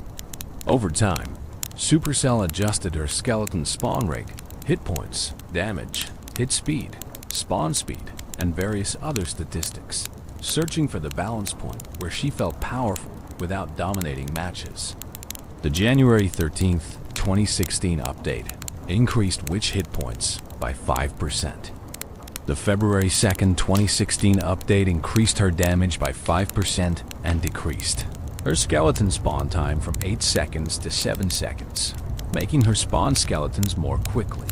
Over time, Supercell adjusted her skeleton spawn rate, hit points, damage, hit speed, spawn speed, and various other statistics, searching for the balance point where she felt powerful without dominating matches. The January 13th, 2016 update increased witch hit points by 5%. The February 2nd, 2016 update increased her damage by 5% and decreased her skeleton spawn time from 8 seconds to 7 seconds, making her spawn skeletons more quickly.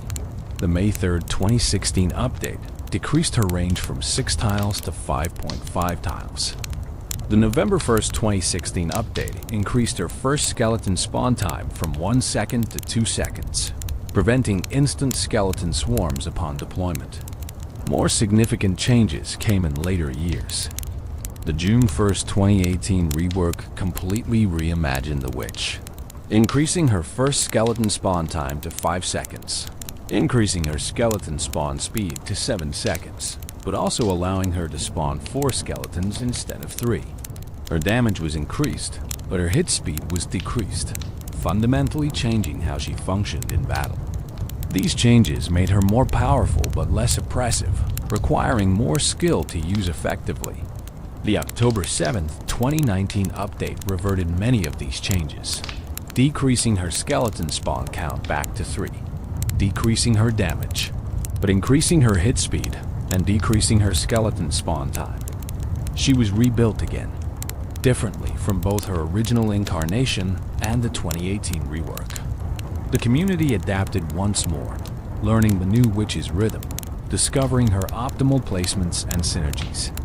The May 3rd, 2016 update decreased her range from 6 tiles to 5.5 tiles. The November 1st, 2016 update increased her first skeleton spawn time from 1 second to 2 seconds, preventing instant skeleton swarms upon deployment. More significant changes came in later years. The June 1st, 2018 rework completely reimagined the witch, increasing her first skeleton spawn time to 5 seconds, increasing her skeleton spawn speed to 7 seconds, but also allowing her to spawn 4 skeletons instead of 3. Her damage was increased, but her hit speed was decreased, fundamentally changing how she functioned in battle. These changes made her more powerful but less oppressive, requiring more skill to use effectively. The October 7th, 2019 update reverted many of these changes, decreasing her skeleton spawn count back to 3, decreasing her damage, but increasing her hit speed and decreasing her skeleton spawn time. She was rebuilt again, differently from both her original incarnation and the 2018 rework. The community adapted once more, learning the new witch's rhythm, discovering her optimal placements and synergies.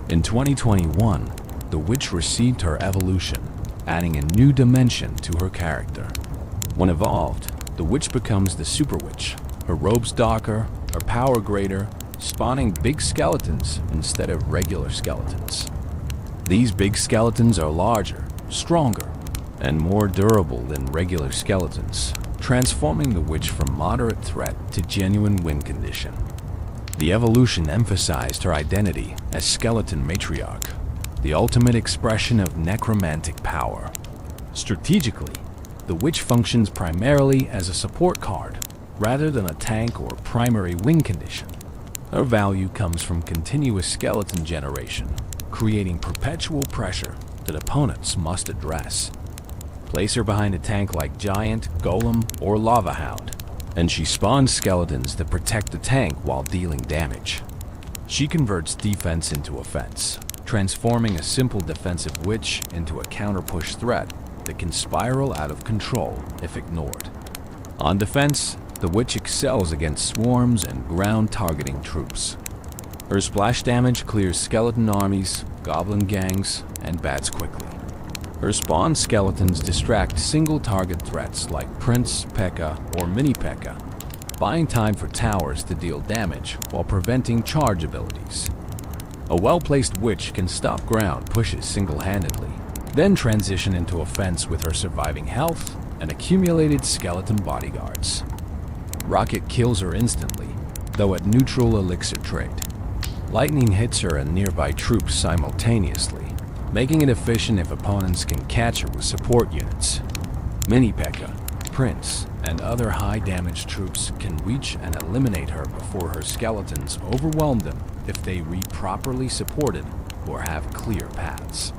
In 2021, the witch received her evolution, adding a new dimension to her character. When evolved, the witch becomes the Super Witch, her robes darker, her power greater, spawning big skeletons instead of regular skeletons. These big skeletons are larger, stronger, and more durable than regular skeletons, transforming the witch from moderate threat to genuine win condition. The evolution emphasized her identity as Skeleton Matriarch, the ultimate expression of necromantic power. Strategically, the witch functions primarily as a support card, rather than a tank or primary win condition. Her value comes from continuous skeleton generation, creating perpetual pressure that opponents must address. Place her behind a tank like Giant, Golem, or Lava Hound, and she spawns skeletons that protect the tank while dealing damage. She converts defense into offense, transforming a simple defensive witch into a counter-push threat that can spiral out of control if ignored. On defense, the witch excels against swarms and ground-targeting troops. Her splash damage clears skeleton armies, goblin gangs, and bats quickly. Her spawn skeletons distract single-target threats like Prince, P.E.K.K.A., or Mini P.E.K.K.A., buying time for towers to deal damage while preventing charge abilities. A well-placed witch can stop ground pushes single-handedly, then transition into offense with her surviving health and accumulated skeleton bodyguards. Rocket kills her instantly, though at neutral elixir trade. Lightning hits her and nearby troops simultaneously, making it efficient if opponents can catch her with support units. Mini P.E.K.K.A., Prince, and other high-damage troops can reach and eliminate her before her skeletons overwhelm them if they read properly supported or have clear paths.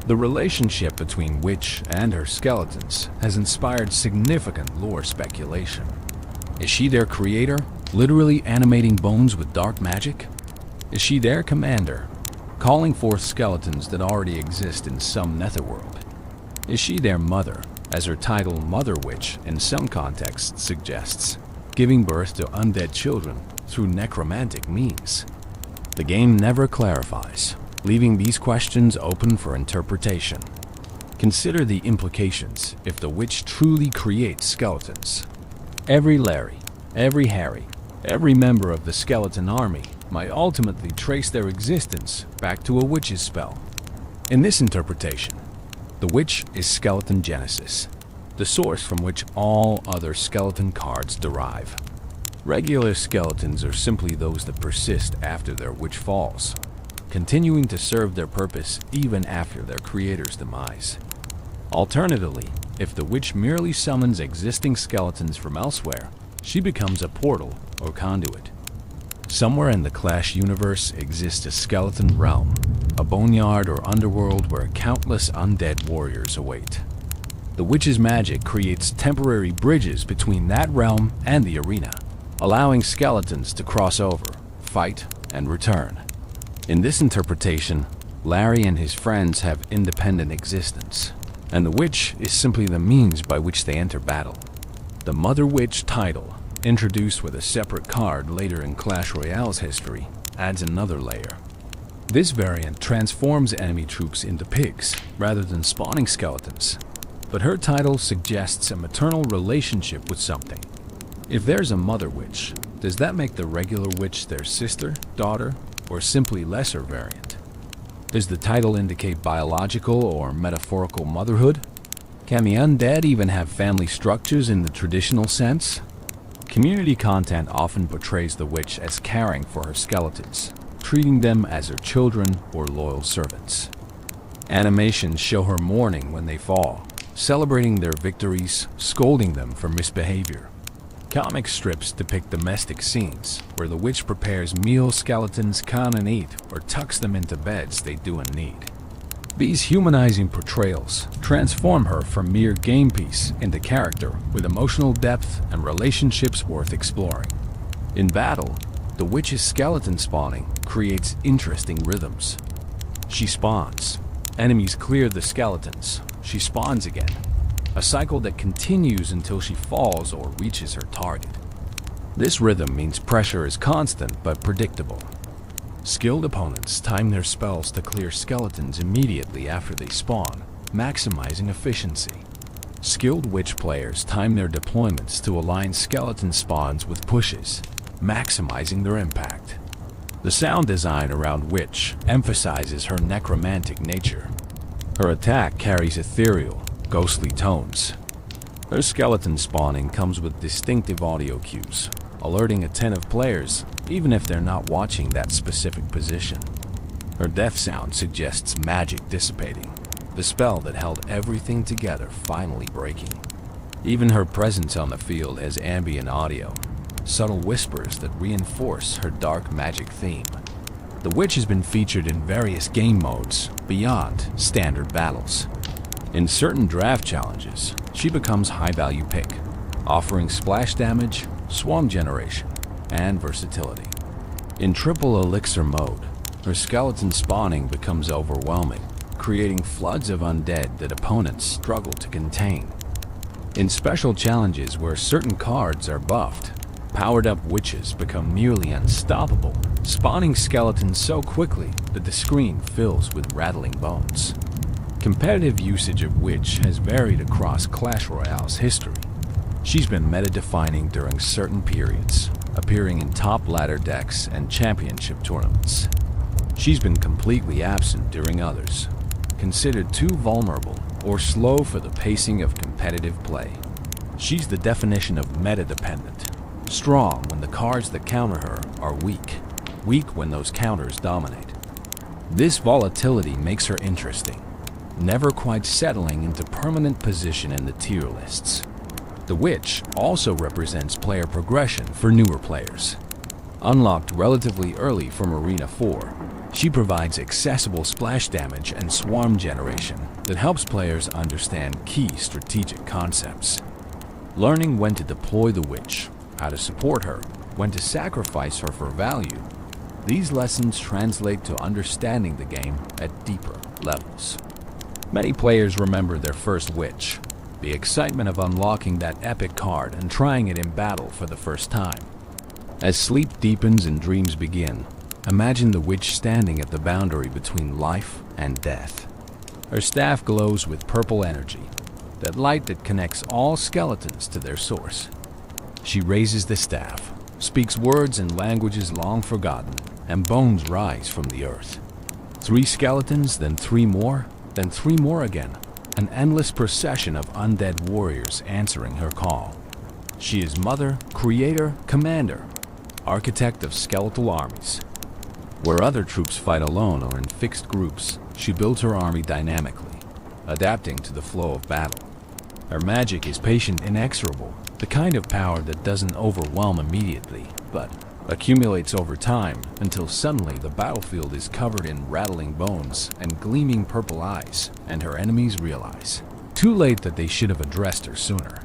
The relationship between Witch and her skeletons has inspired significant lore speculation. Is she their creator, literally animating bones with dark magic? Is she their commander, calling forth skeletons that already exist in some netherworld? Is she their mother, as her title Mother Witch in some contexts suggests, giving birth to undead children through necromantic means? The game never clarifies, leaving these questions open for interpretation. Consider the implications if the witch truly creates skeletons. Every Larry, every Harry, every member of the skeleton army might ultimately trace their existence back to a witch's spell. In this interpretation, the witch is skeleton genesis, the source from which all other skeleton cards derive. Regular skeletons are simply those that persist after their witch falls, continuing to serve their purpose even after their creator's demise. Alternatively, if the witch merely summons existing skeletons from elsewhere, she becomes a portal or conduit. Somewhere in the Clash universe exists a skeleton realm, a boneyard or underworld where countless undead warriors await. The witch's magic creates temporary bridges between that realm and the arena, allowing skeletons to cross over, fight, and return. In this interpretation, Larry and his friends have independent existence, and the witch is simply the means by which they enter battle. The Mother Witch title, introduced with a separate card later in Clash Royale's history, adds another layer. This variant transforms enemy troops into pigs rather than spawning skeletons, but her title suggests a maternal relationship with something. If there's a Mother Witch, does that make the regular witch their sister, daughter, or simply lesser variant? Does the title indicate biological or metaphorical motherhood? Can the undead even have family structures in the traditional sense? Community content often portrays the witch as caring for her skeletons, treating them as her children or loyal servants. Animations show her mourning when they fall, celebrating their victories, scolding them for misbehavior. Comic strips depict domestic scenes where the witch prepares meals skeletons can't eat or tucks them into beds they do in need. These humanizing portrayals transform her from mere game piece into character with emotional depth and relationships worth exploring. In battle, the witch's skeleton spawning creates interesting rhythms. She spawns. Enemies clear the skeletons. She spawns again. A cycle that continues until she falls or reaches her target. This rhythm means pressure is constant but predictable. Skilled opponents time their spells to clear skeletons immediately after they spawn, maximizing efficiency. Skilled witch players time their deployments to align skeleton spawns with pushes, maximizing their impact. The sound design around witch emphasizes her necromantic nature. Her attack carries ethereal, ghostly tones. Her skeleton spawning comes with distinctive audio cues, alerting attentive players even if they're not watching that specific position. Her death sound suggests magic dissipating, the spell that held everything together finally breaking. Even her presence on the field has ambient audio, subtle whispers that reinforce her dark magic theme. The witch has been featured in various game modes beyond standard battles. In certain draft challenges, she becomes high-value pick, offering splash damage, swarm generation, and versatility. In triple elixir mode, her skeleton spawning becomes overwhelming, creating floods of undead that opponents struggle to contain. In special challenges where certain cards are buffed, powered-up witches become nearly unstoppable, spawning skeletons so quickly that the screen fills with rattling bones. Competitive usage of witch has varied across Clash Royale's history. She's been meta-defining during certain periods, appearing in top ladder decks and championship tournaments. She's been completely absent during others, considered too vulnerable or slow for the pacing of competitive play. She's the definition of meta-dependent, strong when the cards that counter her are weak, weak when those counters dominate. This volatility makes her interesting, never quite settling into permanent position in the tier lists. The witch also represents player progression for newer players. Unlocked relatively early from Arena 4, she provides accessible splash damage and swarm generation that helps players understand key strategic concepts. Learning when to deploy the witch, how to support her, when to sacrifice her for value, these lessons translate to understanding the game at deeper levels. Many players remember their first witch, the excitement of unlocking that epic card and trying it in battle for the first time. As sleep deepens and dreams begin, imagine the witch standing at the boundary between life and death. Her staff glows with purple energy, that light that connects all skeletons to their source. She raises the staff, speaks words in languages long forgotten, and bones rise from the earth. 3 skeletons, then 3 more, then 3 more again. An endless procession of undead warriors answering her call. She is mother, creator, commander, architect of skeletal armies. Where other troops fight alone or in fixed groups, she builds her army dynamically, adapting to the flow of battle. Her magic is patient, inexorable, the kind of power that doesn't overwhelm immediately, but accumulates over time until suddenly the battlefield is covered in rattling bones and gleaming purple eyes, and her enemies realize Too late that they should have addressed her sooner.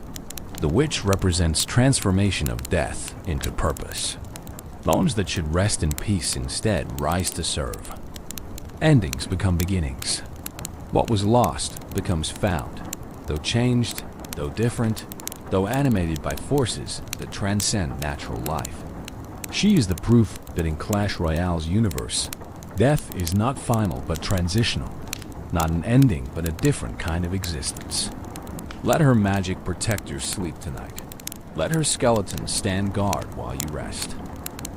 The witch represents transformation of death into purpose. Bones that should rest in peace instead rise to serve. Endings become beginnings. What was lost becomes found, though changed, though different, though animated by forces that transcend natural life. She is the proof that in Clash Royale's universe, death is not final but transitional, not an ending but a different kind of existence. Let her magic protect your sleep tonight. Let her skeleton stand guard while you rest.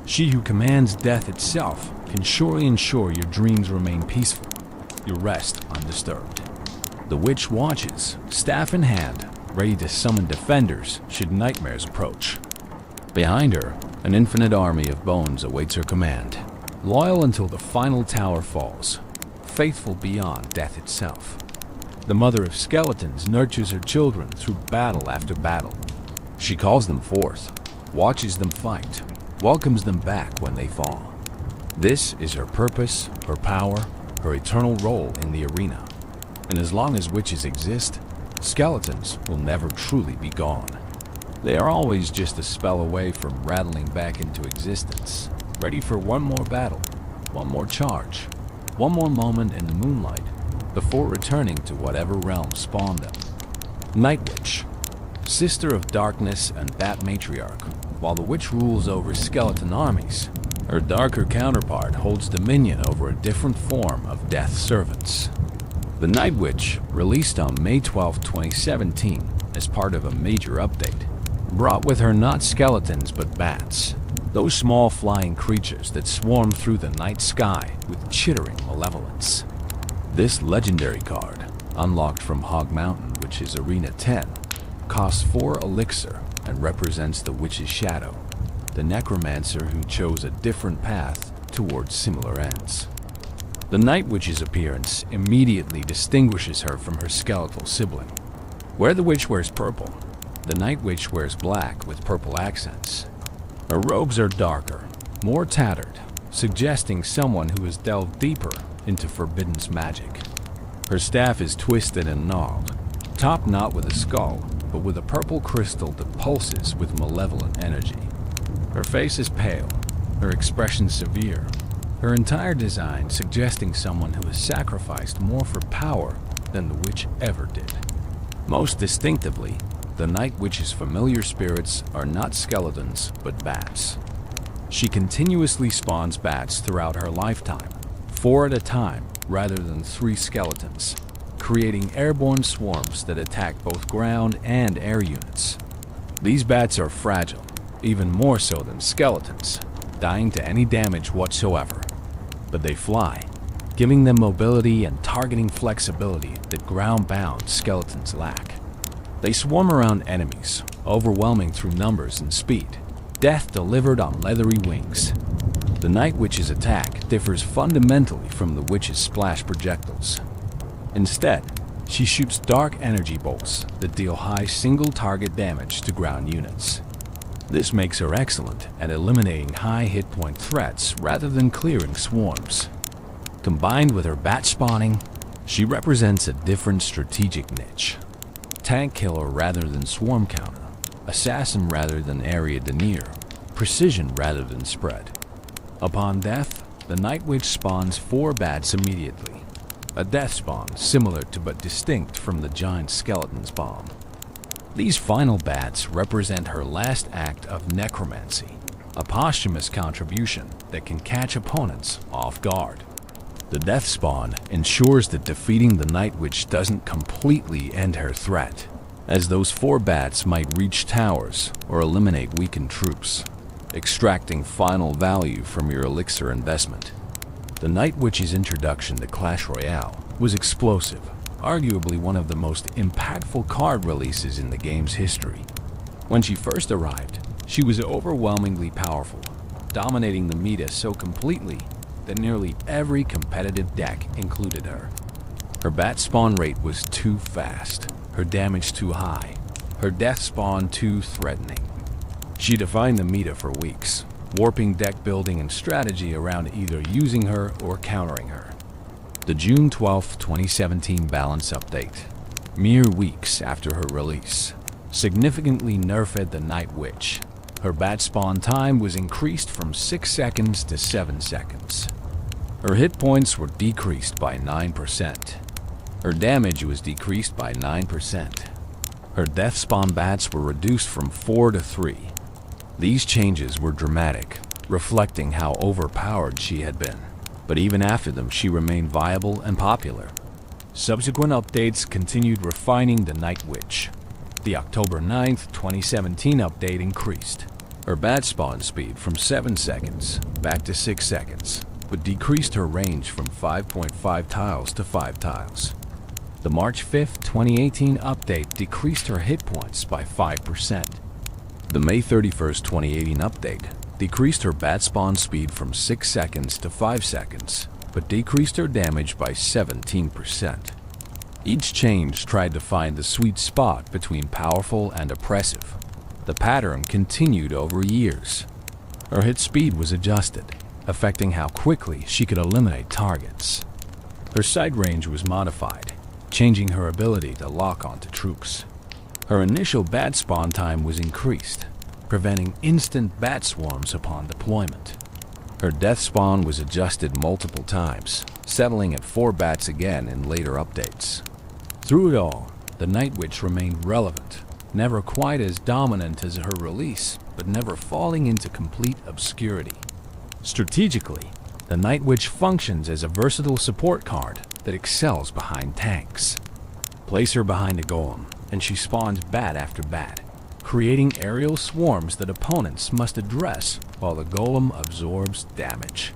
She who commands death itself can surely ensure your dreams remain peaceful, your rest undisturbed. The witch watches, staff in hand, ready to summon defenders should nightmares approach. Behind her, an infinite army of bones awaits her command, loyal until the final tower falls, faithful beyond death itself. The mother of skeletons nurtures her children through battle after battle. She calls them forth, watches them fight, welcomes them back when they fall. This is her purpose, her power, her eternal role in the arena. And as long as witches exist, skeletons will never truly be gone. They are always just a spell away from rattling back into existence, ready for one more battle, one more charge, one more moment in the moonlight, before returning to whatever realm spawned them. Night Witch, sister of darkness and bat matriarch, while the witch rules over skeleton armies, her darker counterpart holds dominion over a different form of death servants. The Night Witch, released on May 12, 2017, as part of a major update, brought with her not skeletons but bats, those small flying creatures that swarm through the night sky with chittering malevolence. This legendary card, unlocked from Hog Mountain, which is Arena 10, costs 4 elixir and represents the witch's shadow, the necromancer who chose a different path towards similar ends. The Night Witch's appearance immediately distinguishes her from her skeletal sibling. Where the witch wears purple, the Night Witch wears black with purple accents. Her robes are darker, more tattered, suggesting someone who has delved deeper into Forbidden's magic. Her staff is twisted and gnarled, topped not with a skull, but with a purple crystal that pulses with malevolent energy. Her face is pale, her expression severe, her entire design suggesting someone who has sacrificed more for power than the witch ever did. Most distinctively, the Night Witch's familiar spirits are not skeletons, but bats. She continuously spawns bats throughout her lifetime, 4 at a time rather than 3 skeletons, creating airborne swarms that attack both ground and air units. These bats are fragile, even more so than skeletons, dying to any damage whatsoever. But they fly, giving them mobility and targeting flexibility that ground-bound skeletons lack. They swarm around enemies, overwhelming through numbers and speed, death delivered on leathery wings. The Night Witch's attack differs fundamentally from the witch's splash projectiles. Instead, she shoots dark energy bolts that deal high single-target damage to ground units. This makes her excellent at eliminating high hit point threats rather than clearing swarms. Combined with her bat spawning, she represents a different strategic niche. Tank killer rather than swarm counter, assassin rather than area denier, precision rather than spread. Upon death, the Night Witch spawns 4 bats immediately, a death spawn similar to but distinct from the giant skeleton spawn. These final bats represent her last act of necromancy, a posthumous contribution that can catch opponents off guard. The death spawn ensures that defeating the Night Witch doesn't completely end her threat, as those 4 bats might reach towers or eliminate weakened troops, extracting final value from your elixir investment. The Night Witch's introduction to Clash Royale was explosive, arguably one of the most impactful card releases in the game's history. When she first arrived, she was overwhelmingly powerful, dominating the meta so completely that nearly every competitive deck included her. Her bat spawn rate was too fast, her damage too high, her death spawn too threatening. She defined the meta for weeks, warping deck building and strategy around either using her or countering her. The June 12, 2017 balance update. mere weeks after her release, significantly nerfed the Night Witch. Her bat spawn time was increased from 6 seconds to 7 seconds. Her hit points were decreased by 9%. Her damage was decreased by 9%. Her death spawn bats were reduced from 4 to 3. These changes were dramatic, reflecting how overpowered she had been. But even after them, she remained viable and popular. Subsequent updates continued refining the Night Witch. The October 9th, 2017 update increased her bat spawn speed from 7 seconds back to 6 seconds, but decreased her range from 5.5 tiles to 5 tiles. The March 5th, 2018 update decreased her hit points by 5%. The May 31st, 2018 update decreased her bat spawn speed from 6 seconds to 5 seconds, but decreased her damage by 17%. Each change tried to find the sweet spot between powerful and oppressive. The pattern continued over years. Her hit speed was adjusted, affecting how quickly she could eliminate targets. Her sight range was modified, changing her ability to lock onto troops. Her initial bat spawn time was increased, preventing instant bat swarms upon deployment. Her death spawn was adjusted multiple times, settling at 4 bats again in later updates. Through it all, the Night Witch remained relevant, never quite as dominant as her release, but never falling into complete obscurity. Strategically, the Night Witch functions as a versatile support card that excels behind tanks. Place her behind a golem, and she spawns bat after bat, creating aerial swarms that opponents must address while the golem absorbs damage.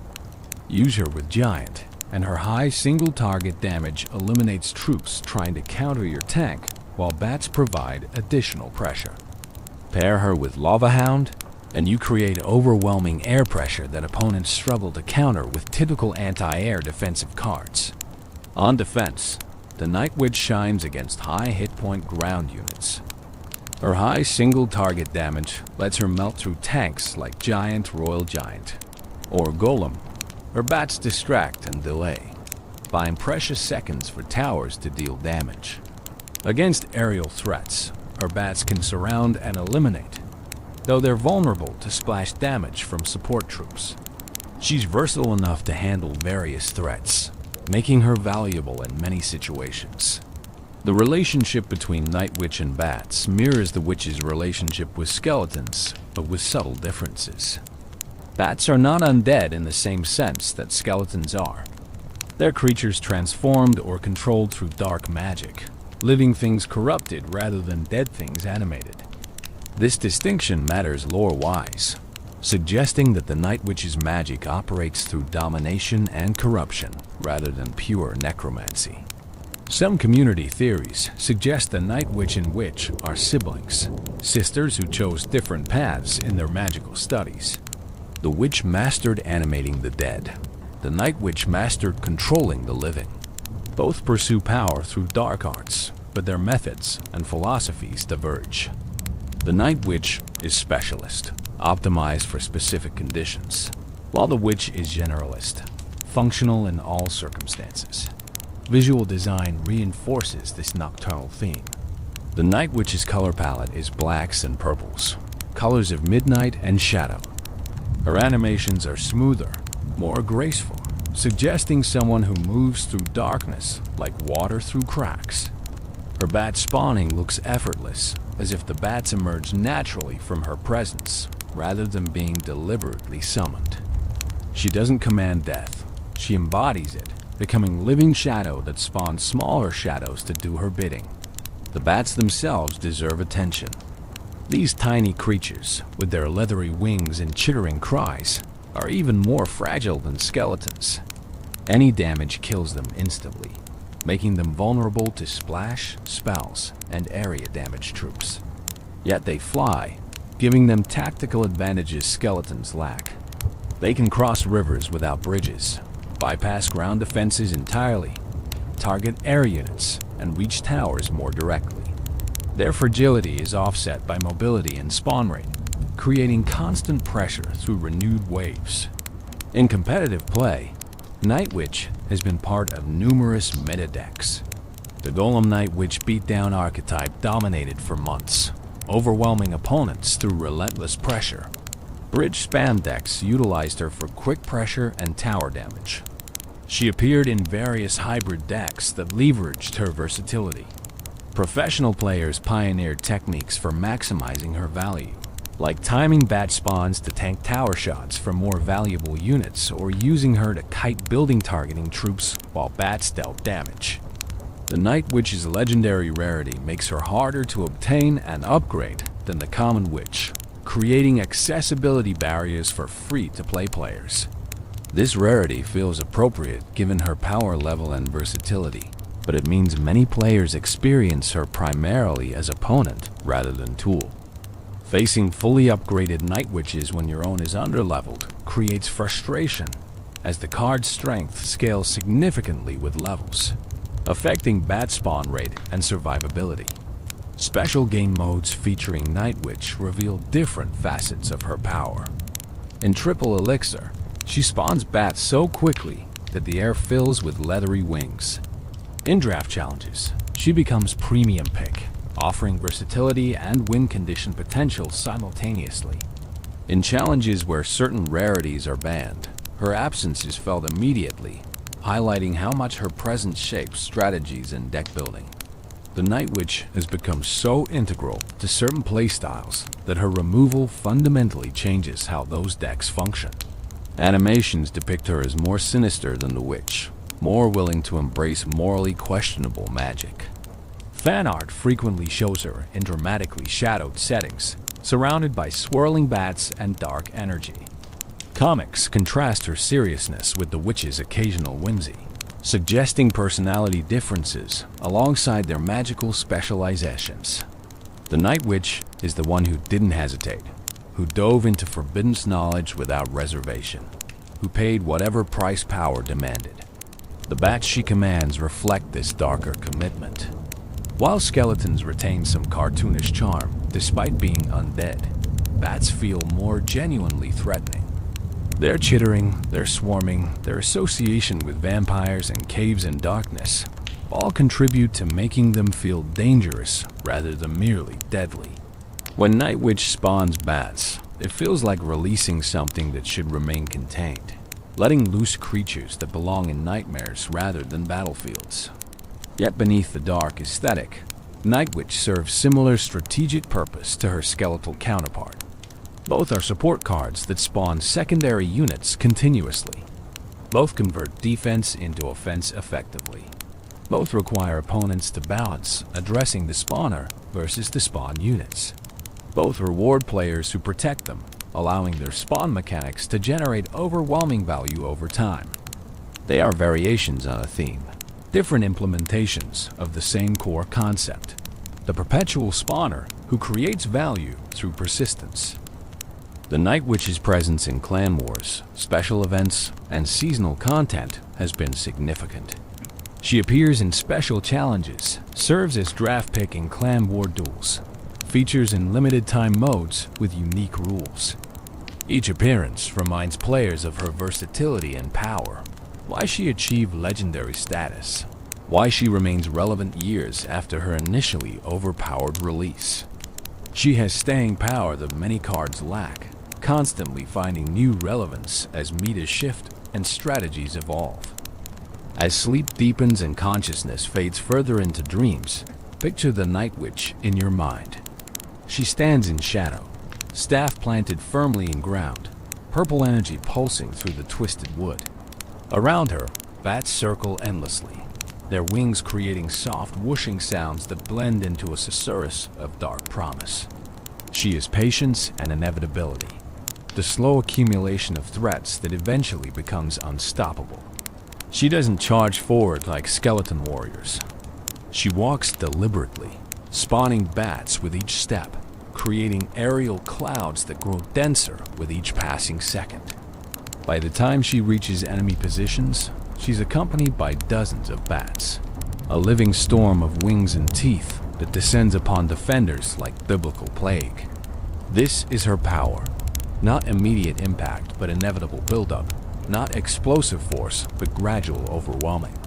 Use her with giant, and her high single target damage eliminates troops trying to counter your tank, while bats provide additional pressure. Pair her with Lava Hound, and you create overwhelming air pressure that opponents struggle to counter with typical anti-air defensive cards. On defense, the Night Witch shines against high hit point ground units. Her high single target damage lets her melt through tanks like Giant Royal Giant or Golem. Her bats distract and delay, buying precious seconds for towers to deal damage. Against aerial threats, her bats can surround and eliminate, though they're vulnerable to splash damage from support troops. She's versatile enough to handle various threats, making her valuable in many situations. The relationship between Night Witch and bats mirrors the witch's relationship with skeletons, but with subtle differences. Bats are not undead in the same sense that skeletons are. They're creatures transformed or controlled through dark magic, living things corrupted rather than dead things animated. This distinction matters lore-wise, suggesting that the Night Witch's magic operates through domination and corruption rather than pure necromancy. Some community theories suggest the Night Witch and Witch are siblings, sisters who chose different paths in their magical studies. The Witch mastered animating the dead. The Night Witch mastered controlling the living. Both pursue power through dark arts, but their methods and philosophies diverge. The Night Witch is specialist, optimized for specific conditions, while the Witch is generalist, functional in all circumstances. Visual design reinforces this nocturnal theme. The Night Witch's color palette is blacks and purples, colors of midnight and shadow. Her animations are smoother, more graceful, suggesting someone who moves through darkness like water through cracks. Her bat spawning looks effortless, as if the bats emerge naturally from her presence, rather than being deliberately summoned. She doesn't command death, she embodies it, becoming living shadow that spawns smaller shadows to do her bidding. The bats themselves deserve attention. These tiny creatures, with their leathery wings and chittering cries, are even more fragile than skeletons. Any damage kills them instantly, making them vulnerable to splash, spells, and area damage troops. Yet they fly, giving them tactical advantages skeletons lack. They can cross rivers without bridges, bypass ground defenses entirely, target air units, and reach towers more directly. Their fragility is offset by mobility and spawn rate, creating constant pressure through renewed waves. In competitive play, Night Witch has been part of numerous meta decks. The Golem Night Witch beatdown archetype dominated for months, overwhelming opponents through relentless pressure. Bridge spam decks utilized her for quick pressure and tower damage. She appeared in various hybrid decks that leveraged her versatility. Professional players pioneered techniques for maximizing her value, like timing bat spawns to tank tower shots for more valuable units or using her to kite building targeting troops while bats dealt damage. The Night Witch's legendary rarity makes her harder to obtain and upgrade than the common witch, creating accessibility barriers for free-to-play players. This rarity feels appropriate given her power level and versatility, but it means many players experience her primarily as opponent rather than tool. Facing fully upgraded Night Witches when your own is underleveled creates frustration, as the card's strength scales significantly with levels, affecting bat spawn rate and survivability. Special game modes featuring Night Witch reveal different facets of her power. In Triple Elixir, she spawns bats so quickly that the air fills with leathery wings. In draft challenges, she becomes premium pick, offering versatility and win condition potential simultaneously. In challenges where certain rarities are banned, her absence is felt immediately, highlighting how much her presence shapes strategies and deck building. The Night Witch has become so integral to certain playstyles that her removal fundamentally changes how those decks function. Animations depict her as more sinister than the Witch, more willing to embrace morally questionable magic. Fan art frequently shows her in dramatically shadowed settings, surrounded by swirling bats and dark energy. Comics contrast her seriousness with the Witch's occasional whimsy, suggesting personality differences alongside their magical specializations. The Night Witch is the one who didn't hesitate, who dove into forbidden knowledge without reservation, who paid whatever price power demanded. The bats she commands reflect this darker commitment. While skeletons retain some cartoonish charm despite being undead, bats feel more genuinely threatening. Their chittering, their swarming, their association with vampires and caves in darkness all contribute to making them feel dangerous rather than merely deadly. When Night Witch spawns bats, it feels like releasing something that should remain contained, letting loose creatures that belong in nightmares rather than battlefields. Yet beneath the dark aesthetic, Night Witch serves similar strategic purpose to her skeletal counterpart. Both are support cards that spawn secondary units continuously. Both convert defense into offense effectively. Both require opponents to balance addressing the spawner versus the spawn units. Both reward players who protect them, allowing their spawn mechanics to generate overwhelming value over time. They are variations on a theme, different implementations of the same core concept: the perpetual spawner who creates value through persistence. The Night Witch's presence in clan wars, special events, and seasonal content has been significant. She appears in special challenges, serves as draft pick in clan war duels, features in limited time modes with unique rules. Each appearance reminds players of her versatility and power, why she achieved legendary status, why she remains relevant years after her initially overpowered release. She has staying power that many cards lack, constantly finding new relevance as metas shift and strategies evolve. As sleep deepens and consciousness fades further into dreams, picture the Night Witch in your mind. She stands in shadow, staff planted firmly in ground, purple energy pulsing through the twisted wood. Around her, bats circle endlessly, their wings creating soft whooshing sounds that blend into a susurrus of dark promise. She is patience and inevitability, the slow accumulation of threats that eventually becomes unstoppable. She doesn't charge forward like skeleton warriors. She walks deliberately, spawning bats with each step, creating aerial clouds that grow denser with each passing second. By the time she reaches enemy positions, she's accompanied by dozens of bats, a living storm of wings and teeth that descends upon defenders like biblical plague. This is her power. Not immediate impact, but inevitable buildup. Not explosive force, but gradual overwhelming.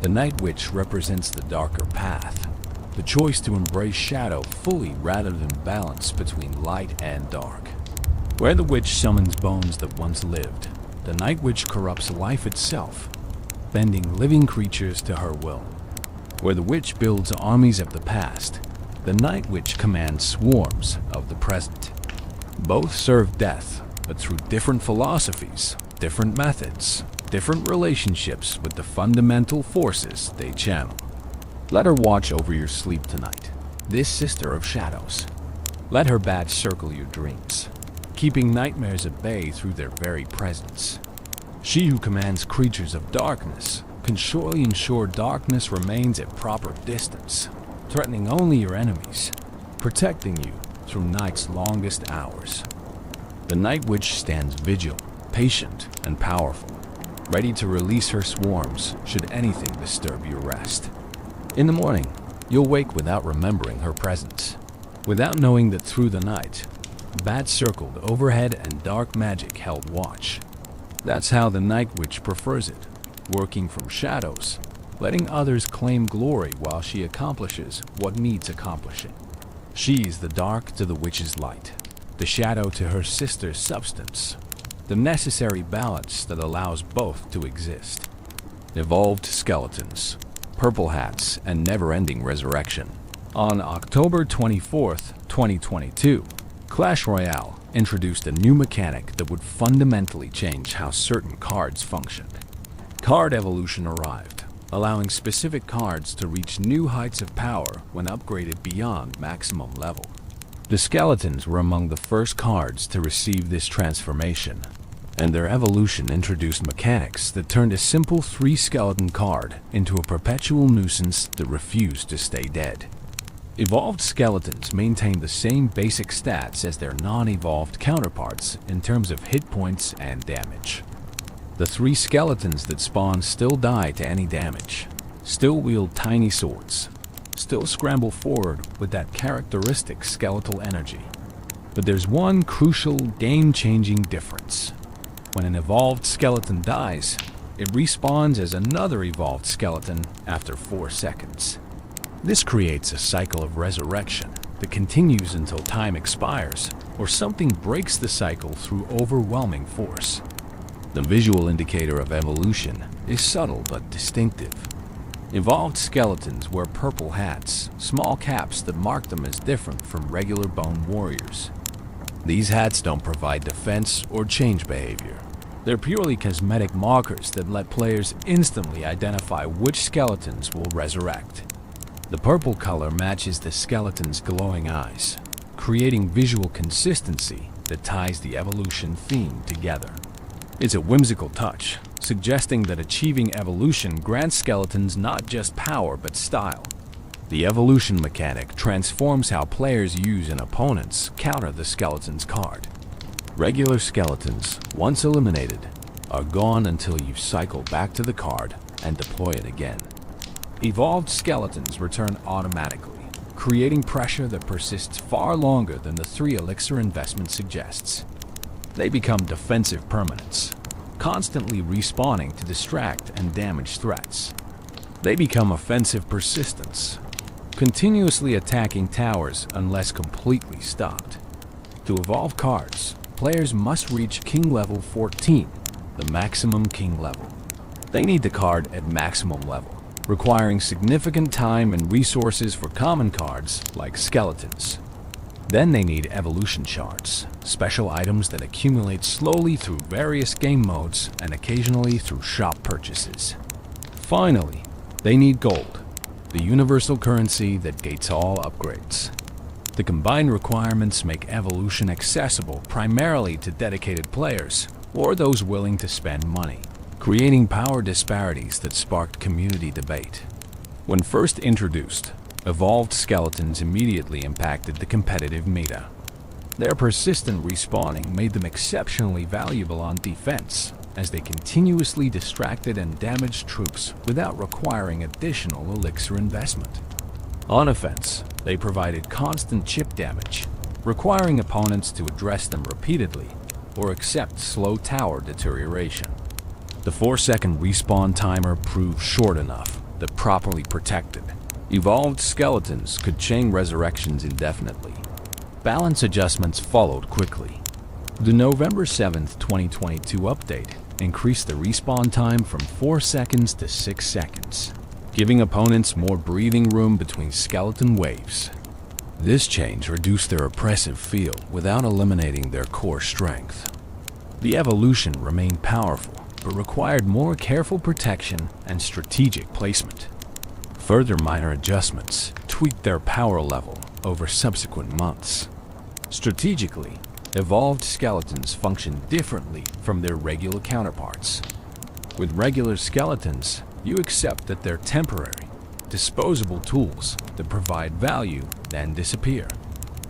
The Night Witch represents the darker path, the choice to embrace shadow fully rather than balance between light and dark. Where the witch summons bones that once lived, the Night Witch corrupts life itself, bending living creatures to her will. Where the witch builds armies of the past, the Night Witch commands swarms of the present. Both serve death, but through different philosophies, different methods, different relationships with the fundamental forces they channel. Let her watch over your sleep tonight, this sister of shadows. Let her badge circle your dreams, keeping nightmares at bay through their very presence. She who commands creatures of darkness can surely ensure darkness remains at proper distance, threatening only your enemies, protecting you through night's longest hours. The Night Witch stands vigil, patient and powerful, ready to release her swarms should anything disturb your rest. In the morning, you'll wake without remembering her presence, without knowing that through the night, bats circled overhead and dark magic held watch. That's how the Night Witch prefers it, working from shadows, letting others claim glory while she accomplishes what needs accomplishing. She's the dark to the witch's light, the shadow to her sister's substance, the necessary balance that allows both to exist. Evolved skeletons, purple hats, and never-ending resurrection. On October 24th, 2022, Clash Royale introduced a new mechanic that would fundamentally change how certain cards functioned. Card evolution arrived, allowing specific cards to reach new heights of power when upgraded beyond maximum level. The skeletons were among the first cards to receive this transformation, and their evolution introduced mechanics that turned a simple 3-skeleton card into a perpetual nuisance that refused to stay dead. Evolved skeletons maintain the same basic stats as their non-evolved counterparts in terms of hit points and damage. The 3 skeletons that spawn still die to any damage, still wield tiny swords, still scramble forward with that characteristic skeletal energy. But there's one crucial, game-changing difference. When an evolved skeleton dies, it respawns as another evolved skeleton after 4 seconds. This creates a cycle of resurrection that continues until time expires or something breaks the cycle through overwhelming force. The visual indicator of evolution is subtle but distinctive. Evolved skeletons wear purple hats, small caps that mark them as different from regular bone warriors. These hats don't provide defense or change behavior. They're purely cosmetic markers that let players instantly identify which skeletons will resurrect. The purple color matches the skeleton's glowing eyes, creating visual consistency that ties the evolution theme together. It's a whimsical touch, suggesting that achieving evolution grants skeletons not just power but style. The evolution mechanic transforms how players use an opponent's counter the skeleton's card. Regular skeletons, once eliminated, are gone until you cycle back to the card and deploy it again. Evolved skeletons return automatically, creating pressure that persists far longer than the 3 elixir investment suggests. They become defensive permanents, constantly respawning to distract and damage threats. They become offensive persistence, continuously attacking towers unless completely stopped. To evolve cards, players must reach King level 14, the maximum King level. They need the card at maximum level, requiring significant time and resources for common cards like skeletons. Then they need evolution shards, special items that accumulate slowly through various game modes and occasionally through shop purchases. Finally, they need gold, the universal currency that gates all upgrades. The combined requirements make evolution accessible primarily to dedicated players or those willing to spend money, creating power disparities that sparked community debate. When first introduced, evolved skeletons immediately impacted the competitive meta. Their persistent respawning made them exceptionally valuable on defense, as they continuously distracted and damaged troops without requiring additional elixir investment. On offense, they provided constant chip damage, requiring opponents to address them repeatedly or accept slow tower deterioration. The 4-second respawn timer proved short enough, that properly protected, evolved skeletons could chain resurrections indefinitely. Balance adjustments followed quickly. The November 7th, 2022 update increased the respawn time from 4 seconds to 6 seconds, giving opponents more breathing room between skeleton waves. This change reduced their oppressive feel without eliminating their core strength. The evolution remained powerful, but required more careful protection and strategic placement. Further minor adjustments tweaked their power level over subsequent months. Strategically, evolved skeletons function differently from their regular counterparts. With regular skeletons, you accept that they're temporary, disposable tools that provide value then disappear.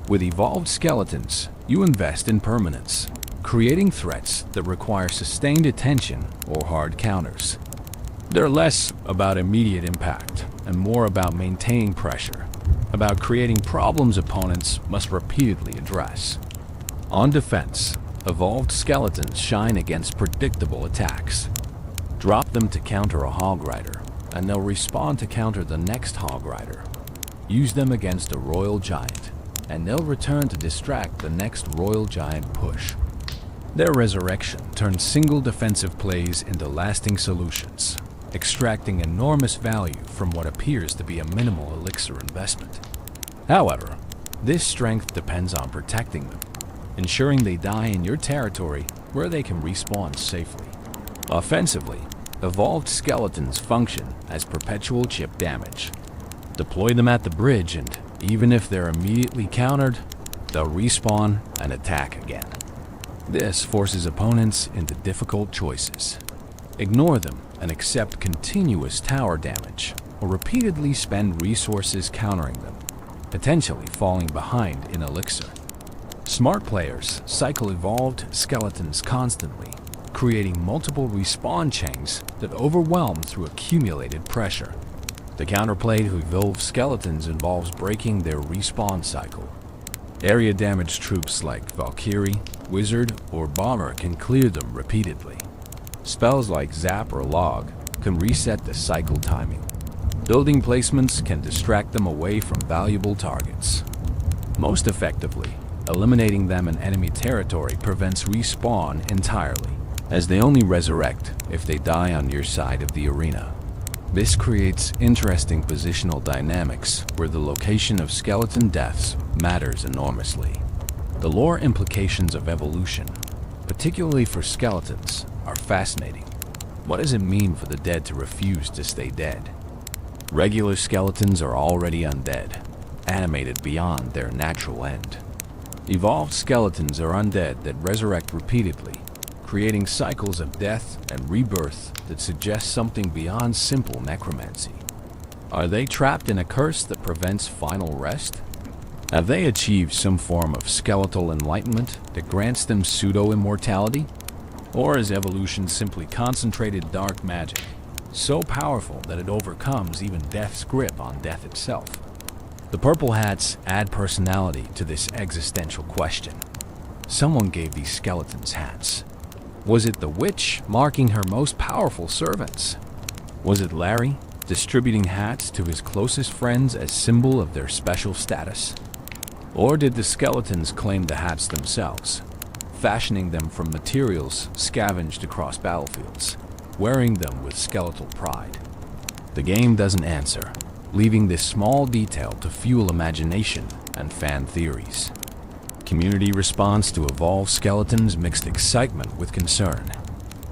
With evolved skeletons, you invest in permanence, creating threats that require sustained attention or hard counters. They're less about immediate impact and more about maintaining pressure, about creating problems opponents must repeatedly address. On defense, evolved skeletons shine against predictable attacks. Drop them to counter a hog rider, and they'll respawn to counter the next hog rider. Use them against a royal giant, and they'll return to distract the next royal giant push. Their resurrection turns single defensive plays into lasting solutions, extracting enormous value from what appears to be a minimal elixir investment. However, this strength depends on protecting them, ensuring they die in your territory where they can respawn safely. Offensively, evolved skeletons function as perpetual chip damage. Deploy them at the bridge and, even if they're immediately countered, they'll respawn and attack again. This forces opponents into difficult choices. Ignore them and accept continuous tower damage, or repeatedly spend resources countering them, potentially falling behind in elixir. Smart players cycle evolved skeletons constantly, creating multiple respawn chains that overwhelm through accumulated pressure. The counterplay to evolved skeletons involves breaking their respawn cycle. Area damaged troops like Valkyrie, Wizard, or Bomber can clear them repeatedly. Spells like Zap or Log can reset the cycle timing. Building placements can distract them away from valuable targets. Most effectively, eliminating them in enemy territory prevents respawn entirely, as they only resurrect if they die on your side of the arena. This creates interesting positional dynamics where the location of skeleton deaths matters enormously. The lore implications of evolution, particularly for skeletons, are fascinating. What does it mean for the dead to refuse to stay dead? Regular skeletons are already undead, animated beyond their natural end. Evolved skeletons are undead that resurrect repeatedly, creating cycles of death and rebirth that suggest something beyond simple necromancy. Are they trapped in a curse that prevents final rest? Have they achieved some form of skeletal enlightenment that grants them pseudo-immortality? Or is evolution simply concentrated dark magic, so powerful that it overcomes even death's grip on death itself? The Purple Hats add personality to this existential question. Someone gave these skeletons hats. Was it the witch marking her most powerful servants? Was it Larry distributing hats to his closest friends as symbol of their special status? Or did the skeletons claim the hats themselves, fashioning them from materials scavenged across battlefields, wearing them with skeletal pride? The game doesn't answer, leaving this small detail to fuel imagination and fan theories. Community response to evolved skeletons mixed excitement with concern.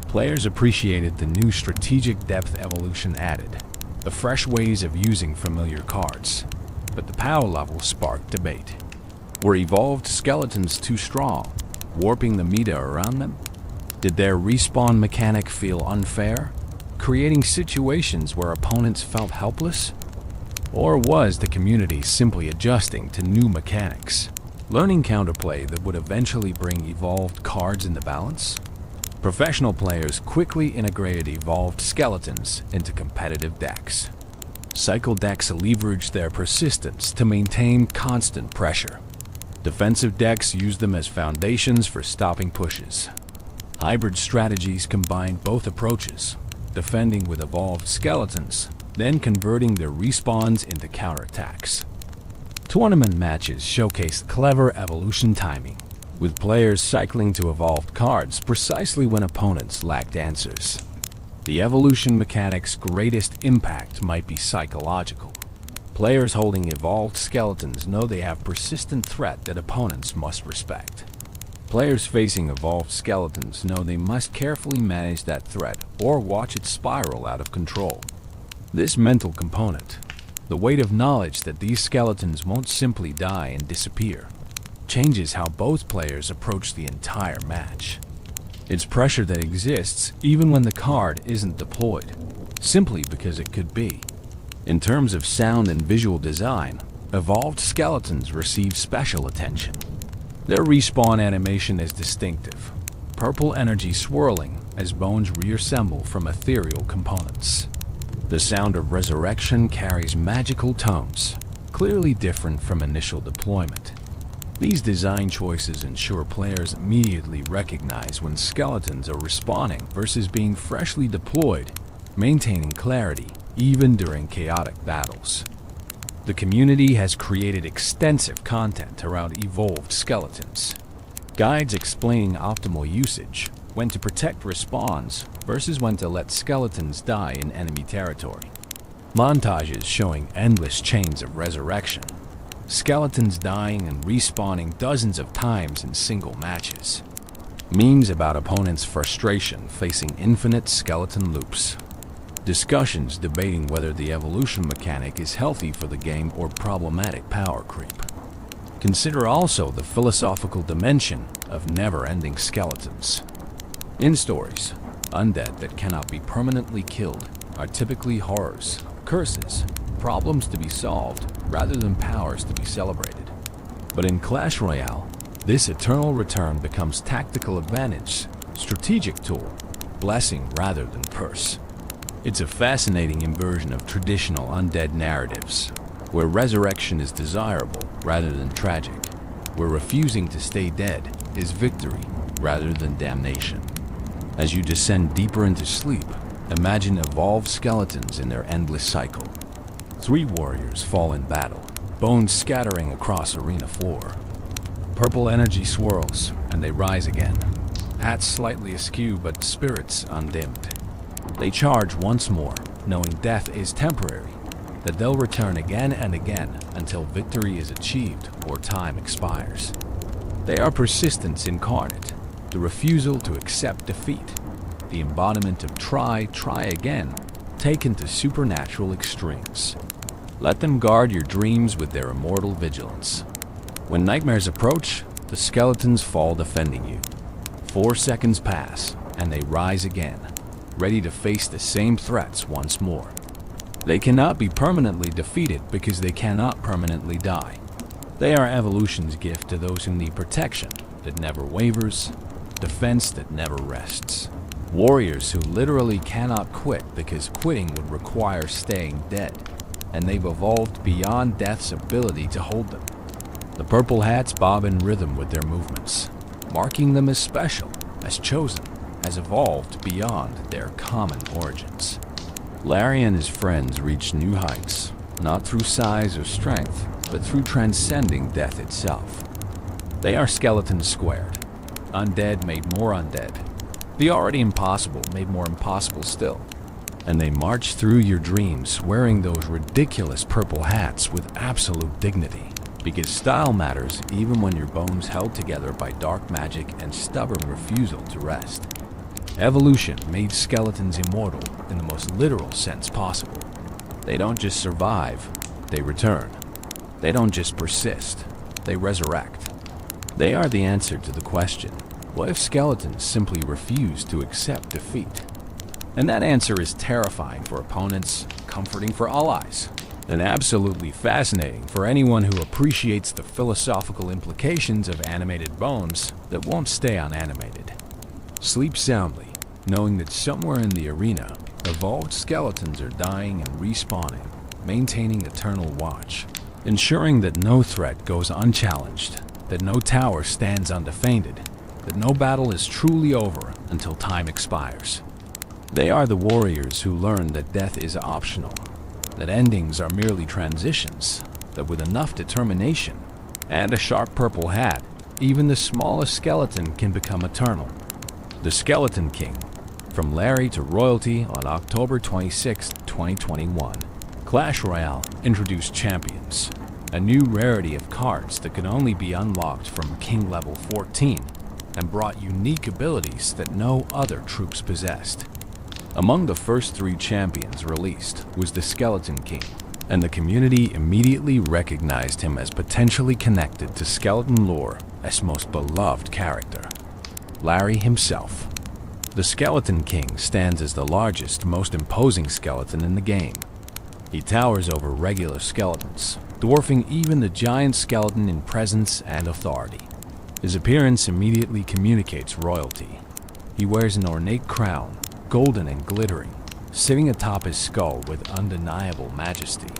Players appreciated the new strategic depth evolution added, the fresh ways of using familiar cards, but the power level sparked debate. Were evolved skeletons too strong, warping the meta around them? Did their respawn mechanic feel unfair, creating situations where opponents felt helpless? Or was the community simply adjusting to new mechanics, learning counterplay that would eventually bring evolved cards into balance? Professional players quickly integrated evolved skeletons into competitive decks. Cycle decks leveraged their persistence to maintain constant pressure. Defensive decks used them as foundations for stopping pushes. Hybrid strategies combined both approaches, defending with evolved skeletons then converting their respawns into counterattacks. Tournament matches showcase clever evolution timing, with players cycling to evolved cards precisely when opponents lacked answers. The evolution mechanic's greatest impact might be psychological. Players holding evolved skeletons know they have persistent threat that opponents must respect. Players facing evolved skeletons know they must carefully manage that threat or watch it spiral out of control. This mental component, the weight of knowledge that these skeletons won't simply die and disappear, changes how both players approach the entire match. It's pressure that exists even when the card isn't deployed, simply because it could be. In terms of sound and visual design, evolved skeletons receive special attention. Their respawn animation is distinctive, purple energy swirling as bones reassemble from ethereal components. The sound of resurrection carries magical tones, clearly different from initial deployment. These design choices ensure players immediately recognize when skeletons are respawning versus being freshly deployed, maintaining clarity even during chaotic battles. The community has created extensive content around evolved skeletons. Guides explaining optimal usage, when to protect respawns versus when to let skeletons die in enemy territory. Montages showing endless chains of resurrection. Skeletons dying and respawning dozens of times in single matches. Memes about opponents' frustration facing infinite skeleton loops. Discussions debating whether the evolution mechanic is healthy for the game or problematic power creep. Consider also the philosophical dimension of never-ending skeletons. In stories, undead that cannot be permanently killed are typically horrors, curses, problems to be solved rather than powers to be celebrated. But in Clash Royale, this eternal return becomes tactical advantage, strategic tool, blessing rather than curse. It's a fascinating inversion of traditional undead narratives, where resurrection is desirable rather than tragic, where refusing to stay dead is victory rather than damnation. As you descend deeper into sleep, imagine evolved skeletons in their endless cycle. 3 warriors fall in battle, bones scattering across arena floor. Purple energy swirls, and they rise again. Hats slightly askew, but spirits undimmed. They charge once more, knowing death is temporary, that they'll return again and again until victory is achieved or time expires. They are persistence incarnate, the refusal to accept defeat, the embodiment of try again, taken to supernatural extremes. Let them guard your dreams with their immortal vigilance. When nightmares approach, the skeletons fall defending you. 4 seconds pass, and they rise again, ready to face the same threats once more. They cannot be permanently defeated because they cannot permanently die. They are evolution's gift to those who need protection that never wavers, defense that never rests. Warriors who literally cannot quit because quitting would require staying dead, and they've evolved beyond death's ability to hold them. The purple hats bob in rhythm with their movements, marking them as special, as chosen, as evolved beyond their common origins. Larry and his friends reach new heights, not through size or strength, but through transcending death itself. They are skeletons squared, undead made more undead, the already impossible made more impossible still. And they march through your dreams wearing those ridiculous purple hats with absolute dignity, because style matters even when your bones held together by dark magic and stubborn refusal to rest. Evolution made skeletons immortal in the most literal sense possible. They don't just survive, they return. They don't just persist, they resurrect. They are the answer to the question, what if skeletons simply refuse to accept defeat? And that answer is terrifying for opponents, comforting for allies, and absolutely fascinating for anyone who appreciates the philosophical implications of animated bones that won't stay unanimated. Sleep soundly, knowing that somewhere in the arena, evolved skeletons are dying and respawning, maintaining eternal watch, ensuring that no threat goes unchallenged, that no tower stands undefended, that no battle is truly over until time expires. They are the warriors who learn that death is optional, that endings are merely transitions, that with enough determination and a sharp purple hat, even the smallest skeleton can become eternal. The Skeleton King, from Larry to royalty on October 26, 2021. Clash Royale introduced champions, a new rarity of cards that could only be unlocked from King level 14, and brought unique abilities that no other troops possessed. Among the first 3 champions released was the Skeleton King, and the community immediately recognized him as potentially connected to skeleton lore as most beloved character, Larry himself. The Skeleton King stands as the largest, most imposing skeleton in the game. He towers over regular skeletons, dwarfing even the giant skeleton in presence and authority. His appearance immediately communicates royalty. He wears an ornate crown, golden and glittering, sitting atop his skull with undeniable majesty.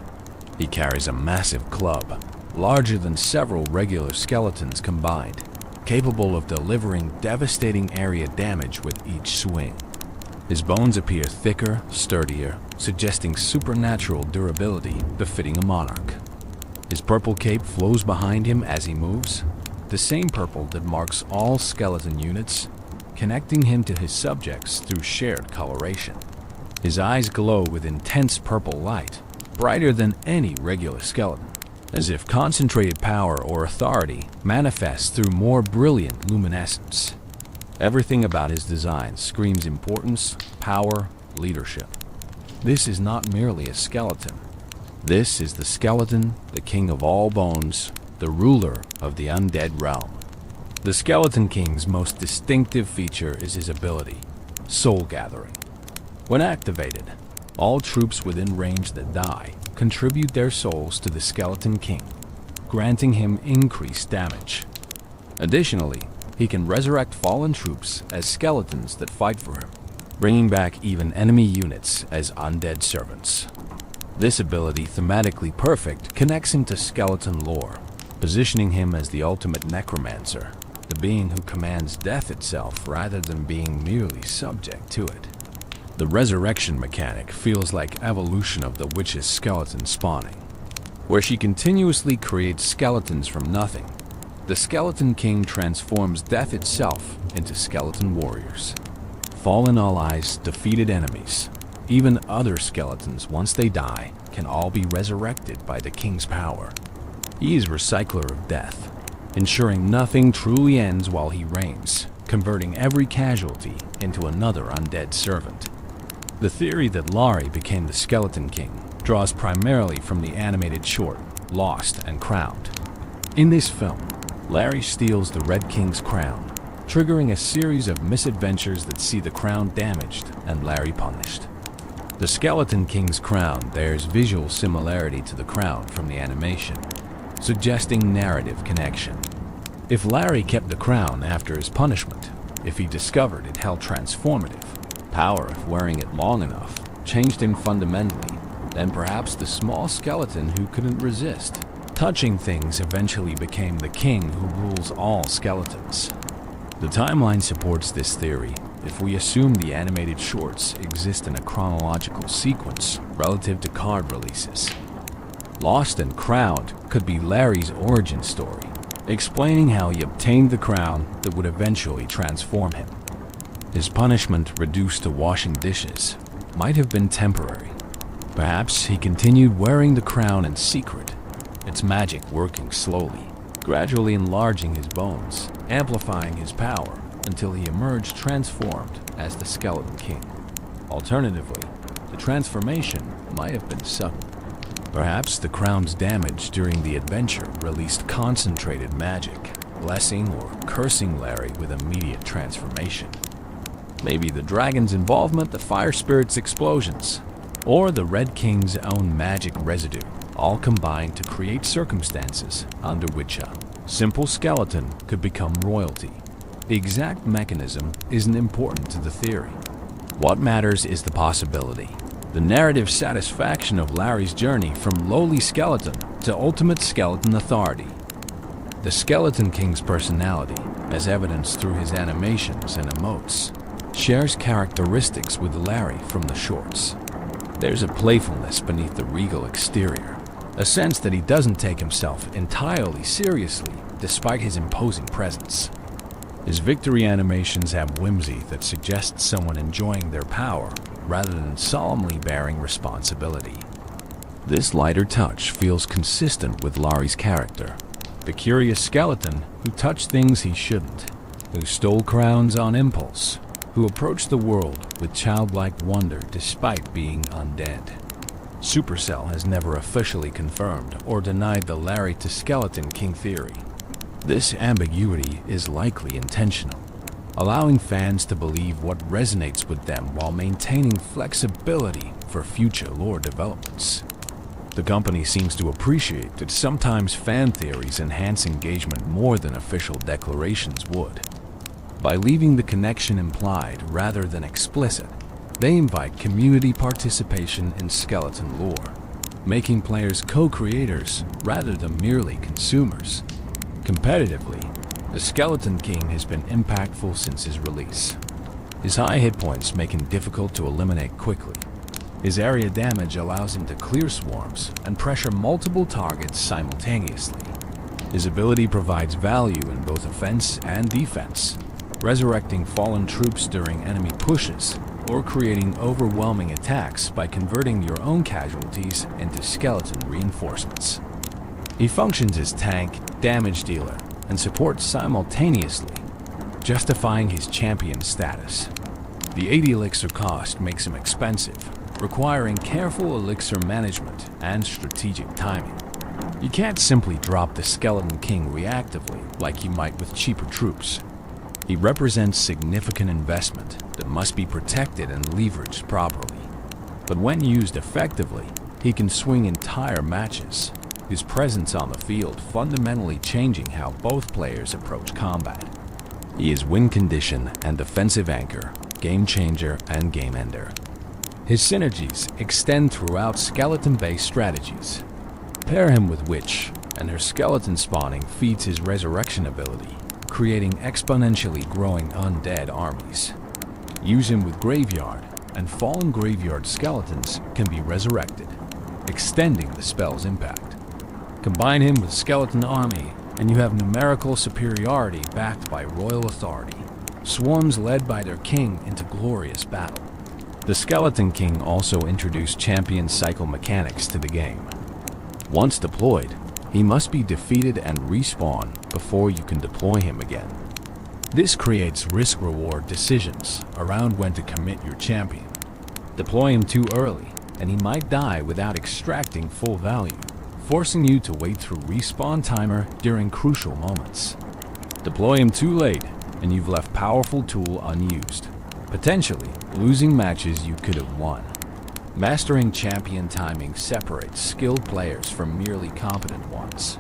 He carries a massive club, larger than several regular skeletons combined, capable of delivering devastating area damage with each swing. His bones appear thicker, sturdier, suggesting supernatural durability befitting a monarch. His purple cape flows behind him as he moves, the same purple that marks all skeleton units, connecting him to his subjects through shared coloration. His eyes glow with intense purple light, brighter than any regular skeleton, as if concentrated power or authority manifests through more brilliant luminescence. Everything about his design screams importance, power, leadership. This is not merely a skeleton. This is the skeleton, the king of all bones, the ruler of the undead realm. The Skeleton King's most distinctive feature is his ability, Soul Gathering. When activated, all troops within range that die contribute their souls to the Skeleton King, granting him increased damage. Additionally, he can resurrect fallen troops as skeletons that fight for him, bringing back even enemy units as undead servants. This ability, thematically perfect, connects him to skeleton lore, positioning him as the ultimate necromancer, the being who commands death itself rather than being merely subject to it. The resurrection mechanic feels like evolution of the witch's skeleton spawning, where she continuously creates skeletons from nothing. The Skeleton King transforms death itself into skeleton warriors. Fallen allies, defeated enemies, even other skeletons once they die, can all be resurrected by the King's power. He is recycler of death, ensuring nothing truly ends while he reigns, converting every casualty into another undead servant. The theory that Larry became the Skeleton King draws primarily from the animated short, Lost and Crowned. In this film, Larry steals the Red King's crown, triggering a series of misadventures that see the crown damaged and Larry punished. The Skeleton King's crown bears visual similarity to the crown from the animation, suggesting narrative connection. If Larry kept the crown after his punishment, if he discovered it held transformative power if wearing it long enough changed him fundamentally, then perhaps the small skeleton who couldn't resist touching things eventually became the king who rules all skeletons. The timeline supports this theory if we assume the animated shorts exist in a chronological sequence relative to card releases. Lost and Crowned could be Larry's origin story, explaining how he obtained the crown that would eventually transform him. His punishment, reduced to washing dishes, might have been temporary. Perhaps he continued wearing the crown in secret, its magic working slowly, gradually enlarging his bones, amplifying his power until he emerged transformed as the Skeleton King. Alternatively, the transformation might have been sudden. Perhaps the crown's damage during the adventure released concentrated magic, blessing or cursing Larry with immediate transformation. Maybe the dragon's involvement, the fire spirit's explosions, or the Red King's own magic residue all combined to create circumstances under which a simple skeleton could become royalty. The exact mechanism isn't important to the theory. What matters is the possibility, the narrative satisfaction of Larry's journey from lowly skeleton to ultimate skeleton authority. The Skeleton King's personality, as evidenced through his animations and emotes, shares characteristics with Larry from the shorts. There's a playfulness beneath the regal exterior, a sense that he doesn't take himself entirely seriously despite his imposing presence. His victory animations have whimsy that suggests someone enjoying their power rather than solemnly bearing responsibility. This lighter touch feels consistent with Laurie's character, the curious skeleton who touched things he shouldn't, who stole crowns on impulse, who approached the world with childlike wonder despite being undead. Supercell has never officially confirmed or denied the Larry to Skeleton King theory. This ambiguity is likely intentional, allowing fans to believe what resonates with them while maintaining flexibility for future lore developments. The company seems to appreciate that sometimes fan theories enhance engagement more than official declarations would. By leaving the connection implied rather than explicit, they invite community participation in skeleton lore, making players co-creators rather than merely consumers. Competitively, the Skeleton King has been impactful since his release. His high hit points make him difficult to eliminate quickly. His area damage allows him to clear swarms and pressure multiple targets simultaneously. His ability provides value in both offense and defense, resurrecting fallen troops during enemy pushes or creating overwhelming attacks by converting your own casualties into skeleton reinforcements. He functions as tank, damage dealer, and support simultaneously, justifying his champion status. The 80 elixir cost makes him expensive, requiring careful elixir management and strategic timing. You can't simply drop the Skeleton King reactively like you might with cheaper troops. He represents significant investment that must be protected and leveraged properly. But when used effectively, he can swing entire matches, his presence on the field fundamentally changing how both players approach combat. He is win condition and defensive anchor, game changer and game ender. His synergies extend throughout skeleton-based strategies. Pair him with Witch, and her skeleton spawning feeds his resurrection ability, creating exponentially growing undead armies. Use him with Graveyard, and fallen graveyard skeletons can be resurrected, extending the spell's impact. Combine him with Skeleton Army, and you have numerical superiority backed by royal authority, swarms led by their king into glorious battle. The Skeleton King also introduced champion cycle mechanics to the game. Once deployed, he must be defeated and respawn before you can deploy him again. This creates risk-reward decisions around when to commit your champion. Deploy him too early, and he might die without extracting full value, forcing you to wait through respawn timer during crucial moments. Deploy him too late, and you've left powerful tool unused, potentially losing matches you could have won. Mastering champion timing separates skilled players from merely competent ones.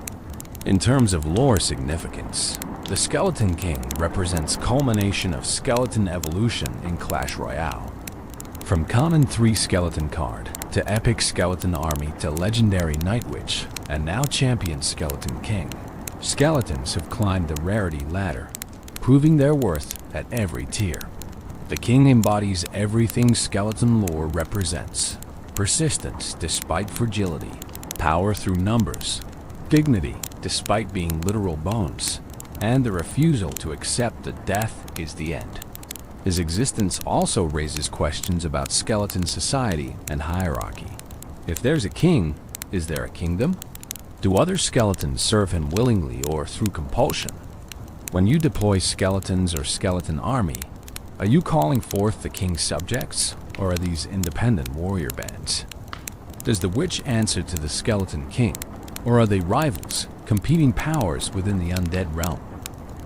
In terms of lore significance, the Skeleton King represents culmination of skeleton evolution in Clash Royale. From common 3 skeleton card, to epic skeleton army to legendary Night Witch, and now champion Skeleton King, skeletons have climbed the rarity ladder, proving their worth at every tier. The King embodies everything skeleton lore represents: persistence despite fragility, power through numbers, dignity despite being literal bones, and the refusal to accept that death is the end. His existence also raises questions about skeleton society and hierarchy. If there's a king, is there a kingdom? Do other skeletons serve him willingly or through compulsion? When you deploy skeletons or skeleton army, are you calling forth the king's subjects, or are these independent warrior bands? Does the witch answer to the Skeleton King, or are they rivals, competing powers within the undead realm?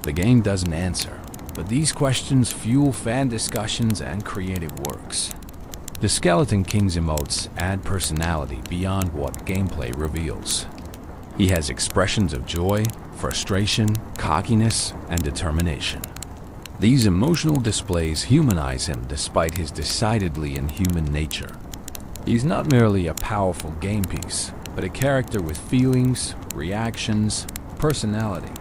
The game doesn't answer, but these questions fuel fan discussions and creative works. The Skeleton King's emotes add personality beyond what gameplay reveals. He has expressions of joy, frustration, cockiness, and determination. These emotional displays humanize him despite his decidedly inhuman nature. He's not merely a powerful game piece, but a character with feelings, reactions, personality.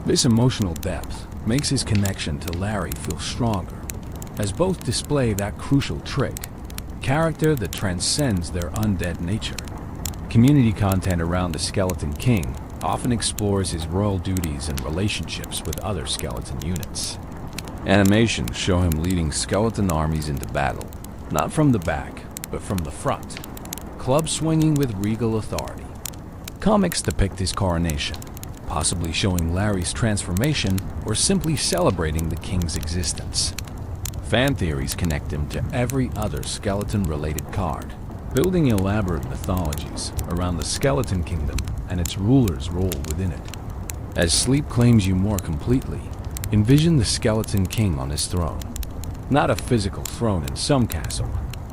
This emotional depth makes his connection to Larry feel stronger, as both display that crucial trait, character that transcends their undead nature. Community content around the Skeleton King often explores his royal duties and relationships with other skeleton units. Animations show him leading skeleton armies into battle, not from the back, but from the front, club swinging with regal authority. Comics depict his coronation, possibly showing Larry's transformation or simply celebrating the king's existence. Fan theories connect him to every other skeleton-related card, building elaborate mythologies around the Skeleton Kingdom and its ruler's role within it. As sleep claims you more completely, envision the Skeleton King on his throne. Not a physical throne in some castle,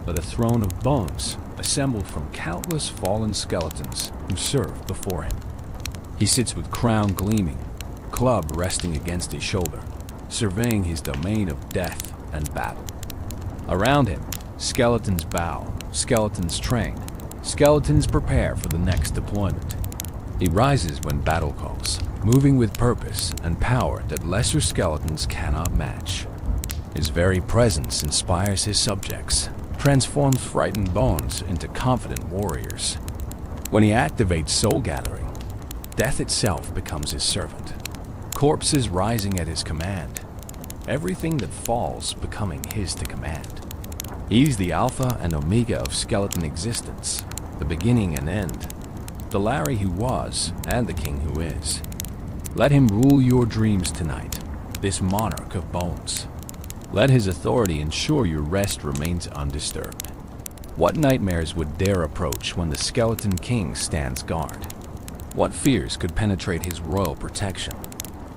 but a throne of bones assembled from countless fallen skeletons who served before him. He sits with crown gleaming, club resting against his shoulder, surveying his domain of death and battle. Around him, skeletons bow, skeletons train, skeletons prepare for the next deployment. He rises when battle calls, moving with purpose and power that lesser skeletons cannot match. His very presence inspires his subjects, transforms frightened bones into confident warriors. When he activates Soul Gathering, death itself becomes his servant, corpses rising at his command, everything that falls becoming his to command. He's the alpha and omega of skeleton existence, the beginning and end, the Larry who was and the king who is. Let him rule your dreams tonight, this monarch of bones. Let his authority ensure your rest remains undisturbed. What nightmares would dare approach when the Skeleton King stands guard? What fears could penetrate his royal protection?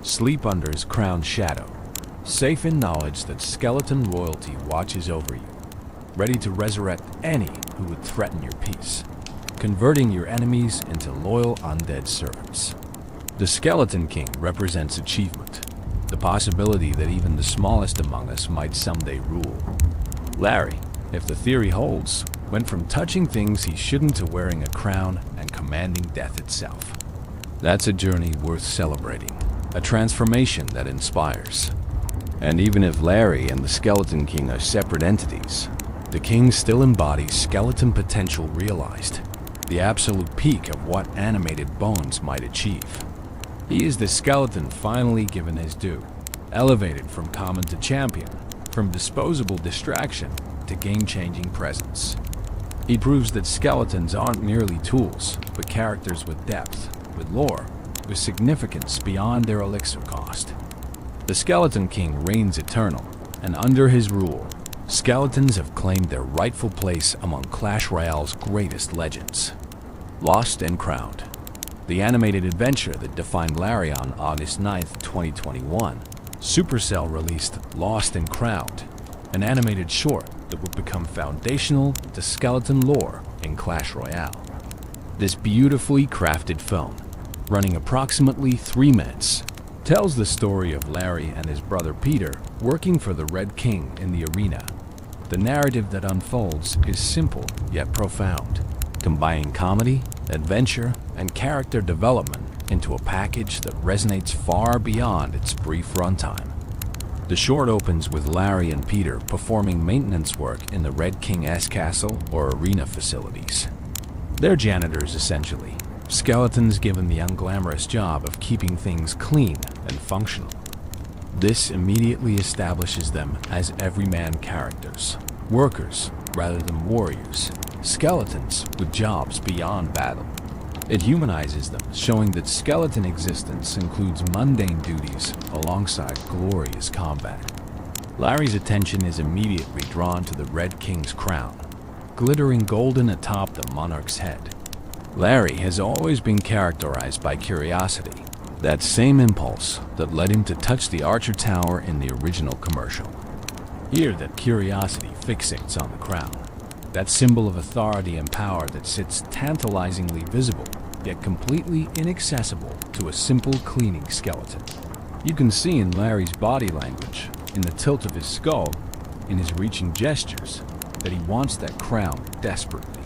Sleep under his crowned shadow, safe in knowledge that skeleton royalty watches over you, ready to resurrect any who would threaten your peace, converting your enemies into loyal undead servants. The Skeleton King represents achievement, the possibility that even the smallest among us might someday rule. Larry, if the theory holds, went from touching things he shouldn't to wearing a crown and commanding death itself. That's a journey worth celebrating, a transformation that inspires. And even if Larry and the Skeleton King are separate entities, the King still embodies skeleton potential realized, the absolute peak of what animated bones might achieve. He is the skeleton finally given his due, elevated from common to champion, from disposable distraction to game-changing presence. He proves that skeletons aren't merely tools, but characters with depth, with lore, with significance beyond their elixir cost. The Skeleton King reigns eternal, and under his rule, skeletons have claimed their rightful place among Clash Royale's greatest legends. Lost and Crowned, the animated adventure that defined Larry on August 9th, 2021, Supercell released Lost and Crowned, an animated short that would become foundational to skeleton lore in Clash Royale. This beautifully crafted film, running approximately 3 minutes, tells the story of Larry and his brother Peter working for the Red King in the arena. The narrative that unfolds is simple yet profound, combining comedy, adventure, and character development into a package that resonates far beyond its brief runtime. The short opens with Larry and Peter performing maintenance work in the Red King's castle or arena facilities. They're janitors essentially, skeletons given the unglamorous job of keeping things clean and functional. This immediately establishes them as everyman characters, workers rather than warriors, skeletons with jobs beyond battle. It humanizes them, showing that skeleton existence includes mundane duties alongside glorious combat. Larry's attention is immediately drawn to the Red King's crown, glittering golden atop the monarch's head. Larry has always been characterized by curiosity, that same impulse that led him to touch the Archer Tower in the original commercial. Here that curiosity fixates on the crown, that symbol of authority and power that sits tantalizingly visible, yet completely inaccessible to a simple cleaning skeleton. You can see in Larry's body language, in the tilt of his skull, in his reaching gestures, that he wants that crown desperately.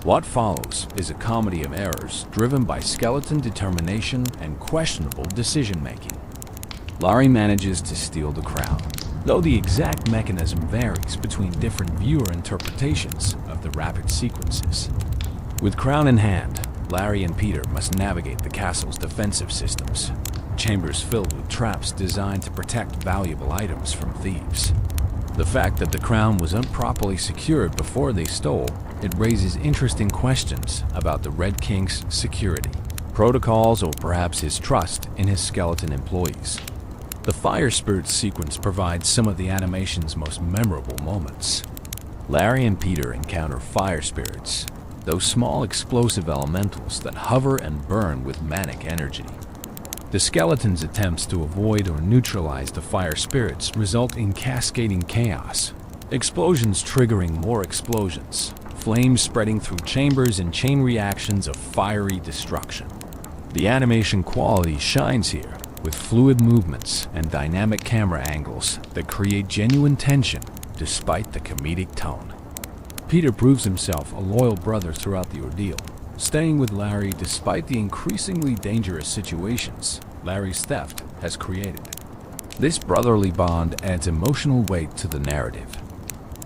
What follows is a comedy of errors driven by skeleton determination and questionable decision-making. Larry manages to steal the crown, though the exact mechanism varies between different viewer interpretations of the rapid sequences. With crown in hand, Larry and Peter must navigate the castle's defensive systems, chambers filled with traps designed to protect valuable items from thieves. The fact that the crown was improperly secured before they stole, it raises interesting questions about the Red King's security, protocols, or perhaps his trust in his skeleton employees. The Fire Spirit sequence provides some of the animation's most memorable moments. Larry and Peter encounter fire spirits, those small explosive elementals that hover and burn with manic energy. The skeleton's attempts to avoid or neutralize the fire spirits result in cascading chaos, explosions triggering more explosions, flames spreading through chambers, and chain reactions of fiery destruction. The animation quality shines here, with fluid movements and dynamic camera angles that create genuine tension despite the comedic tone. Peter proves himself a loyal brother throughout the ordeal, staying with Larry despite the increasingly dangerous situations Larry's theft has created. This brotherly bond adds emotional weight to the narrative.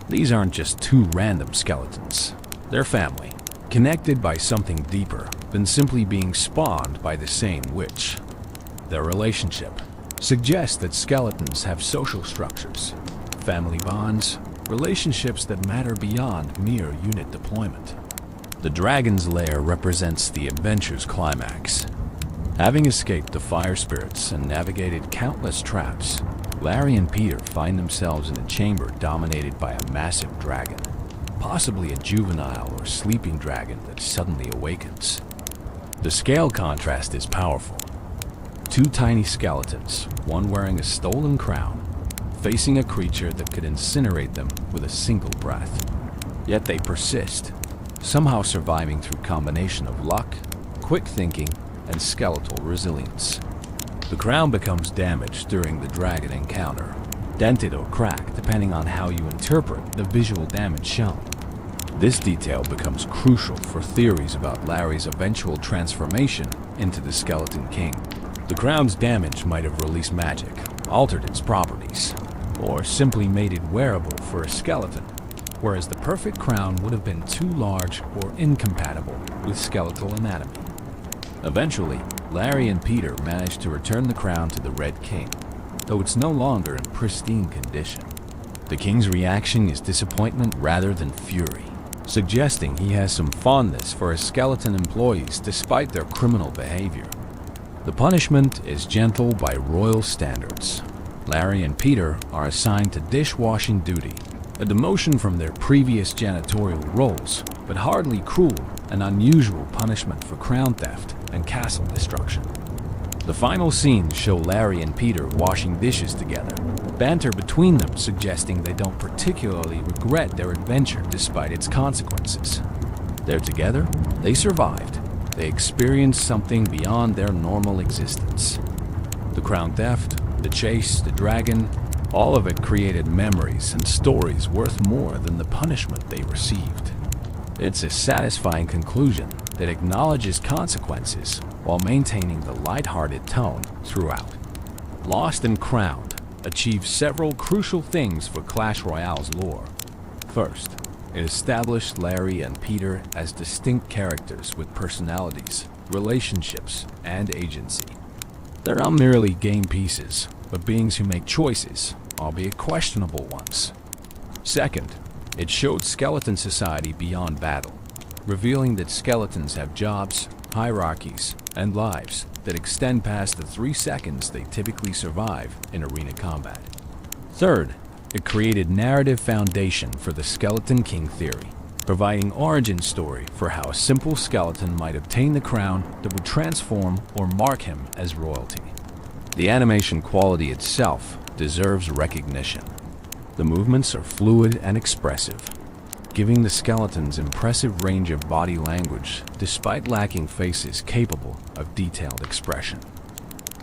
These aren't just two random skeletons. They're family, connected by something deeper than simply being spawned by the same witch. Their relationship suggests that skeletons have social structures, family bonds, relationships that matter beyond mere unit deployment. The dragon's lair represents the adventure's climax. Having escaped the fire spirits and navigated countless traps, Larry and Peter find themselves in a chamber dominated by a massive dragon, possibly a juvenile or sleeping dragon that suddenly awakens. The scale contrast is powerful. Two tiny skeletons, one wearing a stolen crown, facing a creature that could incinerate them with a single breath. Yet they persist, somehow surviving through combination of luck, quick thinking, and skeletal resilience. The crown becomes damaged during the dragon encounter, dented or cracked depending on how you interpret the visual damage shown. This detail becomes crucial for theories about Larry's eventual transformation into the Skeleton King. The crown's damage might have released magic, altered its properties, or simply made it wearable for a skeleton, whereas the perfect crown would have been too large or incompatible with skeletal anatomy. Eventually, Larry and Peter manage to return the crown to the Red King, though it's no longer in pristine condition. The king's reaction is disappointment rather than fury, suggesting he has some fondness for his skeleton employees despite their criminal behavior. The punishment is gentle by royal standards. Larry and Peter are assigned to dishwashing duty, a demotion from their previous janitorial roles, but hardly cruel and unusual punishment for crown theft and castle destruction. The final scenes show Larry and Peter washing dishes together, banter between them suggesting they don't particularly regret their adventure despite its consequences. They're together, they survived, they experienced something beyond their normal existence. The crown theft, the chase, the dragon, all of it created memories and stories worth more than the punishment they received. It's a satisfying conclusion that acknowledges consequences while maintaining the lighthearted tone throughout. Lost and Crowned achieves several crucial things for Clash Royale's lore. First, it established Larry and Peter as distinct characters with personalities, relationships, and agency. They're not merely game pieces, but beings who make choices, albeit questionable ones. Second, it showed skeleton society beyond battle, revealing that skeletons have jobs, hierarchies, and lives that extend past the 3 seconds they typically survive in arena combat. Third, it created narrative foundation for the Skeleton King theory, providing origin story for how a simple skeleton might obtain the crown that would transform or mark him as royalty. The animation quality itself deserves recognition. The movements are fluid and expressive, giving the skeletons impressive range of body language despite lacking faces capable of detailed expression.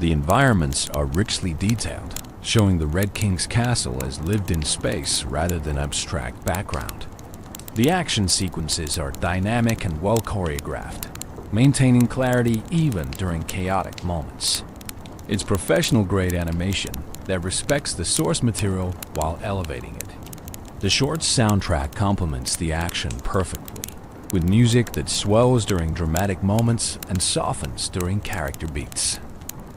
The environments are richly detailed, showing the Red King's castle as lived in space rather than abstract background. The action sequences are dynamic and well choreographed, maintaining clarity even during chaotic moments. It's professional-grade animation, that respects the source material while elevating it. The short's soundtrack complements the action perfectly, with music that swells during dramatic moments and softens during character beats.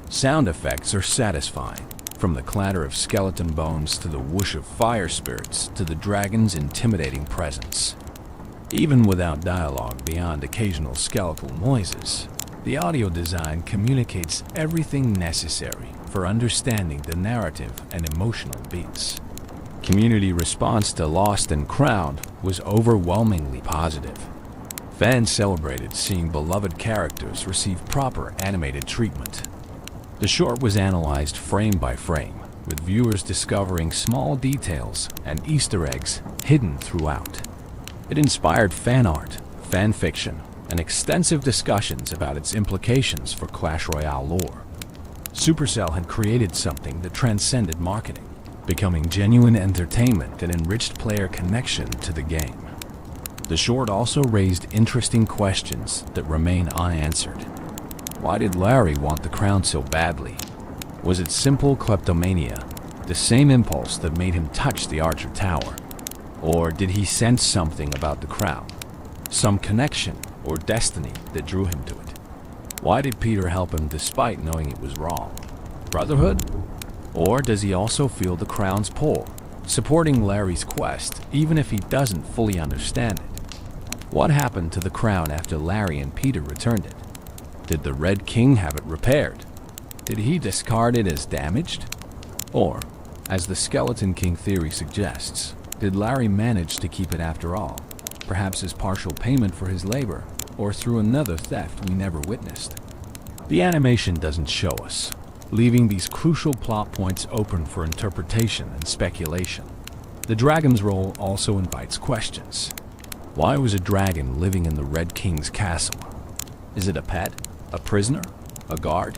Sound effects are satisfying, from the clatter of skeleton bones to the whoosh of fire spirits to the dragon's intimidating presence. Even without dialogue beyond occasional skeletal noises, the audio design communicates everything necessary for understanding the narrative and emotional beats. Community response to Lost and Crowned was overwhelmingly positive. Fans celebrated seeing beloved characters receive proper animated treatment. The short was analyzed frame by frame, with viewers discovering small details and Easter eggs hidden throughout. It inspired fan art, fan fiction, and extensive discussions about its implications for Clash Royale lore. Supercell had created something that transcended marketing, becoming genuine entertainment that enriched player connection to the game. The short also raised interesting questions that remain unanswered. Why did Larry want the crown so badly? Was it simple kleptomania, the same impulse that made him touch the Archer Tower? Or did he sense something about the crown, some connection or destiny that drew him to it? Why did Peter help him despite knowing it was wrong? Brotherhood? Or does he also feel the crown's pull, supporting Larry's quest even if he doesn't fully understand it? What happened to the crown after Larry and Peter returned it? Did the Red King have it repaired? Did he discard it as damaged? Or, as the Skeleton King theory suggests, did Larry manage to keep it after all, perhaps as partial payment for his labor, or through another theft we never witnessed? The animation doesn't show us, leaving these crucial plot points open for interpretation and speculation. The dragon's role also invites questions. Why was a dragon living in the Red King's castle? Is it a pet? A prisoner? A guard?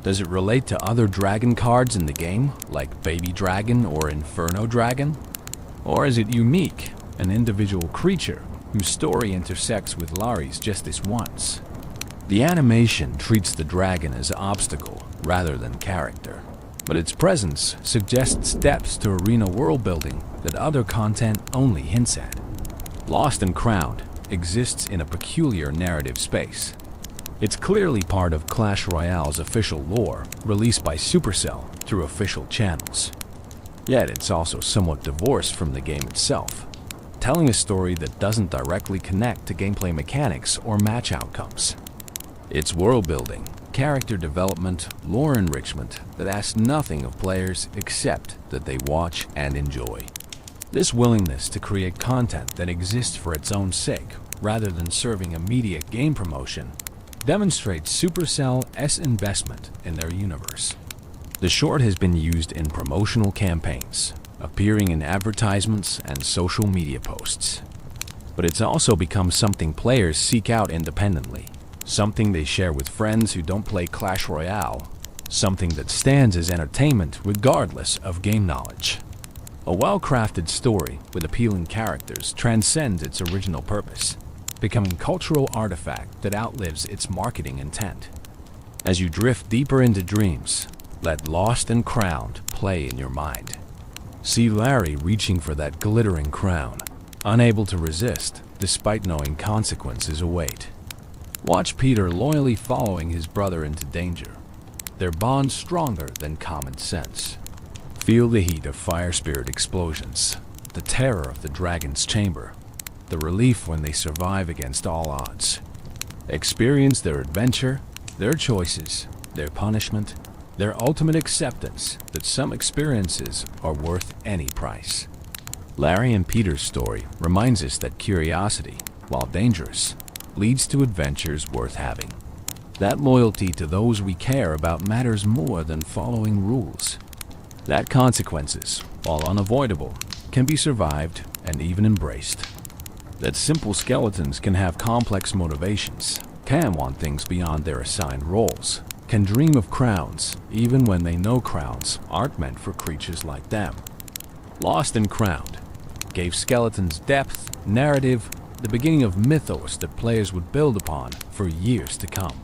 Does it relate to other dragon cards in the game, like Baby Dragon or Inferno Dragon? Or is it unique, an individual creature whose story intersects with Larry's just this once? The animation treats the dragon as an obstacle rather than character, but its presence suggests depths to arena world building that other content only hints at. Lost and Crowned exists in a peculiar narrative space. It's clearly part of Clash Royale's official lore, released by Supercell through official channels. Yet it's also somewhat divorced from the game itself, telling a story that doesn't directly connect to gameplay mechanics or match outcomes. It's world building, character development, lore enrichment that asks nothing of players except that they watch and enjoy. This willingness to create content that exists for its own sake, rather than serving immediate game promotion, demonstrates Supercell's investment in their universe. The short has been used in promotional campaigns, appearing in advertisements and social media posts. But it's also become something players seek out independently, something they share with friends who don't play Clash Royale, something that stands as entertainment regardless of game knowledge. A well-crafted story with appealing characters transcends its original purpose, becoming a cultural artifact that outlives its marketing intent. As you drift deeper into dreams, let Lost and Crowned play in your mind. See Larry reaching for that glittering crown, unable to resist despite knowing consequences await. Watch Peter loyally following his brother into danger, their bond stronger than common sense. Feel the heat of fire spirit explosions, the terror of the dragon's chamber, the relief when they survive against all odds. Experience their adventure, their choices, their punishment, their ultimate acceptance that some experiences are worth any price. Larry and Peter's story reminds us that curiosity, while dangerous, leads to adventures worth having. That loyalty to those we care about matters more than following rules. That consequences, while unavoidable, can be survived and even embraced. That simple skeletons can have complex motivations, can want things beyond their assigned roles, can dream of crowns even when they know crowns aren't meant for creatures like them. Lost and Crowned gave skeletons depth, narrative, the beginning of mythos that players would build upon for years to come.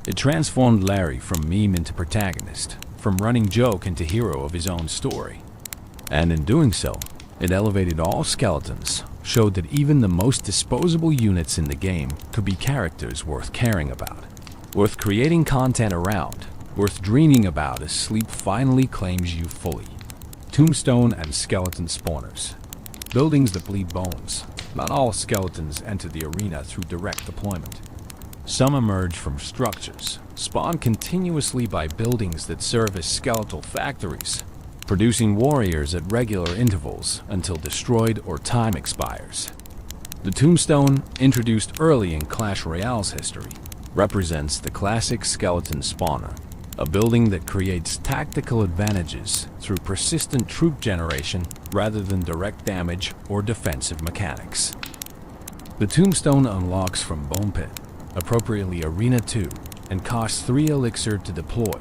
It transformed Larry from meme into protagonist, from running joke into hero of his own story. And in doing so, it elevated all skeletons, showed that even the most disposable units in the game could be characters worth caring about, worth creating content around, worth dreaming about as Sleep finally claims you fully. Tombstone and skeleton spawners. Buildings that bleed bones. Not all skeletons enter the arena through direct deployment. Some emerge from structures, spawn continuously by buildings that serve as skeletal factories, producing warriors at regular intervals until destroyed or time expires. The Tombstone, introduced early in Clash Royale's history, represents the classic skeleton spawner, a building that creates tactical advantages through persistent troop generation rather than direct damage or defensive mechanics. The Tombstone unlocks from Bone Pit, appropriately Arena 2, and costs 3 elixir to deploy.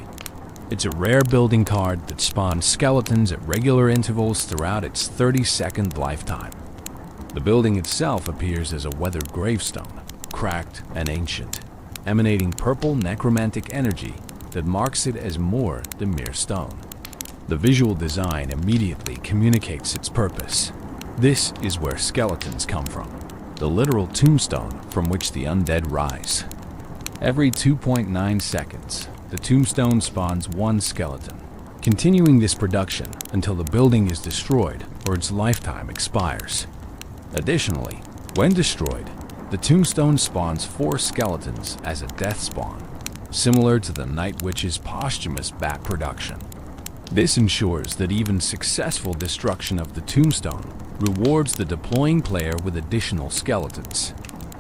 It's a rare building card that spawns skeletons at regular intervals throughout its 30-second lifetime. The building itself appears as a weathered gravestone, cracked and ancient, emanating purple necromantic energy that marks it as more than mere stone. The visual design immediately communicates its purpose. This is where skeletons come from, the literal tombstone from which the undead rise. Every 2.9 seconds, the Tombstone spawns 1 skeleton, continuing this production until the building is destroyed or its lifetime expires. Additionally, when destroyed, the Tombstone spawns 4 skeletons as a death spawn, similar to the Night Witch's posthumous bat production. This ensures that even successful destruction of the Tombstone rewards the deploying player with additional skeletons,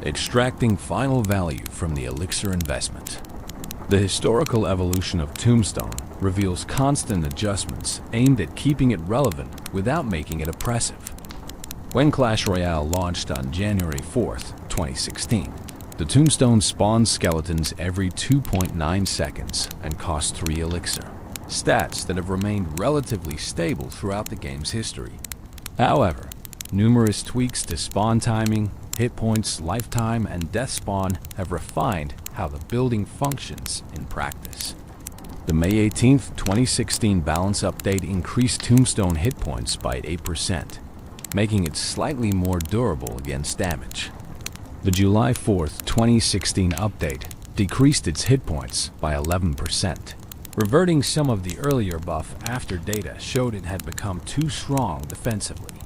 extracting final value from the elixir investment. The historical evolution of Tombstone reveals constant adjustments aimed at keeping it relevant without making it oppressive. When Clash Royale launched on January 4th, 2016, the Tombstone spawns skeletons every 2.9 seconds and costs 3 elixir, stats that have remained relatively stable throughout the game's history. However, numerous tweaks to spawn timing, hit points, lifetime, and death spawn have refined how the building functions in practice. The May 18, 2016 balance update increased Tombstone hit points by 8%, making it slightly more durable against damage. The July 4, 2016 update decreased its hit points by 11%, reverting some of the earlier buff after data showed it had become too strong defensively.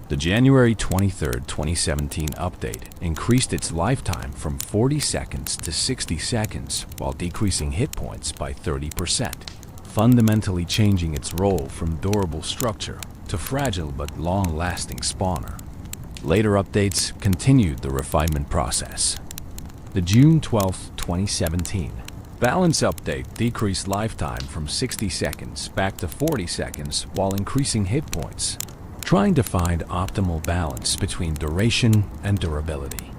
The January 23, 2017 update increased its lifetime from 40 seconds to 60 seconds while decreasing hit points by 30%, fundamentally changing its role from durable structure to fragile but long-lasting spawner. Later updates continued the refinement process. The June 12, 2017 balance update decreased lifetime from 60 seconds back to 40 seconds while increasing hit points, trying to find optimal balance between duration and durability.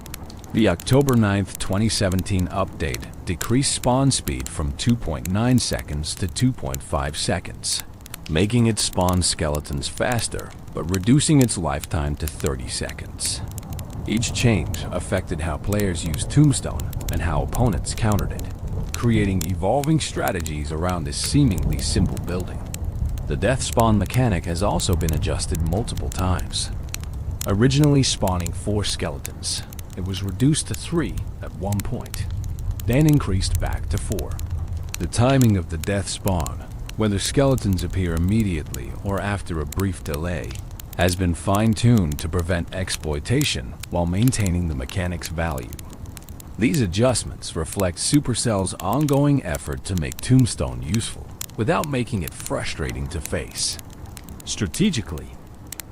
The October 9, 2017 update decreased spawn speed from 2.9 seconds to 2.5 seconds, making it spawn skeletons faster, but reducing its lifetime to 30 seconds. Each change affected how players used Tombstone and how opponents countered it, creating evolving strategies around this seemingly simple building. The death spawn mechanic has also been adjusted multiple times. Originally spawning 4 skeletons, it was reduced to 3 at one point, then increased back to 4. The timing of the death spawn, whether skeletons appear immediately or after a brief delay, has been fine-tuned to prevent exploitation while maintaining the mechanic's value. These adjustments reflect Supercell's ongoing effort to make Tombstone useful, without making it frustrating to face. Strategically,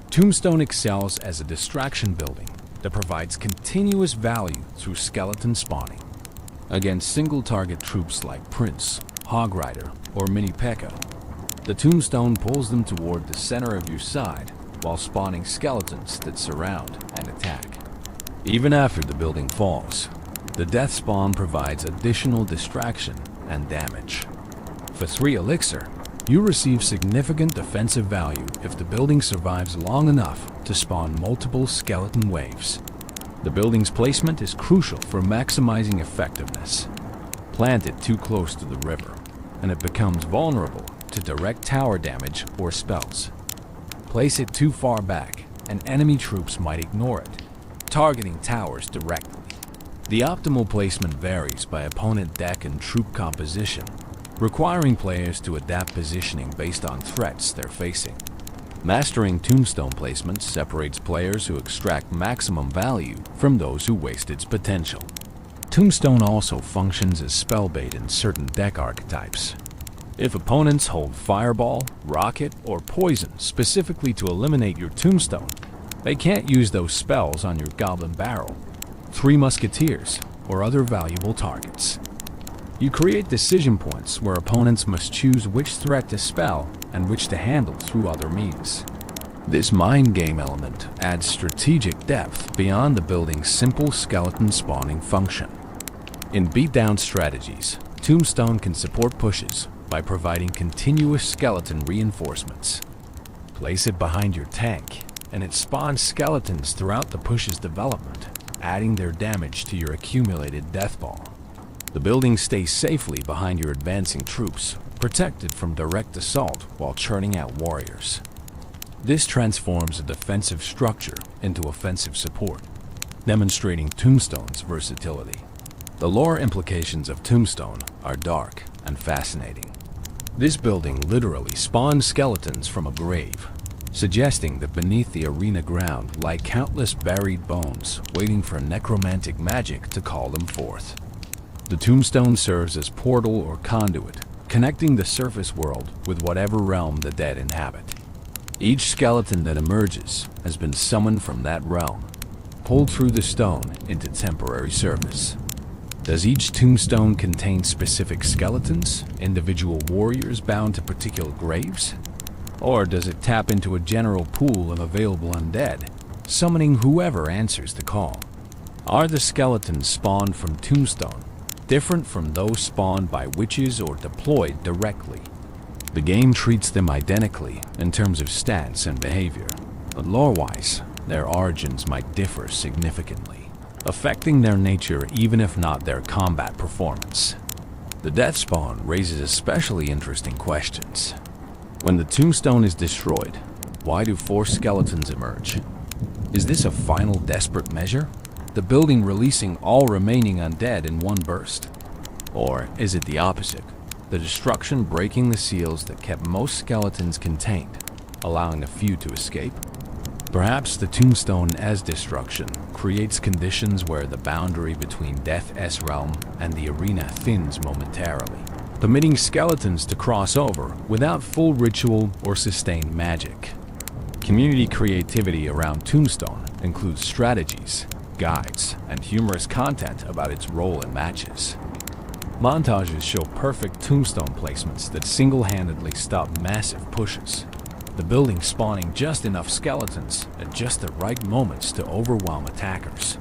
Tombstone excels as a distraction building that provides continuous value through skeleton spawning. Against single-target troops like Prince, Hog Rider, or Mini P.E.K.K.A., the Tombstone pulls them toward the center of your side while spawning skeletons that surround and attack. Even after the building falls, the death spawn provides additional distraction and damage. For 3 elixir, you receive significant defensive value if the building survives long enough to spawn multiple skeleton waves. The building's placement is crucial for maximizing effectiveness. Plant it too close to the river, and it becomes vulnerable to direct tower damage or spells. Place it too far back, and enemy troops might ignore it, targeting towers directly. The optimal placement varies by opponent deck and troop composition, requiring players to adapt positioning based on threats they're facing. Mastering tombstone placement separates players who extract maximum value from those who waste its potential. Tombstone also functions as spell bait in certain deck archetypes. If opponents hold Fireball, Rocket, or Poison specifically to eliminate your tombstone, they can't use those spells on your Goblin Barrel, Three Musketeers, or other valuable targets. You create decision points where opponents must choose which threat to spell and which to handle through other means. This mind game element adds strategic depth beyond the building's simple skeleton spawning function. In beatdown strategies, Tombstone can support pushes by providing continuous skeleton reinforcements. Place it behind your tank, and it spawns skeletons throughout the push's development, adding their damage to your accumulated death ball. The building stays safely behind your advancing troops, protected from direct assault while churning out warriors. This transforms a defensive structure into offensive support, demonstrating Tombstone's versatility. The lore implications of Tombstone are dark and fascinating. This building literally spawns skeletons from a grave, suggesting that beneath the arena ground lie countless buried bones waiting for necromantic magic to call them forth. The tombstone serves as portal or conduit, connecting the surface world with whatever realm the dead inhabit. Each skeleton that emerges has been summoned from that realm, pulled through the stone into temporary service. Does each tombstone contain specific skeletons, individual warriors bound to particular graves? Or does it tap into a general pool of available undead, summoning whoever answers the call? Are the skeletons spawned from Tombstone different from those spawned by witches or deployed directly? The game treats them identically in terms of stats and behavior, but lore-wise, their origins might differ significantly, affecting their nature even if not their combat performance. The death spawn raises especially interesting questions. When the tombstone is destroyed, why do 4 skeletons emerge? Is this a final desperate measure? The building releasing all remaining undead in one burst? Or is it the opposite? The destruction breaking the seals that kept most skeletons contained, allowing a few to escape? Perhaps the tombstone as destruction creates conditions where the boundary between Death's realm and the arena thins momentarily, permitting skeletons to cross over without full ritual or sustained magic. Community creativity around Tombstone includes strategies, guides, and humorous content about its role in matches. Montages show perfect tombstone placements that single-handedly stop massive pushes, the building spawning just enough skeletons at just the right moments to overwhelm attackers.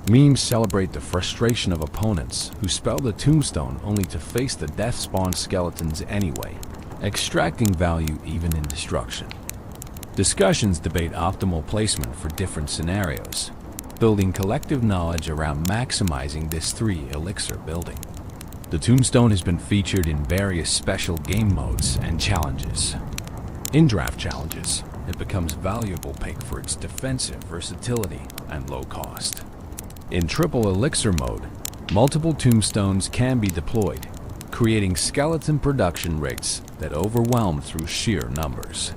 Memes celebrate the frustration of opponents who spell the tombstone only to face the death-spawn skeletons anyway, extracting value even in destruction. Discussions debate optimal placement for different scenarios, building collective knowledge around maximizing this 3 elixir building. The tombstone has been featured in various special game modes and challenges. In draft challenges, it becomes valuable pick for its defensive versatility and low cost. In triple elixir mode, multiple tombstones can be deployed, creating skeleton production rates that overwhelm through sheer numbers.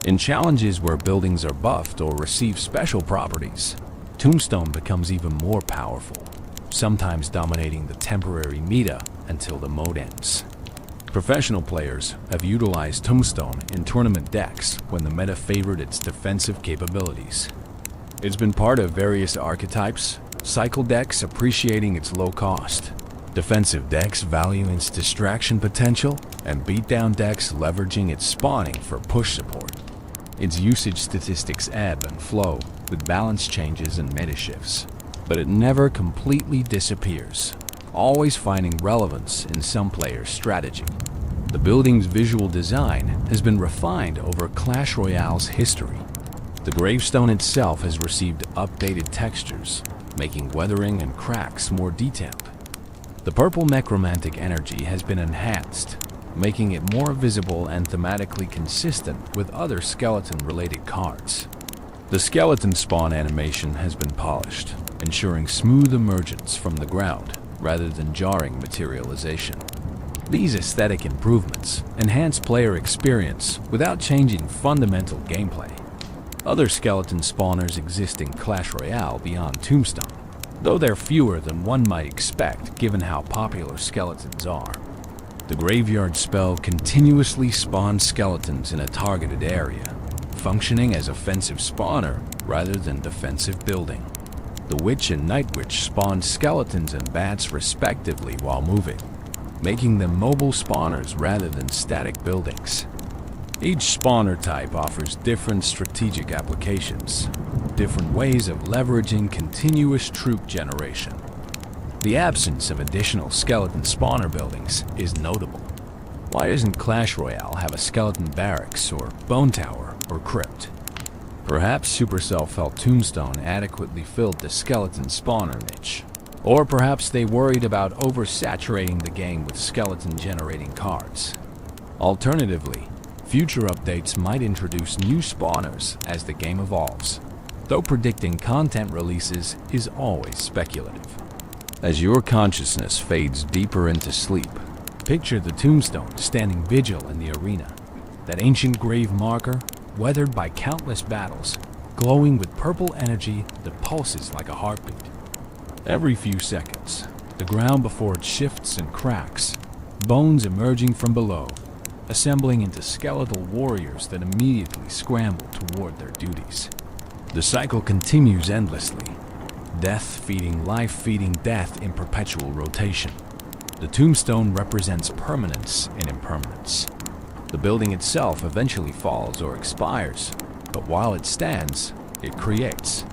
In challenges where buildings are buffed or receive special properties, Tombstone becomes even more powerful, sometimes dominating the temporary meta until the mode ends. Professional players have utilized Tombstone in tournament decks when the meta favored its defensive capabilities. It's been part of various archetypes, cycle decks appreciating its low cost, defensive decks valuing its distraction potential, and beatdown decks leveraging its spawning for push support. Its usage statistics ebb and flow with balance changes and meta shifts, but it never completely disappears, always finding relevance in some players' strategy. The building's visual design has been refined over Clash Royale's history. The gravestone itself has received updated textures, making weathering and cracks more detailed. The purple necromantic energy has been enhanced, making it more visible and thematically consistent with other skeleton-related cards. The skeleton spawn animation has been polished, ensuring smooth emergence from the ground rather than jarring materialization. These aesthetic improvements enhance player experience without changing fundamental gameplay. Other skeleton spawners exist in Clash Royale beyond Tombstone, though they're fewer than one might expect given how popular skeletons are. The graveyard spell continuously spawns skeletons in a targeted area, functioning as offensive spawner rather than defensive building. The Witch and Night Witch spawn skeletons and bats respectively while moving, making them mobile spawners rather than static buildings. Each spawner type offers different strategic applications, different ways of leveraging continuous troop generation. The absence of additional skeleton spawner buildings is notable. Why doesn't Clash Royale have a skeleton barracks or bone tower or crypt? Perhaps Supercell felt Tombstone adequately filled the skeleton spawner niche. Or perhaps they worried about oversaturating the game with skeleton-generating cards. Alternatively, future updates might introduce new spawners as the game evolves, though predicting content releases is always speculative. As your consciousness fades deeper into sleep, picture the Tombstone standing vigil in the arena, that ancient grave marker, weathered by countless battles, glowing with purple energy that pulses like a heartbeat. Every few seconds, the ground before it shifts and cracks, bones emerging from below, assembling into skeletal warriors that immediately scramble toward their duties. The cycle continues endlessly, death feeding life feeding death in perpetual rotation. The Tombstone represents permanence in impermanence. The building itself eventually falls or expires, but while it stands, it creates.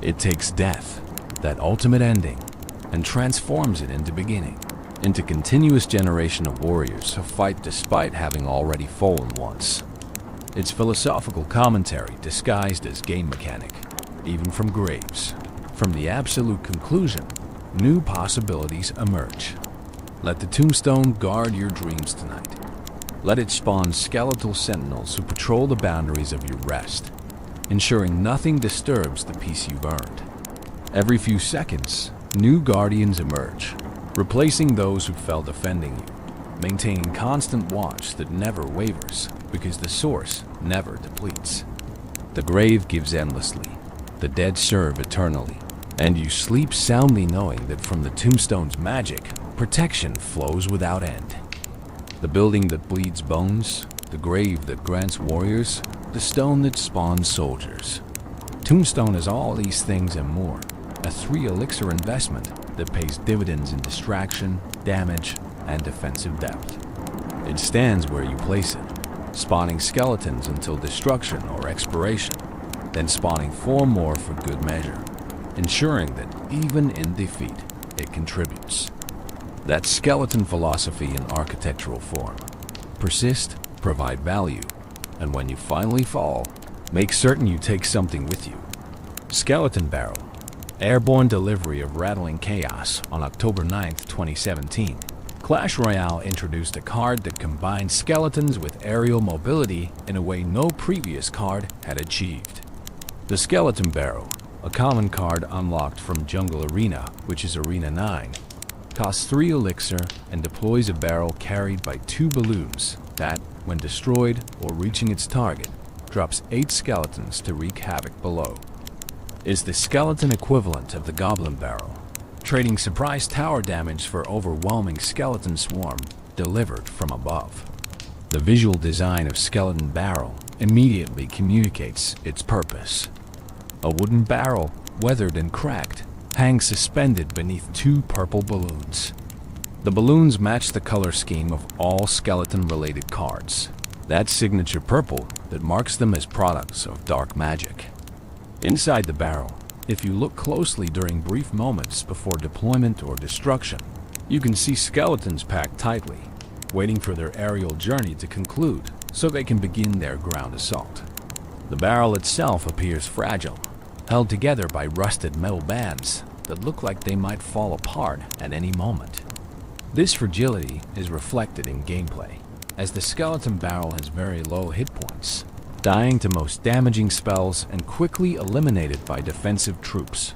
It takes death, that ultimate ending, and transforms it into beginning, into continuous generation of warriors who fight despite having already fallen once. It's philosophical commentary disguised as game mechanic, even from graves. From the absolute conclusion, new possibilities emerge. Let the Tombstone guard your dreams tonight. Let it spawn skeletal sentinels who patrol the boundaries of your rest, ensuring nothing disturbs the peace you've earned. Every few seconds, new guardians emerge, replacing those who fell defending you, maintaining constant watch that never wavers because the source never depletes. The grave gives endlessly, the dead serve eternally, and you sleep soundly knowing that from the Tombstone's magic, protection flows without end. The building that bleeds bones, the grave that grants warriors, the stone that spawns soldiers. Tombstone is all these things and more, a 3-elixir investment that pays dividends in distraction, damage, and defensive depth. It stands where you place it, spawning skeletons until destruction or expiration, then spawning 4 more for good measure, ensuring that even in defeat, it contributes. That's skeleton philosophy in architectural form. Persist, provide value, and when you finally fall, make certain you take something with you. Skeleton Barrel. Airborne delivery of rattling chaos on October 9, 2017. Clash Royale introduced a card that combined skeletons with aerial mobility in a way no previous card had achieved. The Skeleton Barrel, a common card unlocked from Jungle Arena, which is Arena 9, costs 3 elixir and deploys a barrel carried by 2 balloons that, when destroyed or reaching its target, drops 8 skeletons to wreak havoc below. Is the skeleton equivalent of the Goblin Barrel, trading surprise tower damage for overwhelming skeleton swarm delivered from above. The visual design of Skeleton Barrel immediately communicates its purpose. A wooden barrel, weathered and cracked, hangs suspended beneath 2 purple balloons. The balloons match the color scheme of all skeleton-related cards, that signature purple that marks them as products of dark magic. Inside the barrel, if you look closely during brief moments before deployment or destruction, you can see skeletons packed tightly, waiting for their aerial journey to conclude so they can begin their ground assault. The barrel itself appears fragile, held together by rusted metal bands that look like they might fall apart at any moment. This fragility is reflected in gameplay. as the skeleton barrel has very low hit points, dying to most damaging spells and quickly eliminated by defensive troops.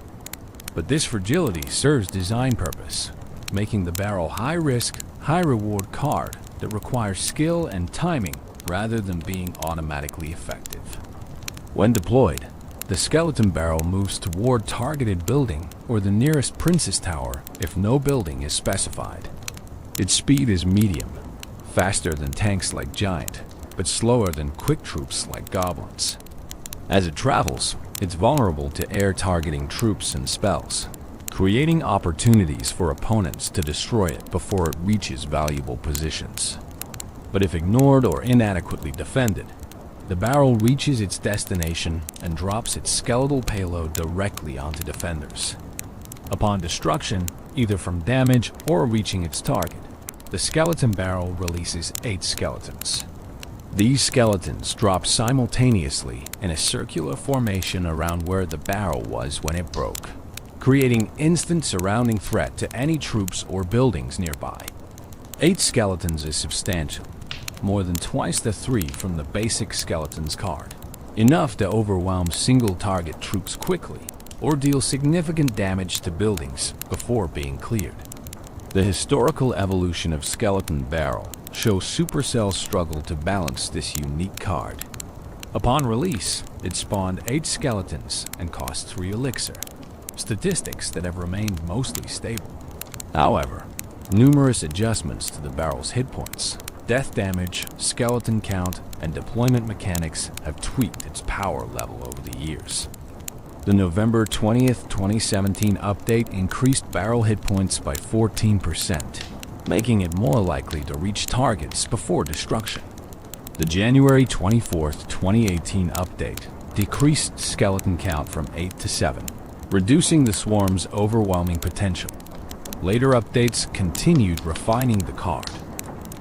But this fragility serves design purpose, making the barrel high-risk, high-reward card that requires skill and timing rather than being automatically effective. When deployed, the skeleton barrel moves toward targeted building or the nearest princess tower if no building is specified. Its speed is medium, faster than tanks like Giant, but slower than quick troops like goblins. As it travels, it's vulnerable to air targeting troops and spells, creating opportunities for opponents to destroy it before it reaches valuable positions. But if ignored or inadequately defended, the barrel reaches its destination and drops its skeletal payload directly onto defenders. Upon destruction, either from damage or reaching its target, the skeleton barrel releases 8 skeletons. These skeletons drop simultaneously in a circular formation around where the barrel was when it broke, creating instant surrounding threat to any troops or buildings nearby. 8 skeletons is substantial, more than twice the 3 from the basic skeletons card, enough to overwhelm single-target troops quickly or deal significant damage to buildings before being cleared. The historical evolution of Skeleton Barrel shows Supercell's struggle to balance this unique card. Upon release, it spawned 8 skeletons and cost 3 elixir, statistics that have remained mostly stable. However, numerous adjustments to the barrel's hit points, death damage, skeleton count, and deployment mechanics have tweaked its power level over the years. The November 20th, 2017 update increased barrel hit points by 14%, making it more likely to reach targets before destruction. The January 24th, 2018 update decreased skeleton count from 8 to 7, reducing the swarm's overwhelming potential. Later updates continued refining the card.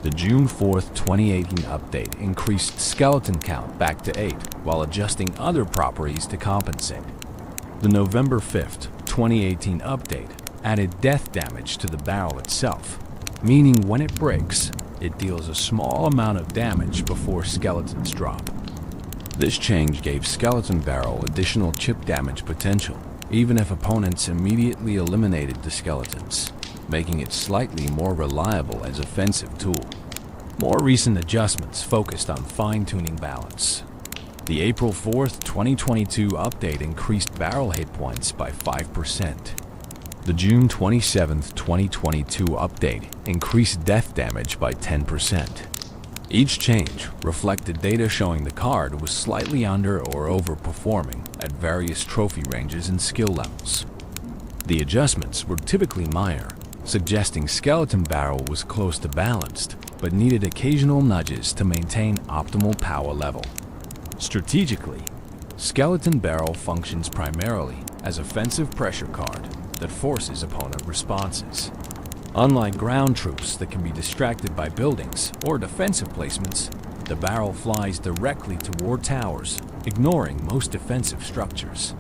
The June 4th, 2018 update increased skeleton count back to 8 while adjusting other properties to compensate. The November 5th, 2018 update added death damage to the barrel itself, meaning when it breaks, it deals a small amount of damage before skeletons drop. This change gave Skeleton Barrel additional chip damage potential, even if opponents immediately eliminated the skeletons, making it slightly more reliable as offensive tool. More recent adjustments focused on fine-tuning balance. The April 4th, 2022 update increased barrel hit points by 5%. The June 27th, 2022 update increased death damage by 10%. Each change reflected data showing the card was slightly under or overperforming at various trophy ranges and skill levels. The adjustments were typically minor, suggesting Skeleton Barrel was close to balanced, but needed occasional nudges to maintain optimal power level. Strategically, Skeleton Barrel functions primarily as offensive pressure card that forces opponent responses. Unlike ground troops that can be distracted by buildings or defensive placements, the barrel flies directly toward towers, ignoring most defensive structures.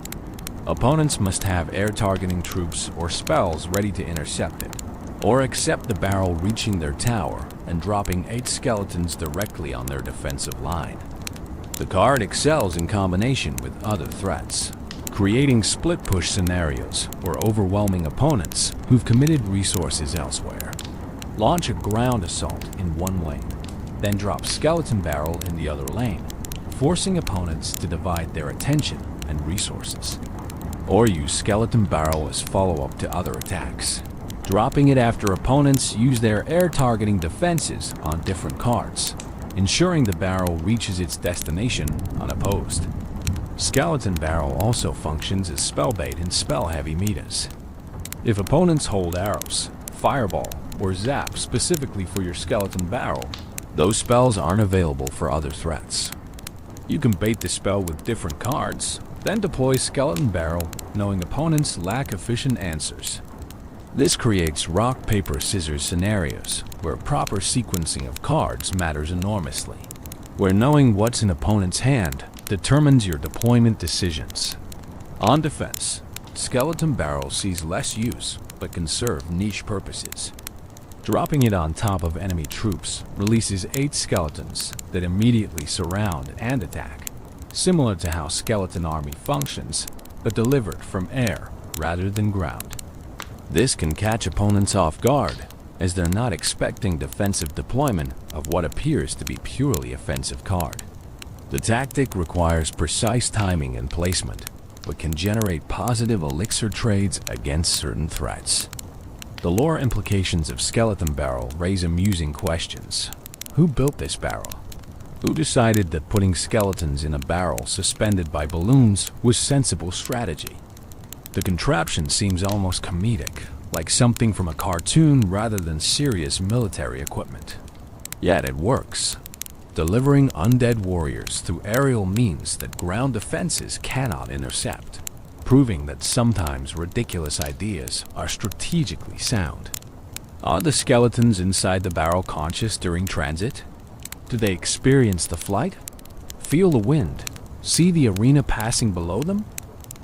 Opponents must have air targeting troops or spells ready to intercept it, or accept the barrel reaching their tower and dropping 8 skeletons directly on their defensive line. The card excels in combination with other threats, creating split-push scenarios or overwhelming opponents who've committed resources elsewhere. Launch a ground assault in one lane, then drop Skeleton Barrel in the other lane, forcing opponents to divide their attention and resources. Or use Skeleton Barrel as follow-up to other attacks, dropping it after opponents use their air targeting defenses on different cards, ensuring the barrel reaches its destination unopposed. Skeleton Barrel also functions as spellbait in spell-heavy metas. If opponents hold arrows, fireball, or zap specifically for your Skeleton Barrel, those spells aren't available for other threats. You can bait the spell with different cards, then deploy Skeleton Barrel, knowing opponents lack efficient answers. This creates rock, paper, scissors scenarios where proper sequencing of cards matters enormously, where knowing what's in opponent's hand determines your deployment decisions. On defense, Skeleton Barrel sees less use but can serve niche purposes. Dropping it on top of enemy troops releases 8 skeletons that immediately surround and attack, similar to how Skeleton Army functions, but delivered from air rather than ground. This can catch opponents off guard, as they're not expecting defensive deployment of what appears to be purely offensive card. The tactic requires precise timing and placement, but can generate positive elixir trades against certain threats. The lore implications of Skeleton Barrel raise amusing questions. Who built this barrel? Who decided that putting skeletons in a barrel suspended by balloons was sensible strategy? The contraption seems almost comedic, like something from a cartoon rather than serious military equipment. Yet it works, delivering undead warriors through aerial means that ground defenses cannot intercept, proving that sometimes ridiculous ideas are strategically sound. Are the skeletons inside the barrel conscious during transit? Do they experience the flight? Feel the wind? See the arena passing below them?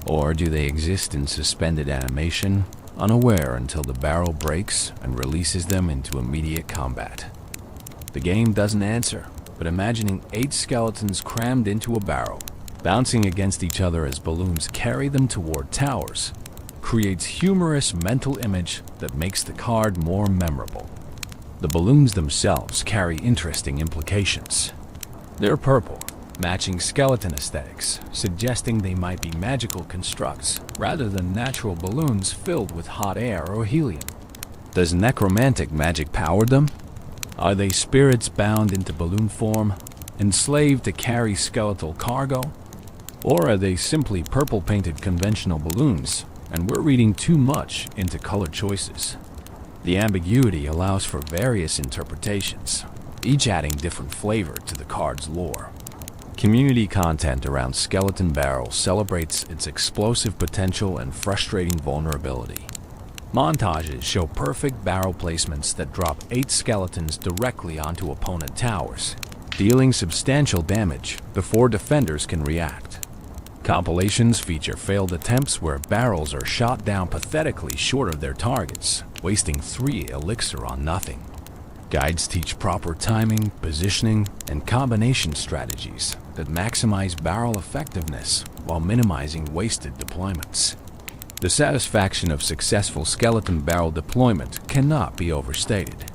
Or do they exist in suspended animation, unaware until the barrel breaks and releases them into immediate combat? The game doesn't answer, but imagining 8 skeletons crammed into a barrel, bouncing against each other as balloons carry them toward towers, creates humorous mental image that makes the card more memorable. The balloons themselves carry interesting implications. They're purple, matching skeleton aesthetics, suggesting they might be magical constructs rather than natural balloons filled with hot air or helium. Does necromantic magic power them? Are they spirits bound into balloon form, enslaved to carry skeletal cargo? Or are they simply purple-painted conventional balloons, and we're reading too much into color choices? The ambiguity allows for various interpretations, each adding different flavor to the card's lore. Community content around Skeleton Barrel celebrates its explosive potential and frustrating vulnerability. Montages show perfect barrel placements that drop 8 skeletons directly onto opponent towers, dealing substantial damage before defenders can react. Compilations feature failed attempts where barrels are shot down pathetically short of their targets, wasting 3 elixir on nothing. Guides teach proper timing, positioning, and combination strategies that maximize barrel effectiveness while minimizing wasted deployments. The satisfaction of successful skeleton barrel deployment cannot be overstated.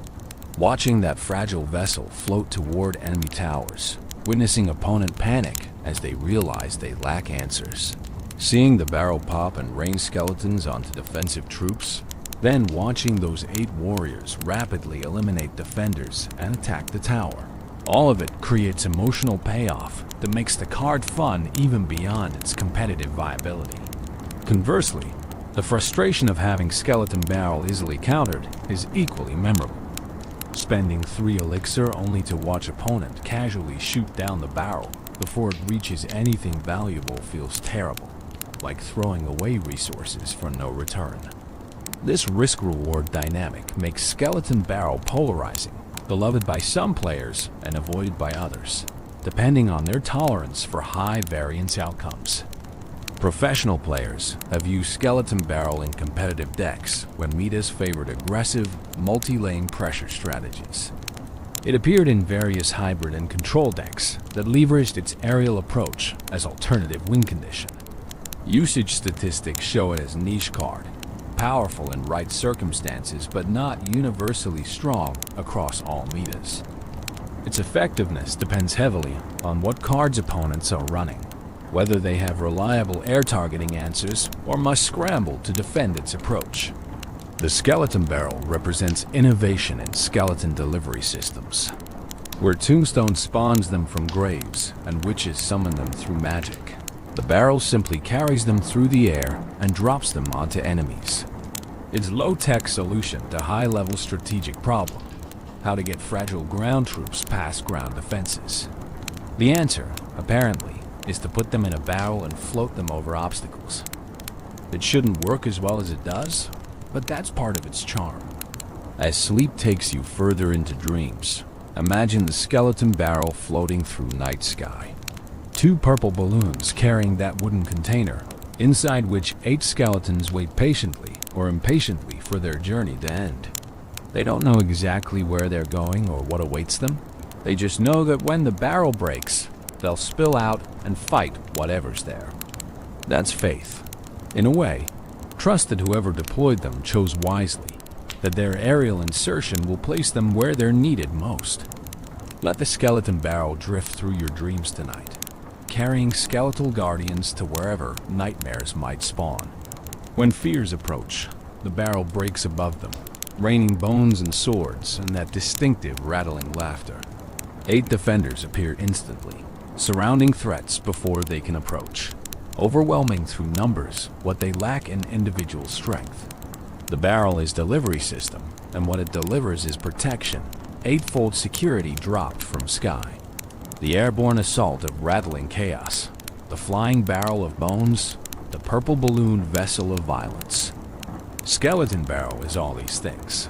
Watching that fragile vessel float toward enemy towers, witnessing opponent panic as they realize they lack answers, seeing the barrel pop and rain skeletons onto defensive troops, then watching those 8 warriors rapidly eliminate defenders and attack the tower. All of it creates emotional payoff that makes the card fun even beyond its competitive viability. Conversely, the frustration of having Skeleton Barrel easily countered is equally memorable. Spending 3 elixir only to watch opponent casually shoot down the barrel before it reaches anything valuable feels terrible, like throwing away resources for no return. This risk-reward dynamic makes Skeleton Barrel polarizing, beloved by some players and avoided by others, depending on their tolerance for high variance outcomes. Professional players have used Skeleton Barrel in competitive decks when metas favored aggressive, multi-lane pressure strategies. It appeared in various hybrid and control decks that leveraged its aerial approach as alternative win condition. Usage statistics show it as niche card, powerful in right circumstances but not universally strong across all metas. Its effectiveness depends heavily on what cards opponents are running, whether they have reliable air targeting answers or must scramble to defend its approach. The Skeleton Barrel represents innovation in skeleton delivery systems, where Tombstone spawns them from graves and witches summon them through magic. The barrel simply carries them through the air and drops them onto enemies. Its low-tech solution to high-level strategic problem: how to get fragile ground troops past ground defenses. The answer, apparently, is to put them in a barrel and float them over obstacles. It shouldn't work as well as it does, but that's part of its charm. As sleep takes you further into dreams, imagine the Skeleton Barrel floating through night sky. 2 purple balloons carrying that wooden container, inside which 8 skeletons wait patiently or impatiently for their journey to end. They don't know exactly where they're going or what awaits them. They just know that when the barrel breaks, they'll spill out and fight whatever's there. That's faith. In a way, trust that whoever deployed them chose wisely, that their aerial insertion will place them where they're needed most. Let the skeleton barrel drift through your dreams tonight, carrying skeletal guardians to wherever nightmares might spawn. When fears approach, the barrel breaks above them, raining bones and swords and that distinctive rattling laughter. 8 defenders appear instantly, surrounding threats before they can approach, overwhelming through numbers what they lack in individual strength. The barrel is delivery system, and what it delivers is protection, 8-fold security dropped from sky. The airborne assault of rattling chaos, the flying barrel of bones, the purple balloon vessel of violence. Skeleton barrel is all these things.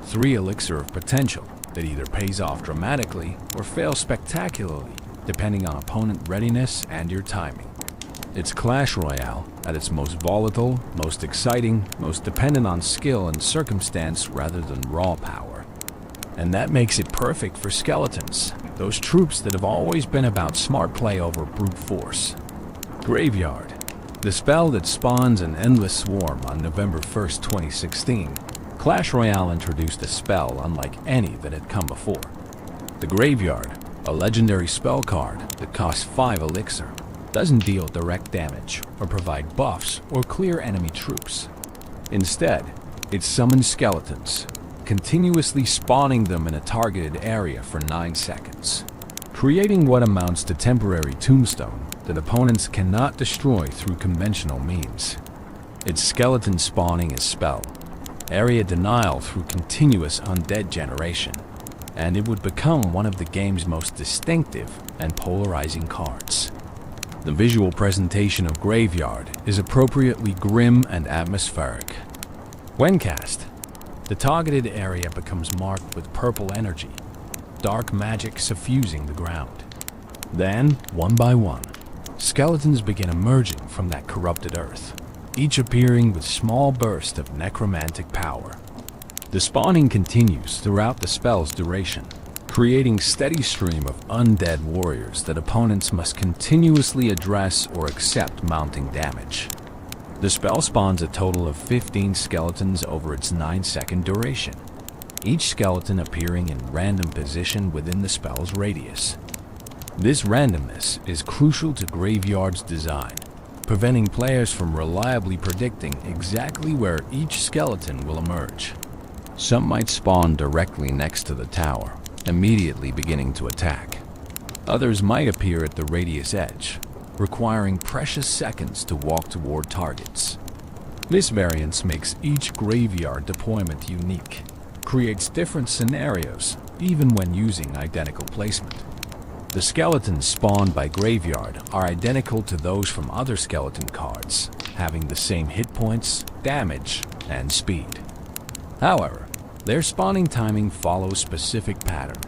3 elixir of potential that either pays off dramatically or fails spectacularly, depending on opponent readiness and your timing. It's Clash Royale at its most volatile, most exciting, most dependent on skill and circumstance rather than raw power. And that makes it perfect for skeletons, those troops that have always been about smart play over brute force. Graveyard, the spell that spawns an endless swarm on November 1st, 2016. Clash Royale introduced a spell unlike any that had come before. The Graveyard, a legendary spell card that costs 5 elixir, doesn't deal direct damage or provide buffs or clear enemy troops. Instead, it summons skeletons, continuously spawning them in a targeted area for 9 seconds, creating what amounts to temporary tombstone that opponents cannot destroy through conventional means. Its skeleton spawning is spell, area denial through continuous undead generation, and it would become one of the game's most distinctive and polarizing cards. The visual presentation of Graveyard is appropriately grim and atmospheric. When cast, the targeted area becomes marked with purple energy, dark magic suffusing the ground. Then, one by one, skeletons begin emerging from that corrupted earth, each appearing with small bursts of necromantic power. The spawning continues throughout the spell's duration, creating steady stream of undead warriors that opponents must continuously address or accept mounting damage. The spell spawns a total of 15 skeletons over its 9-second duration, each skeleton appearing in random position within the spell's radius. This randomness is crucial to Graveyard's design, preventing players from reliably predicting exactly where each skeleton will emerge. Some might spawn directly next to the tower, immediately beginning to attack. Others might appear at the radius edge, requiring precious seconds to walk toward targets. This variance makes each Graveyard deployment unique, creates different scenarios even when using identical placement. The skeletons spawned by Graveyard are identical to those from other skeleton cards, having the same hit points, damage, and speed. However, their spawning timing follows specific pattern.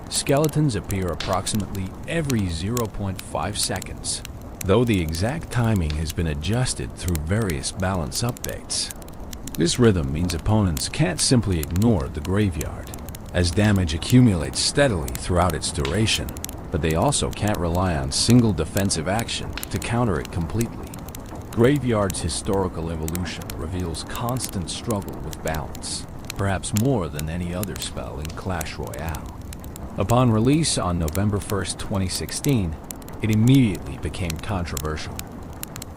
Skeletons appear approximately every 0.5 seconds, though the exact timing has been adjusted through various balance updates. This rhythm means opponents can't simply ignore the Graveyard, as damage accumulates steadily throughout its duration, but they also can't rely on single defensive action to counter it completely. Graveyard's historical evolution reveals constant struggle with balance, perhaps more than any other spell in Clash Royale. Upon release on November 1st, 2016, it immediately became controversial.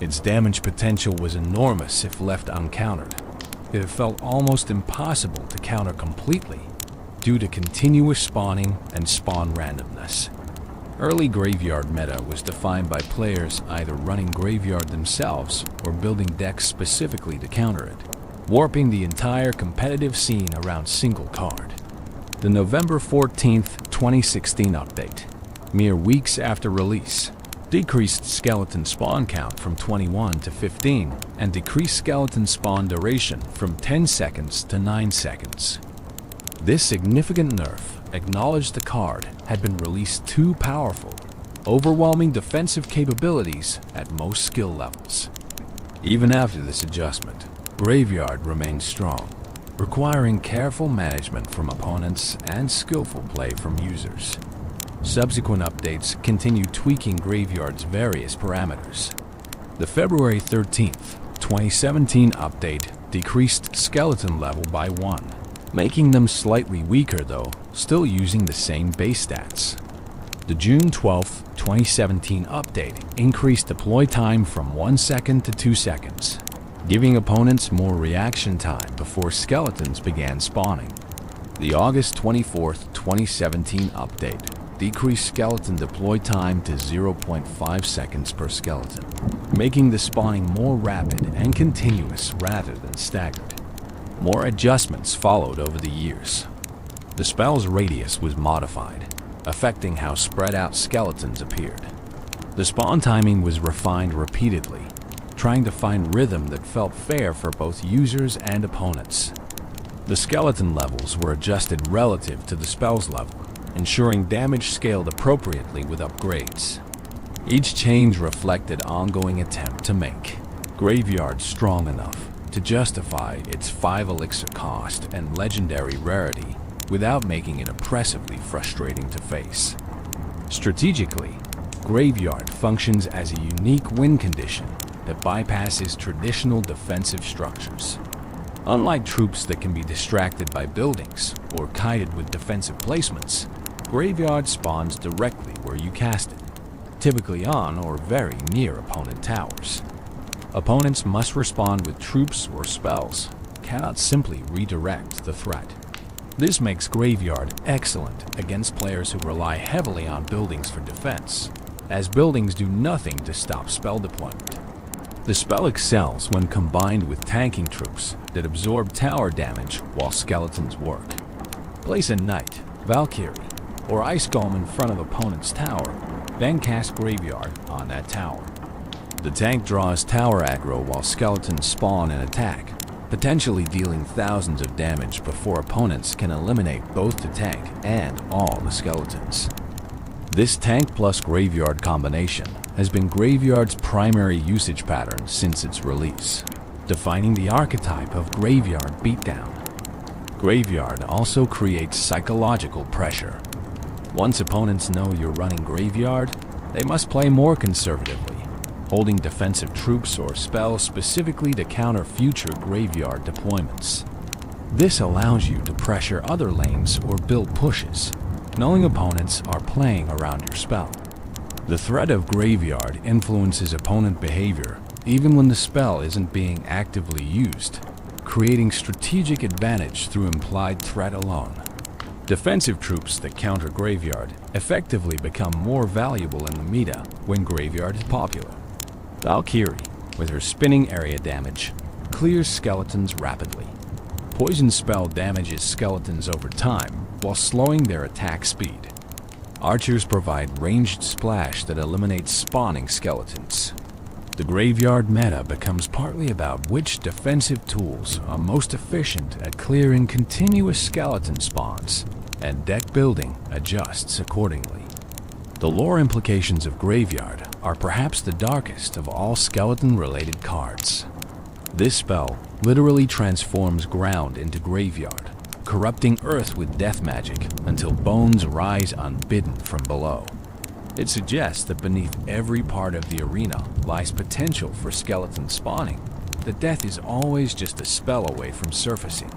Its damage potential was enormous if left uncountered. It felt almost impossible to counter completely due to continuous spawning and spawn randomness. Early Graveyard meta was defined by players either running Graveyard themselves or building decks specifically to counter it, warping the entire competitive scene around single card. The November 14th, 2016 update, mere weeks after release, decreased skeleton spawn count from 21 to 15 and decreased skeleton spawn duration from 10 seconds to 9 seconds. This significant nerf acknowledged the card had been released too powerful, overwhelming defensive capabilities at most skill levels. Even after this adjustment, Graveyard remained strong. requiring careful management from opponents and skillful play from users. Subsequent updates continue tweaking Graveyard's various parameters. The February 13th, 2017 update decreased skeleton level by 1, making them slightly weaker though, still using the same base stats. The June 12th, 2017 update increased deploy time from 1 second to 2 seconds, giving opponents more reaction time before skeletons began spawning. The August 24th, 2017 update decreased skeleton deploy time to 0.5 seconds per skeleton, making the spawning more rapid and continuous rather than staggered. More adjustments followed over the years. The spell's radius was modified, affecting how spread out skeletons appeared. The spawn timing was refined repeatedly, trying to find rhythm that felt fair for both users and opponents. The skeleton levels were adjusted relative to the spell's level, ensuring damage scaled appropriately with upgrades. Each change reflected ongoing attempt to make Graveyard strong enough to justify its 5 elixir cost and legendary rarity without making it oppressively frustrating to face. Strategically, Graveyard functions as a unique win condition that bypasses traditional defensive structures. Unlike troops that can be distracted by buildings or kited with defensive placements, Graveyard spawns directly where you cast it, typically on or very near opponent towers. Opponents must respond with troops or spells, cannot simply redirect the threat. This makes Graveyard excellent against players who rely heavily on buildings for defense, as buildings do nothing to stop spell deployment. The spell excels when combined with tanking troops that absorb tower damage while skeletons work. Place a Knight, Valkyrie, or Ice Golem in front of opponent's tower, then cast Graveyard on that tower. The tank draws tower aggro while skeletons spawn and attack, potentially dealing thousands of damage before opponents can eliminate both the tank and all the skeletons. This tank plus Graveyard combination has been Graveyard's primary usage pattern since its release, defining the archetype of Graveyard beatdown. Graveyard also creates psychological pressure. Once opponents know you're running Graveyard, they must play more conservatively, holding defensive troops or spells specifically to counter future Graveyard deployments. This allows you to pressure other lanes or build pushes, knowing opponents are playing around your spell. The threat of Graveyard influences opponent behavior even when the spell isn't being actively used, creating strategic advantage through implied threat alone. Defensive troops that counter Graveyard effectively become more valuable in the meta when Graveyard is popular. Valkyrie, with her spinning area damage, clears skeletons rapidly. Poison spell damages skeletons over time while slowing their attack speed. Archers provide ranged splash that eliminates spawning skeletons. The Graveyard meta becomes partly about which defensive tools are most efficient at clearing continuous skeleton spawns, and deck building adjusts accordingly. The lore implications of Graveyard are perhaps the darkest of all skeleton-related cards. This spell literally transforms ground into Graveyard, corrupting earth with death magic until bones rise unbidden from below. It suggests that beneath every part of the arena lies potential for skeleton spawning, that death is always just a spell away from surfacing.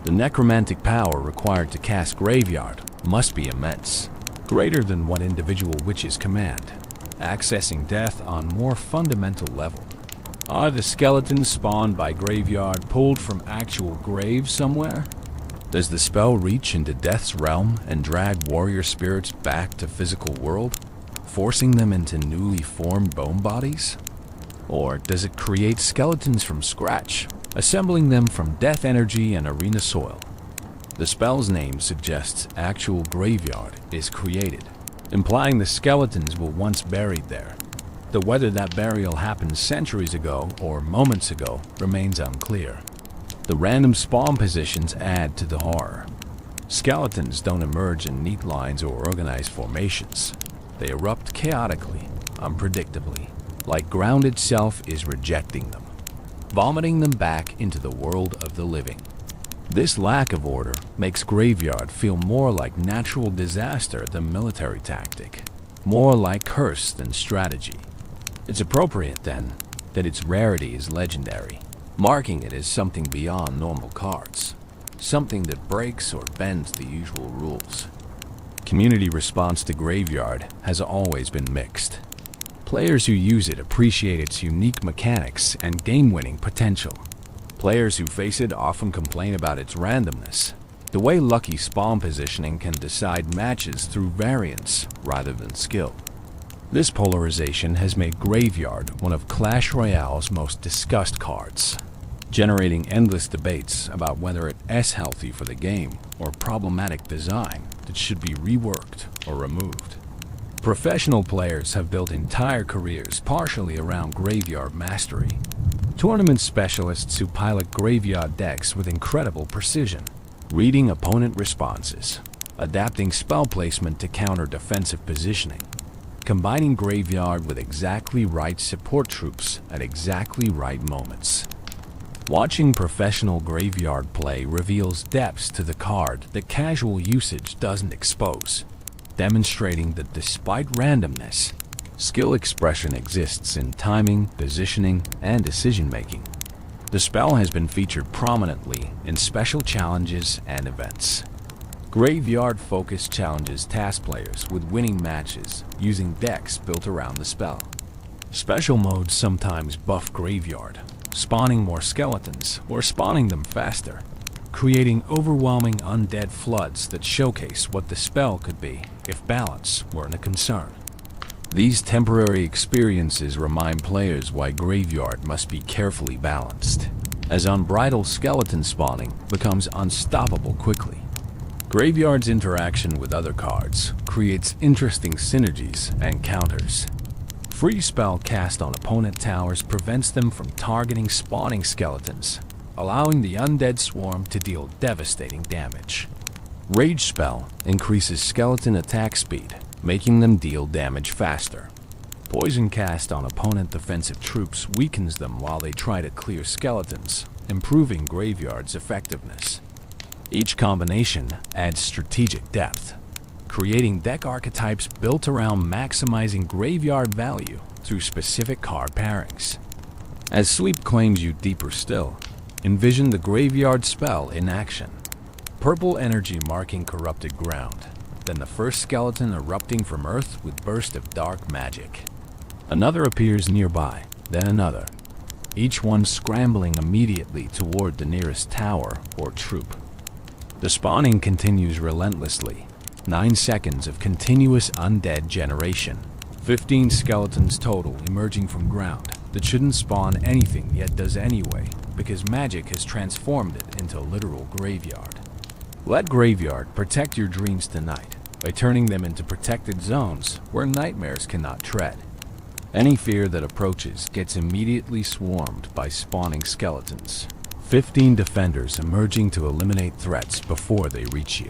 The necromantic power required to cast Graveyard must be immense, greater than what individual witches command, accessing death on more fundamental level. Are the skeletons spawned by Graveyard pulled from actual graves somewhere? Does the spell reach into Death's realm and drag warrior spirits back to physical world, forcing them into newly formed bone bodies? Or does it create skeletons from scratch, assembling them from death energy and arena soil? The spell's name suggests actual Graveyard is created, implying the skeletons were once buried there. Though whether that burial happened centuries ago or moments ago remains unclear. The random spawn positions add to the horror. Skeletons don't emerge in neat lines or organized formations. They erupt chaotically, unpredictably, like ground itself is rejecting them, vomiting them back into the world of the living. This lack of order makes Graveyard feel more like natural disaster than military tactic, more like curse than strategy. It's appropriate, then, that its rarity is legendary, marking it as something beyond normal cards, something that breaks or bends the usual rules. Community response to Graveyard has always been mixed. Players who use it appreciate its unique mechanics and game-winning potential. Players who face it often complain about its randomness, the way lucky spawn positioning can decide matches through variance rather than skill. This polarization has made Graveyard one of Clash Royale's most discussed cards, generating endless debates about whether it is healthy for the game or problematic design that should be reworked or removed. Professional players have built entire careers partially around Graveyard mastery. Tournament specialists who pilot Graveyard decks with incredible precision, reading opponent responses, adapting spell placement to counter defensive positioning, combining Graveyard with exactly right support troops at exactly right moments. Watching professional Graveyard play reveals depths to the card that casual usage doesn't expose, demonstrating that despite randomness, skill expression exists in timing, positioning, and decision-making. The spell has been featured prominently in special challenges and events. Graveyard Focus challenges task players with winning matches using decks built around the spell. Special modes sometimes buff Graveyard, spawning more skeletons or spawning them faster, creating overwhelming undead floods that showcase what the spell could be if balance weren't a concern. These temporary experiences remind players why Graveyard must be carefully balanced, as unbridled skeleton spawning becomes unstoppable quickly. Graveyard's interaction with other cards creates interesting synergies and counters. Free spell cast on opponent towers prevents them from targeting spawning skeletons, allowing the undead swarm to deal devastating damage. Rage spell increases skeleton attack speed, making them deal damage faster. Poison cast on opponent defensive troops weakens them while they try to clear skeletons, improving Graveyard's effectiveness. Each combination adds strategic depth, creating deck archetypes built around maximizing Graveyard value through specific card pairings. As Sleep claims you deeper still, envision the Graveyard spell in action. Purple energy marking corrupted ground, then the first skeleton erupting from earth with burst of dark magic. Another appears nearby, then another, each one scrambling immediately toward the nearest tower or troop. The spawning continues relentlessly. 9 seconds of continuous undead generation. 15 skeletons total emerging from ground that shouldn't spawn anything yet does anyway, because magic has transformed it into a literal graveyard. Let Graveyard protect your dreams tonight by turning them into protected zones where nightmares cannot tread. Any fear that approaches gets immediately swarmed by spawning skeletons. 15 defenders emerging to eliminate threats before they reach you.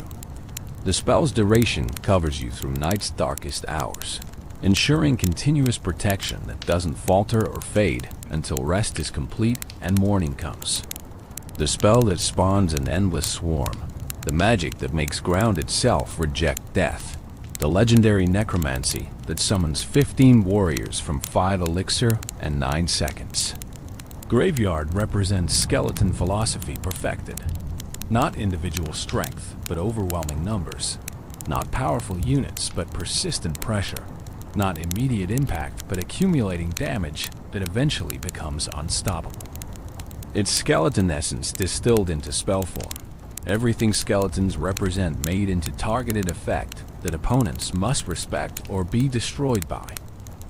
The spell's duration covers you through night's darkest hours, ensuring continuous protection that doesn't falter or fade until rest is complete and morning comes. The spell that spawns an endless swarm, the magic that makes ground itself reject death, the legendary necromancy that summons 15 warriors from 5 elixir and 9 seconds. Graveyard represents skeleton philosophy perfected. Not individual strength, but overwhelming numbers. Not powerful units, but persistent pressure. Not immediate impact, but accumulating damage that eventually becomes unstoppable. It's skeleton essence distilled into spell form. Everything skeletons represent made into targeted effect that opponents must respect or be destroyed by.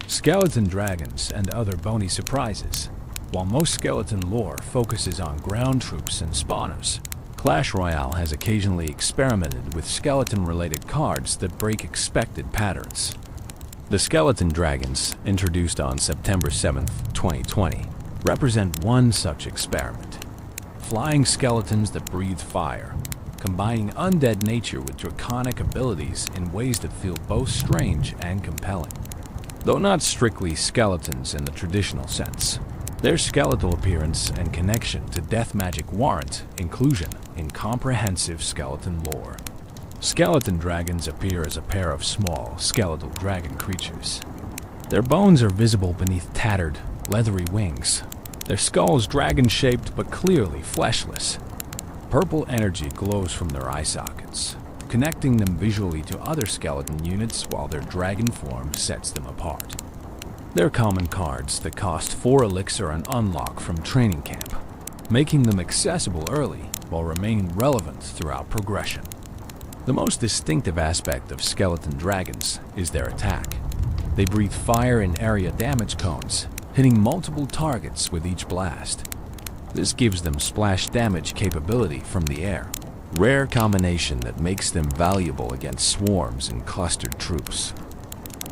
Skeleton dragons and other bony surprises. While most skeleton lore focuses on ground troops and spawners, Clash Royale has occasionally experimented with skeleton-related cards that break expected patterns. The skeleton dragons, introduced on September 7, 2020, represent one such experiment. Flying skeletons that breathe fire, combining undead nature with draconic abilities in ways that feel both strange and compelling. Though not strictly skeletons in the traditional sense, Their skeletal appearance and connection to death magic warrant inclusion in comprehensive skeleton lore. Skeleton dragons appear as a pair of small, skeletal dragon creatures. Their bones are visible beneath tattered, leathery wings. Their skulls dragon-shaped but clearly fleshless. Purple energy glows from their eye sockets, connecting them visually to other skeleton units while their dragon form sets them apart. They're common cards that cost 4 elixir and unlock from training camp, making them accessible early while remaining relevant throughout progression. The most distinctive aspect of skeleton dragons is their attack. They breathe fire in area damage cones, hitting multiple targets with each blast. This gives them splash damage capability from the air, rare combination that makes them valuable against swarms and clustered troops.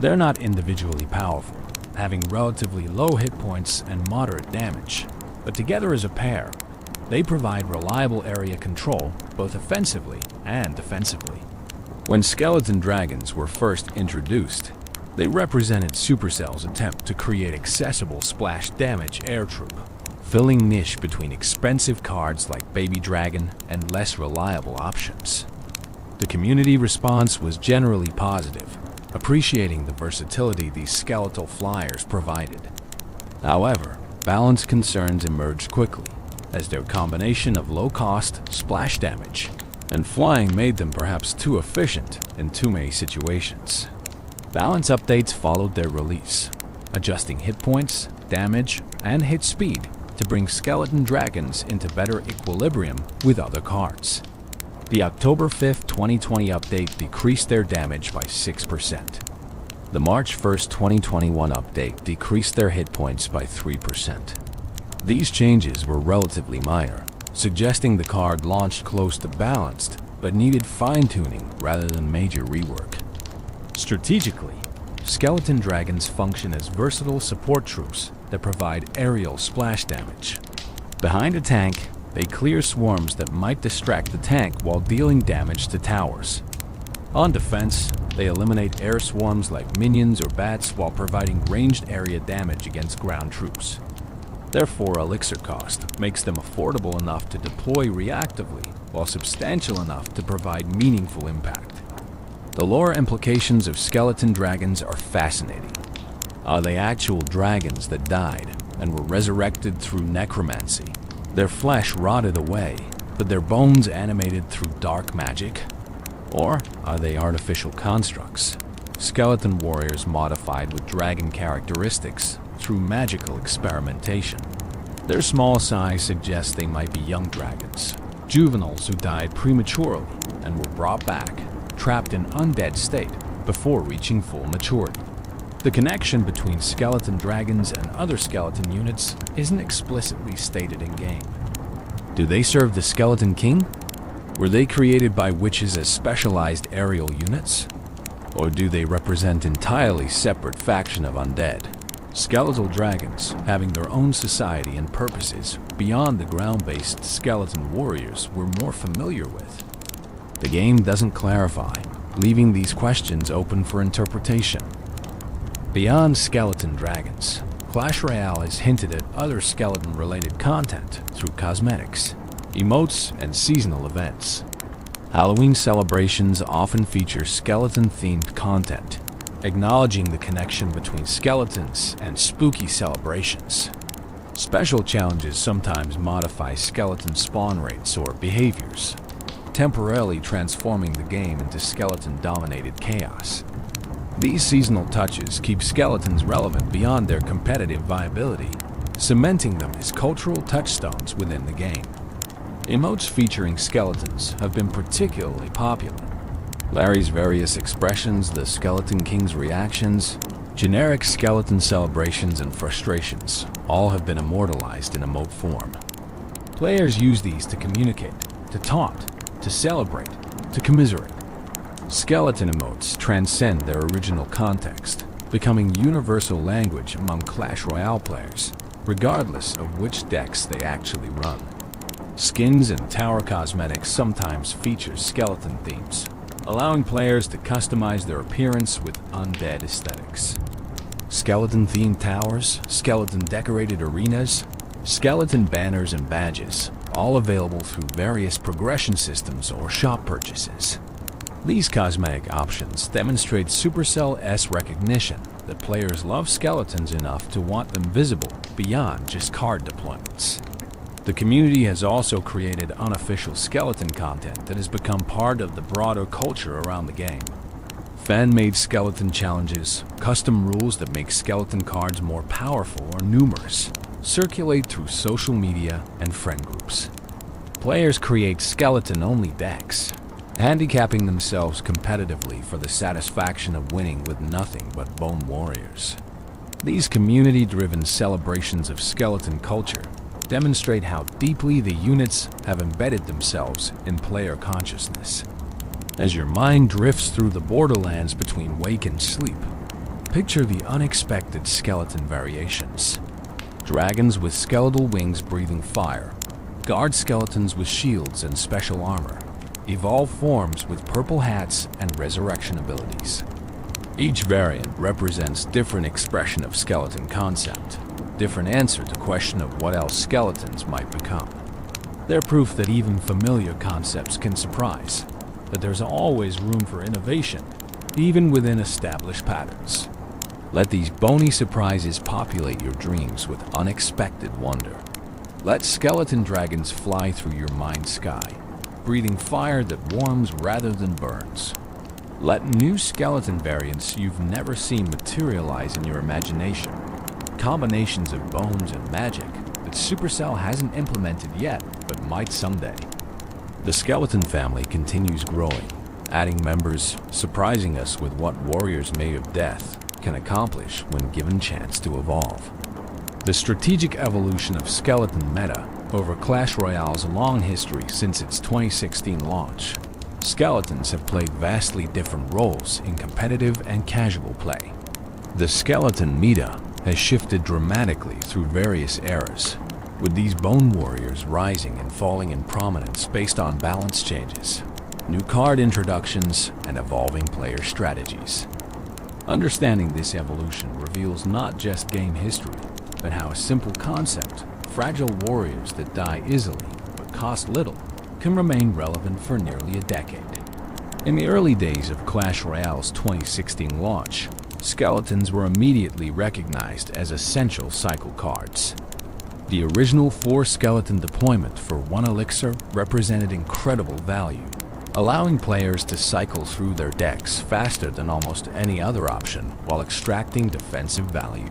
They're not individually powerful, having relatively low hit points and moderate damage, but together as a pair, they provide reliable area control both offensively and defensively. When skeleton dragons were first introduced, they represented Supercell's attempt to create accessible splash damage air troop, filling niche between expensive cards like Baby Dragon and less reliable options. The community response was generally positive, appreciating the versatility these skeletal flyers provided. However, balance concerns emerged quickly, as their combination of low-cost splash damage and flying made them perhaps too efficient in too many situations. Balance updates followed their release, adjusting hit points, damage, and hit speed to bring skeleton dragons into better equilibrium with other cards. The October 5, 2020 update decreased their damage by 6%. The March 1, 2021 update decreased their hit points by 3%. These changes were relatively minor, suggesting the card launched close to balanced, but needed fine-tuning rather than major rework. Strategically, skeleton dragons function as versatile support troops that provide aerial splash damage. Behind a tank, they clear swarms that might distract the tank while dealing damage to towers. On defense, they eliminate air swarms like minions or bats while providing ranged area damage against ground troops. Their 4 elixir cost makes them affordable enough to deploy reactively while substantial enough to provide meaningful impact. The lore implications of skeleton dragons are fascinating. Are they actual dragons that died and were resurrected through necromancy? Their flesh rotted away, but their bones animated through dark magic? Or are they artificial constructs? Skeleton warriors modified with dragon characteristics through magical experimentation. Their small size suggests they might be young dragons, juveniles who died prematurely and were brought back, trapped in undead state before reaching full maturity. The connection between skeleton dragons and other skeleton units isn't explicitly stated in-game. Do they serve the Skeleton King? Were they created by witches as specialized aerial units? Or do they represent entirely separate faction of undead? Skeletal dragons, having their own society and purposes beyond the ground-based skeleton warriors we're more familiar with. The game doesn't clarify, leaving these questions open for interpretation. Beyond skeleton dragons, Clash Royale has hinted at other skeleton-related content through cosmetics, emotes, and seasonal events. Halloween celebrations often feature skeleton-themed content, acknowledging the connection between skeletons and spooky celebrations. Special challenges sometimes modify skeleton spawn rates or behaviors, temporarily transforming the game into skeleton-dominated chaos. These seasonal touches keep skeletons relevant beyond their competitive viability, cementing them as cultural touchstones within the game. Emotes featuring skeletons have been particularly popular. Larry's various expressions, the Skeleton King's reactions, generic skeleton celebrations and frustrations all have been immortalized in emote form. Players use these to communicate, to taunt, to celebrate, to commiserate. Skeleton emotes transcend their original context, becoming universal language among Clash Royale players, regardless of which decks they actually run. Skins and tower cosmetics sometimes feature skeleton themes, allowing players to customize their appearance with undead aesthetics. skeleton-themed towers, skeleton-decorated arenas, skeleton banners and badges, all available through various progression systems or shop purchases. These cosmetic options demonstrate Supercell's recognition that players love skeletons enough to want them visible beyond just card deployments. The community has also created unofficial skeleton content that has become part of the broader culture around the game. Fan-made skeleton challenges, custom rules that make skeleton cards more powerful or numerous, circulate through social media and friend groups. Players create skeleton-only decks, handicapping themselves competitively for the satisfaction of winning with nothing but bone warriors. These community-driven celebrations of skeleton culture demonstrate how deeply the units have embedded themselves in player consciousness. As your mind drifts through the borderlands between wake and sleep, picture the unexpected skeleton variations. Dragons with skeletal wings breathing fire, guard skeletons with shields and special armor, evolved forms with purple hats and resurrection abilities. Each variant represents different expression of skeleton concept, different answer to question of what else skeletons might become. They're proof that even familiar concepts can surprise, that there's always room for innovation, even within established patterns. Let these bony surprises populate your dreams with unexpected wonder. Let skeleton dragons fly through your mind sky, breathing fire that warms rather than burns. Let new skeleton variants you've never seen materialize in your imagination. Combinations of bones and magic that Supercell hasn't implemented yet, but might someday. The skeleton family continues growing, adding members, surprising us with what warriors made of death can accomplish when given chance to evolve. The strategic evolution of skeleton meta over Clash Royale's long history since its 2016 launch. Skeletons have played vastly different roles in competitive and casual play. The skeleton meta has shifted dramatically through various eras, with these bone warriors rising and falling in prominence based on balance changes, new card introductions, and evolving player strategies. Understanding this evolution reveals not just game history, but how a simple concept, fragile warriors that die easily but cost little, can remain relevant for nearly a decade. In the early days of Clash Royale's 2016 launch, skeletons were immediately recognized as essential cycle cards. The original 4-skeleton deployment for 1 elixir represented incredible value, allowing players to cycle through their decks faster than almost any other option while extracting defensive value.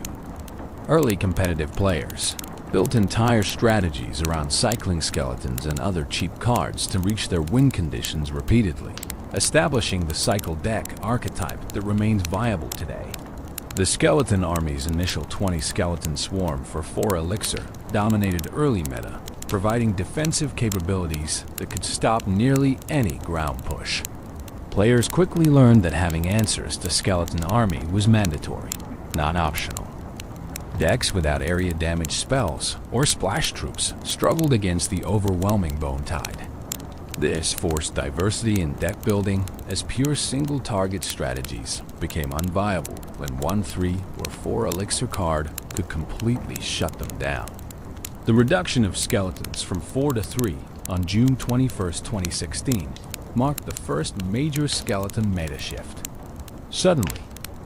Early competitive players built entire strategies around cycling skeletons and other cheap cards to reach their win conditions repeatedly, establishing the cycle deck archetype that remains viable today. The skeleton army's initial 20-skeleton swarm for 4 elixir dominated early meta, providing defensive capabilities that could stop nearly any ground push. Players quickly learned that having answers to skeleton army was mandatory, not optional. Decks without area damage spells or splash troops struggled against the overwhelming bone tide. This forced diversity in deck building as pure single-target strategies became unviable when 1, 3, or 4 elixir card could completely shut them down. The reduction of skeletons from 4 to 3 on June 21, 2016 marked the first major skeleton meta shift. Suddenly,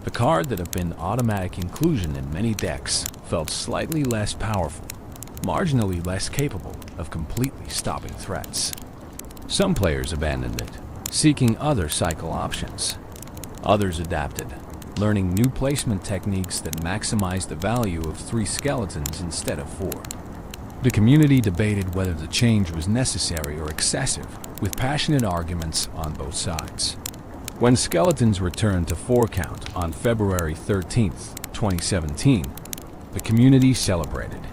the card that had been automatic inclusion in many decks felt slightly less powerful, marginally less capable of completely stopping threats. Some players abandoned it, seeking other cycle options. Others adapted, learning new placement techniques that maximized the value of 3 skeletons instead of 4. The community debated whether the change was necessary or excessive, with passionate arguments on both sides. When skeletons returned to 4 count on February 13, 2017, the community celebrated.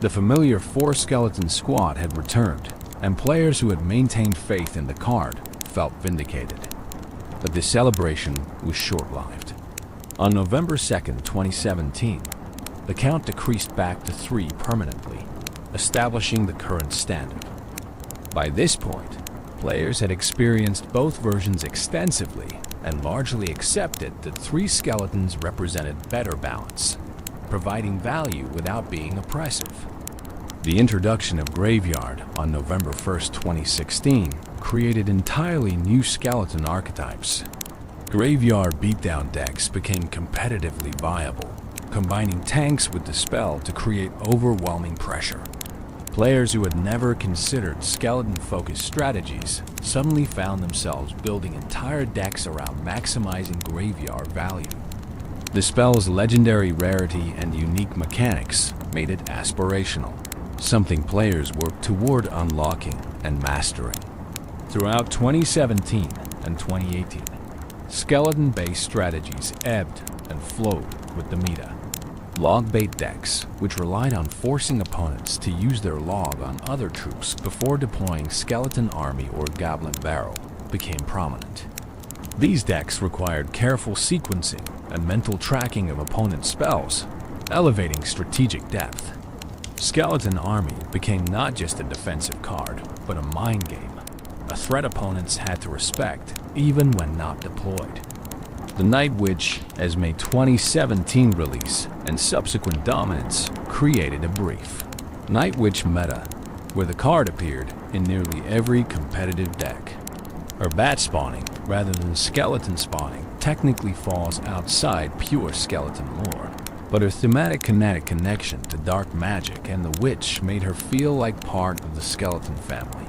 The familiar 4-skeleton squad had returned, and players who had maintained faith in the card felt vindicated. But this celebration was short-lived. On November 2, 2017, the count decreased back to 3 permanently, establishing the current standard. By this point, Players had experienced both versions extensively and largely accepted that 3 skeletons represented better balance, providing value without being oppressive. The introduction of Graveyard on November 1st, 2016, created entirely new skeleton archetypes. Graveyard beatdown decks became competitively viable, combining tanks with Dispel to create overwhelming pressure. Players who had never considered skeleton-focused strategies suddenly found themselves building entire decks around maximizing Graveyard value. The spell's legendary rarity and unique mechanics made it aspirational, something players worked toward unlocking and mastering. Throughout 2017 and 2018, skeleton-based strategies ebbed and flowed with the meta. Log-bait decks, which relied on forcing opponents to use their log on other troops before deploying skeleton army or goblin barrel, became prominent. These decks required careful sequencing and mental tracking of opponent spells, elevating strategic depth. Skeleton Army became not just a defensive card, but a mind game, a threat opponents had to respect even when not deployed. The Night Witch, as May 2017 release and subsequent dominance, created a brief Night Witch meta, where the card appeared in nearly every competitive deck. Her bat spawning, rather than skeleton spawning, technically falls outside pure skeleton lore, but her thematic kinetic connection to dark magic and the witch made her feel like part of the skeleton family.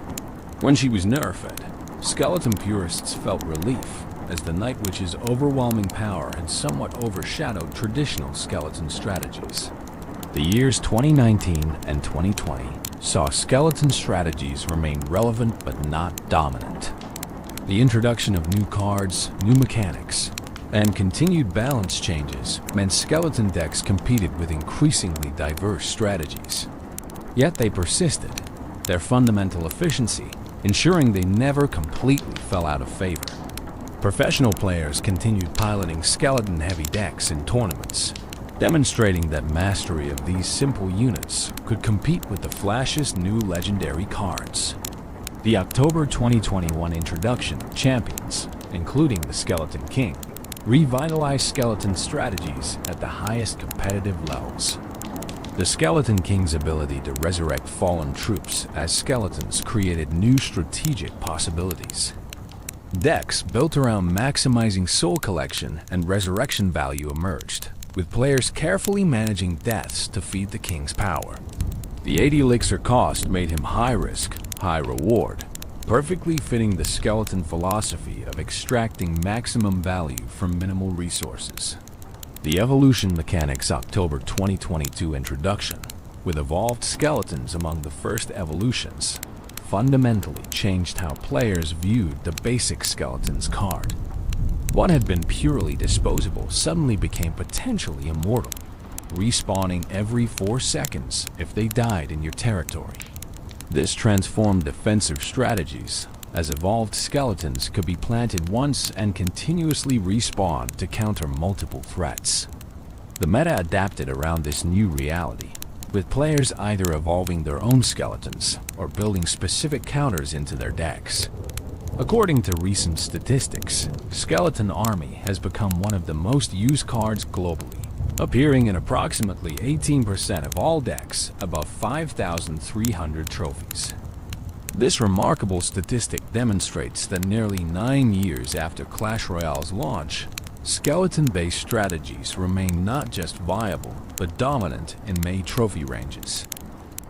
When she was nerfed, skeleton purists felt relief, as the Night Witch's overwhelming power had somewhat overshadowed traditional skeleton strategies. The years 2019 and 2020 saw skeleton strategies remain relevant but not dominant. The introduction of new cards, new mechanics, and continued balance changes meant skeleton decks competed with increasingly diverse strategies. Yet they persisted, their fundamental efficiency ensuring they never completely fell out of favor. Professional players continued piloting skeleton-heavy decks in tournaments, demonstrating that mastery of these simple units could compete with the flashiest new legendary cards. The October 2021 introduction of champions, including the Skeleton King, revitalized skeleton strategies at the highest competitive levels. The Skeleton King's ability to resurrect fallen troops as skeletons created new strategic possibilities. Decks built around maximizing soul collection and resurrection value emerged, with players carefully managing deaths to feed the king's power. The 80 elixir cost made him high risk, high reward, perfectly fitting the skeleton philosophy of extracting maximum value from minimal resources. The Evolution Mechanics October 2022 introduction, with evolved skeletons among the first evolutions, fundamentally changed how players viewed the basic skeleton's card. What had been purely disposable suddenly became potentially immortal, respawning every 4 seconds if they died in your territory. This transformed defensive strategies, as evolved skeletons could be planted once and continuously respawned to counter multiple threats. The meta adapted around this new reality, with players either evolving their own skeletons or building specific counters into their decks. According to recent statistics, Skeleton Army has become one of the most used cards globally, appearing in approximately 18% of all decks above 5,300 trophies. This remarkable statistic demonstrates that nearly 9 years after Clash Royale's launch, skeleton-based strategies remain not just viable, but dominant in May trophy ranges.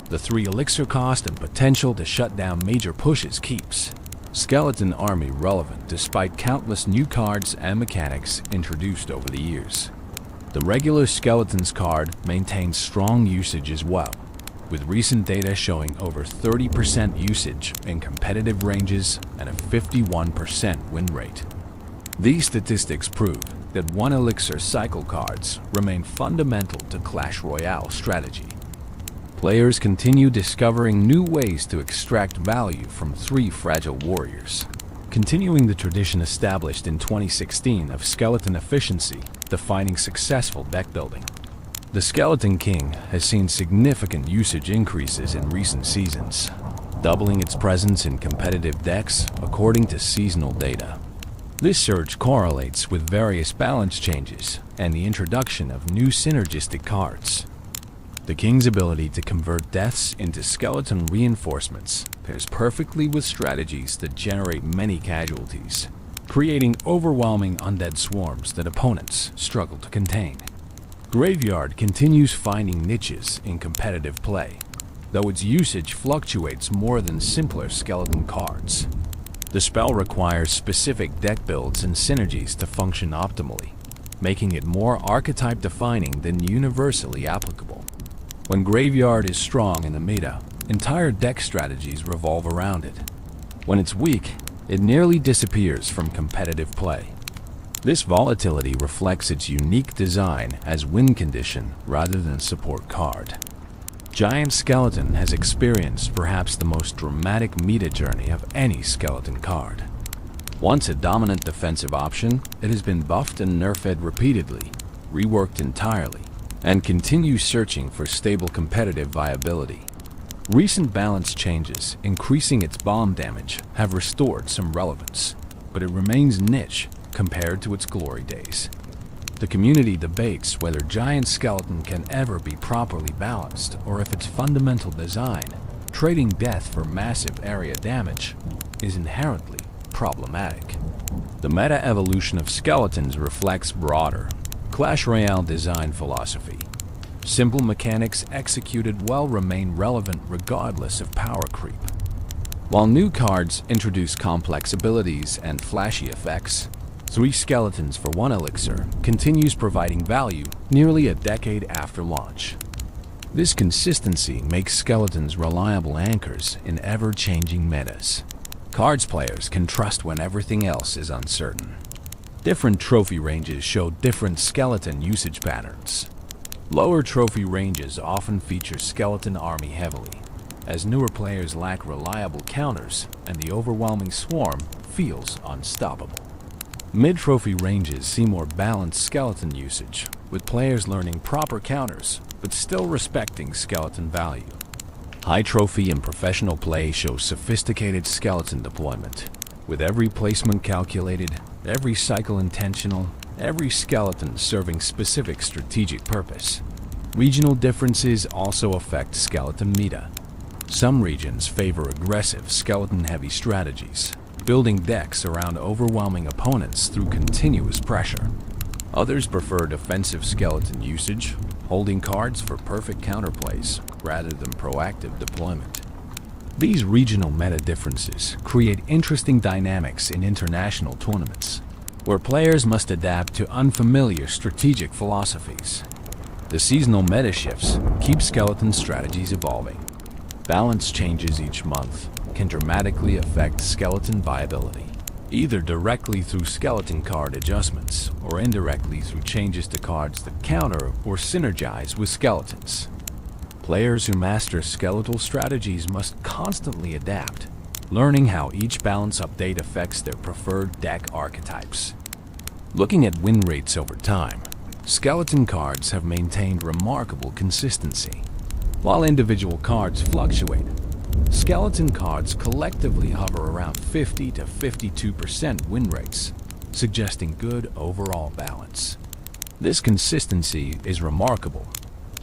The 3 elixir cost and potential to shut down major pushes keeps Skeleton Army relevant despite countless new cards and mechanics introduced over the years. The regular Skeletons card maintains strong usage as well, with recent data showing over 30% usage in competitive ranges and a 51% win rate. These statistics prove that 1 elixir cycle cards remain fundamental to Clash Royale strategy. Players continue discovering new ways to extract value from 3 fragile warriors, continuing the tradition established in 2016 of skeleton efficiency defining successful deck building. The Skeleton King has seen significant usage increases in recent seasons, doubling its presence in competitive decks according to seasonal data. This surge correlates with various balance changes and the introduction of new synergistic cards. The King's ability to convert deaths into skeleton reinforcements pairs perfectly with strategies that generate many casualties, creating overwhelming undead swarms that opponents struggle to contain. Graveyard continues finding niches in competitive play, though its usage fluctuates more than simpler skeleton cards. The spell requires specific deck builds and synergies to function optimally, making it more archetype-defining than universally applicable. When Graveyard is strong in the meta, entire deck strategies revolve around it. When it's weak, it nearly disappears from competitive play. This volatility reflects its unique design as win condition rather than support card. Giant Skeleton has experienced perhaps the most dramatic meta journey of any skeleton card. Once a dominant defensive option, it has been buffed and nerfed repeatedly, reworked entirely, and continues searching for stable competitive viability. Recent balance changes, increasing its bomb damage, have restored some relevance, but it remains niche compared to its glory days. The community debates whether Giant Skeleton can ever be properly balanced or if its fundamental design, trading death for massive area damage, is inherently problematic. The meta evolution of skeletons reflects broader Clash Royale design philosophy. Simple mechanics executed well remain relevant regardless of power creep. While new cards introduce complex abilities and flashy effects, 3 skeletons for 1 elixir continues providing value nearly a decade after launch. This consistency makes skeletons reliable anchors in ever-changing metas. Cards players can trust when everything else is uncertain. Different trophy ranges show different skeleton usage patterns. Lower trophy ranges often feature skeleton army heavily, as newer players lack reliable counters and the overwhelming swarm feels unstoppable. Mid-trophy ranges see more balanced skeleton usage, with players learning proper counters but still respecting skeleton value. High trophy and professional play show sophisticated skeleton deployment, with every placement calculated, every cycle intentional, every skeleton serving specific strategic purpose. Regional differences also affect skeleton meta. Some regions favor aggressive skeleton-heavy strategies, building decks around overwhelming opponents through continuous pressure. Others prefer defensive skeleton usage, holding cards for perfect counterplays rather than proactive deployment. These regional meta differences create interesting dynamics in international tournaments, where players must adapt to unfamiliar strategic philosophies. The seasonal meta shifts keep skeleton strategies evolving. Balance changes each month can dramatically affect skeleton viability, either directly through skeleton card adjustments or indirectly through changes to cards that counter or synergize with skeletons. Players who master skeletal strategies must constantly adapt, learning how each balance update affects their preferred deck archetypes. Looking at win rates over time, skeleton cards have maintained remarkable consistency. While individual cards fluctuate, skeleton cards collectively hover around 50 to 52% win rates, suggesting good overall balance. This consistency is remarkable,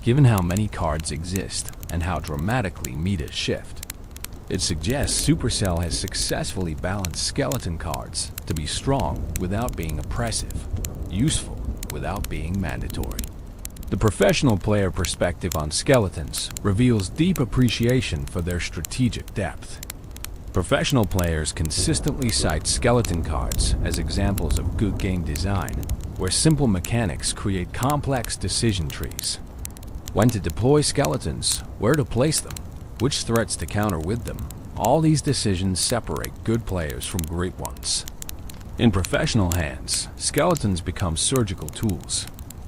given how many cards exist and how dramatically metas shift. It suggests Supercell has successfully balanced skeleton cards to be strong without being oppressive, useful without being mandatory. The professional player perspective on skeletons reveals deep appreciation for their strategic depth. Professional players consistently cite skeleton cards as examples of good game design, where simple mechanics create complex decision trees. When to deploy skeletons, where to place them, which threats to counter with them, all these decisions separate good players from great ones. In professional hands, skeletons become surgical tools,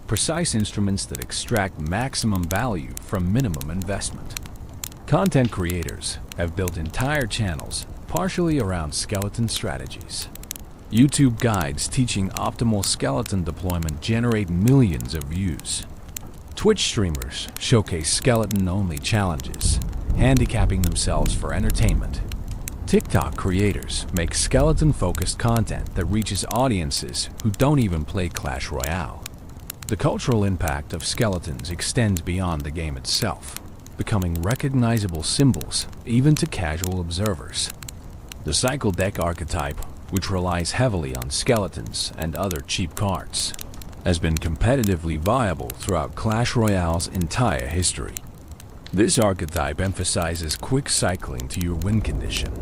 precise instruments that extract maximum value from minimum investment. Content creators have built entire channels partially around skeleton strategies. YouTube guides teaching optimal skeleton deployment generate millions of views. Twitch streamers showcase skeleton-only challenges, handicapping themselves for entertainment. TikTok creators make skeleton-focused content that reaches audiences who don't even play Clash Royale. The cultural impact of skeletons extends beyond the game itself, becoming recognizable symbols even to casual observers. The cycle deck archetype, which relies heavily on skeletons and other cheap cards, has been competitively viable throughout Clash Royale's entire history. This archetype emphasizes quick cycling to your win condition,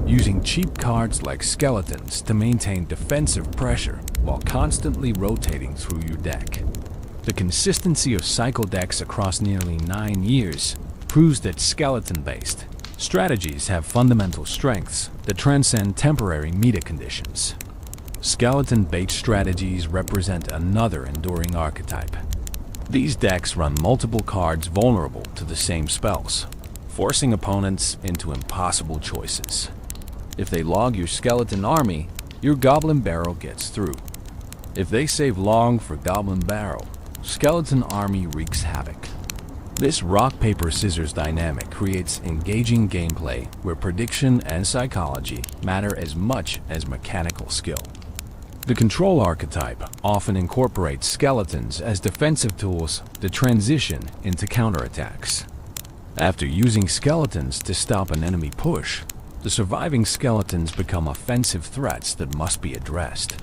using cheap cards like skeletons to maintain defensive pressure while constantly rotating through your deck. The consistency of cycle decks across nearly 9 years proves that skeleton-based strategies have fundamental strengths that transcend temporary meta conditions. Skeleton bait strategies represent another enduring archetype. These decks run multiple cards vulnerable to the same spells, forcing opponents into impossible choices. If they log your skeleton army, your goblin barrel gets through. If they save long for goblin barrel, skeleton army wreaks havoc. This rock-paper-scissors dynamic creates engaging gameplay where prediction and psychology matter as much as mechanical skill. The control archetype often incorporates skeletons as defensive tools that transition into counterattacks. After using skeletons to stop an enemy push, the surviving skeletons become offensive threats that must be addressed.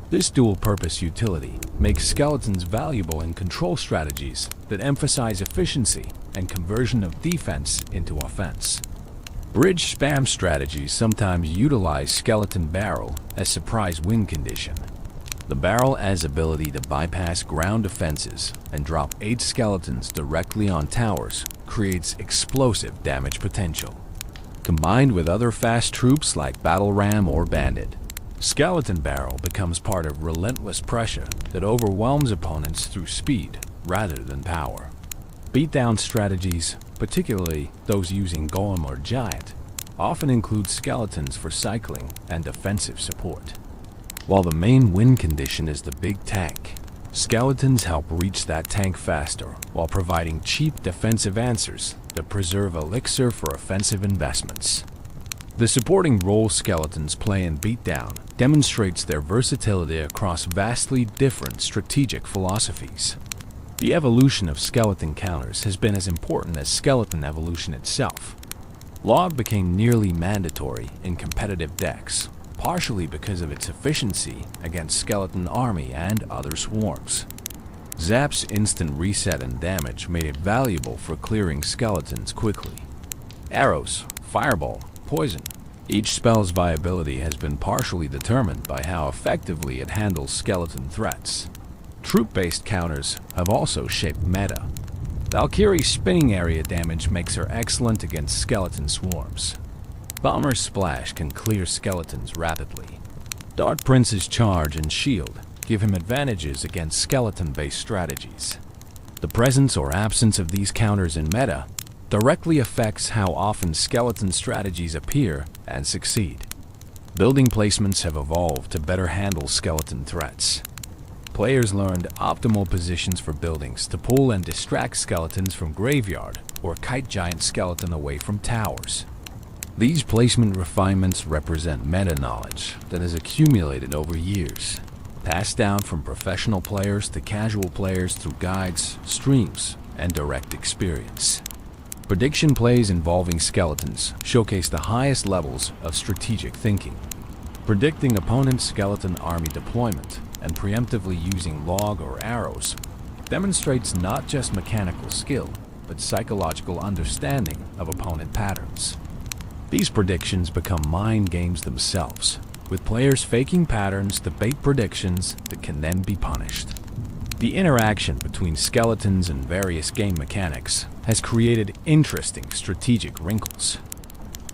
This dual-purpose utility makes skeletons valuable in control strategies that emphasize efficiency and conversion of defense into offense. Bridge spam strategies sometimes utilize skeleton barrel as surprise win condition. The barrel has ability to bypass ground defenses and drop 8 skeletons directly on towers creates explosive damage potential. Combined with other fast troops like Battle Ram or Bandit, Skeleton Barrel becomes part of relentless pressure that overwhelms opponents through speed rather than power. Beatdown strategies, particularly those using Golem or Giant, often include skeletons for cycling and defensive support. While the main win condition is the big tank, skeletons help reach that tank faster while providing cheap defensive answers that preserve elixir for offensive investments. The supporting role skeletons play in Beatdown demonstrates their versatility across vastly different strategic philosophies. The evolution of skeleton counters has been as important as skeleton evolution itself. Log became nearly mandatory in competitive decks, partially because of its efficiency against skeleton army and other swarms. Zap's instant reset and damage made it valuable for clearing skeletons quickly. Arrows, Fireball, Poison. Each spell's viability has been partially determined by how effectively it handles skeleton threats. Troop-based counters have also shaped meta. Valkyrie's spinning area damage makes her excellent against skeleton swarms. Bomber's Splash can clear skeletons rapidly. Dart Prince's Charge and Shield give him advantages against skeleton-based strategies. The presence or absence of these counters in meta directly affects how often skeleton strategies appear and succeed. Building placements have evolved to better handle skeleton threats. Players learned optimal positions for buildings to pull and distract skeletons from graveyard or kite giant skeleton away from towers. These placement refinements represent meta knowledge that has accumulated over years, passed down from professional players to casual players through guides, streams, and direct experience. Prediction plays involving skeletons showcase the highest levels of strategic thinking. Predicting opponent's skeleton army deployment and preemptively using log or arrows demonstrates not just mechanical skill, but psychological understanding of opponent patterns. These predictions become mind games themselves, with players faking patterns to bait predictions that can then be punished. The interaction between skeletons and various game mechanics has created interesting strategic wrinkles.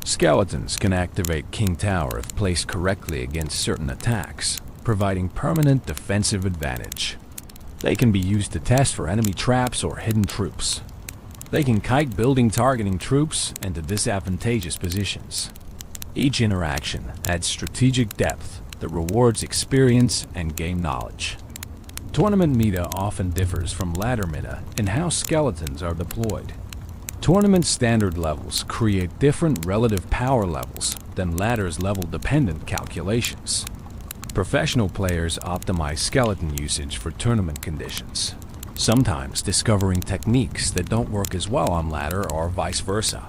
Skeletons can activate King Tower if placed correctly against certain attacks, providing permanent defensive advantage. They can be used to test for enemy traps or hidden troops. They can kite building targeting troops into disadvantageous positions. Each interaction adds strategic depth that rewards experience and game knowledge. Tournament meta often differs from ladder meta in how skeletons are deployed. Tournament standard levels create different relative power levels than ladder's level-dependent calculations. Professional players optimize skeleton usage for tournament conditions, sometimes discovering techniques that don't work as well on ladder or vice versa.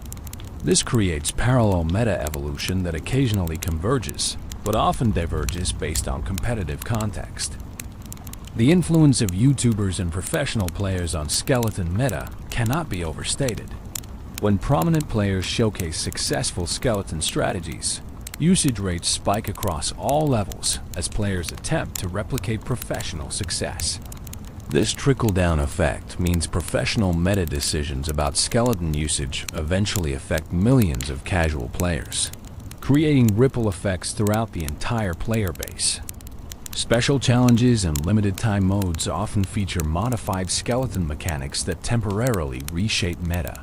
This creates parallel meta evolution that occasionally converges, but often diverges based on competitive context. The influence of YouTubers and professional players on skeleton meta cannot be overstated. When prominent players showcase successful skeleton strategies, usage rates spike across all levels as players attempt to replicate professional success. This trickle-down effect means professional meta decisions about skeleton usage eventually affect millions of casual players, creating ripple effects throughout the entire player base. Special challenges and limited-time modes often feature modified skeleton mechanics that temporarily reshape meta.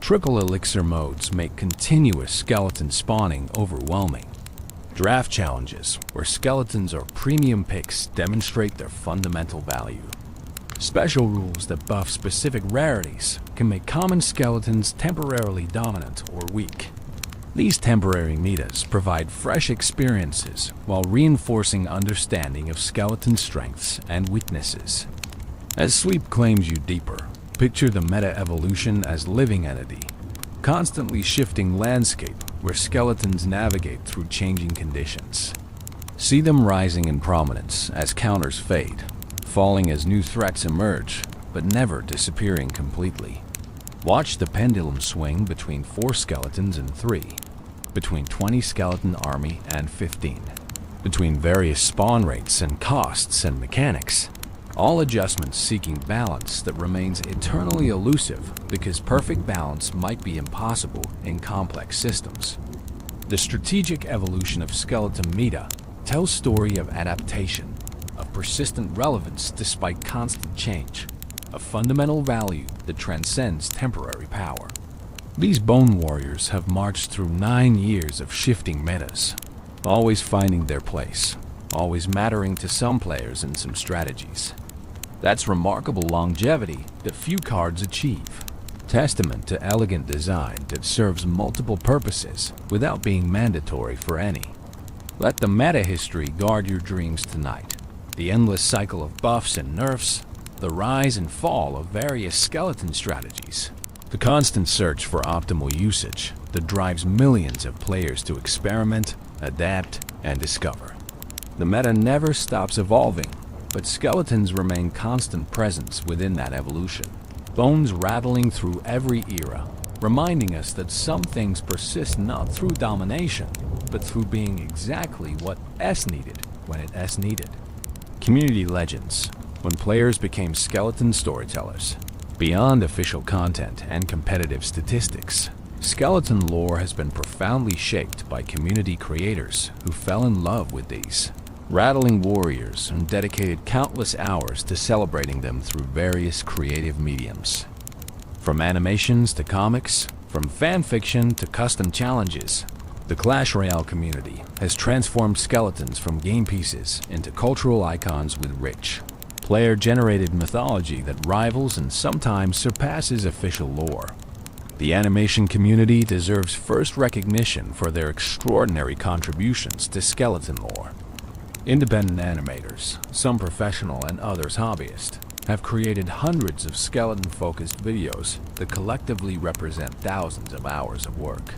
Triple elixir modes make continuous skeleton spawning overwhelming. Draft challenges, where skeletons are premium picks, demonstrate their fundamental value. Special rules that buff specific rarities can make common skeletons temporarily dominant or weak. These temporary metas provide fresh experiences while reinforcing understanding of skeleton strengths and weaknesses. As sleep claims you deeper, picture the meta evolution as living entity, constantly shifting landscape where skeletons navigate through changing conditions. See them rising in prominence as counters fade, falling as new threats emerge, but never disappearing completely. Watch the pendulum swing between 4 skeletons and 3, between 20 skeleton army and 15, between various spawn rates and costs and mechanics, all adjustments seeking balance that remains eternally elusive because perfect balance might be impossible in complex systems. The strategic evolution of skeleton meta tells story of adaptation, of persistent relevance despite constant change, a fundamental value that transcends temporary power. These bone warriors have marched through 9 years of shifting metas, always finding their place, always mattering to some players and some strategies. That's remarkable longevity that few cards achieve, testament to elegant design that serves multiple purposes without being mandatory for any. Let the meta history guard your dreams tonight. The endless cycle of buffs and nerfs, the rise and fall of various skeleton strategies, the constant search for optimal usage that drives millions of players to experiment, adapt, and discover. The meta never stops evolving, but skeletons remain constant presence within that evolution, bones rattling through every era, reminding us that some things persist not through domination, but through being exactly what S needed when it S needed. Community legends, when players became skeleton storytellers. Beyond official content and competitive statistics, skeleton lore has been profoundly shaped by community creators who fell in love with these rattling warriors and dedicated countless hours to celebrating them through various creative mediums. From animations to comics, from fan fiction to custom challenges, the Clash Royale community has transformed skeletons from game pieces into cultural icons with rich, player-generated mythology that rivals and sometimes surpasses official lore. The animation community deserves first recognition for their extraordinary contributions to skeleton lore. Independent animators, some professional and others hobbyist, have created hundreds of skeleton-focused videos that collectively represent thousands of hours of work.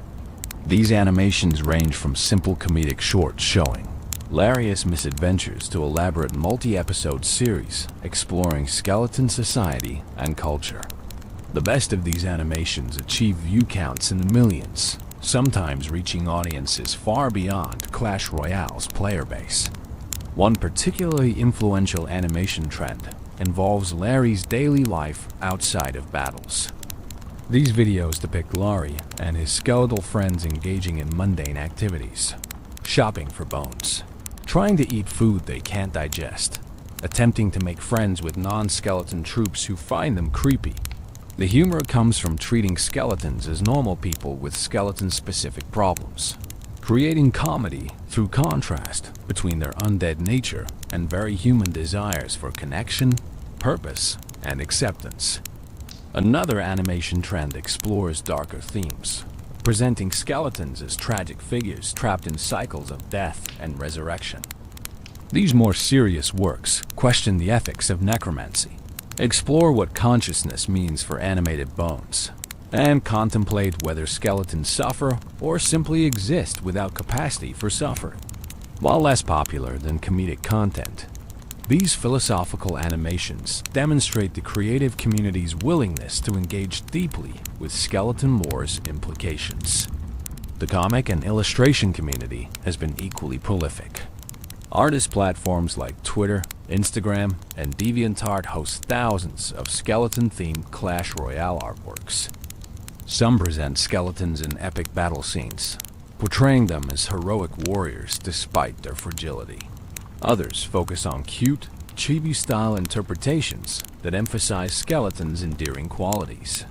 These animations range from simple comedic shorts showing hilarious misadventures to elaborate multi-episode series exploring skeleton society and culture. The best of these animations achieve view counts in the millions, sometimes reaching audiences far beyond Clash Royale's player base. One particularly influential animation trend involves Larry's daily life outside of battles. These videos depict Larry and his skeletal friends engaging in mundane activities, shopping for bones, trying to eat food they can't digest, attempting to make friends with non-skeleton troops who find them creepy. The humor comes from treating skeletons as normal people with skeleton-specific problems, creating comedy through contrast between their undead nature and very human desires for connection, purpose, and acceptance. Another animation trend explores darker themes, presenting skeletons as tragic figures trapped in cycles of death and resurrection. These more serious works question the ethics of necromancy, explore what consciousness means for animated bones, and contemplate whether skeletons suffer or simply exist without capacity for suffering. While less popular than comedic content, these philosophical animations demonstrate the creative community's willingness to engage deeply with skeleton lore's implications. The comic and illustration community has been equally prolific. Artist platforms like Twitter, Instagram, and DeviantArt host thousands of skeleton-themed Clash Royale artworks. Some present skeletons in epic battle scenes, portraying them as heroic warriors despite their fragility. Others focus on cute, chibi-style interpretations that emphasize skeletons' endearing qualities.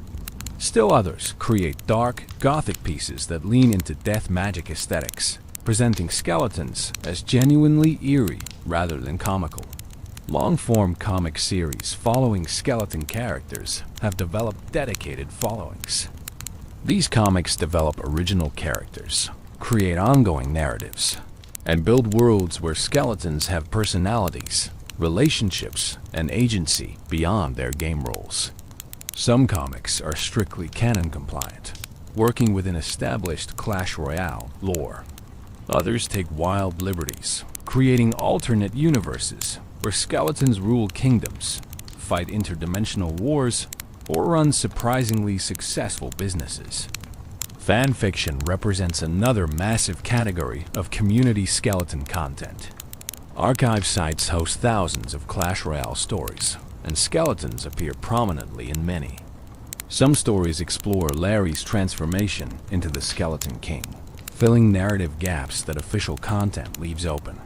Still others create dark, gothic pieces that lean into death magic aesthetics, presenting skeletons as genuinely eerie rather than comical. Long-form comic series following skeleton characters have developed dedicated followings. These comics develop original characters, create ongoing narratives, and build worlds where skeletons have personalities, relationships, and agency beyond their game roles. Some comics are strictly canon compliant, working within established Clash Royale lore. Others take wild liberties, creating alternate universes where skeletons rule kingdoms, fight interdimensional wars, or run surprisingly successful businesses. Fan fiction represents another massive category of community skeleton content. Archive sites host thousands of Clash Royale stories, and skeletons appear prominently in many. Some stories explore Larry's transformation into the Skeleton King, filling narrative gaps that official content leaves open.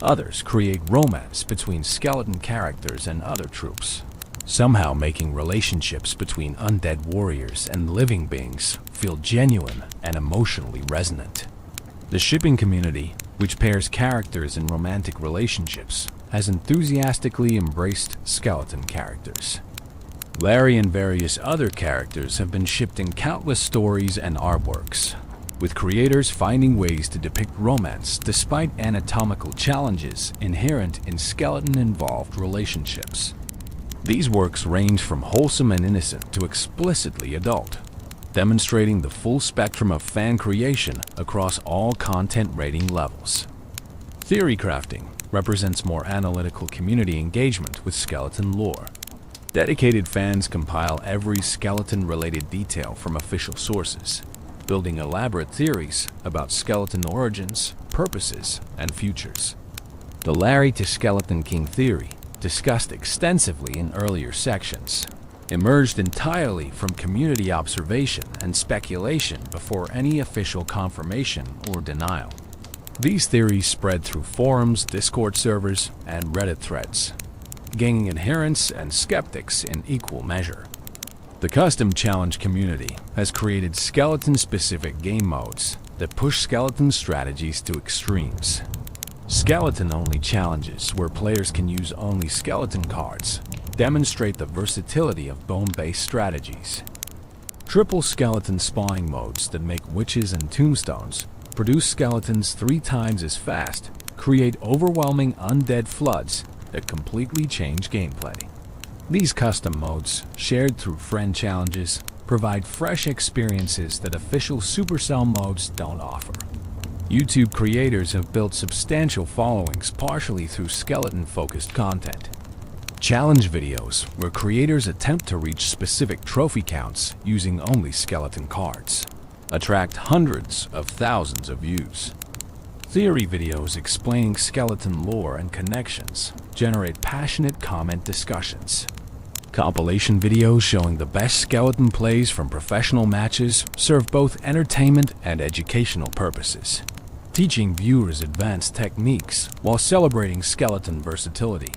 Others create romance between skeleton characters and other troops, somehow making relationships between undead warriors and living beings feel genuine and emotionally resonant. The shipping community, which pairs characters in romantic relationships, has enthusiastically embraced skeleton characters. Larry and various other characters have been shipped in countless stories and artworks, with creators finding ways to depict romance despite anatomical challenges inherent in skeleton-involved relationships. These works range from wholesome and innocent to explicitly adult, demonstrating the full spectrum of fan creation across all content rating levels. Theory crafting represents more analytical community engagement with skeleton lore. Dedicated fans compile every skeleton-related detail from official sources, building elaborate theories about skeleton origins, purposes, and futures. The Larry to Skeleton King theory, discussed extensively in earlier sections, emerged entirely from community observation and speculation before any official confirmation or denial. These theories spread through forums, Discord servers, and Reddit threads, gaining adherents and skeptics in equal measure. The custom challenge community has created skeleton-specific game modes that push skeleton strategies to extremes. Skeleton-only challenges, where players can use only skeleton cards, demonstrate the versatility of bone-based strategies. Triple skeleton spawning modes that make witches and tombstones, produce skeletons 3 times as fast, create overwhelming undead floods that completely change gameplay. These custom modes, shared through friend challenges, provide fresh experiences that official Supercell modes don't offer. YouTube creators have built substantial followings partially through skeleton-focused content. Challenge videos, where creators attempt to reach specific trophy counts using only skeleton cards, attract hundreds of thousands of views. Theory videos explaining skeleton lore and connections generate passionate comment discussions. Compilation videos showing the best skeleton plays from professional matches serve both entertainment and educational purposes, teaching viewers advanced techniques while celebrating skeleton versatility.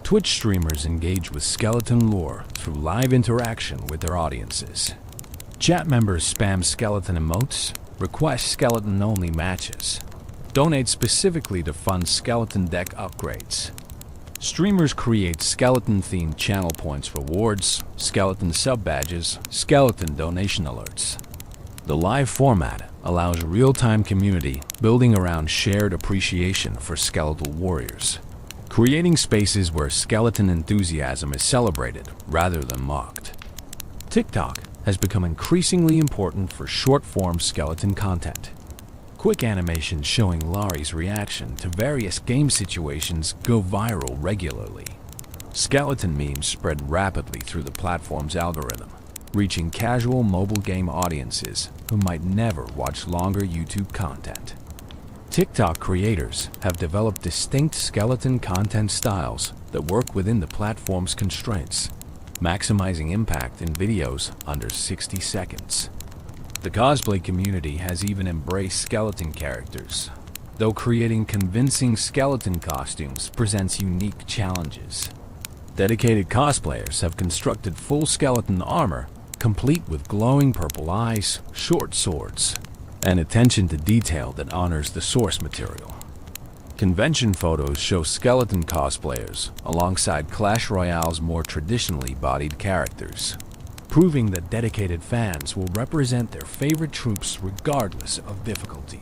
Twitch streamers engage with skeleton lore through live interaction with their audiences. Chat members spam skeleton emotes, request skeleton-only matches, donate specifically to fund skeleton deck upgrades. Streamers create skeleton-themed channel points rewards, skeleton sub-badges, skeleton donation alerts. The live format allows real-time community building around shared appreciation for skeletal warriors, creating spaces where skeleton enthusiasm is celebrated rather than mocked. TikTok has become increasingly important for short-form skeleton content. Quick animations showing Laurie's reaction to various game situations go viral regularly. Skeleton memes spread rapidly through the platform's algorithm, reaching casual mobile game audiences who might never watch longer YouTube content. TikTok creators have developed distinct skeleton content styles that work within the platform's constraints, maximizing impact in videos under 60 seconds. The cosplay community has even embraced skeleton characters, though creating convincing skeleton costumes presents unique challenges. Dedicated cosplayers have constructed full skeleton armor, complete with glowing purple eyes, short swords, and attention to detail that honors the source material. Convention photos show skeleton cosplayers alongside Clash Royale's more traditionally bodied characters, proving that dedicated fans will represent their favorite troops regardless of difficulty.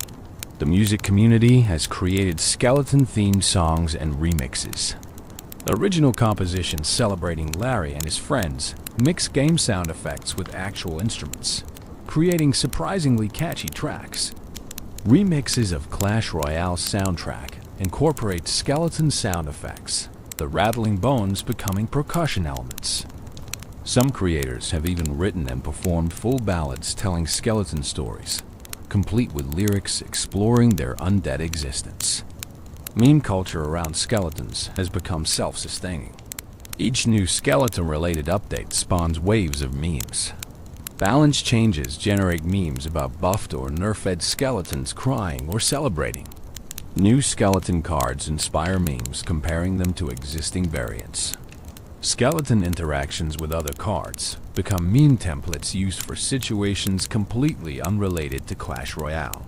The music community has created skeleton-themed songs and remixes. The original compositions celebrating Larry and his friends mix game sound effects with actual instruments, creating surprisingly catchy tracks. Remixes of Clash Royale's soundtrack incorporate skeleton sound effects, the rattling bones becoming percussion elements. Some creators have even written and performed full ballads telling skeleton stories, complete with lyrics exploring their undead existence. Meme culture around skeletons has become self-sustaining. Each new skeleton-related update spawns waves of memes. Balance changes generate memes about buffed or nerfed skeletons crying or celebrating. New skeleton cards inspire memes comparing them to existing variants. Skeleton interactions with other cards become meme templates used for situations completely unrelated to Clash Royale.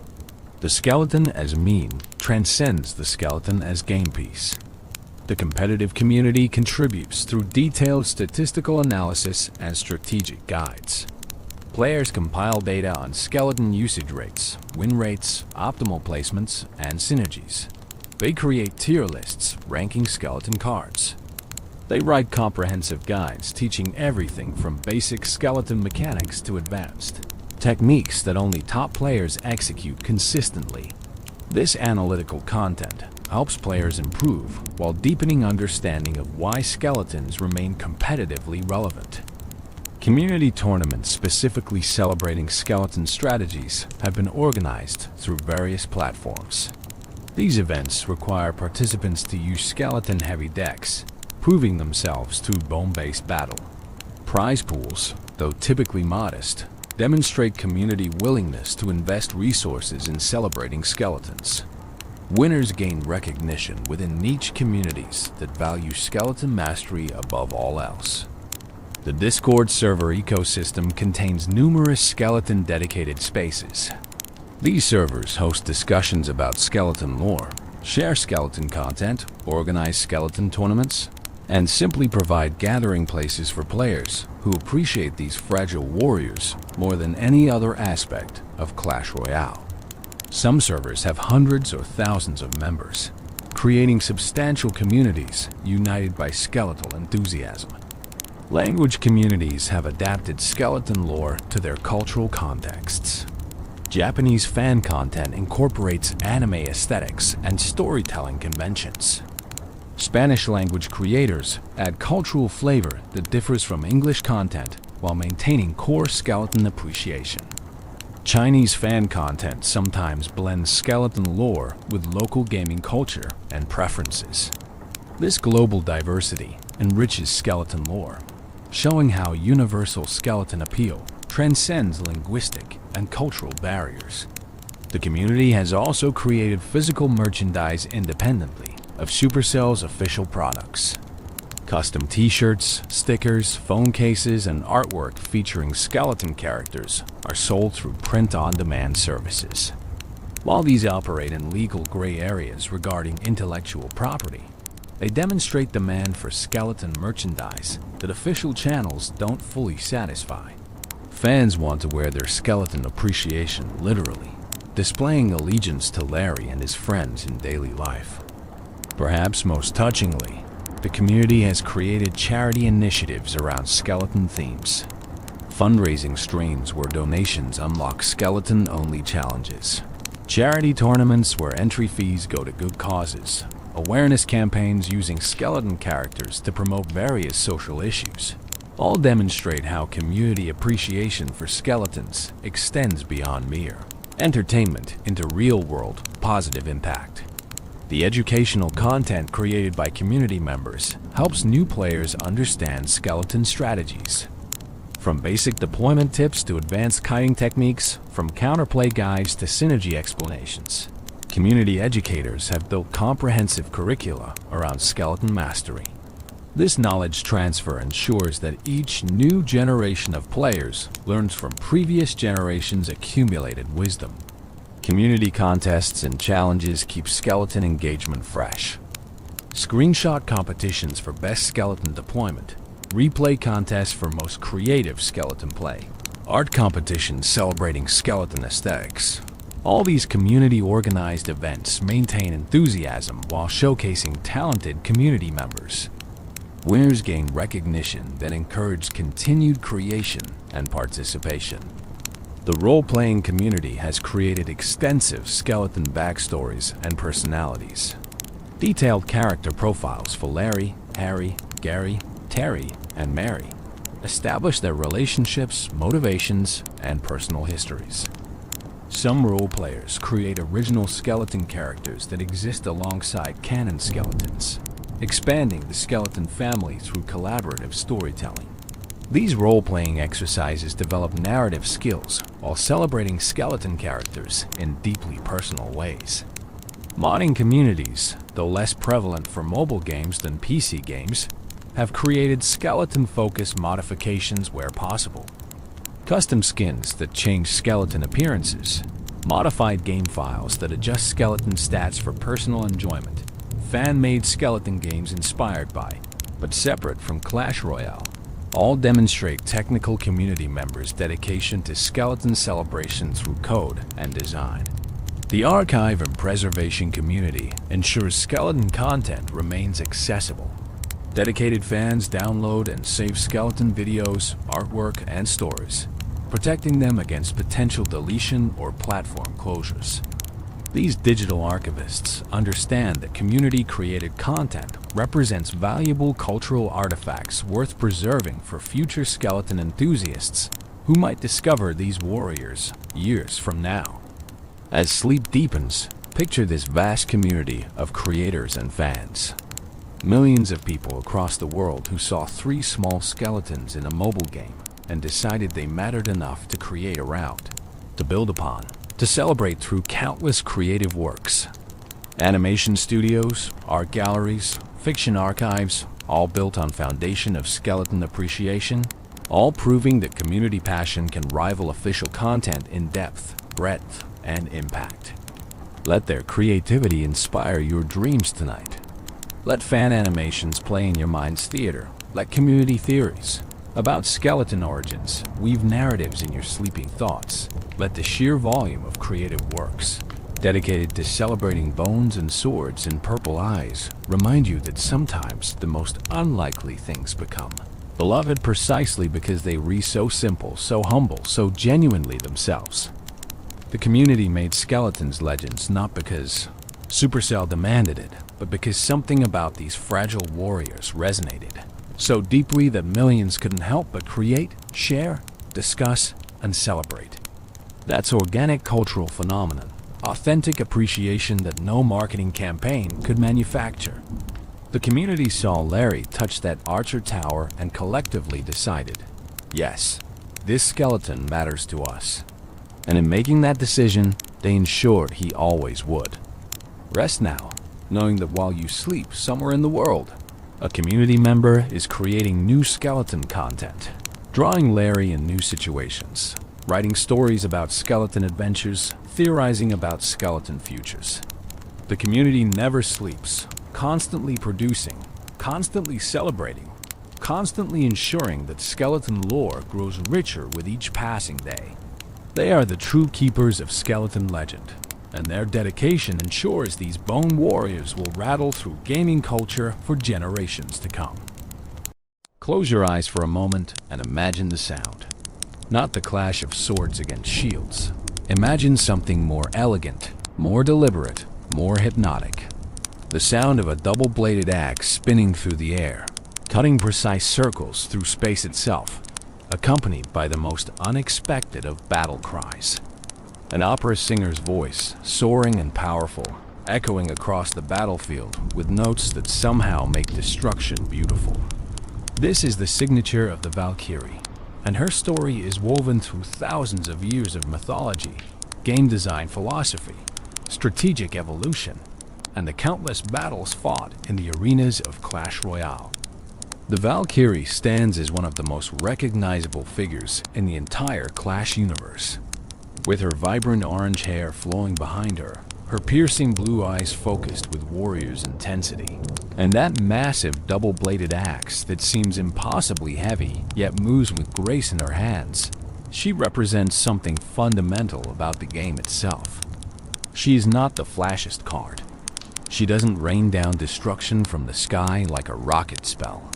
The skeleton as meme transcends the skeleton as game piece. The competitive community contributes through detailed statistical analysis and strategic guides. Players compile data on skeleton usage rates, win rates, optimal placements, and synergies. They create tier lists ranking skeleton cards. They write comprehensive guides teaching everything from basic skeleton mechanics to advanced techniques that only top players execute consistently. This analytical content helps players improve while deepening understanding of why skeletons remain competitively relevant. Community tournaments specifically celebrating skeleton strategies have been organized through various platforms. These events require participants to use skeleton-heavy decks, proving themselves through bone-based battle. Prize pools, though typically modest, demonstrate community willingness to invest resources in celebrating skeletons. Winners gain recognition within niche communities that value skeleton mastery above all else. The Discord server ecosystem contains numerous skeleton-dedicated spaces. These servers host discussions about skeleton lore, share skeleton content, organize skeleton tournaments, and simply provide gathering places for players who appreciate these fragile warriors more than any other aspect of Clash Royale. Some servers have hundreds or thousands of members, creating substantial communities united by skeletal enthusiasm. Language communities have adapted skeleton lore to their cultural contexts. Japanese fan content incorporates anime aesthetics and storytelling conventions. Spanish language creators add cultural flavor that differs from English content while maintaining core skeleton appreciation. Chinese fan content sometimes blends skeleton lore with local gaming culture and preferences. This global diversity enriches skeleton lore, showing how universal skeleton appeal transcends linguistic and cultural barriers. The community has also created physical merchandise independently of Supercell's official products. Custom t-shirts, stickers, phone cases, and artwork featuring skeleton characters are sold through print-on-demand services. While these operate in legal gray areas regarding intellectual property, They demonstrate demand for skeleton merchandise that official channels don't fully satisfy. Fans want to wear their skeleton appreciation literally, displaying allegiance to Larry and his friends in daily life. Perhaps most touchingly, the community has created charity initiatives around skeleton themes. Fundraising streams where donations unlock skeleton-only challenges. Charity tournaments where entry fees go to good causes. Awareness campaigns using skeleton characters to promote various social issues. All demonstrate how community appreciation for skeletons extends beyond mere entertainment into real-world positive impact. The educational content created by community members helps new players understand skeleton strategies. From basic deployment tips to advanced kiting techniques, from counterplay guides to synergy explanations, community educators have built comprehensive curricula around skeleton mastery. This knowledge transfer ensures that each new generation of players learns from previous generations' accumulated wisdom. Community contests and challenges keep skeleton engagement fresh. Screenshot competitions for best skeleton deployment, replay contests for most creative skeleton play, art competitions celebrating skeleton aesthetics. All these community-organized events maintain enthusiasm while showcasing talented community members. Winners gain recognition that encourages continued creation and participation. The role-playing community has created extensive skeleton backstories and personalities. Detailed character profiles for Larry, Harry, Gary, Terry, and Mary establish their relationships, motivations, and personal histories. Some role players create original skeleton characters that exist alongside canon skeletons, expanding the skeleton family through collaborative storytelling. These role-playing exercises develop narrative skills while celebrating skeleton characters in deeply personal ways. Modding communities, though less prevalent for mobile games than PC games, have created skeleton-focused modifications where possible. Custom skins that change skeleton appearances, modified game files that adjust skeleton stats for personal enjoyment, fan-made skeleton games inspired by, but separate from Clash Royale, all demonstrate technical community members' dedication to skeleton celebration through code and design. The archive and preservation community ensures skeleton content remains accessible. Dedicated fans download and save skeleton videos, artwork, and stories, protecting them against potential deletion or platform closures. These digital archivists understand that community-created content represents valuable cultural artifacts worth preserving for future skeleton enthusiasts who might discover these warriors years from now. As Sleep deepens, picture this vast community of creators and fans. Millions of people across the world who saw 3 small skeletons in a mobile game and decided they mattered enough to create around, to build upon, to celebrate through countless creative works. Animation studios, art galleries, fiction archives, all built on foundation of skeleton appreciation, all proving that community passion can rival official content in depth, breadth, and impact. Let their creativity inspire your dreams tonight. Let fan animations play in your mind's theater. Let community theories about skeleton origins weave narratives in your sleeping thoughts. Let the sheer volume of creative works dedicated to celebrating bones and swords and purple eyes remind you that sometimes the most unlikely things become beloved precisely because they re so simple, so humble, so genuinely themselves. The community made skeletons legends not because Supercell demanded it, but because something about these fragile warriors resonated so deeply that millions couldn't help but create, share, discuss, and celebrate. That's organic cultural phenomenon, authentic appreciation that no marketing campaign could manufacture. The community saw Larry touch that Archer Tower and collectively decided, yes, this skeleton matters to us. And in making that decision, they ensured he always would. Rest now, knowing that while you sleep somewhere in the world, a community member is creating new skeleton content, drawing Larry in new situations, writing stories about skeleton adventures, theorizing about skeleton futures. The community never sleeps, constantly producing, constantly celebrating, constantly ensuring that skeleton lore grows richer with each passing day. They are the true keepers of skeleton legend, and their dedication ensures these bone warriors will rattle through gaming culture for generations to come. Close your eyes for a moment and imagine the sound. Not the clash of swords against shields. Imagine something more elegant, more deliberate, more hypnotic. The sound of a double-bladed axe spinning through the air, cutting precise circles through space itself, accompanied by the most unexpected of battle cries. An opera singer's voice, soaring and powerful, echoing across the battlefield with notes that somehow make destruction beautiful. This is the signature of the Valkyrie, and her story is woven through thousands of years of mythology, game design philosophy, strategic evolution, and the countless battles fought in the arenas of Clash Royale. The Valkyrie stands as one of the most recognizable figures in the entire Clash universe. With her vibrant orange hair flowing behind her, her piercing blue eyes focused with warrior's intensity, and that massive double-bladed axe that seems impossibly heavy yet moves with grace in her hands, she represents something fundamental about the game itself. She is not the flashiest card. She doesn't rain down destruction from the sky like a rocket spell.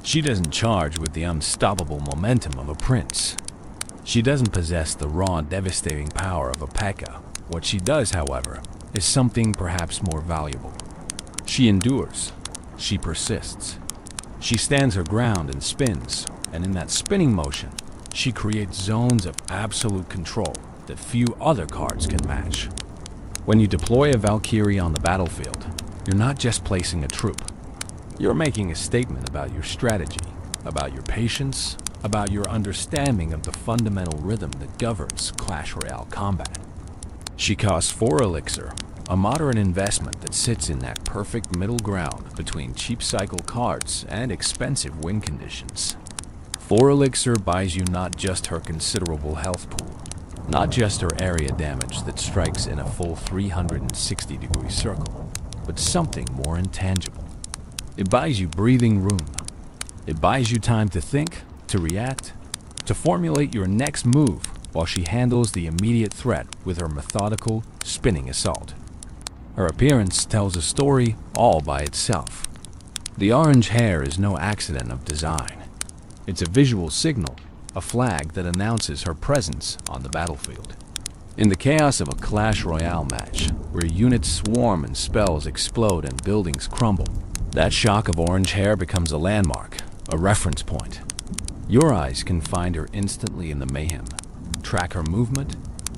She doesn't charge with the unstoppable momentum of a prince. She doesn't possess the raw, devastating power of a P.E.K.K.A. What she does, however, is something perhaps more valuable. She endures. She persists. She stands her ground and spins, and in that spinning motion, she creates zones of absolute control that few other cards can match. When you deploy a Valkyrie on the battlefield, you're not just placing a troop. You're making a statement about your strategy, about your patience, about your understanding of the fundamental rhythm that governs Clash Royale combat. She costs 4 elixir, a moderate investment that sits in that perfect middle ground between cheap cycle cards and expensive win conditions. 4 elixir buys you not just her considerable health pool, not just her area damage that strikes in a full 360-degree circle, but something more intangible. It buys you breathing room. It buys you time to think, to react, to formulate your next move while she handles the immediate threat with her methodical, spinning assault. Her appearance tells a story all by itself. The orange hair is no accident of design. It's a visual signal, a flag that announces her presence on the battlefield. In the chaos of a Clash Royale match, where units swarm and spells explode and buildings crumble, that shock of orange hair becomes a landmark, a reference point. Your eyes can find her instantly in the mayhem, track her movement,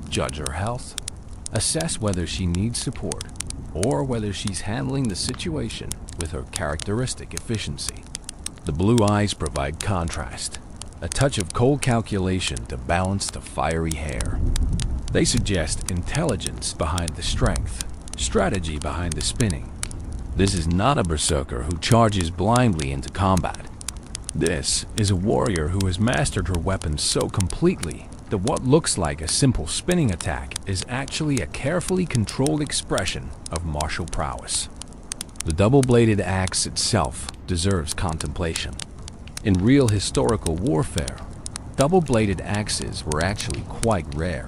judge her health, assess whether she needs support, or whether she's handling the situation with her characteristic efficiency. The blue eyes provide contrast, a touch of cold calculation to balance the fiery hair. They suggest intelligence behind the strength, strategy behind the spinning. This is not a berserker who charges blindly into combat. This is a warrior who has mastered her weapon so completely that what looks like a simple spinning attack is actually a carefully controlled expression of martial prowess. The double-bladed axe itself deserves contemplation. In real historical warfare, double-bladed axes were actually quite rare.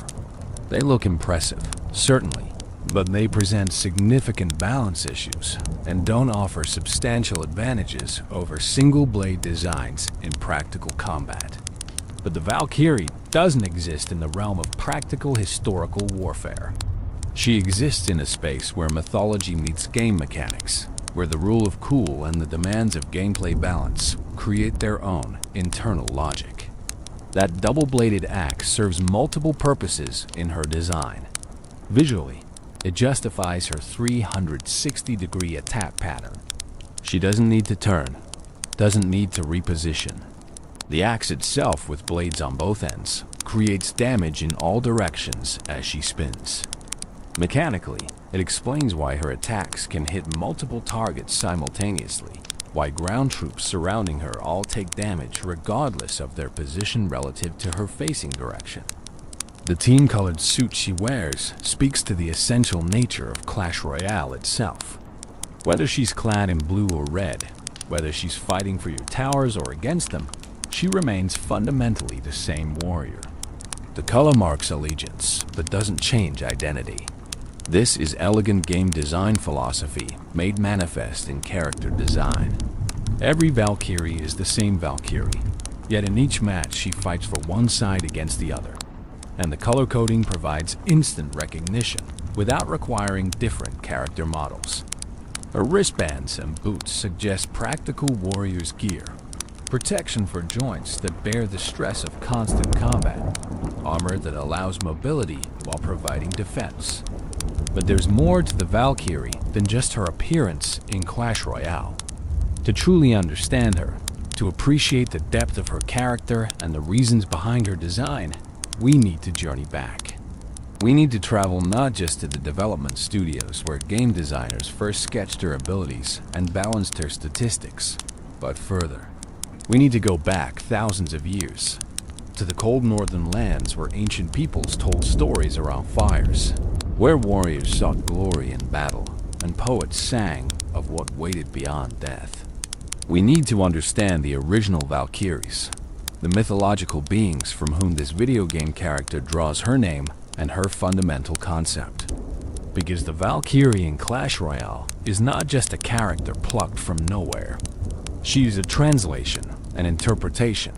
They look impressive, certainly, but they present significant balance issues and don't offer substantial advantages over single-blade designs in practical combat. But the Valkyrie doesn't exist in the realm of practical historical warfare. She exists in a space where mythology meets game mechanics, where the rule of cool and the demands of gameplay balance create their own internal logic. That double-bladed axe serves multiple purposes in her design. Visually, it justifies her 360-degree attack pattern. She doesn't need to turn, doesn't need to reposition. The axe itself, with blades on both ends, creates damage in all directions as she spins. Mechanically, it explains why her attacks can hit multiple targets simultaneously, why ground troops surrounding her all take damage regardless of their position relative to her facing direction. The team-colored suit she wears speaks to the essential nature of Clash Royale itself. Whether she's clad in blue or red, whether she's fighting for your towers or against them, she remains fundamentally the same warrior. The color marks allegiance, but doesn't change identity. This is elegant game design philosophy made manifest in character design. Every Valkyrie is the same Valkyrie, yet in each match she fights for one side against the other. And the color coding provides instant recognition without requiring different character models. Her wristbands and boots suggest practical warrior's gear, protection for joints that bear the stress of constant combat, armor that allows mobility while providing defense. But there's more to the Valkyrie than just her appearance in Clash Royale. To truly understand her, to appreciate the depth of her character and the reasons behind her design, we need to journey back. We need to travel not just to the development studios where game designers first sketched her abilities and balanced her statistics, but further. We need to go back thousands of years, to the cold northern lands where ancient peoples told stories around fires, where warriors sought glory in battle, and poets sang of what waited beyond death. We need to understand the original Valkyries, the mythological beings from whom this video game character draws her name and her fundamental concept. Because the Valkyrie in Clash Royale is not just a character plucked from nowhere. She is a translation, an interpretation,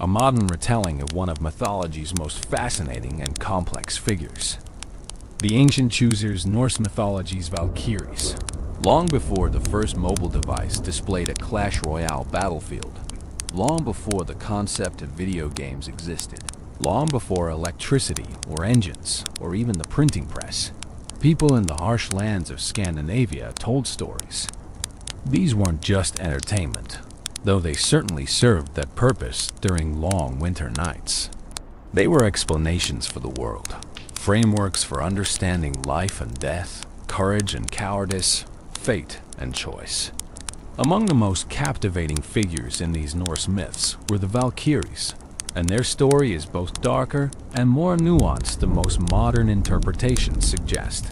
a modern retelling of one of mythology's most fascinating and complex figures. The ancient choosers Norse mythology's Valkyries, long before the first mobile device displayed a Clash Royale battlefield, long before the concept of video games existed, long before electricity or engines or even the printing press, people in the harsh lands of Scandinavia told stories. These weren't just entertainment, though they certainly served that purpose during long winter nights. They were explanations for the world, frameworks for understanding life and death, courage and cowardice, fate and choice. Among the most captivating figures in these Norse myths were the Valkyries, and their story is both darker and more nuanced than most modern interpretations suggest.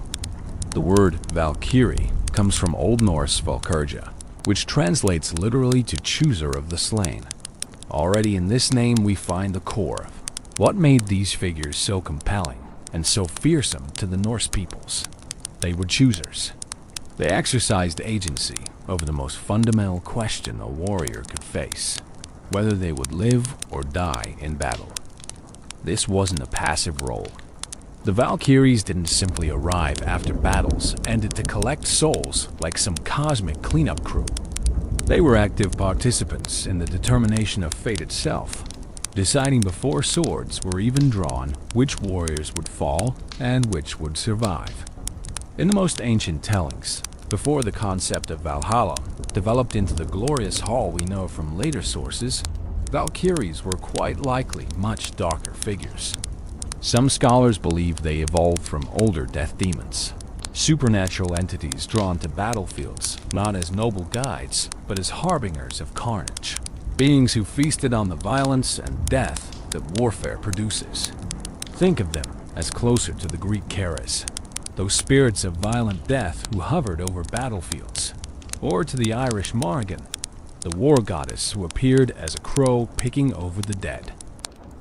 The word Valkyrie comes from Old Norse Valkyrja, which translates literally to chooser of the slain. Already in this name we find the core of what made these figures so compelling and so fearsome to the Norse peoples. They were choosers. They exercised agency over the most fundamental question a warrior could face, whether they would live or die in battle. This wasn't a passive role. The Valkyries didn't simply arrive after battles and to collect souls like some cosmic cleanup crew. They were active participants in the determination of fate itself, deciding before swords were even drawn which warriors would fall and which would survive. In the most ancient tellings, before the concept of Valhalla developed into the glorious hall we know from later sources, Valkyries were quite likely much darker figures. Some scholars believe they evolved from older death demons, supernatural entities drawn to battlefields not as noble guides, but as harbingers of carnage, beings who feasted on the violence and death that warfare produces. Think of them as closer to the Greek Keres, those spirits of violent death who hovered over battlefields, or to the Irish Morrigan, the war goddess who appeared as a crow picking over the dead.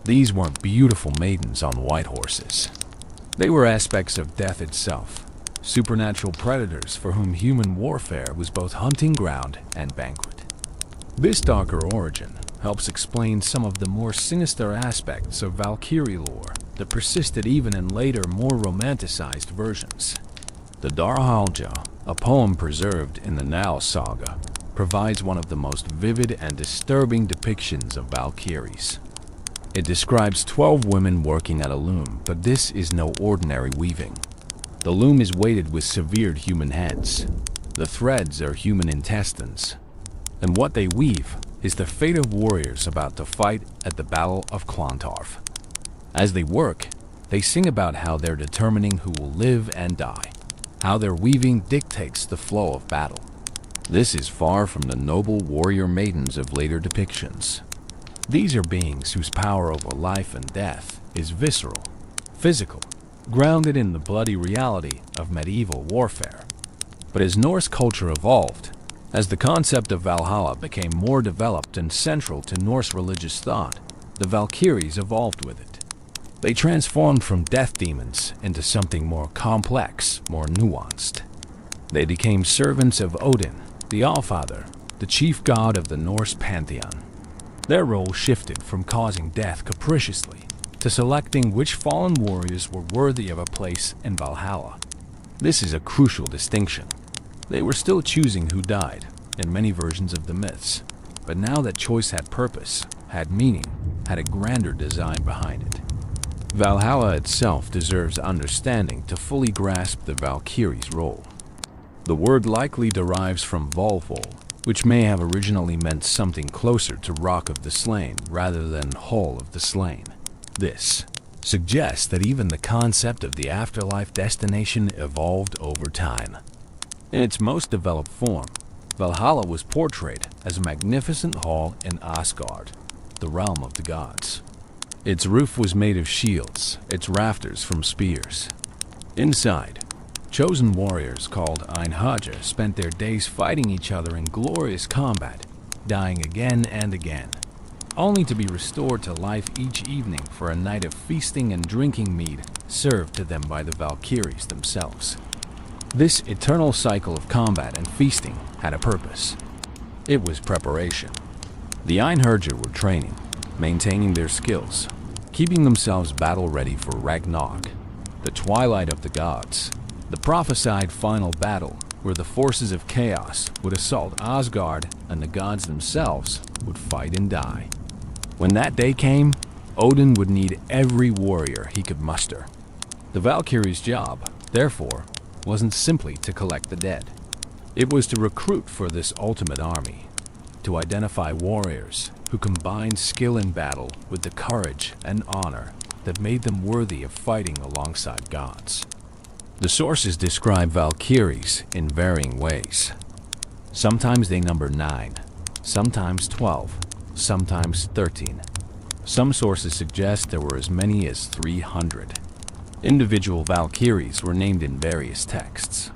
These weren't beautiful maidens on white horses. They were aspects of death itself, supernatural predators for whom human warfare was both hunting ground and banquet. This darker origin helps explain some of the more sinister aspects of Valkyrie lore that persisted even in later, more romanticized versions. The Darhalja, a poem preserved in the Njál saga, provides one of the most vivid and disturbing depictions of Valkyries. It describes 12 women working at a loom, but this is no ordinary weaving. The loom is weighted with severed human heads. The threads are human intestines. And what they weave is the fate of warriors about to fight at the Battle of Clontarf. As they work, they sing about how they're determining who will live and die, how their weaving dictates the flow of battle. This is far from the noble warrior maidens of later depictions. These are beings whose power over life and death is visceral, physical, grounded in the bloody reality of medieval warfare. But as Norse culture evolved, as the concept of Valhalla became more developed and central to Norse religious thought, the Valkyries evolved with it. They transformed from death demons into something more complex, more nuanced. They became servants of Odin, the Allfather, the chief god of the Norse pantheon. Their role shifted from causing death capriciously to selecting which fallen warriors were worthy of a place in Valhalla. This is a crucial distinction. They were still choosing who died in many versions of the myths, but now that choice had purpose, had meaning, had a grander design behind it. Valhalla itself deserves understanding to fully grasp the Valkyrie's role. The word likely derives from Volvol, which may have originally meant something closer to Rock of the Slain rather than Hall of the Slain. This suggests that even the concept of the afterlife destination evolved over time. In its most developed form, Valhalla was portrayed as a magnificent hall in Asgard, the realm of the gods. Its roof was made of shields, its rafters from spears. Inside, chosen warriors called Einherjar spent their days fighting each other in glorious combat, dying again and again, only to be restored to life each evening for a night of feasting and drinking mead served to them by the Valkyries themselves. This eternal cycle of combat and feasting had a purpose. It was preparation. The Einherjar were training, maintaining their skills, keeping themselves battle-ready for Ragnarok, the twilight of the gods, the prophesied final battle where the forces of chaos would assault Asgard and the gods themselves would fight and die. When that day came, Odin would need every warrior he could muster. The Valkyrie's job, therefore, wasn't simply to collect the dead. It was to recruit for this ultimate army, to identify warriors who combined skill in battle with the courage and honor that made them worthy of fighting alongside gods. The sources describe Valkyries in varying ways. Sometimes they number 9, sometimes 12, sometimes 13. Some sources suggest there were as many as 300. Individual Valkyries were named in various texts.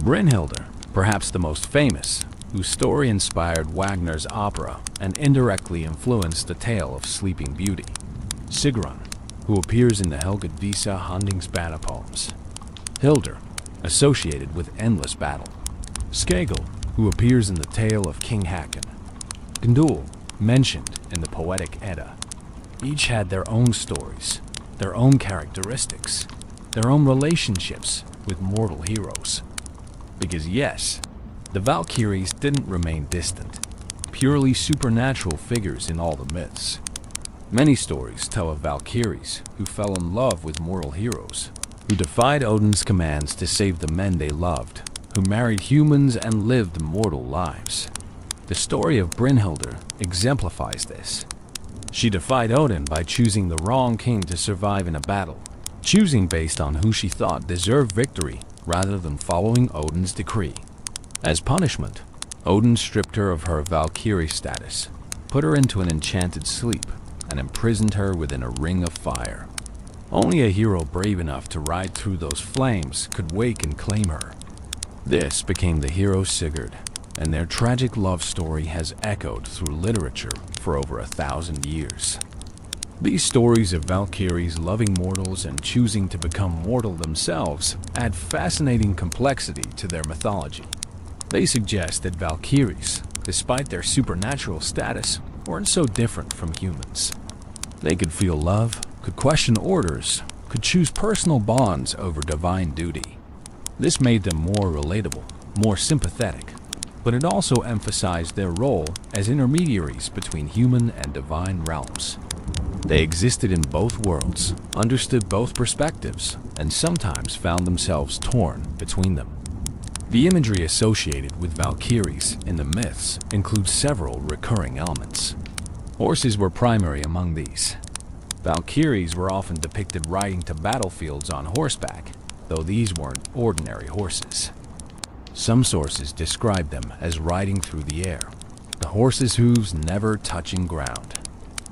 Brynhildr, perhaps the most famous, whose story inspired Wagner's opera and indirectly influenced the tale of Sleeping Beauty. Sigrun, who appears in the Helgud Visa Hundingsbana poems. Hildr, associated with endless battle. Skegel, who appears in the tale of King Haakon. Gndul, mentioned in the Poetic Edda. Each had their own stories, their own characteristics, their own relationships with mortal heroes. Because yes, the Valkyries didn't remain distant, purely supernatural figures in all the myths. Many stories tell of Valkyries who fell in love with mortal heroes, who defied Odin's commands to save the men they loved, who married humans and lived mortal lives. The story of Brynhildr exemplifies this. She defied Odin by choosing the wrong king to survive in a battle, choosing based on who she thought deserved victory rather than following Odin's decree. As punishment, Odin stripped her of her Valkyrie status, put her into an enchanted sleep, and imprisoned her within a ring of fire. Only a hero brave enough to ride through those flames could wake and claim her. This became the hero Sigurd, and their tragic love story has echoed through literature for over 1,000 years. These stories of Valkyries loving mortals and choosing to become mortal themselves add fascinating complexity to their mythology. They suggest that Valkyries, despite their supernatural status, weren't so different from humans. They could feel love, could question orders, could choose personal bonds over divine duty. This made them more relatable, more sympathetic, but it also emphasized their role as intermediaries between human and divine realms. They existed in both worlds, understood both perspectives, and sometimes found themselves torn between them. The imagery associated with Valkyries in the myths includes several recurring elements. Horses were primary among these. Valkyries were often depicted riding to battlefields on horseback, though these weren't ordinary horses. Some sources describe them as riding through the air, the horse's hooves never touching ground.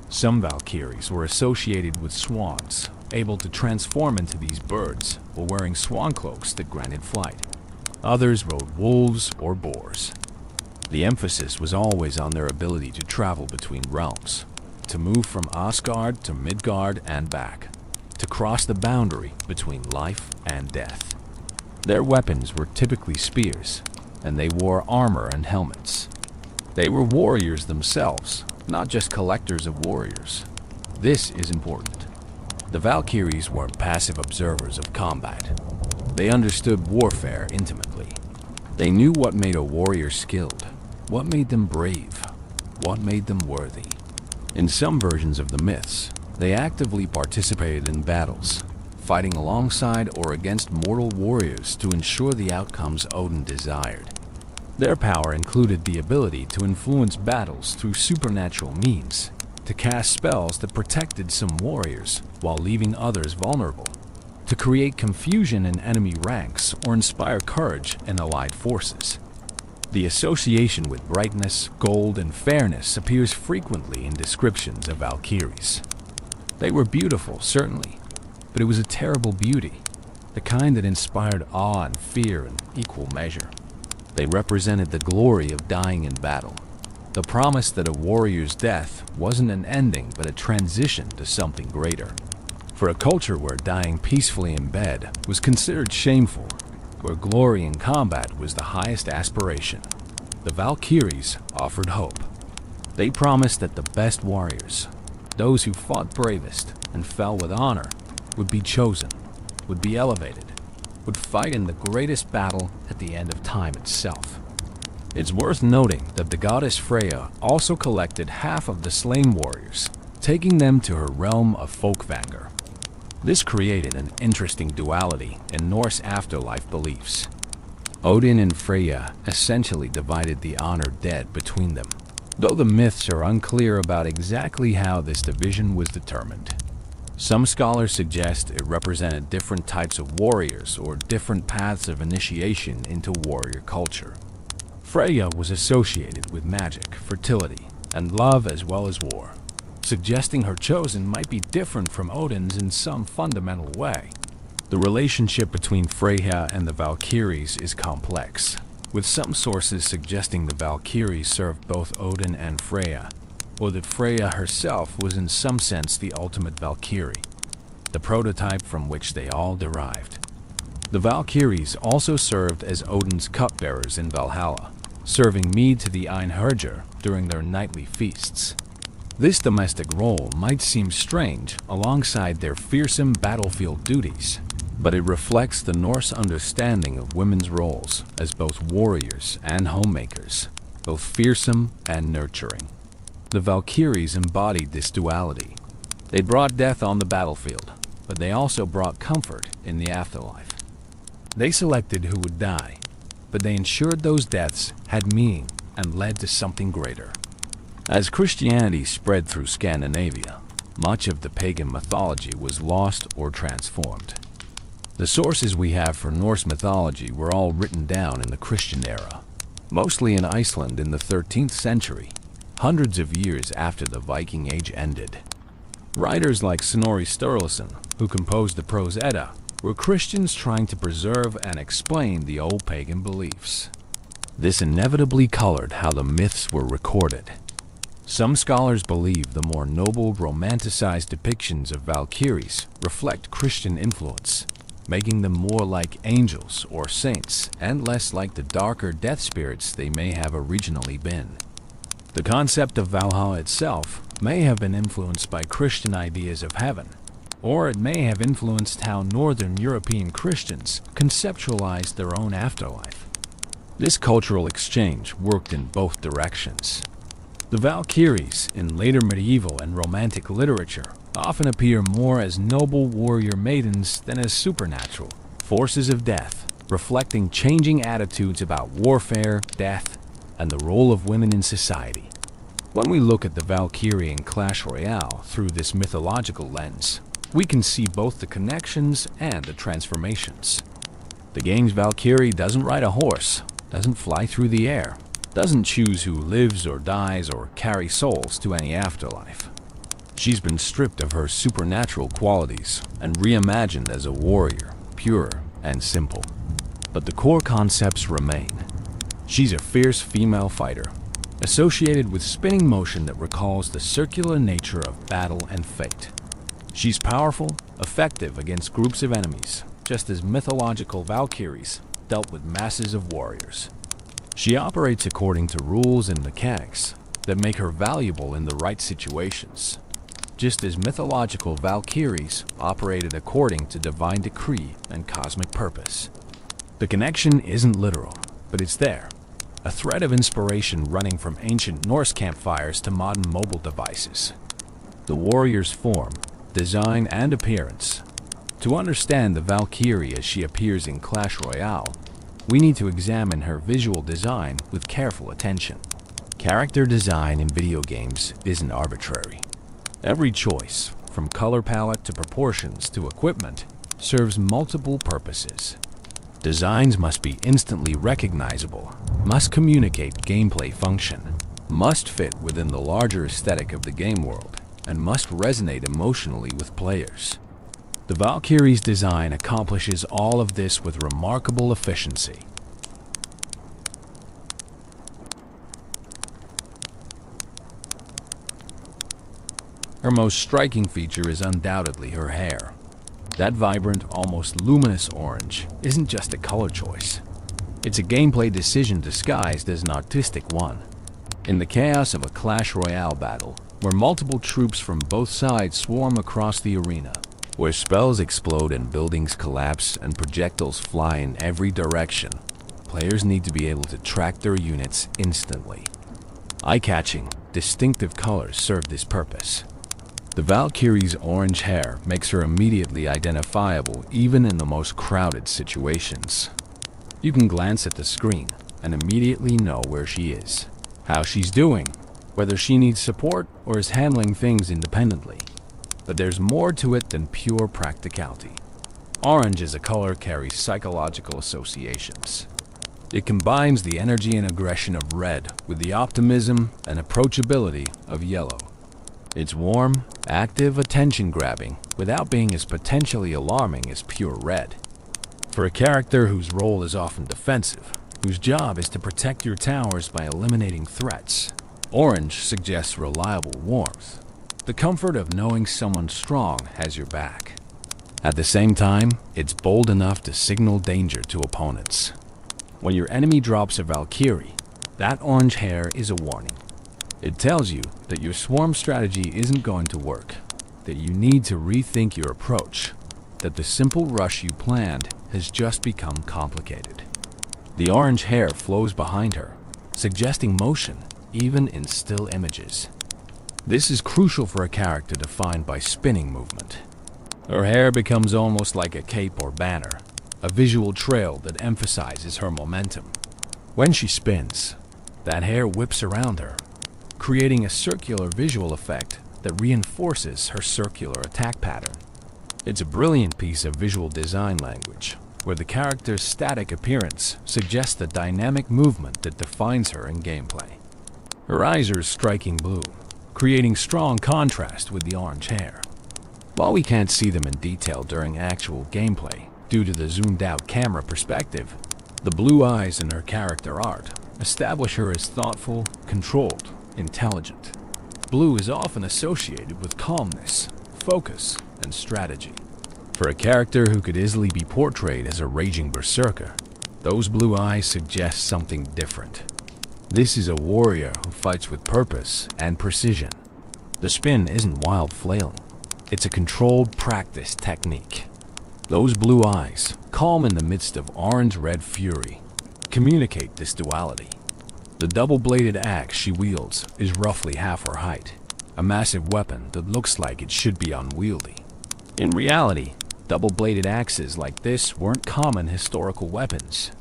Some Valkyries were associated with swans, able to transform into these birds while wearing swan cloaks that granted flight. Others rode wolves or boars. The emphasis was always on their ability to travel between realms, to move from Asgard to Midgard and back, to cross the boundary between life and death. Their weapons were typically spears, and they wore armor and helmets. They were warriors themselves, not just collectors of warriors. This is important. The Valkyries weren't passive observers of combat. They understood warfare intimately. They knew what made a warrior skilled, what made them brave, what made them worthy. In some versions of the myths, they actively participated in battles, fighting alongside or against mortal warriors to ensure the outcomes Odin desired. Their power included the ability to influence battles through supernatural means, to cast spells that protected some warriors while leaving others vulnerable, to create confusion in enemy ranks or inspire courage in allied forces. The association with brightness, gold, and fairness appears frequently in descriptions of Valkyries. They were beautiful, certainly, but it was a terrible beauty, the kind that inspired awe and fear in equal measure. They represented the glory of dying in battle, the promise that a warrior's death wasn't an ending but a transition to something greater. For a culture where dying peacefully in bed was considered shameful, where glory in combat was the highest aspiration, the Valkyries offered hope. They promised that the best warriors, those who fought bravest and fell with honor, would be chosen, would be elevated, would fight in the greatest battle at the end of time itself. It's worth noting that the goddess Freya also collected half of the slain warriors, taking them to her realm of Folkvanger. This created an interesting duality in Norse afterlife beliefs. Odin and Freya essentially divided the honored dead between them, though the myths are unclear about exactly how this division was determined. Some scholars suggest it represented different types of warriors or different paths of initiation into warrior culture. Freya was associated with magic, fertility, and love as well as war, suggesting her chosen might be different from Odin's in some fundamental way. The relationship between Freya and the Valkyries is complex, with some sources suggesting the Valkyries served both Odin and Freya, or that Freya herself was in some sense the ultimate Valkyrie, the prototype from which they all derived. The Valkyries also served as Odin's cupbearers in Valhalla, serving mead to the Einherjar during their nightly feasts. This domestic role might seem strange alongside their fearsome battlefield duties, but it reflects the Norse understanding of women's roles as both warriors and homemakers, both fearsome and nurturing. The Valkyries embodied this duality. They brought death on the battlefield, but they also brought comfort in the afterlife. They selected who would die, but they ensured those deaths had meaning and led to something greater. As Christianity spread through Scandinavia, much of the pagan mythology was lost or transformed. The sources we have for Norse mythology were all written down in the Christian era, mostly in Iceland in the 13th century, hundreds of years after the Viking Age ended. Writers like Snorri Sturluson, who composed the Prose Edda, were Christians trying to preserve and explain the old pagan beliefs. This inevitably colored how the myths were recorded. Some scholars believe the more noble, romanticized depictions of Valkyries reflect Christian influence, making them more like angels or saints and less like the darker death spirits they may have originally been. The concept of Valhalla itself may have been influenced by Christian ideas of heaven, or it may have influenced how Northern European Christians conceptualized their own afterlife. This cultural exchange worked in both directions. The Valkyries in later medieval and romantic literature often appear more as noble warrior maidens than as supernatural forces of death, reflecting changing attitudes about warfare, death, and the role of women in society. When we look at the Valkyrie in Clash Royale through this mythological lens, we can see both the connections and the transformations. The game's Valkyrie doesn't ride a horse, doesn't fly through the air, doesn't choose who lives or dies or carry souls to any afterlife. She's been stripped of her supernatural qualities and reimagined as a warrior, pure and simple. but the core concepts remain. She's a fierce female fighter, associated with spinning motion that recalls the circular nature of battle and fate. She's powerful, effective against groups of enemies, just as mythological Valkyries dealt with masses of warriors. She operates according to rules and mechanics that make her valuable in the right situations, just as mythological Valkyries operated according to divine decree and cosmic purpose. The connection isn't literal, but it's there. A thread of inspiration running from ancient Norse campfires to modern mobile devices. The warrior's form, design, and appearance. To understand the Valkyrie as she appears in Clash Royale, we need to examine her visual design with careful attention. Character design in video games isn't arbitrary. Every choice, from color palette to proportions to equipment, serves multiple purposes. Designs must be instantly recognizable, must communicate gameplay function, must fit within the larger aesthetic of the game world, and must resonate emotionally with players. The Valkyrie's design accomplishes all of this with remarkable efficiency. Her most striking feature is undoubtedly her hair. That vibrant, almost luminous orange isn't just a color choice. It's a gameplay decision disguised as an artistic one. In the chaos of a Clash Royale battle, where multiple troops from both sides swarm across the arena, where spells explode and buildings collapse and projectiles fly in every direction, players need to be able to track their units instantly. Eye-catching, distinctive colors serve this purpose. The Valkyrie's orange hair makes her immediately identifiable even in the most crowded situations. You can glance at the screen and immediately know where she is, how she's doing, whether she needs support or is handling things independently. But there's more to it than pure practicality. Orange as a color carries psychological associations. It combines the energy and aggression of red with the optimism and approachability of yellow. It's warm, active, attention-grabbing, without being as potentially alarming as pure red. For a character whose role is often defensive, whose job is to protect your towers by eliminating threats, orange suggests reliable warmth, the comfort of knowing someone strong has your back. At the same time, it's bold enough to signal danger to opponents. When your enemy drops a Valkyrie, that orange hair is a warning. It tells you that your swarm strategy isn't going to work, that you need to rethink your approach, that the simple rush you planned has just become complicated. The orange hair flows behind her, suggesting motion, even in still images. This is crucial for a character defined by spinning movement. Her hair becomes almost like a cape or banner, a visual trail that emphasizes her momentum. When she spins, that hair whips around her, creating a circular visual effect that reinforces her circular attack pattern. It's a brilliant piece of visual design language, where the character's static appearance suggests the dynamic movement that defines her in gameplay. Her eyes are striking blue, creating strong contrast with the orange hair. While we can't see them in detail during actual gameplay, due to the zoomed-out camera perspective, the blue eyes in her character art establish her as thoughtful, controlled, intelligent. Blue is often associated with calmness, focus, and strategy. For a character who could easily be portrayed as a raging berserker, those blue eyes suggest something different. This is a warrior who fights with purpose and precision. The spin isn't wild flailing. It's a controlled practice technique. Those blue eyes, calm in the midst of orange-red fury, communicate this duality. The double-bladed axe she wields is roughly half her height, a massive weapon that looks like it should be unwieldy. In reality, double-bladed axes like this weren't common historical weapons.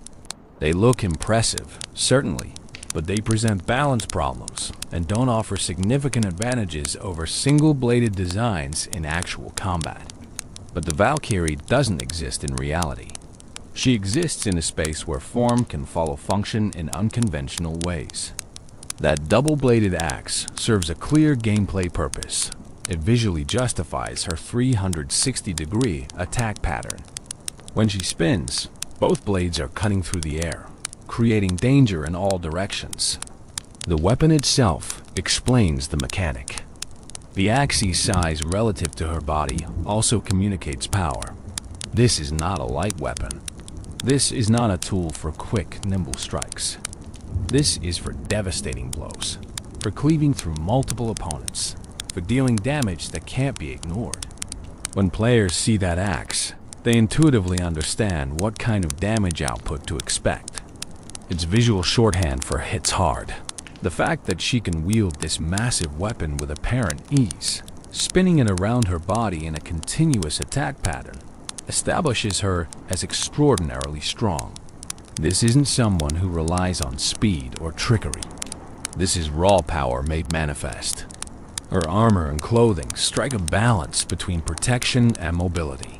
They look impressive, certainly, but they present balance problems and don't offer significant advantages over single-bladed designs in actual combat. But the Valkyrie doesn't exist in reality. She exists in a space where form can follow function in unconventional ways. That double-bladed axe serves a clear gameplay purpose. It visually justifies her 360-degree attack pattern. When she spins, Both blades are cutting through the air, creating danger in all directions. The weapon itself explains the mechanic. The axe's size relative to her body also communicates power. This is not a light weapon. This is not a tool for quick, nimble strikes. This is for devastating blows, for cleaving through multiple opponents, for dealing damage that can't be ignored. When players see that axe, they intuitively understand what kind of damage output to expect. It's visual shorthand for hits hard. The fact that she can wield this massive weapon with apparent ease, spinning it around her body in a continuous attack pattern, establishes her as extraordinarily strong. This isn't someone who relies on speed or trickery. This is raw power made manifest. Her armor and clothing strike a balance between protection and mobility.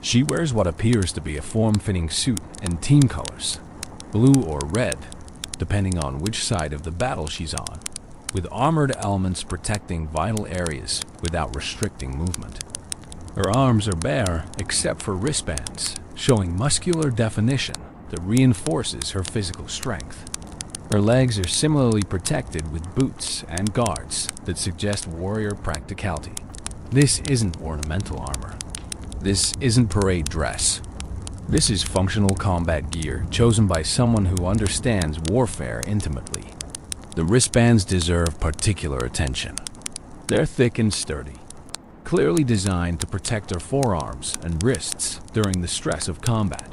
She wears what appears to be a form-fitting suit in team colors, blue or red, depending on which side of the battle she's on, with armored elements protecting vital areas without restricting movement. Her arms are bare except for wristbands, showing muscular definition that reinforces her physical strength. Her legs are similarly protected with boots and guards that suggest warrior practicality. This isn't ornamental armor. This isn't parade dress. This is functional combat gear chosen by someone who understands warfare intimately. The wristbands deserve particular attention. They're thick and sturdy, clearly designed to protect her forearms and wrists during the stress of combat.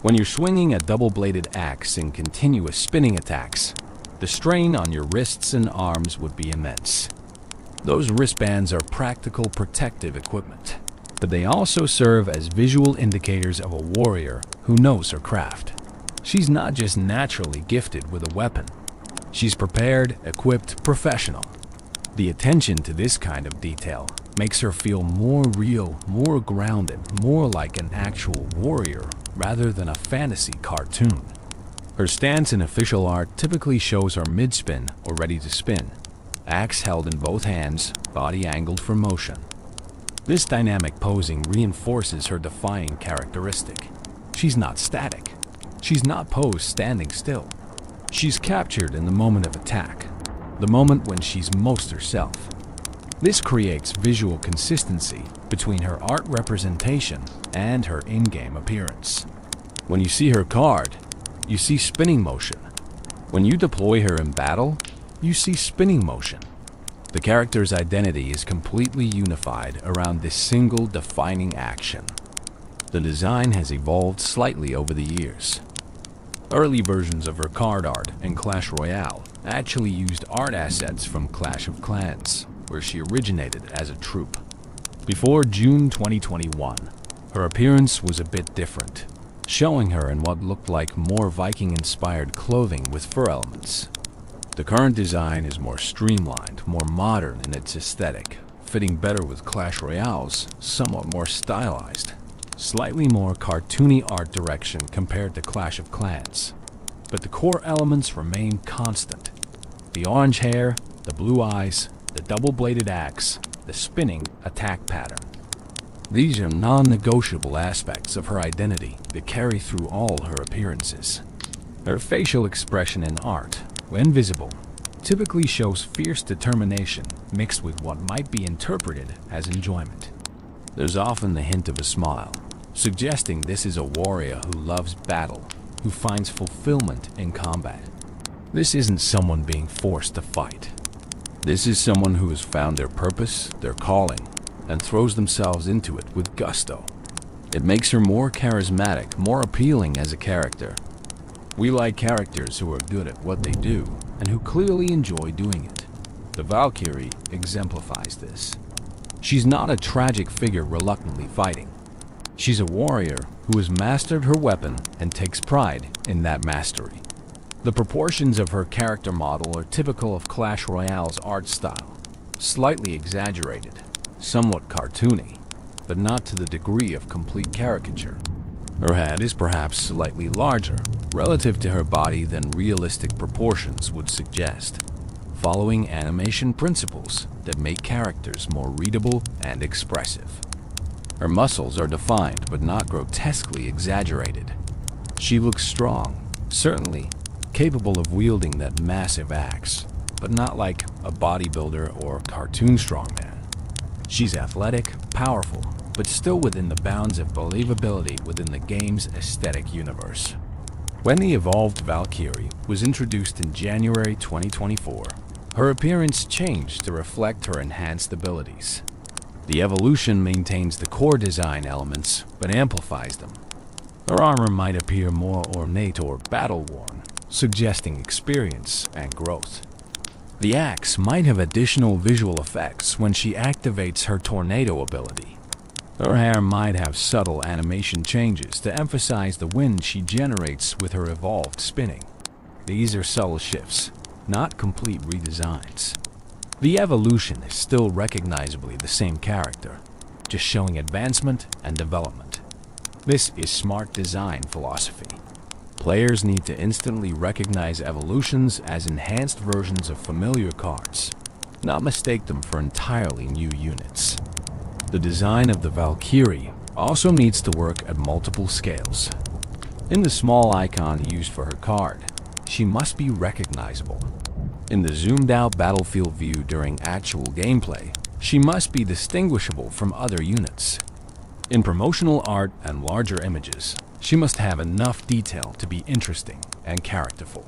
When you're swinging a double-bladed axe in continuous spinning attacks, the strain on your wrists and arms would be immense. Those wristbands are practical protective equipment, but they also serve as visual indicators of a warrior who knows her craft. She's not just naturally gifted with a weapon. She's prepared, equipped, professional. The attention to this kind of detail makes her feel more real, more grounded, more like an actual warrior rather than a fantasy cartoon. Her stance in official art typically shows her mid-spin or ready to spin, axe held in both hands, body angled for motion. This dynamic posing reinforces her defying characteristic. She's not static. She's not posed standing still. She's captured in the moment of attack, the moment when she's most herself. This creates visual consistency between her art representation and her in-game appearance. When you see her card, you see spinning motion. When you deploy her in battle, you see spinning motion. The character's identity is completely unified around this single defining action. The design has evolved slightly over the years. Early versions of her card art in Clash Royale actually used art assets from Clash of Clans, where she originated as a troupe. Before June 2021, her appearance was a bit different, showing her in what looked like more Viking-inspired clothing with fur elements. The current design is more streamlined, more modern in its aesthetic, fitting better with Clash Royale's somewhat more stylized, slightly more cartoony art direction compared to Clash of Clans. But the core elements remain constant. The orange hair, the blue eyes, the double-bladed axe, the spinning attack pattern. These are non-negotiable aspects of her identity that carry through all her appearances. Her facial expression in art, when visible, typically shows fierce determination mixed with what might be interpreted as enjoyment. There's often the hint of a smile, suggesting this is a warrior who loves battle, who finds fulfillment in combat. This isn't someone being forced to fight. This is someone who has found their purpose, their calling, and throws themselves into it with gusto. It makes her more charismatic, more appealing as a character. We like characters who are good at what they do, and who clearly enjoy doing it. The Valkyrie exemplifies this. She's not a tragic figure reluctantly fighting. She's a warrior who has mastered her weapon and takes pride in that mastery. The proportions of her character model are typical of Clash Royale's art style, slightly exaggerated, somewhat cartoony, but not to the degree of complete caricature. Her head is perhaps slightly larger relative to her body than realistic proportions would suggest, following animation principles that make characters more readable and expressive. Her muscles are defined but not grotesquely exaggerated. She looks strong, certainly capable of wielding that massive axe, but not like a bodybuilder or cartoon strongman. She's athletic, powerful, but still within the bounds of believability within the game's aesthetic universe. When the evolved Valkyrie was introduced in January 2024, her appearance changed to reflect her enhanced abilities. The evolution maintains the core design elements, but amplifies them. Her armor might appear more ornate or battle-worn, suggesting experience and growth. The axe might have additional visual effects when she activates her tornado ability. Her hair might have subtle animation changes to emphasize the wind she generates with her evolved spinning. These are subtle shifts, not complete redesigns. The evolution is still recognizably the same character, just showing advancement and development. This is smart design philosophy. Players need to instantly recognize evolutions as enhanced versions of familiar cards, not mistake them for entirely new units. The design of the Valkyrie also needs to work at multiple scales. In the small icon used for her card, she must be recognizable. In the zoomed-out battlefield view during actual gameplay, she must be distinguishable from other units. In promotional art and larger images, she must have enough detail to be interesting and characterful.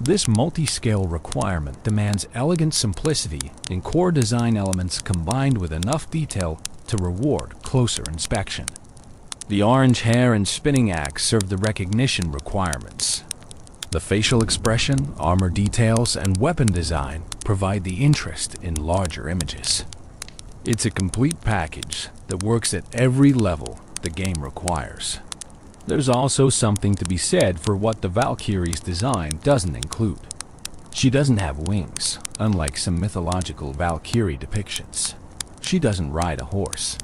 This multi-scale requirement demands elegant simplicity in core design elements combined with enough detail to reward closer inspection. The orange hair and spinning axe serve the recognition requirements. The facial expression, armor details, and weapon design provide the interest in larger images. It's a complete package that works at every level the game requires. There's also something to be said for what the Valkyrie's design doesn't include. She doesn't have wings, unlike some mythological Valkyrie depictions. She doesn't ride a horse.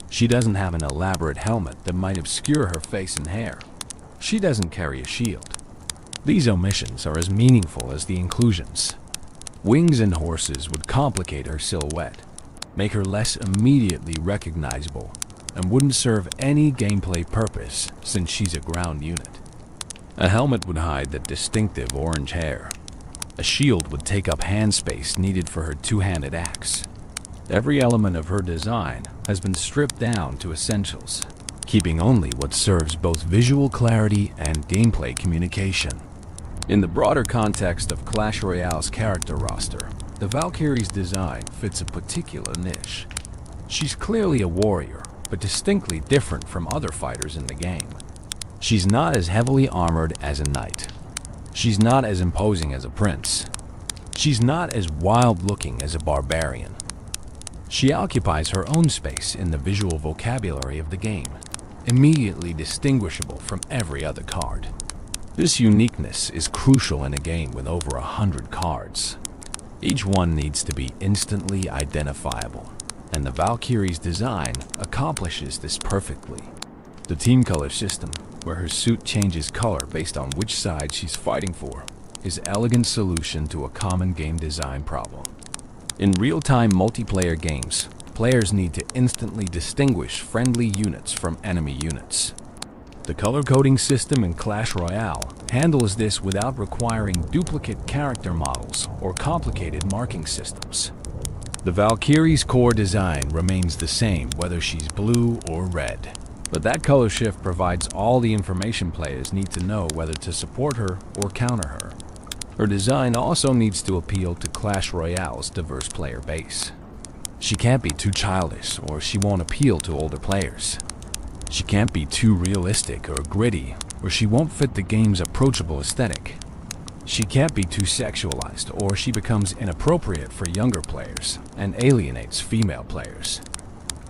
She doesn't have an elaborate helmet that might obscure her face and hair. She doesn't carry a shield. These omissions are as meaningful as the inclusions. Wings and horses would complicate her silhouette, make her less immediately recognizable, and wouldn't serve any gameplay purpose since she's a ground unit. A helmet would hide that distinctive orange hair. A shield would take up hand space needed for her two-handed axe. Every element of her design has been stripped down to essentials, keeping only what serves both visual clarity and gameplay communication. In the broader context of Clash Royale's character roster, the Valkyrie's design fits a particular niche. She's clearly a warrior, but distinctly different from other fighters in the game. She's not as heavily armored as a knight. She's not as imposing as a prince. She's not as wild-looking as a barbarian. She occupies her own space in the visual vocabulary of the game, immediately distinguishable from every other card. This uniqueness is crucial in a game with over 100 cards. Each one needs to be instantly identifiable, and the Valkyrie's design accomplishes this perfectly. The team color system, where her suit changes color based on which side she's fighting for, is an elegant solution to a common game design problem. In real-time multiplayer games, players need to instantly distinguish friendly units from enemy units. The color coding system in Clash Royale handles this without requiring duplicate character models or complicated marking systems. The Valkyrie's core design remains the same whether she's blue or red, but that color shift provides all the information players need to know whether to support her or counter her. Her design also needs to appeal to Clash Royale's diverse player base. She can't be too childish or she won't appeal to older players. She can't be too realistic or gritty or she won't fit the game's approachable aesthetic. She can't be too sexualized or she becomes inappropriate for younger players and alienates female players.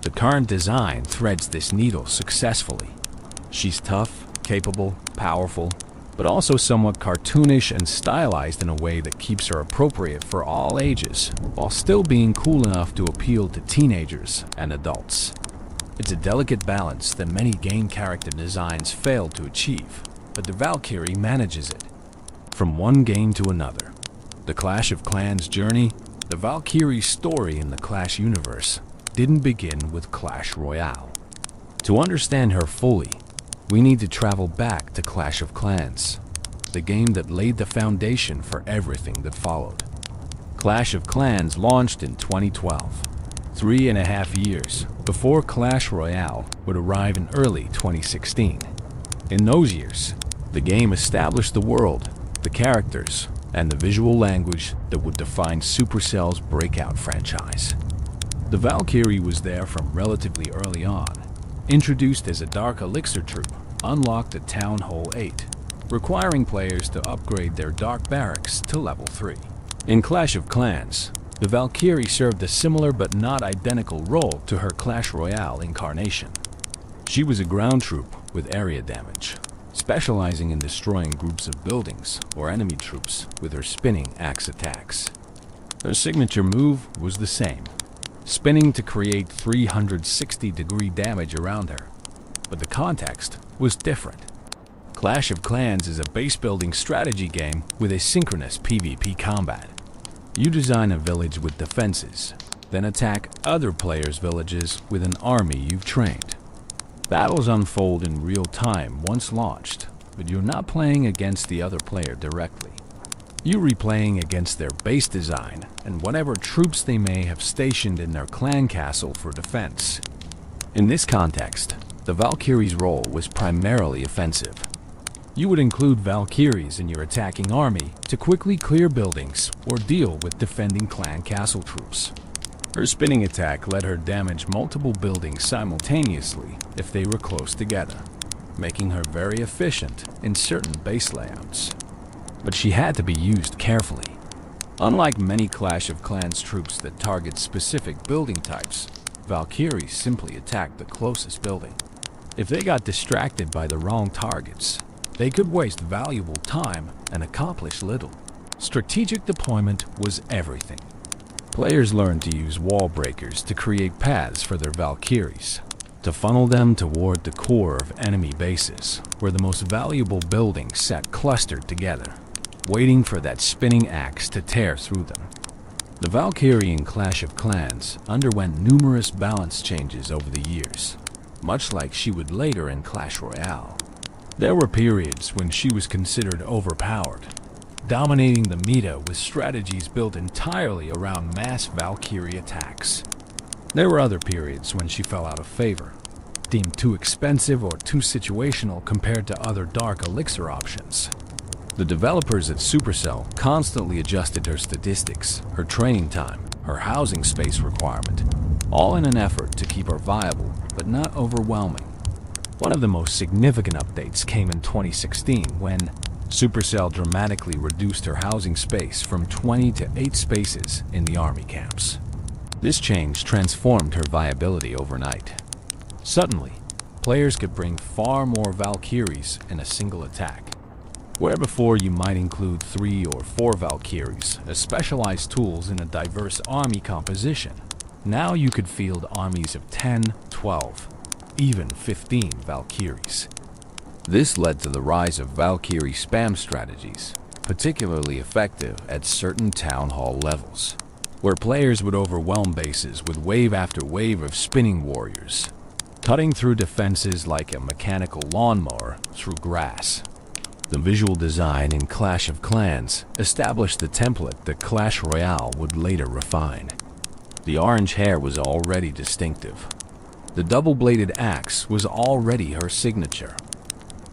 The current design threads this needle successfully. She's tough, capable, powerful, but also somewhat cartoonish and stylized in a way that keeps her appropriate for all ages, while still being cool enough to appeal to teenagers and adults. It's a delicate balance that many game character designs fail to achieve, but the Valkyrie manages it. From one game to another, the Clash of Clans journey, the Valkyrie's story in the Clash universe didn't begin with Clash Royale. To understand her fully, we need to travel back to Clash of Clans, the game that laid the foundation for everything that followed. Clash of Clans launched in 2012, 3.5 years before Clash Royale would arrive in early 2016. In those years, the game established the world, the characters, and the visual language that would define Supercell's breakout franchise. The Valkyrie was there from relatively early on. Introduced as a Dark Elixir troop, unlocked at Town Hall 8, requiring players to upgrade their Dark Barracks to level 3. In Clash of Clans, the Valkyrie served a similar but not identical role to her Clash Royale incarnation. She was a ground troop with area damage, specializing in destroying groups of buildings or enemy troops with her spinning axe attacks. Her signature move was the same, spinning to create 360-degree damage around her. But the context was different. Clash of Clans is a base-building strategy game with asynchronous PvP combat. You design a village with defenses, then attack other players' villages with an army you've trained. Battles unfold in real time once launched, but you're not playing against the other player directly. You're replaying against their base design and whatever troops they may have stationed in their clan castle for defense. In this context, the Valkyrie's role was primarily offensive. You would include Valkyries in your attacking army to quickly clear buildings or deal with defending clan castle troops. Her spinning attack let her damage multiple buildings simultaneously if they were close together, making her very efficient in certain base layouts. But she had to be used carefully. Unlike many Clash of Clans troops that target specific building types, Valkyries simply attacked the closest building. If they got distracted by the wrong targets, they could waste valuable time and accomplish little. Strategic deployment was everything. Players learned to use wall breakers to create paths for their Valkyries, to funnel them toward the core of enemy bases, where the most valuable buildings sat clustered together, waiting for that spinning axe to tear through them. The Valkyrie in Clash of Clans underwent numerous balance changes over the years, much like she would later in Clash Royale. There were periods when she was considered overpowered, dominating the meta with strategies built entirely around mass Valkyrie attacks. There were other periods when she fell out of favor, deemed too expensive or too situational compared to other Dark Elixir options. The developers at Supercell constantly adjusted her statistics, her training time, her housing space requirement, all in an effort to keep her viable but not overwhelming. One of the most significant updates came in 2016 when Supercell dramatically reduced her housing space from 20 to 8 spaces in the army camps. This change transformed her viability overnight. Suddenly, players could bring far more Valkyries in a single attack. Where before you might include 3 or 4 Valkyries as specialized tools in a diverse army composition, now you could field armies of 10, 12, even 15 Valkyries. This led to the rise of Valkyrie spam strategies, particularly effective at certain town hall levels, where players would overwhelm bases with wave after wave of spinning warriors, cutting through defenses like a mechanical lawnmower through grass. The visual design in Clash of Clans established the template that Clash Royale would later refine. The orange hair was already distinctive. The double-bladed axe was already her signature.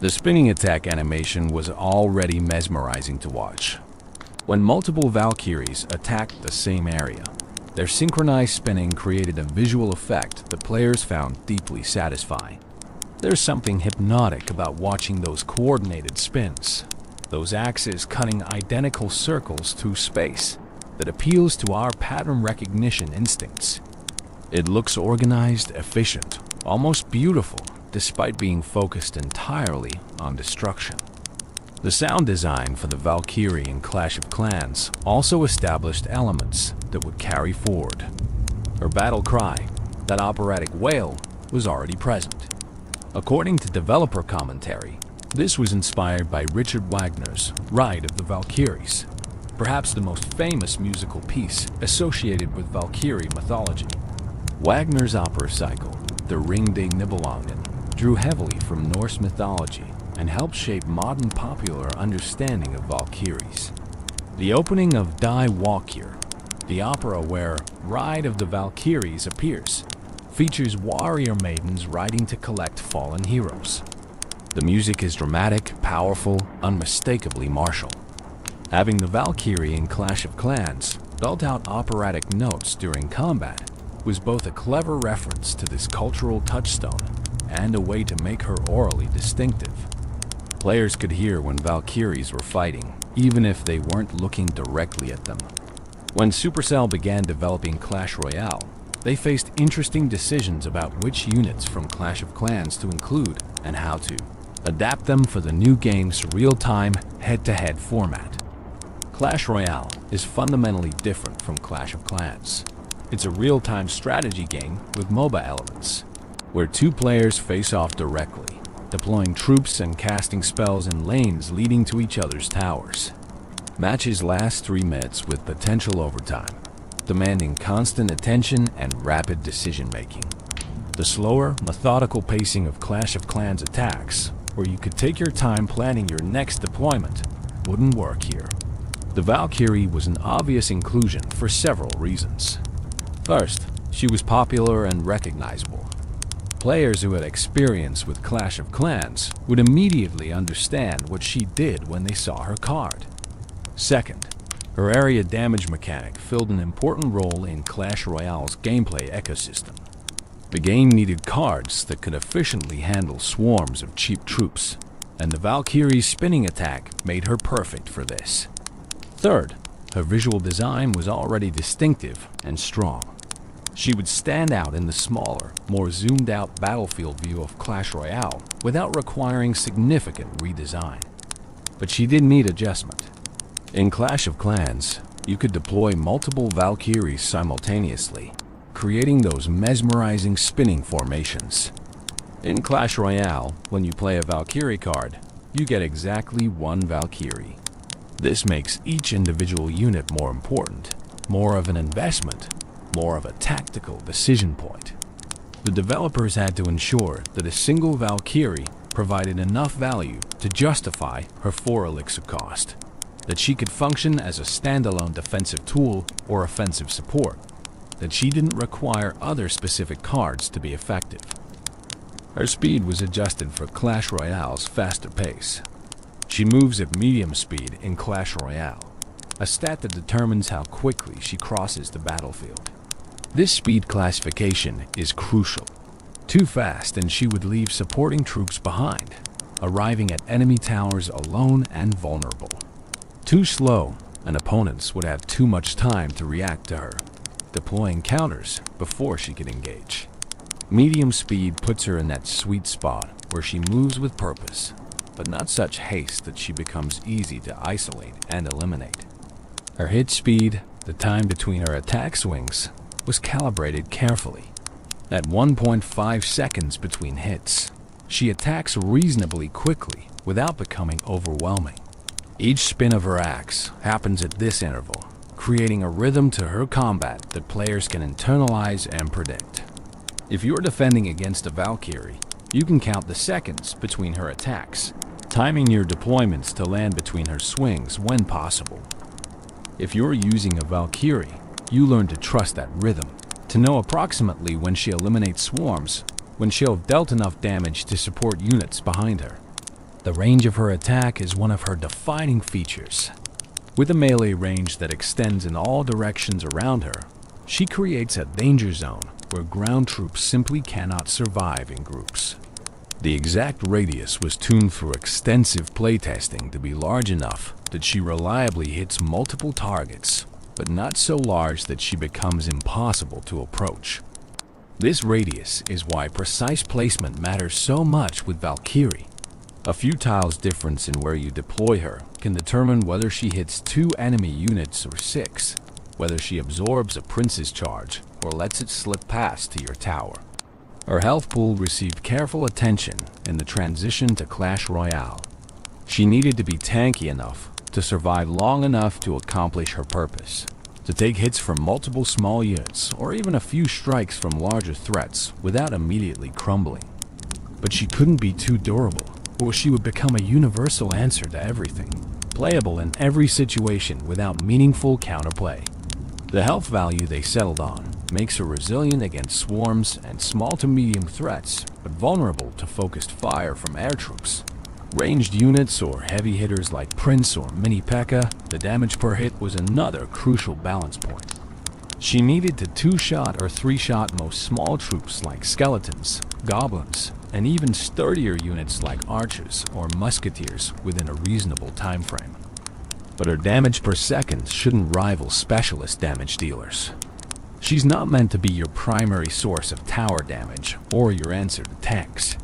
The spinning attack animation was already mesmerizing to watch. When multiple Valkyries attacked the same area, their synchronized spinning created a visual effect that players found deeply satisfying. There's something hypnotic about watching those coordinated spins, those axes cutting identical circles through space, that appeals to our pattern recognition instincts. It looks organized, efficient, almost beautiful, despite being focused entirely on destruction. The sound design for the Valkyrie in Clash of Clans also established elements that would carry forward. Her battle cry, that operatic wail, was already present. According to developer commentary, this was inspired by Richard Wagner's Ride of the Valkyries, perhaps the most famous musical piece associated with Valkyrie mythology. Wagner's opera cycle, the Ring des Nibelungen, drew heavily from Norse mythology and helped shape modern popular understanding of Valkyries. The opening of Die Valkyrie, the opera where Ride of the Valkyries appears, features warrior maidens riding to collect fallen heroes. The music is dramatic, powerful, unmistakably martial. Having the Valkyrie in Clash of Clans belt out operatic notes during combat was both a clever reference to this cultural touchstone and a way to make her orally distinctive. Players could hear when Valkyries were fighting, even if they weren't looking directly at them. When Supercell began developing Clash Royale, they faced interesting decisions about which units from Clash of Clans to include and how to adapt them for the new game's real-time, head-to-head format. Clash Royale is fundamentally different from Clash of Clans. It's a real-time strategy game with MOBA elements, where two players face off directly, deploying troops and casting spells in lanes leading to each other's towers. Matches last 3 minutes with potential overtime, demanding constant attention and rapid decision-making. The slower, methodical pacing of Clash of Clans attacks, where you could take your time planning your next deployment, wouldn't work here. The Valkyrie was an obvious inclusion for several reasons. First, she was popular and recognizable. Players who had experience with Clash of Clans would immediately understand what she did when they saw her card. Second, her area damage mechanic filled an important role in Clash Royale's gameplay ecosystem. The game needed cards that could efficiently handle swarms of cheap troops, and the Valkyrie's spinning attack made her perfect for this. Third, her visual design was already distinctive and strong. She would stand out in the smaller, more zoomed-out battlefield view of Clash Royale without requiring significant redesign. But she did need adjustment. In Clash of Clans, you could deploy multiple Valkyries simultaneously, creating those mesmerizing spinning formations. In Clash Royale, when you play a Valkyrie card, you get exactly one Valkyrie. This makes each individual unit more important, more of an investment, more of a tactical decision point. The developers had to ensure that a single Valkyrie provided enough value to justify her 4 elixir cost, that she could function as a standalone defensive tool or offensive support, that she didn't require other specific cards to be effective. Her speed was adjusted for Clash Royale's faster pace. She moves at medium speed in Clash Royale, a stat that determines how quickly she crosses the battlefield. This speed classification is crucial. Too fast and she would leave supporting troops behind, arriving at enemy towers alone and vulnerable. Too slow, and opponents would have too much time to react to her, deploying counters before she could engage. Medium speed puts her in that sweet spot where she moves with purpose, but not such haste that she becomes easy to isolate and eliminate. Her hit speed, the time between her attack swings, was calibrated carefully. At 1.5 seconds between hits, she attacks reasonably quickly without becoming overwhelming. Each spin of her axe happens at this interval, creating a rhythm to her combat that players can internalize and predict. If you're defending against a Valkyrie, you can count the seconds between her attacks, timing your deployments to land between her swings when possible. If you're using a Valkyrie, you learn to trust that rhythm, to know approximately when she eliminates swarms, when she'll have dealt enough damage to support units behind her. The range of her attack is one of her defining features. With a melee range that extends in all directions around her, she creates a danger zone where ground troops simply cannot survive in groups. The exact radius was tuned through extensive playtesting to be large enough that she reliably hits multiple targets, but not so large that she becomes impossible to approach. This radius is why precise placement matters so much with Valkyrie. A few tiles difference in where you deploy her can determine whether she hits 2 enemy units or 6, whether she absorbs a prince's charge or lets it slip past to your tower. Her health pool received careful attention in the transition to Clash Royale. She needed to be tanky enough to survive long enough to accomplish her purpose, to take hits from multiple small units or even a few strikes from larger threats without immediately crumbling. But she couldn't be too durable, or she would become a universal answer to everything, playable in every situation without meaningful counterplay. The health value they settled on makes her resilient against swarms and small to medium threats, but vulnerable to focused fire from air troops. Ranged units or heavy hitters like Prince or Mini P.E.K.K.A., the damage per hit was another crucial balance point. She needed to 2-shot or 3-shot most small troops like skeletons, goblins, and even sturdier units like archers or musketeers within a reasonable time frame. But her damage per second shouldn't rival specialist damage dealers. She's not meant to be your primary source of tower damage or your answer to tanks.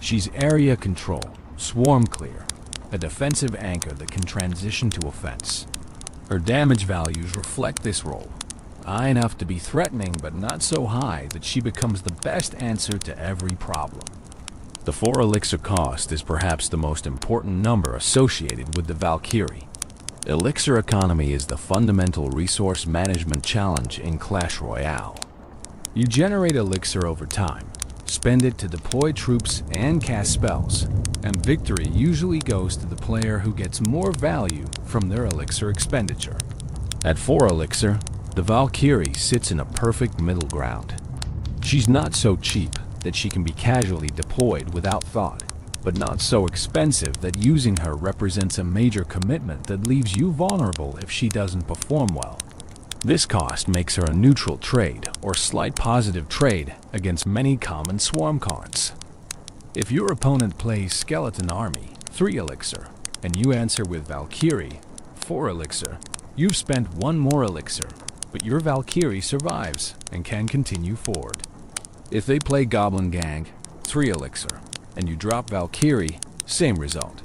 She's area control, swarm clear, a defensive anchor that can transition to offense. Her damage values reflect this role, high enough to be threatening but not so high that she becomes the best answer to every problem. The 4 elixir cost is perhaps the most important number associated with the Valkyrie. Elixir economy is the fundamental resource management challenge in Clash Royale. You generate elixir over time, spend it to deploy troops and cast spells, and victory usually goes to the player who gets more value from their elixir expenditure. At 4 elixir, the Valkyrie sits in a perfect middle ground. She's not so cheap that she can be casually deployed without thought, but not so expensive that using her represents a major commitment that leaves you vulnerable if she doesn't perform well. This cost makes her a neutral trade or slight positive trade against many common swarm cards. If your opponent plays Skeleton Army, 3 elixir, and you answer with Valkyrie, 4 elixir, you've spent 1 more elixir, but your Valkyrie survives and can continue forward. If they play Goblin Gang, 3 elixir, and you drop Valkyrie, same result.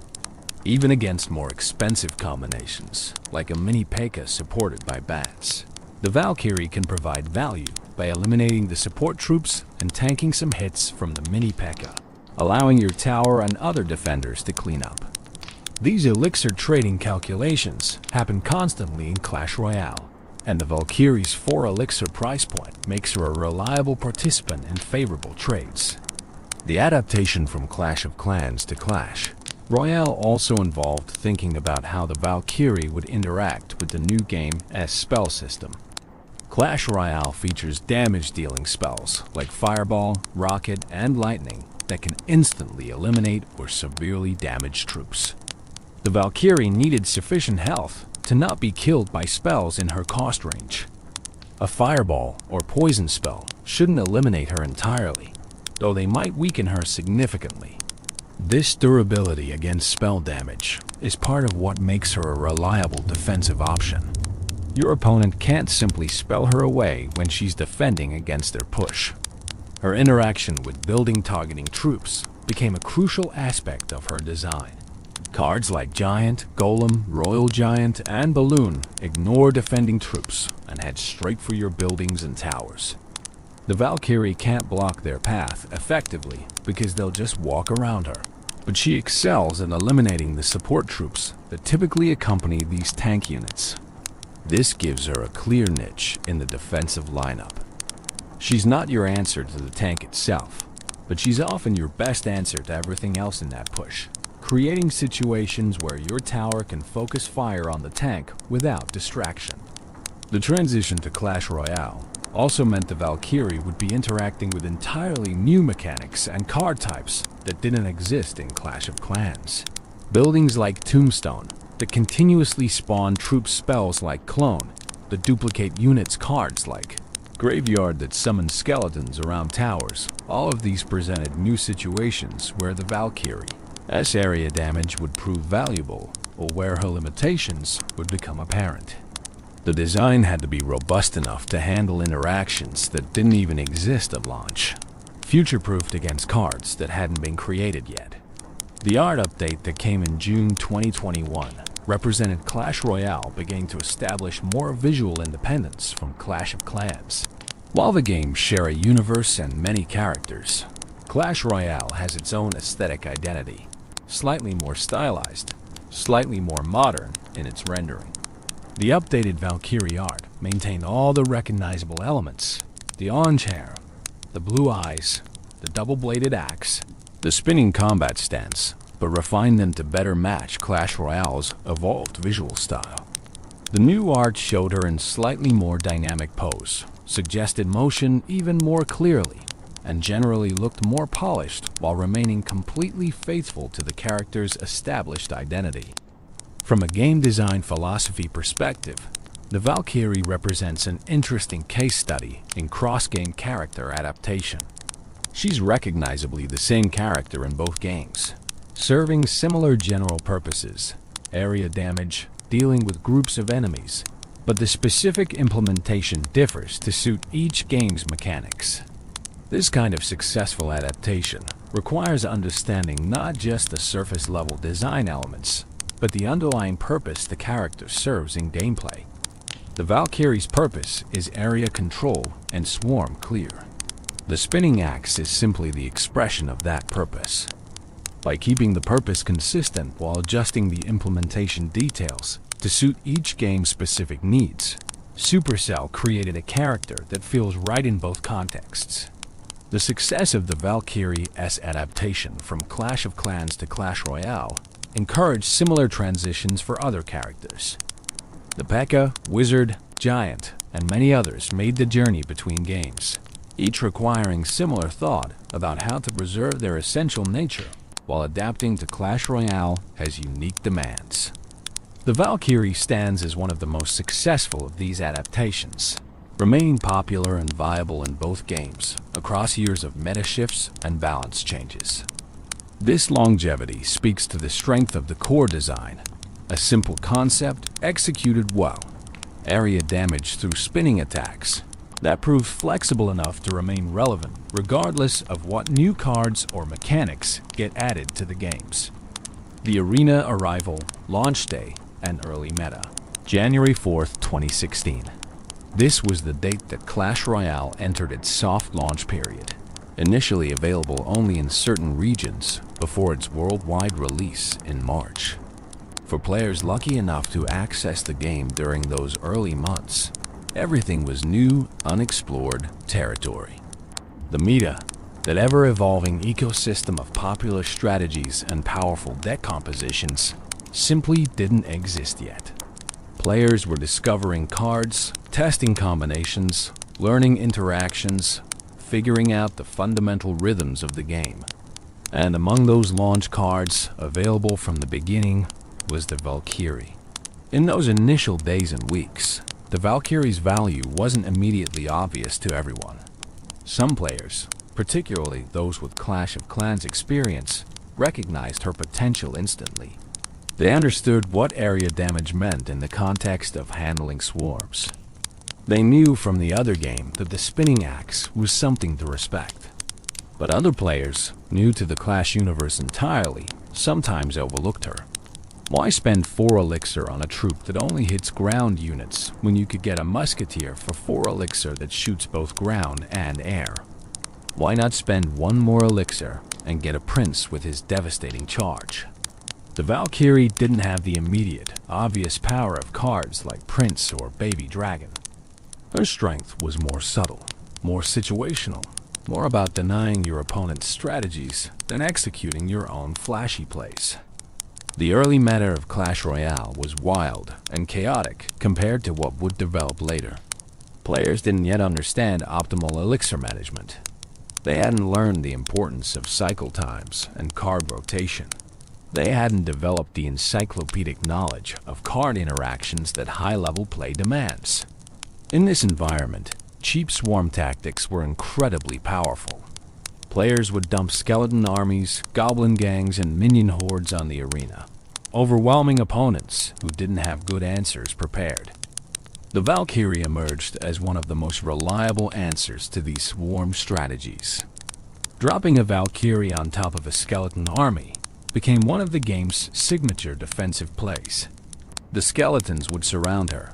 Even against more expensive combinations, like a Mini P.E.K.K.A. supported by bats, the Valkyrie can provide value by eliminating the support troops and tanking some hits from the Mini P.E.K.K.A., allowing your tower and other defenders to clean up. These elixir trading calculations happen constantly in Clash Royale, and the Valkyrie's 4 elixir price point makes her a reliable participant in favorable trades. The adaptation from Clash of Clans to Clash Royale also involved thinking about how the Valkyrie would interact with the new game's spell system. Clash Royale features damage-dealing spells like Fireball, Rocket, and Lightning that can instantly eliminate or severely damage troops. The Valkyrie needed sufficient health to not be killed by spells in her cost range. A Fireball or Poison spell shouldn't eliminate her entirely, though they might weaken her significantly. This durability against spell damage is part of what makes her a reliable defensive option. Your opponent can't simply spell her away when she's defending against their push. Her interaction with building targeting troops became a crucial aspect of her design. Cards like Giant, Golem, Royal Giant, and Balloon ignore defending troops and head straight for your buildings and towers. The Valkyrie can't block their path effectively because they'll just walk around her, but she excels at eliminating the support troops that typically accompany these tank units. This gives her a clear niche in the defensive lineup. She's not your answer to the tank itself, but she's often your best answer to everything else in that push, creating situations where your tower can focus fire on the tank without distraction. The transition to Clash Royale also meant the Valkyrie would be interacting with entirely new mechanics and card types that didn't exist in Clash of Clans. Buildings like Tombstone that continuously spawn troop spells like Clone, that duplicate units cards like Graveyard that summons skeletons around towers. All of these presented new situations where the Valkyrie's area damage would prove valuable, or where her limitations would become apparent. The design had to be robust enough to handle interactions that didn't even exist at launch, future-proofed against cards that hadn't been created yet. The art update that came in June 2021 represented Clash Royale beginning to establish more visual independence from Clash of Clans. While the games share a universe and many characters, Clash Royale has its own aesthetic identity, slightly more stylized, slightly more modern in its rendering. The updated Valkyrie art maintained all the recognizable elements: the orange hair, the blue eyes, the double-bladed axe, the spinning combat stance, but refined them to better match Clash Royale's evolved visual style. The new art showed her in slightly more dynamic pose, suggested motion even more clearly, and generally looked more polished while remaining completely faithful to the character's established identity. From a game design philosophy perspective, the Valkyrie represents an interesting case study in cross-game character adaptation. She's recognizably the same character in both games, serving similar general purposes, area damage, dealing with groups of enemies, but the specific implementation differs to suit each game's mechanics. This kind of successful adaptation requires understanding not just the surface-level design elements, but the underlying purpose the character serves in gameplay. The Valkyrie's purpose is area control and swarm clear. The spinning axe is simply the expression of that purpose. By keeping the purpose consistent while adjusting the implementation details to suit each game's specific needs, Supercell created a character that feels right in both contexts. The success of the Valkyrie's adaptation from Clash of Clans to Clash Royale encouraged similar transitions for other characters. The P.E.K.K.A., Wizard, Giant, and many others made the journey between games, each requiring similar thought about how to preserve their essential nature while adapting to Clash Royale has unique demands. The Valkyrie stands as one of the most successful of these adaptations, remaining popular and viable in both games across years of meta shifts and balance changes. This longevity speaks to the strength of the core design, a simple concept executed well, area damage through spinning attacks that proved flexible enough to remain relevant regardless of what new cards or mechanics get added to the games. The arena arrival, launch day, and early meta. January 4th, 2016. This was the date that Clash Royale entered its soft launch period, initially available only in certain regions before its worldwide release in March. For players lucky enough to access the game during those early months, everything was new, unexplored territory. The meta, that ever-evolving ecosystem of popular strategies and powerful deck compositions, simply didn't exist yet. Players were discovering cards, testing combinations, learning interactions, figuring out the fundamental rhythms of the game. And among those launch cards available from the beginning was the Valkyrie. In those initial days and weeks, the Valkyrie's value wasn't immediately obvious to everyone. Some players, particularly those with Clash of Clans experience, recognized her potential instantly. They understood what area damage meant in the context of handling swarms. They knew from the other game that the spinning axe was something to respect. But other players, new to the Clash universe entirely, sometimes overlooked her. Why spend 4 elixir on a troop that only hits ground units when you could get a musketeer for 4 elixir that shoots both ground and air? Why not spend 1 more elixir and get a prince with his devastating charge? The Valkyrie didn't have the immediate, obvious power of cards like Prince or Baby Dragon. Her strength was more subtle, more situational, more about denying your opponent's strategies than executing your own flashy plays. The early meta of Clash Royale was wild and chaotic compared to what would develop later. Players didn't yet understand optimal elixir management. They hadn't learned the importance of cycle times and card rotation. They hadn't developed the encyclopedic knowledge of card interactions that high-level play demands. In this environment, cheap swarm tactics were incredibly powerful. Players would dump skeleton armies, goblin gangs, and minion hordes on the arena, overwhelming opponents who didn't have good answers prepared. The Valkyrie emerged as one of the most reliable answers to these swarm strategies. Dropping a Valkyrie on top of a skeleton army became one of the game's signature defensive plays. The skeletons would surround her,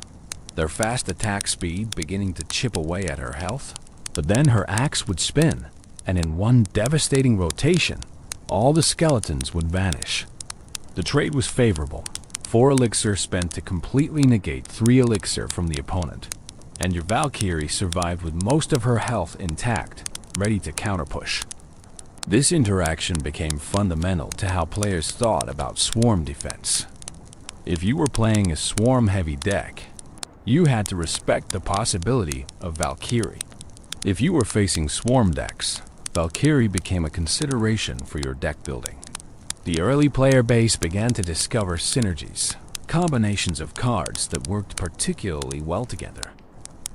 their fast attack speed beginning to chip away at her health, but then her axe would spin, and in one devastating rotation, all the skeletons would vanish. The trade was favorable. 4 elixir spent to completely negate 3 elixir from the opponent, and your Valkyrie survived with most of her health intact, ready to counterpush. This interaction became fundamental to how players thought about swarm defense. If you were playing a swarm-heavy deck, you had to respect the possibility of Valkyrie. If you were facing swarm decks, Valkyrie became a consideration for your deck building. The early player base began to discover synergies, combinations of cards that worked particularly well together.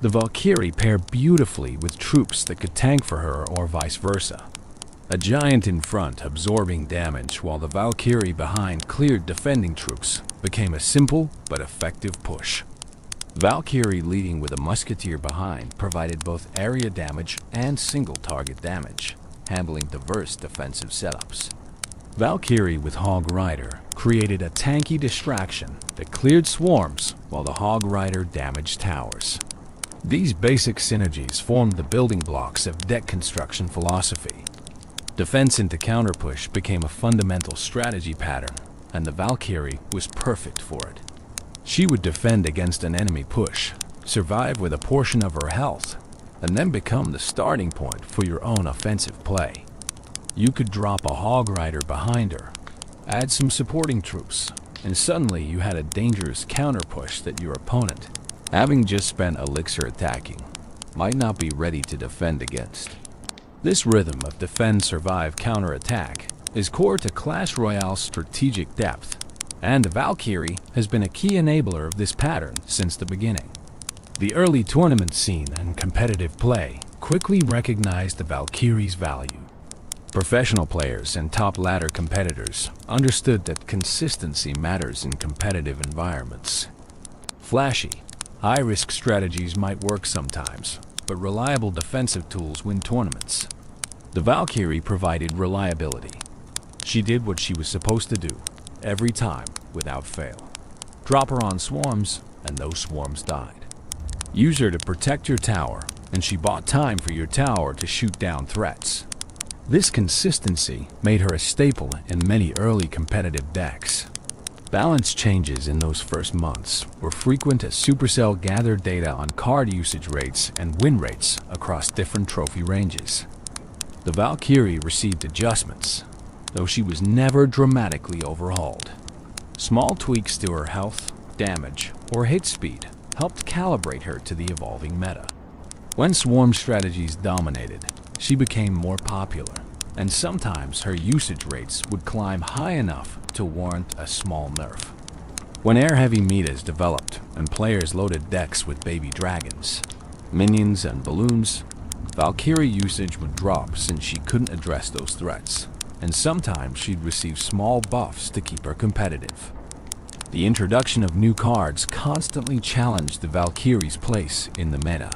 The Valkyrie paired beautifully with troops that could tank for her or vice versa. A giant in front absorbing damage while the Valkyrie behind cleared defending troops became a simple but effective push. Valkyrie leading with a musketeer behind provided both area damage and single target damage, handling diverse defensive setups. Valkyrie with Hog Rider created a tanky distraction that cleared swarms while the Hog Rider damaged towers. These basic synergies formed the building blocks of deck construction philosophy. Defense into counterpush became a fundamental strategy pattern, and the Valkyrie was perfect for it. She would defend against an enemy push, survive with a portion of her health, and then become the starting point for your own offensive play. You could drop a Hog Rider behind her, add some supporting troops, and suddenly you had a dangerous counterpush that your opponent, having just spent elixir attacking, might not be ready to defend against. This rhythm of defend, survive, counter-attack is core to Clash Royale's strategic depth, and the Valkyrie has been a key enabler of this pattern since the beginning. The early tournament scene and competitive play quickly recognized the Valkyrie's value. Professional players and top-ladder competitors understood that consistency matters in competitive environments. Flashy, high-risk strategies might work sometimes, but reliable defensive tools win tournaments. The Valkyrie provided reliability. She did what she was supposed to do, every time, without fail. Drop her on swarms, and those swarms died. Use her to protect your tower, and she bought time for your tower to shoot down threats. This consistency made her a staple in many early competitive decks. Balance changes in those first months were frequent as Supercell gathered data on card usage rates and win rates across different trophy ranges. The Valkyrie received adjustments, though she was never dramatically overhauled. Small tweaks to her health, damage, or hit speed helped calibrate her to the evolving meta. When swarm strategies dominated, she became more popular, and sometimes her usage rates would climb high enough to warrant a small nerf. When air-heavy metas developed and players loaded decks with baby dragons, minions, and balloons, Valkyrie usage would drop since she couldn't address those threats, and sometimes she'd receive small buffs to keep her competitive. The introduction of new cards constantly challenged the Valkyrie's place in the meta.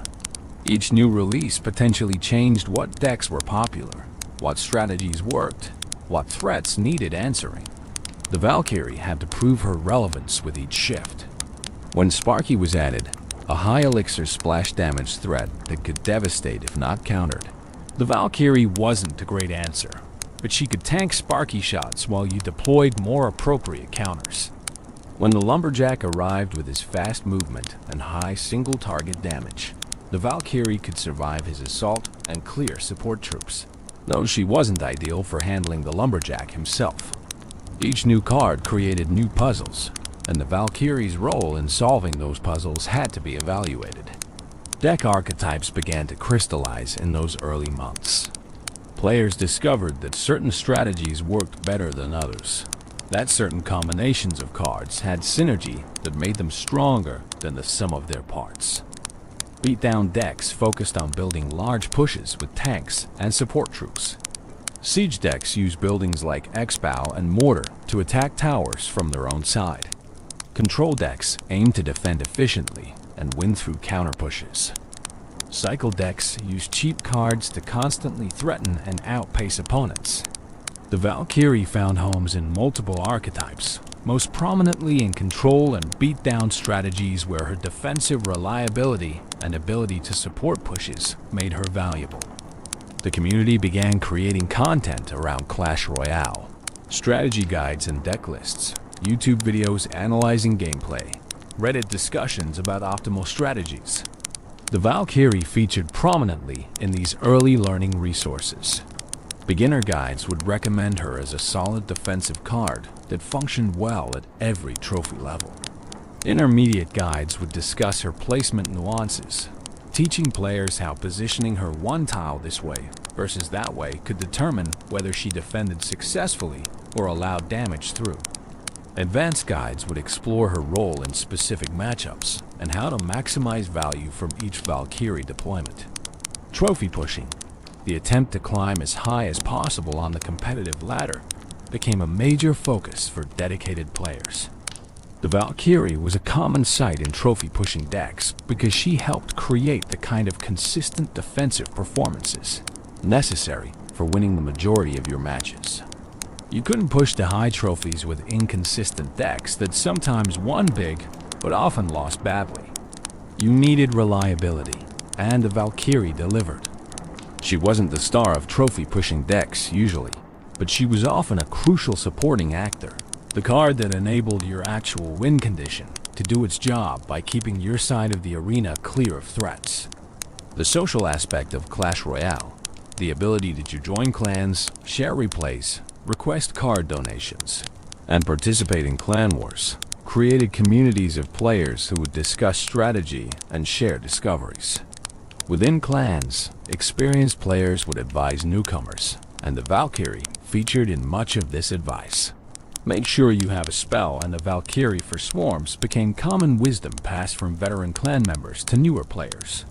Each new release potentially changed what decks were popular, what strategies worked, what threats needed answering. The Valkyrie had to prove her relevance with each shift. When Sparky was added, a high elixir splash damage threat that could devastate if not countered, the Valkyrie wasn't a great answer, but she could tank Sparky shots while you deployed more appropriate counters. When the Lumberjack arrived with his fast movement and high single target damage, the Valkyrie could survive his assault and clear support troops, though she wasn't ideal for handling the Lumberjack himself. Each new card created new puzzles, and the Valkyrie's role in solving those puzzles had to be evaluated. Deck archetypes began to crystallize in those early months. Players discovered that certain strategies worked better than others, that certain combinations of cards had synergy that made them stronger than the sum of their parts. Beatdown decks focused on building large pushes with tanks and support troops. Siege decks used buildings like X-Bow and Mortar to attack towers from their own side. Control decks aimed to defend efficiently and win through counter pushes. Cycle decks used cheap cards to constantly threaten and outpace opponents. The Valkyrie found homes in multiple archetypes, most prominently in control and beatdown strategies where her defensive reliability and ability to support pushes made her valuable. The community began creating content around Clash Royale, strategy guides and deck lists, YouTube videos analyzing gameplay, Reddit discussions about optimal strategies. The Valkyrie featured prominently in these early learning resources. Beginner guides would recommend her as a solid defensive card that functioned well at every trophy level. Intermediate guides would discuss her placement nuances, teaching players how positioning her one tile this way versus that way could determine whether she defended successfully or allowed damage through. Advanced guides would explore her role in specific matchups and how to maximize value from each Valkyrie deployment. Trophy pushing, the attempt to climb as high as possible on the competitive ladder, became a major focus for dedicated players. The Valkyrie was a common sight in trophy-pushing decks because she helped create the kind of consistent defensive performances necessary for winning the majority of your matches. You couldn't push to high trophies with inconsistent decks that sometimes won big but often lost badly. You needed reliability, and the Valkyrie delivered. She wasn't the star of trophy-pushing decks usually, but she was often a crucial supporting actor, the card that enabled your actual win condition to do its job by keeping your side of the arena clear of threats. The social aspect of Clash Royale, the ability to join clans, share replays, request card donations, and participate in clan wars, created communities of players who would discuss strategy and share discoveries. Within clans, experienced players would advise newcomers, and the Valkyrie featured in much of this advice. Make sure you have a spell, and the Valkyrie for swarms became common wisdom passed from veteran clan members to newer players.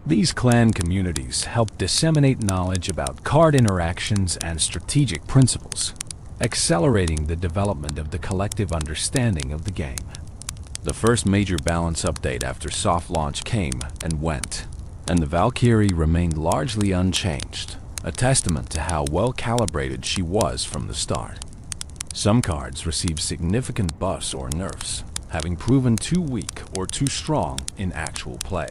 These clan communities helped disseminate knowledge about card interactions and strategic principles, accelerating the development of the collective understanding of the game. The first major balance update after soft launch came and went, and the Valkyrie remained largely unchanged, a testament to how well calibrated she was from the start. Some cards received significant buffs or nerfs, having proven too weak or too strong in actual play.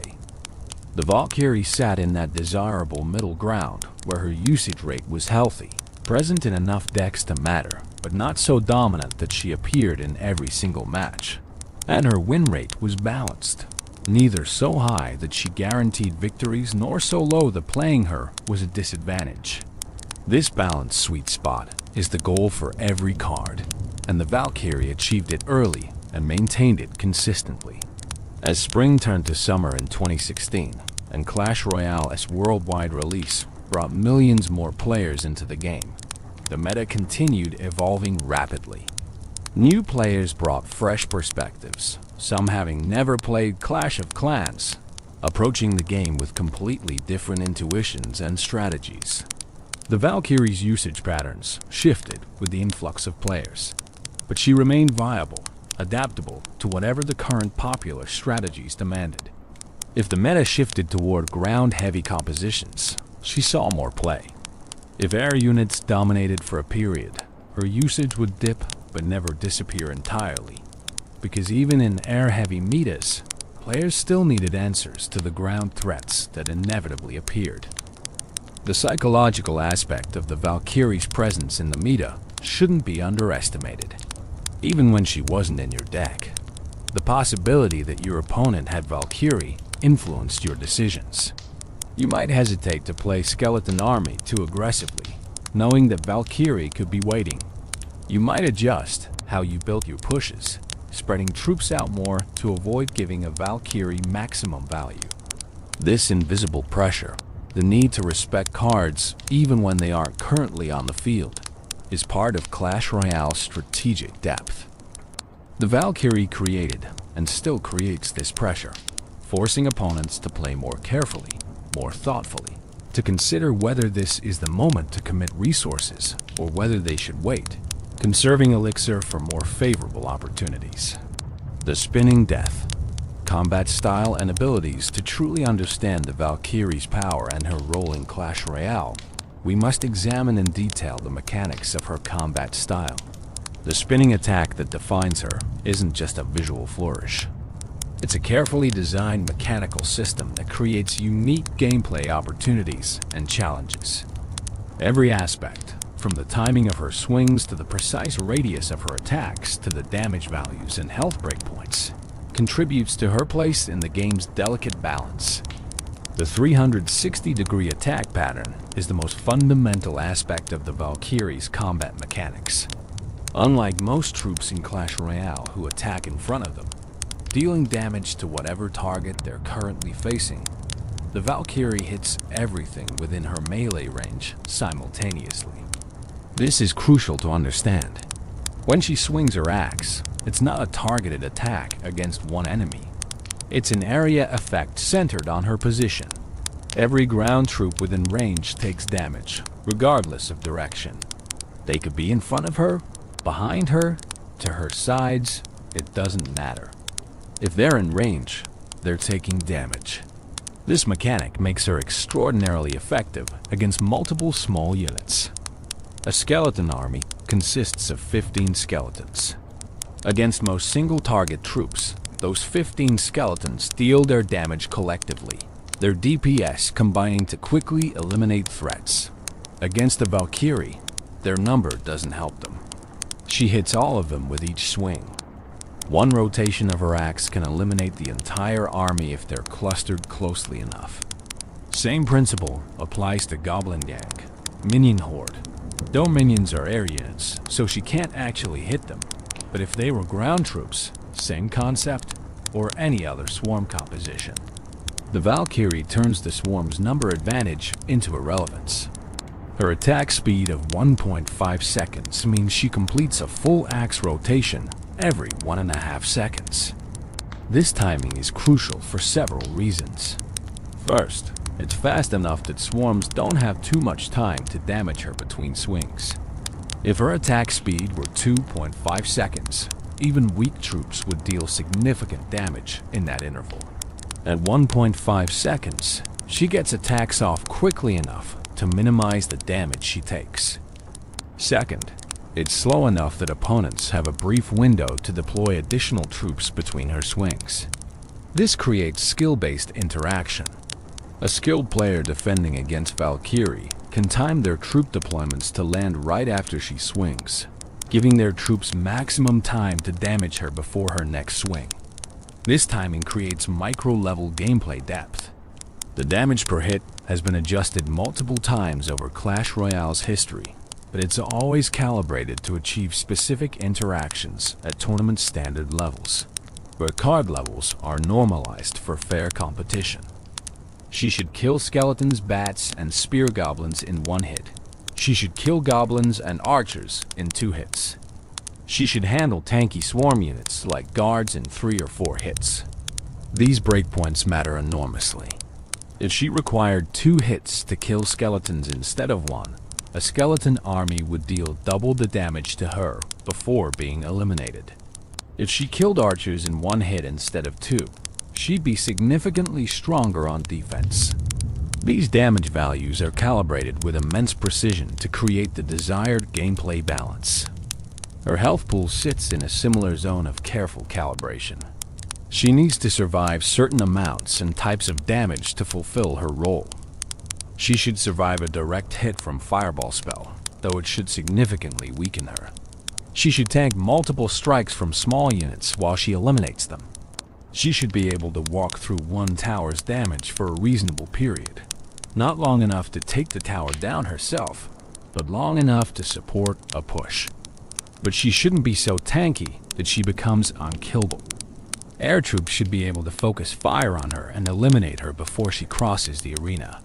The Valkyrie sat in that desirable middle ground where her usage rate was healthy, present in enough decks to matter, but not so dominant that she appeared in every single match. And her win rate was balanced, neither so high that she guaranteed victories nor so low that playing her was a disadvantage. This balanced sweet spot is the goal for every card, and the Valkyrie achieved it early and maintained it consistently. As spring turned to summer in 2016, and Clash Royale's worldwide release brought millions more players into the game, the meta continued evolving rapidly. New players brought fresh perspectives, some having never played Clash of Clans, approaching the game with completely different intuitions and strategies. The Valkyrie's usage patterns shifted with the influx of players, but she remained viable, adaptable to whatever the current popular strategies demanded. If the meta shifted toward ground-heavy compositions, she saw more play. If air units dominated for a period, her usage would dip but never disappear entirely, because even in air-heavy metas, players still needed answers to the ground threats that inevitably appeared. The psychological aspect of the Valkyrie's presence in the meta shouldn't be underestimated. Even when she wasn't in your deck, the possibility that your opponent had Valkyrie influenced your decisions. You might hesitate to play Skeleton Army too aggressively, knowing that Valkyrie could be waiting. You might adjust how you built your pushes, spreading troops out more to avoid giving a Valkyrie maximum value. This invisible pressure, the need to respect cards even when they aren't currently on the field, is part of Clash Royale's strategic depth. The Valkyrie created and still creates this pressure, forcing opponents to play more carefully, more thoughtfully, to consider whether this is the moment to commit resources or whether they should wait, conserving elixir for more favorable opportunities. The spinning death, combat style and abilities. To truly understand the Valkyrie's power and her role in Clash Royale, we must examine in detail the mechanics of her combat style. The spinning attack that defines her isn't just a visual flourish. It's a carefully designed mechanical system that creates unique gameplay opportunities and challenges. Every aspect, from the timing of her swings to the precise radius of her attacks to the damage values and health breakpoints, contributes to her place in the game's delicate balance. The 360-degree attack pattern is the most fundamental aspect of the Valkyrie's combat mechanics. Unlike most troops in Clash Royale who attack in front of them, dealing damage to whatever target they're currently facing, the Valkyrie hits everything within her melee range simultaneously. This is crucial to understand. When she swings her axe, it's not a targeted attack against one enemy. It's an area effect centered on her position. Every ground troop within range takes damage, regardless of direction. They could be in front of her, behind her, to her sides, it doesn't matter. If they're in range, they're taking damage. This mechanic makes her extraordinarily effective against multiple small units. A skeleton army consists of 15 skeletons. Against most single-target troops, those 15 skeletons deal their damage collectively, their DPS combining to quickly eliminate threats. Against the Valkyrie, their number doesn't help them. She hits all of them with each swing. One rotation of her axe can eliminate the entire army if they're clustered closely enough. Same principle applies to Goblin Gang, Minion Horde. Though minions are air units, so she can't actually hit them. But if they were ground troops, same concept, or any other swarm composition. The Valkyrie turns the swarm's number advantage into irrelevance. Her attack speed of 1.5 seconds means she completes a full axe rotation every 1.5 seconds. This timing is crucial for several reasons. First, it's fast enough that swarms don't have too much time to damage her between swings. If her attack speed were 2.5 seconds, even weak troops would deal significant damage in that interval. At 1.5 seconds, she gets attacks off quickly enough to minimize the damage she takes. Second, it's slow enough that opponents have a brief window to deploy additional troops between her swings. This creates skill-based interaction. A skilled player defending against Valkyrie can time their troop deployments to land right after she swings, giving their troops maximum time to damage her before her next swing. This timing creates micro-level gameplay depth. The damage per hit has been adjusted multiple times over Clash Royale's history, but it's always calibrated to achieve specific interactions at tournament standard levels, where card levels are normalized for fair competition. She should kill skeletons, bats, and spear goblins in 1 hit. She should kill goblins and archers in 2 hits. She should handle tanky swarm units like guards in 3 or 4 hits. These breakpoints matter enormously. If she required 2 hits to kill skeletons instead of 1, a skeleton army would deal double the damage to her before being eliminated. If she killed archers in 1 hit instead of 2, she'd be significantly stronger on defense. These damage values are calibrated with immense precision to create the desired gameplay balance. Her health pool sits in a similar zone of careful calibration. She needs to survive certain amounts and types of damage to fulfill her role. She should survive a direct hit from Fireball spell, though it should significantly weaken her. She should tank multiple strikes from small units while she eliminates them. She should be able to walk through one tower's damage for a reasonable period. Not long enough to take the tower down herself, but long enough to support a push. But she shouldn't be so tanky that she becomes unkillable. Air troops should be able to focus fire on her and eliminate her before she crosses the arena.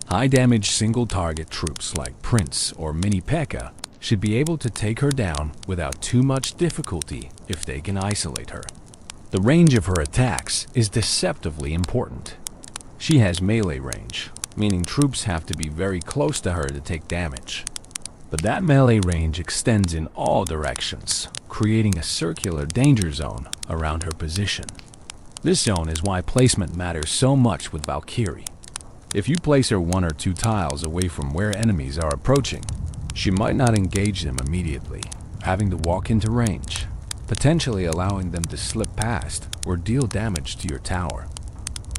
High-damage single-target troops like Prince or Mini P.E.K.K.A. should be able to take her down without too much difficulty if they can isolate her. The range of her attacks is deceptively important. She has melee range, meaning troops have to be very close to her to take damage. But that melee range extends in all directions, creating a circular danger zone around her position. This zone is why placement matters so much with Valkyrie. If you place her 1 or 2 tiles away from where enemies are approaching, she might not engage them immediately, having to walk into range, potentially allowing them to slip past or deal damage to your tower.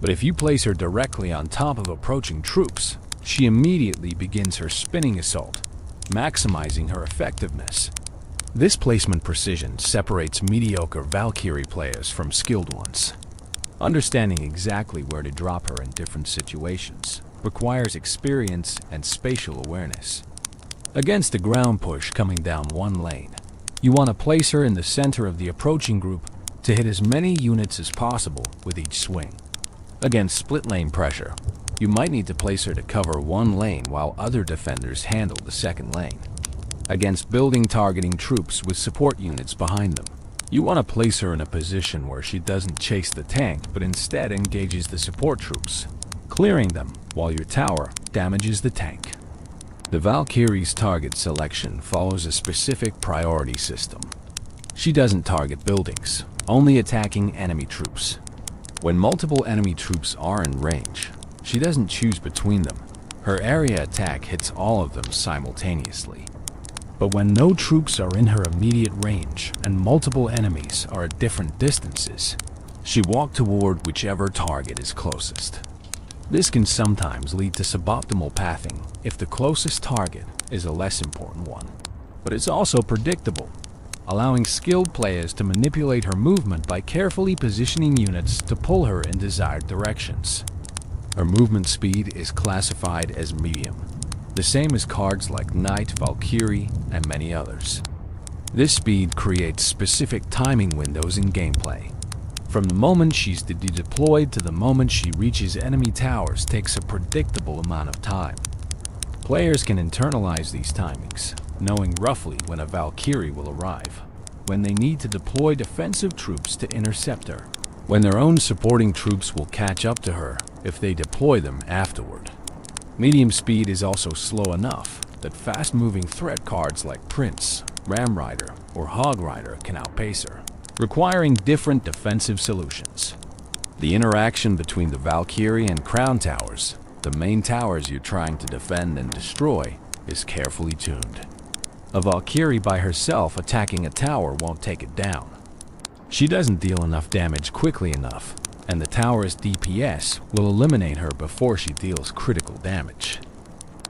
But if you place her directly on top of approaching troops, she immediately begins her spinning assault, maximizing her effectiveness. This placement precision separates mediocre Valkyrie players from skilled ones. Understanding exactly where to drop her in different situations requires experience and spatial awareness. Against a ground push coming down one lane, you want to place her in the center of the approaching group to hit as many units as possible with each swing. Against split lane pressure, you might need to place her to cover one lane while other defenders handle the second lane. Against building targeting troops with support units behind them, you want to place her in a position where she doesn't chase the tank but instead engages the support troops, clearing them while your tower damages the tank. The Valkyrie's target selection follows a specific priority system. She doesn't target buildings, only attacking enemy troops. When multiple enemy troops are in range, she doesn't choose between them. Her area attack hits all of them simultaneously. But when no troops are in her immediate range and multiple enemies are at different distances, she walks toward whichever target is closest. This can sometimes lead to suboptimal pathing if the closest target is a less important one. But it's also predictable, allowing skilled players to manipulate her movement by carefully positioning units to pull her in desired directions. Her movement speed is classified as medium, the same as cards like Knight, Valkyrie, and many others. This speed creates specific timing windows in gameplay. From the moment she's deployed to the moment she reaches enemy towers takes a predictable amount of time. Players can internalize these timings, knowing roughly when a Valkyrie will arrive, when they need to deploy defensive troops to intercept her, when their own supporting troops will catch up to her if they deploy them afterward. Medium speed is also slow enough that fast-moving threat cards like Prince, Ram Rider, or Hog Rider can outpace her, requiring different defensive solutions. The interaction between the Valkyrie and Crown Towers, the main towers you're trying to defend and destroy, is carefully tuned. A Valkyrie by herself attacking a tower won't take it down. She doesn't deal enough damage quickly enough, and the tower's DPS will eliminate her before she deals critical damage.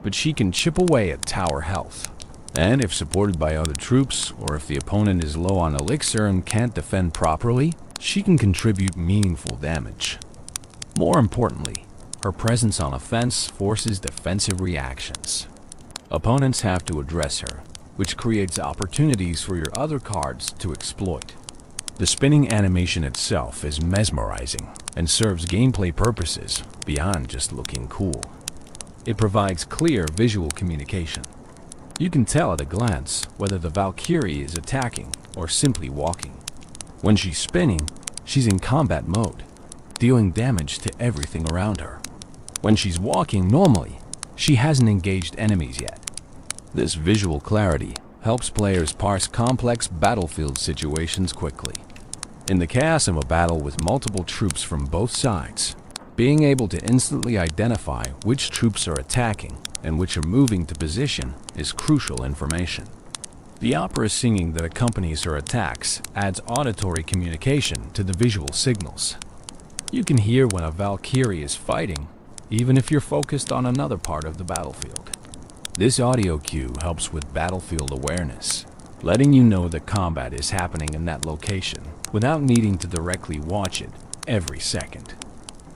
But she can chip away at tower health, and if supported by other troops, or if the opponent is low on elixir and can't defend properly, she can contribute meaningful damage. More importantly, her presence on offense forces defensive reactions. Opponents have to address her, which creates opportunities for your other cards to exploit. The spinning animation itself is mesmerizing and serves gameplay purposes beyond just looking cool. It provides clear visual communication. You can tell at a glance whether the Valkyrie is attacking or simply walking. When she's spinning, she's in combat mode, dealing damage to everything around her. When she's walking normally, she hasn't engaged enemies yet. This visual clarity helps players parse complex battlefield situations quickly. In the chaos of a battle with multiple troops from both sides, being able to instantly identify which troops are attacking and which are moving to position is crucial information. The opera singing that accompanies her attacks adds auditory communication to the visual signals. You can hear when a Valkyrie is fighting, even if you're focused on another part of the battlefield. This audio cue helps with battlefield awareness, letting you know that combat is happening in that location without needing to directly watch it every second.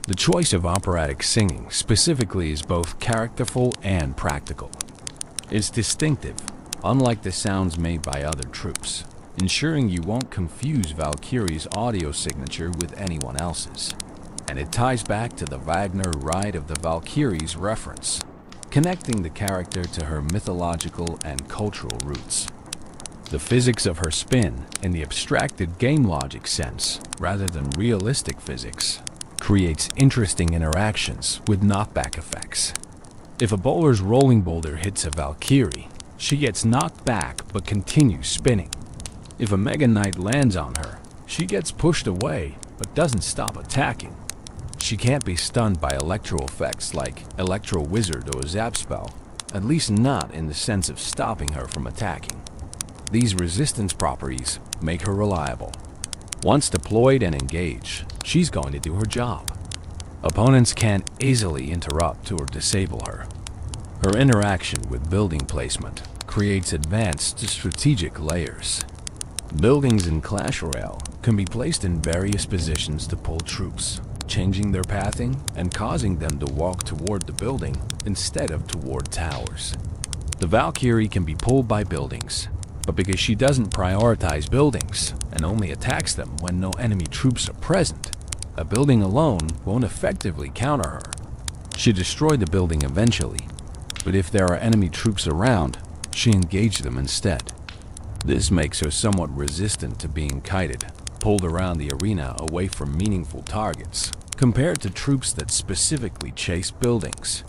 The choice of operatic singing specifically is both characterful and practical. It's distinctive, unlike the sounds made by other troops, ensuring you won't confuse Valkyrie's audio signature with anyone else's. And it ties back to the Wagner Ride of the Valkyries reference, connecting the character to her mythological and cultural roots. The physics of her spin, in the abstracted game logic sense, rather than realistic physics, creates interesting interactions with knockback effects. If a bowler's rolling boulder hits a Valkyrie, she gets knocked back but continues spinning. If a Mega Knight lands on her, she gets pushed away but doesn't stop attacking. She can't be stunned by electro effects like Electro Wizard or Zap Spell, at least not in the sense of stopping her from attacking. These resistance properties make her reliable. Once deployed and engaged, she's going to do her job. Opponents can't easily interrupt or disable her. Her interaction with building placement creates advanced strategic layers. Buildings in Clash Royale can be placed in various positions to pull troops, changing their pathing and causing them to walk toward the building instead of toward towers. The Valkyrie can be pulled by buildings, but because she doesn't prioritize buildings and only attacks them when no enemy troops are present, a building alone won't effectively counter her. She destroyed the building eventually, but if there are enemy troops around, she engaged them instead. This makes her somewhat resistant to being kited, pulled around the arena away from meaningful targets, compared to troops that specifically chase buildings.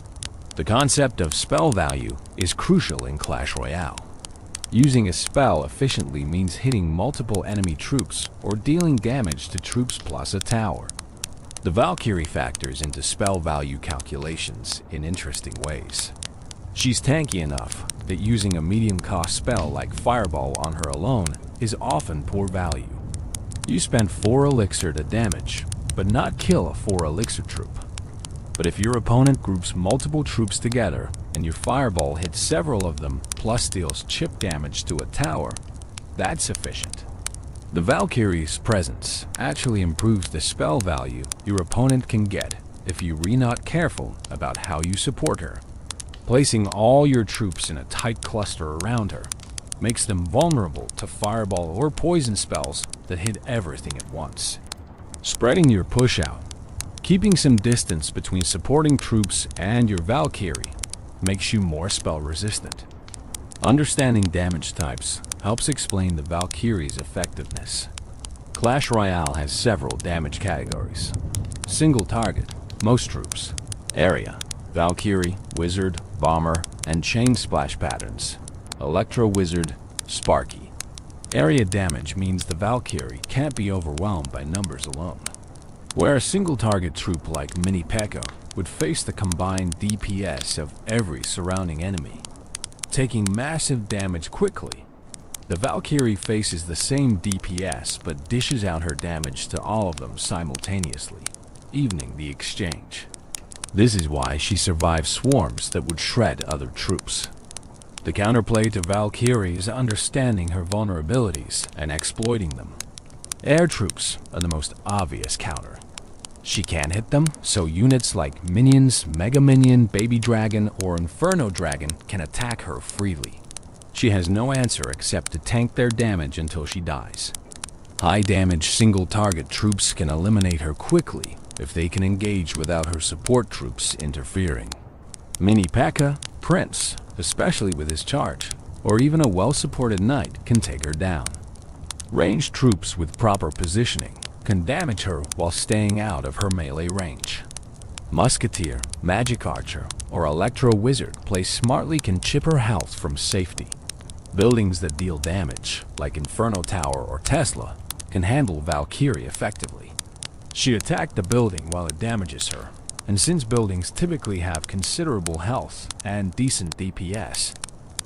The concept of spell value is crucial in Clash Royale. Using a spell efficiently means hitting multiple enemy troops or dealing damage to troops plus a tower. The Valkyrie factors into spell value calculations in interesting ways. She's tanky enough that using a medium-cost spell like Fireball on her alone is often poor value. You spend 4 elixir to damage, but not kill a 4 elixir troop. But if your opponent groups multiple troops together and your Fireball hits several of them plus deals chip damage to a tower, that's sufficient. The Valkyrie's presence actually improves the spell value your opponent can get if you're not careful about how you support her. Placing all your troops in a tight cluster around her makes them vulnerable to fireball or poison spells that hit everything at once. Spreading your push out, keeping some distance between supporting troops and your Valkyrie makes you more spell resistant. Understanding damage types helps explain the Valkyrie's effectiveness. Clash Royale has several damage categories. Single target, most troops. Area, Valkyrie, Wizard, Bomber, and Chain Splash patterns. Electro Wizard, Sparky. Area damage means the Valkyrie can't be overwhelmed by numbers alone. Where a single target troop like Mini P.E.K.K.A. would face the combined DPS of every surrounding enemy, taking massive damage quickly, the Valkyrie faces the same DPS but dishes out her damage to all of them simultaneously, evening the exchange. This is why she survives swarms that would shred other troops. The counterplay to Valkyrie is understanding her vulnerabilities and exploiting them. Air troops are the most obvious counter. She can't hit them, so units like Minions, Mega Minion, Baby Dragon, or Inferno Dragon can attack her freely. She has no answer except to tank their damage until she dies. High damage single target troops can eliminate her quickly if they can engage without her support troops interfering. Mini P.E.K.K.A., Prince, especially with his charge, or even a well-supported knight can take her down. Ranged troops with proper positioning can damage her while staying out of her melee range. Musketeer, Magic Archer, or Electro Wizard placed smartly can chip her health from safety. Buildings that deal damage, like Inferno Tower or Tesla, can handle Valkyrie effectively. She attacked the building while it damages her, and since buildings typically have considerable health and decent DPS,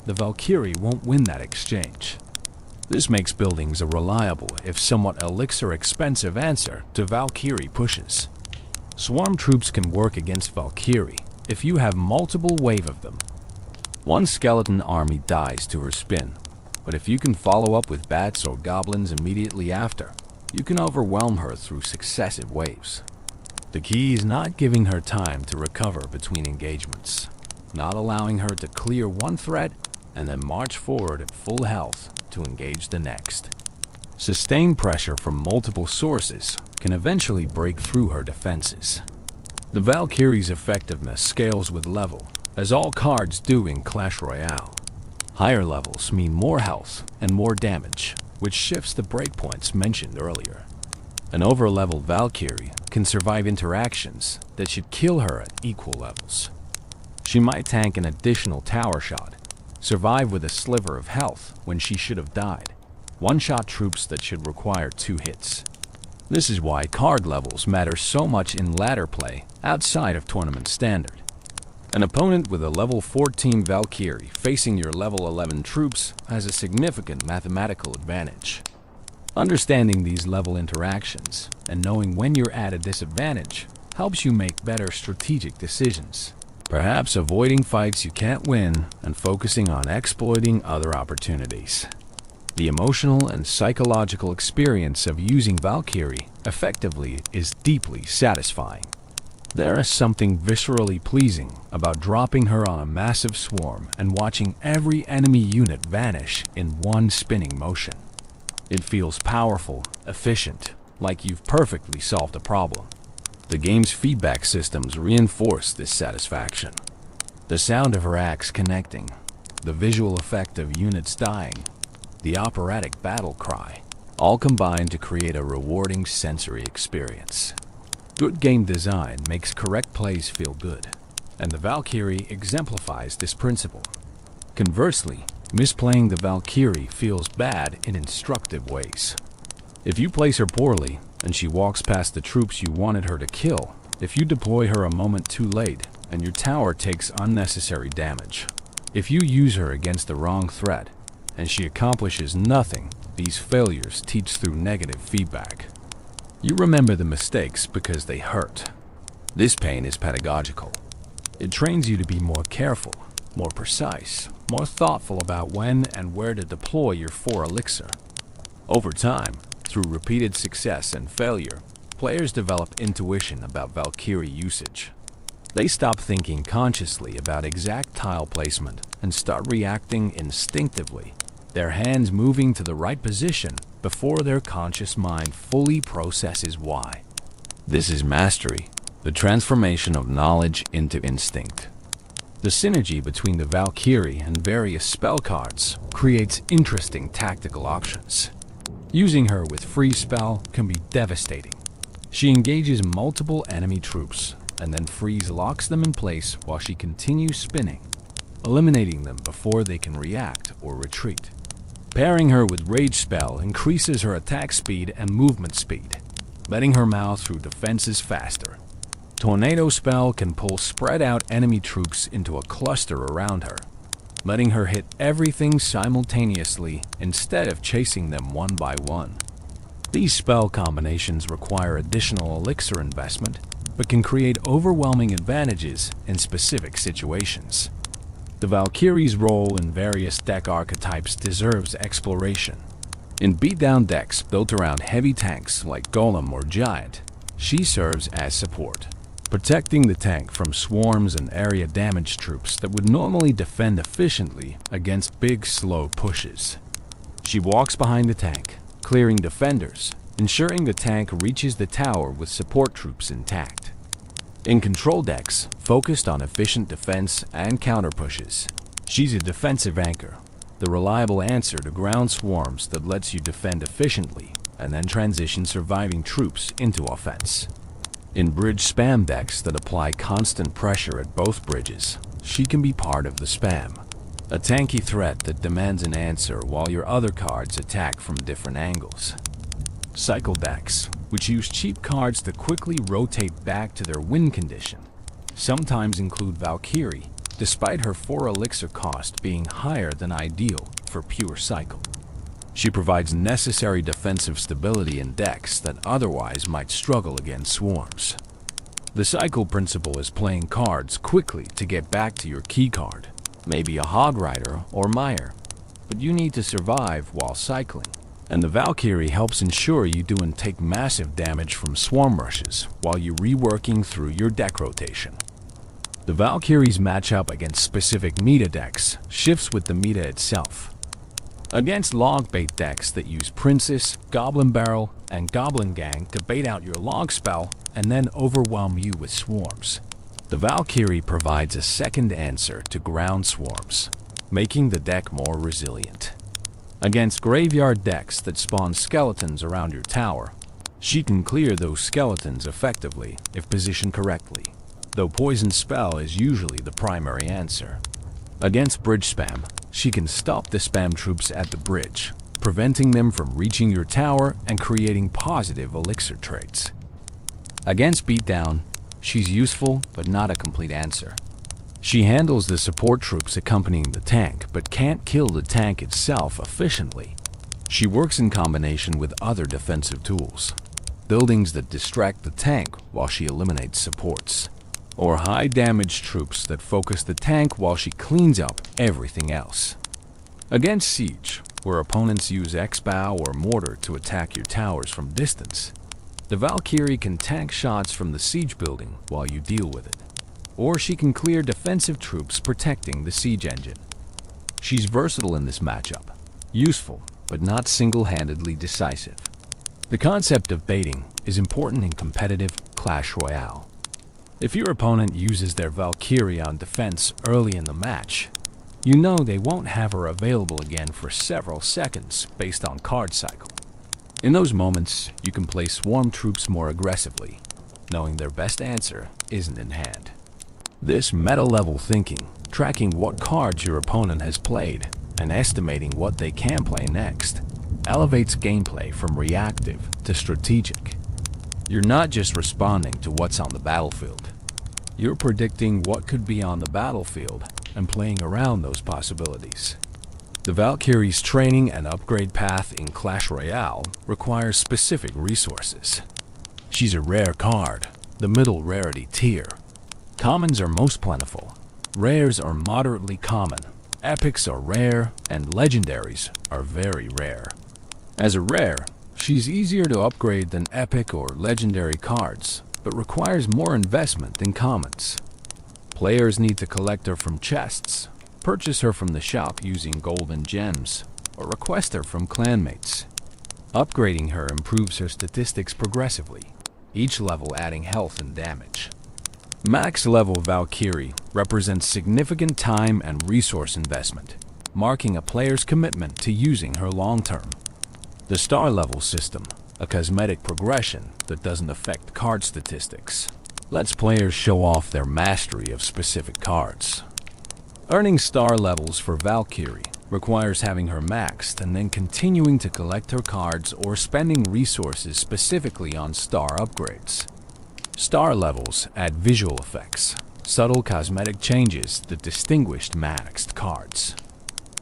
the Valkyrie won't win that exchange. This makes buildings a reliable, if somewhat elixir-expensive answer to Valkyrie pushes. Swarm troops can work against Valkyrie if you have multiple wave of them. One skeleton army dies to her spin, but if you can follow up with bats or goblins immediately after, you can overwhelm her through successive waves. The key is not giving her time to recover between engagements, not allowing her to clear one threat and then march forward at full health to engage the next. Sustained pressure from multiple sources can eventually break through her defenses. The Valkyrie's effectiveness scales with level, as all cards do in Clash Royale. Higher levels mean more health and more damage, which shifts the breakpoints mentioned earlier. An over-leveled Valkyrie can survive interactions that should kill her at equal levels. She might tank an additional tower shot, survive with a sliver of health when she should have died, one-shot troops that should require 2 hits. This is why card levels matter so much in ladder play outside of tournament standard. An opponent with a level 14 Valkyrie facing your level 11 troops has a significant mathematical advantage. Understanding these level interactions and knowing when you're at a disadvantage helps you make better strategic decisions, perhaps avoiding fights you can't win and focusing on exploiting other opportunities. The emotional and psychological experience of using Valkyrie effectively is deeply satisfying. There is something viscerally pleasing about dropping her on a massive swarm and watching every enemy unit vanish in one spinning motion. It feels powerful, efficient, like you've perfectly solved a problem. The game's feedback systems reinforce this satisfaction. The sound of her axe connecting, the visual effect of units dying, the operatic battle cry, all combine to create a rewarding sensory experience. Good game design makes correct plays feel good, and the Valkyrie exemplifies this principle. Conversely, misplaying the Valkyrie feels bad in instructive ways. If you place her poorly, and she walks past the troops you wanted her to kill, if you deploy her a moment too late, and your tower takes unnecessary damage, if you use her against the wrong threat, and she accomplishes nothing, these failures teach through negative feedback. You remember the mistakes because they hurt. This pain is pedagogical. It trains you to be more careful, more precise, more thoughtful about when and where to deploy your 4 elixir. Over time, through repeated success and failure, players develop intuition about Valkyrie usage. They stop thinking consciously about exact tile placement and start reacting instinctively, their hands moving to the right position before their conscious mind fully processes why. This is mastery, the transformation of knowledge into instinct. The synergy between the Valkyrie and various spell cards creates interesting tactical options. Using her with freeze spell can be devastating. She engages multiple enemy troops, and then freeze locks them in place while she continues spinning, eliminating them before they can react or retreat. Pairing her with rage spell increases her attack speed and movement speed, letting her mouth through defenses faster. Tornado spell can pull spread out enemy troops into a cluster around her, letting her hit everything simultaneously instead of chasing them one by one. These spell combinations require additional elixir investment, but can create overwhelming advantages in specific situations. The Valkyrie's role in various deck archetypes deserves exploration. In beatdown decks built around heavy tanks like Golem or Giant, she serves as support, protecting the tank from swarms and area damage troops that would normally defend efficiently against big, slow pushes. She walks behind the tank, clearing defenders, ensuring the tank reaches the tower with support troops intact. In control decks, focused on efficient defense and counter pushes, she's a defensive anchor, the reliable answer to ground swarms that lets you defend efficiently and then transition surviving troops into offense. In bridge spam decks that apply constant pressure at both bridges, she can be part of the spam, a tanky threat that demands an answer while your other cards attack from different angles. Cycle decks, which use cheap cards to quickly rotate back to their win condition, sometimes include Valkyrie, despite her 4 elixir cost being higher than ideal for pure cycle. She provides necessary defensive stability in decks that otherwise might struggle against swarms. The cycle principle is playing cards quickly to get back to your key card, maybe a Hog Rider or Mire, but you need to survive while cycling. And the Valkyrie helps ensure you don't take massive damage from swarm rushes while you're reworking through your deck rotation. The Valkyrie's matchup against specific meta decks shifts with the meta itself. Against log bait decks that use Princess, Goblin Barrel, and Goblin Gang to bait out your log spell and then overwhelm you with swarms, the Valkyrie provides a second answer to ground swarms, making the deck more resilient. Against graveyard decks that spawn skeletons around your tower, she can clear those skeletons effectively if positioned correctly, though Poison Spell is usually the primary answer. Against bridge spam, she can stop the spam troops at the bridge, preventing them from reaching your tower and creating positive elixir traits. Against beatdown, she's useful but not a complete answer. She handles the support troops accompanying the tank, but can't kill the tank itself efficiently. She works in combination with other defensive tools, buildings that distract the tank while she eliminates supports, or high-damage troops that focus the tank while she cleans up everything else. Against siege, where opponents use X-Bow or Mortar to attack your towers from distance. The Valkyrie can tank shots from the siege building while you deal with it, or she can clear defensive troops protecting the siege engine. She's versatile in this matchup, useful but not single-handedly decisive. The concept of baiting is important in competitive Clash Royale. If your opponent uses their Valkyrie on defense early in the match, you know they won't have her available again for several seconds based on card cycle. In those moments, you can play swarm troops more aggressively, knowing their best answer isn't in hand. This meta-level thinking, tracking what cards your opponent has played and estimating what they can play next, elevates gameplay from reactive to strategic. You're not just responding to what's on the battlefield. You're predicting what could be on the battlefield and playing around those possibilities. The Valkyrie's training and upgrade path in Clash Royale requires specific resources. She's a rare card, the middle rarity tier. Commons are most plentiful, rares are moderately common, epics are rare, and legendaries are very rare. As a rare, she's easier to upgrade than epic or legendary cards, but requires more investment than commons. Players need to collect her from chests, purchase her from the shop using golden gems, or request her from clanmates. Upgrading her improves her statistics progressively, each level adding health and damage. Max level Valkyrie represents significant time and resource investment, marking a player's commitment to using her long-term. The star level system, a cosmetic progression that doesn't affect card statistics, lets players show off their mastery of specific cards. Earning star levels for Valkyrie requires having her maxed and then continuing to collect her cards or spending resources specifically on star upgrades. Star levels add visual effects, subtle cosmetic changes that distinguish maxed cards.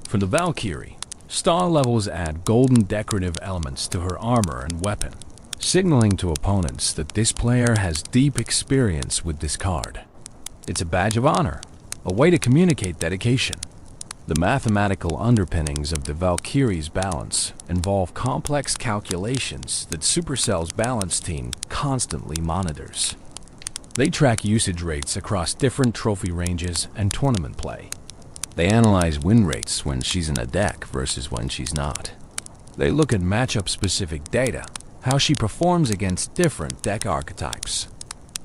For the Valkyrie, star levels add golden decorative elements to her armor and weapon, signaling to opponents that this player has deep experience with this card. It's a badge of honor, a way to communicate dedication. The mathematical underpinnings of the Valkyrie's balance involve complex calculations that Supercell's balance team constantly monitors. They track usage rates across different trophy ranges and tournament play. They analyze win rates when she's in a deck versus when she's not. They look at matchup-specific data, how she performs against different deck archetypes.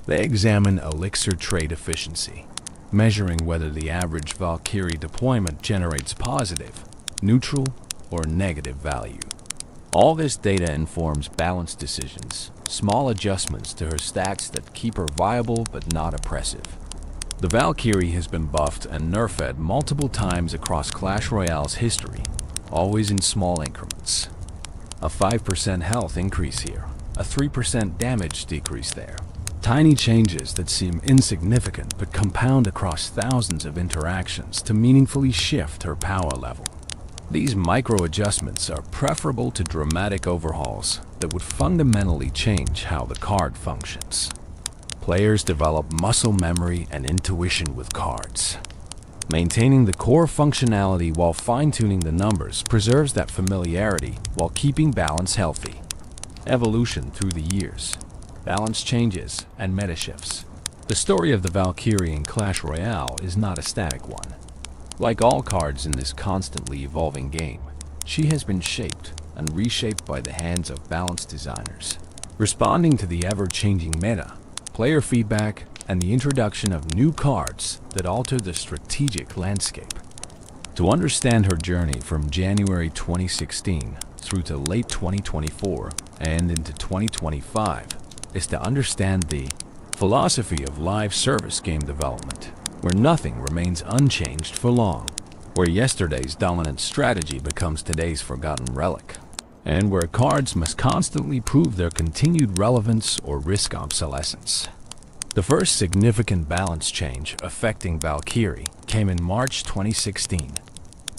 They examine elixir trade efficiency, measuring whether the average Valkyrie deployment generates positive, neutral, or negative value. All this data informs balance decisions, small adjustments to her stats that keep her viable but not oppressive. The Valkyrie has been buffed and nerfed multiple times across Clash Royale's history, always in small increments. A 5% health increase here, a 3% damage decrease there. Tiny changes that seem insignificant but compound across thousands of interactions to meaningfully shift her power level. These micro-adjustments are preferable to dramatic overhauls that would fundamentally change how the card functions. Players develop muscle memory and intuition with cards. Maintaining the core functionality while fine-tuning the numbers preserves that familiarity while keeping balance healthy. Evolution through the years. Balance changes and meta shifts. The story of the Valkyrie in Clash Royale is not a static one. Like all cards in this constantly evolving game, she has been shaped and reshaped by the hands of balance designers, responding to the ever-changing meta, player feedback, and the introduction of new cards that alter the strategic landscape. To understand her journey from January 2016 through to late 2024 and into 2025, is to understand the philosophy of live service game development, where nothing remains unchanged for long, where yesterday's dominant strategy becomes today's forgotten relic, and where cards must constantly prove their continued relevance or risk obsolescence. The first significant balance change affecting Valkyrie came in March 2016,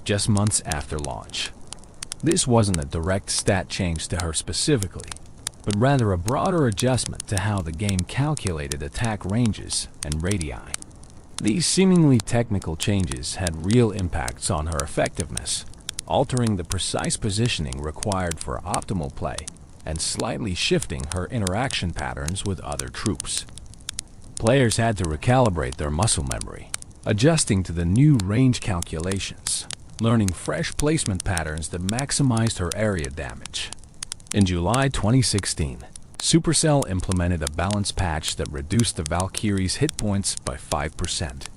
just months after launch. This wasn't a direct stat change to her specifically, but rather a broader adjustment to how the game calculated attack ranges and radii. These seemingly technical changes had real impacts on her effectiveness, altering the precise positioning required for optimal play and slightly shifting her interaction patterns with other troops. Players had to recalibrate their muscle memory, adjusting to the new range calculations, learning fresh placement patterns that maximized her area damage. In July 2016, Supercell implemented a balance patch that reduced the Valkyrie's hit points by 5%.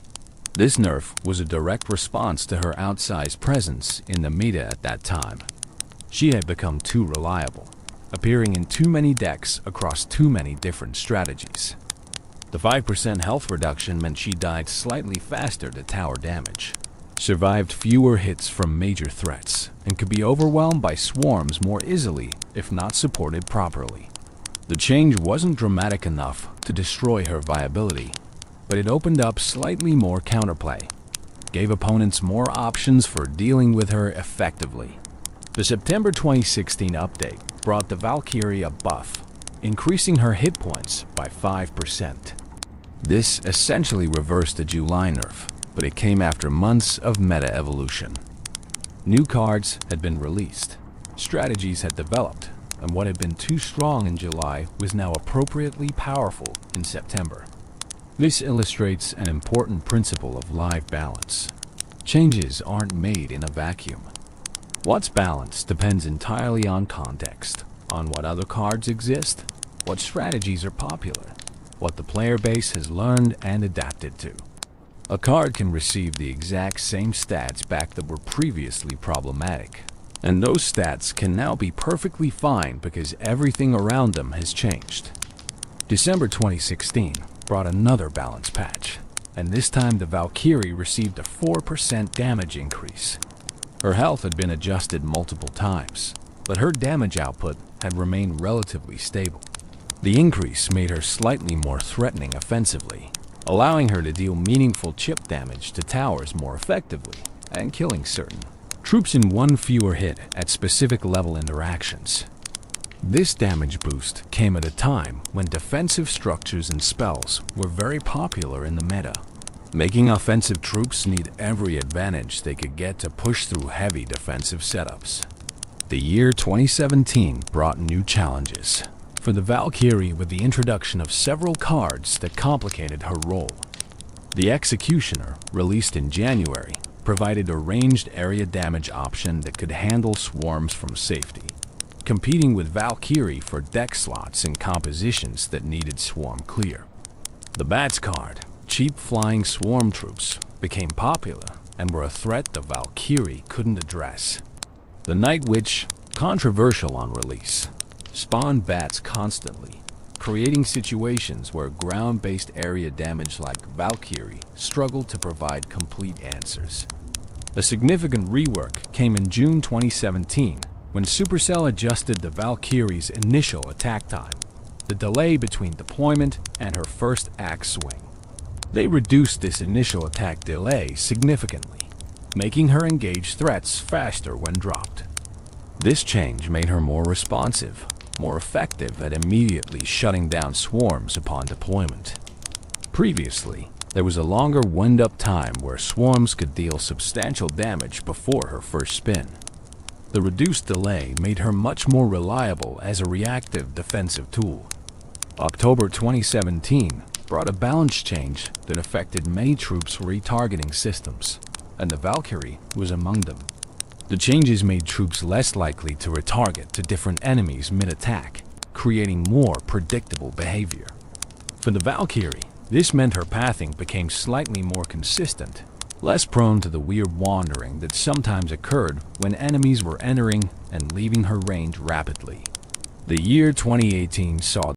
This nerf was a direct response to her outsized presence in the meta at that time. She had become too reliable, appearing in too many decks across too many different strategies. The 5% health reduction meant she died slightly faster to tower damage, survived fewer hits from major threats, and could be overwhelmed by swarms more easily if not supported properly. The change wasn't dramatic enough to destroy her viability, but it opened up slightly more counterplay, gave opponents more options for dealing with her effectively. The September 2016 update brought the Valkyrie a buff, increasing her hit points by 5%. This essentially reversed the July nerf, but it came after months of meta evolution. New cards had been released, strategies had developed, and what had been too strong in July was now appropriately powerful in September. This illustrates an important principle of live balance. Changes aren't made in a vacuum. What's balanced depends entirely on context, on what other cards exist, what strategies are popular, what the player base has learned and adapted to. A card can receive the exact same stats back that were previously problematic, and those stats can now be perfectly fine because everything around them has changed. December 2016 brought another balance patch, and this time the Valkyrie received a 4% damage increase. Her health had been adjusted multiple times, but her damage output had remained relatively stable. The increase made her slightly more threatening offensively, allowing her to deal meaningful chip damage to towers more effectively and killing certain troops in one fewer hit at specific level interactions. This damage boost came at a time when defensive structures and spells were very popular in the meta, making offensive troops need every advantage they could get to push through heavy defensive setups. The year 2017 brought new challenges for the Valkyrie with the introduction of several cards that complicated her role. The Executioner, released in January, provided a ranged area damage option that could handle swarms from safety, competing with Valkyrie for deck slots in compositions that needed swarm clear. The Bats card, cheap flying swarm troops, became popular and were a threat the Valkyrie couldn't address. The Night Witch, controversial on release, spawned bats constantly, creating situations where ground-based area damage like Valkyrie struggled to provide complete answers. A significant rework came in June 2017 when Supercell adjusted the Valkyrie's initial attack time, the delay between deployment and her first axe swing. They reduced this initial attack delay significantly, making her engage threats faster when dropped. This change made her more responsive, more effective at immediately shutting down swarms upon deployment. Previously, there was a longer wind-up time where swarms could deal substantial damage before her first spin. The reduced delay made her much more reliable as a reactive defensive tool. October 2017 brought a balance change that affected many troops' retargeting systems, and the Valkyrie was among them. The changes made troops less likely to retarget to different enemies mid-attack, creating more predictable behavior. For the Valkyrie, this meant her pathing became slightly more consistent, less prone to the weird wandering that sometimes occurred when enemies were entering and leaving her range rapidly. The year 2018 saw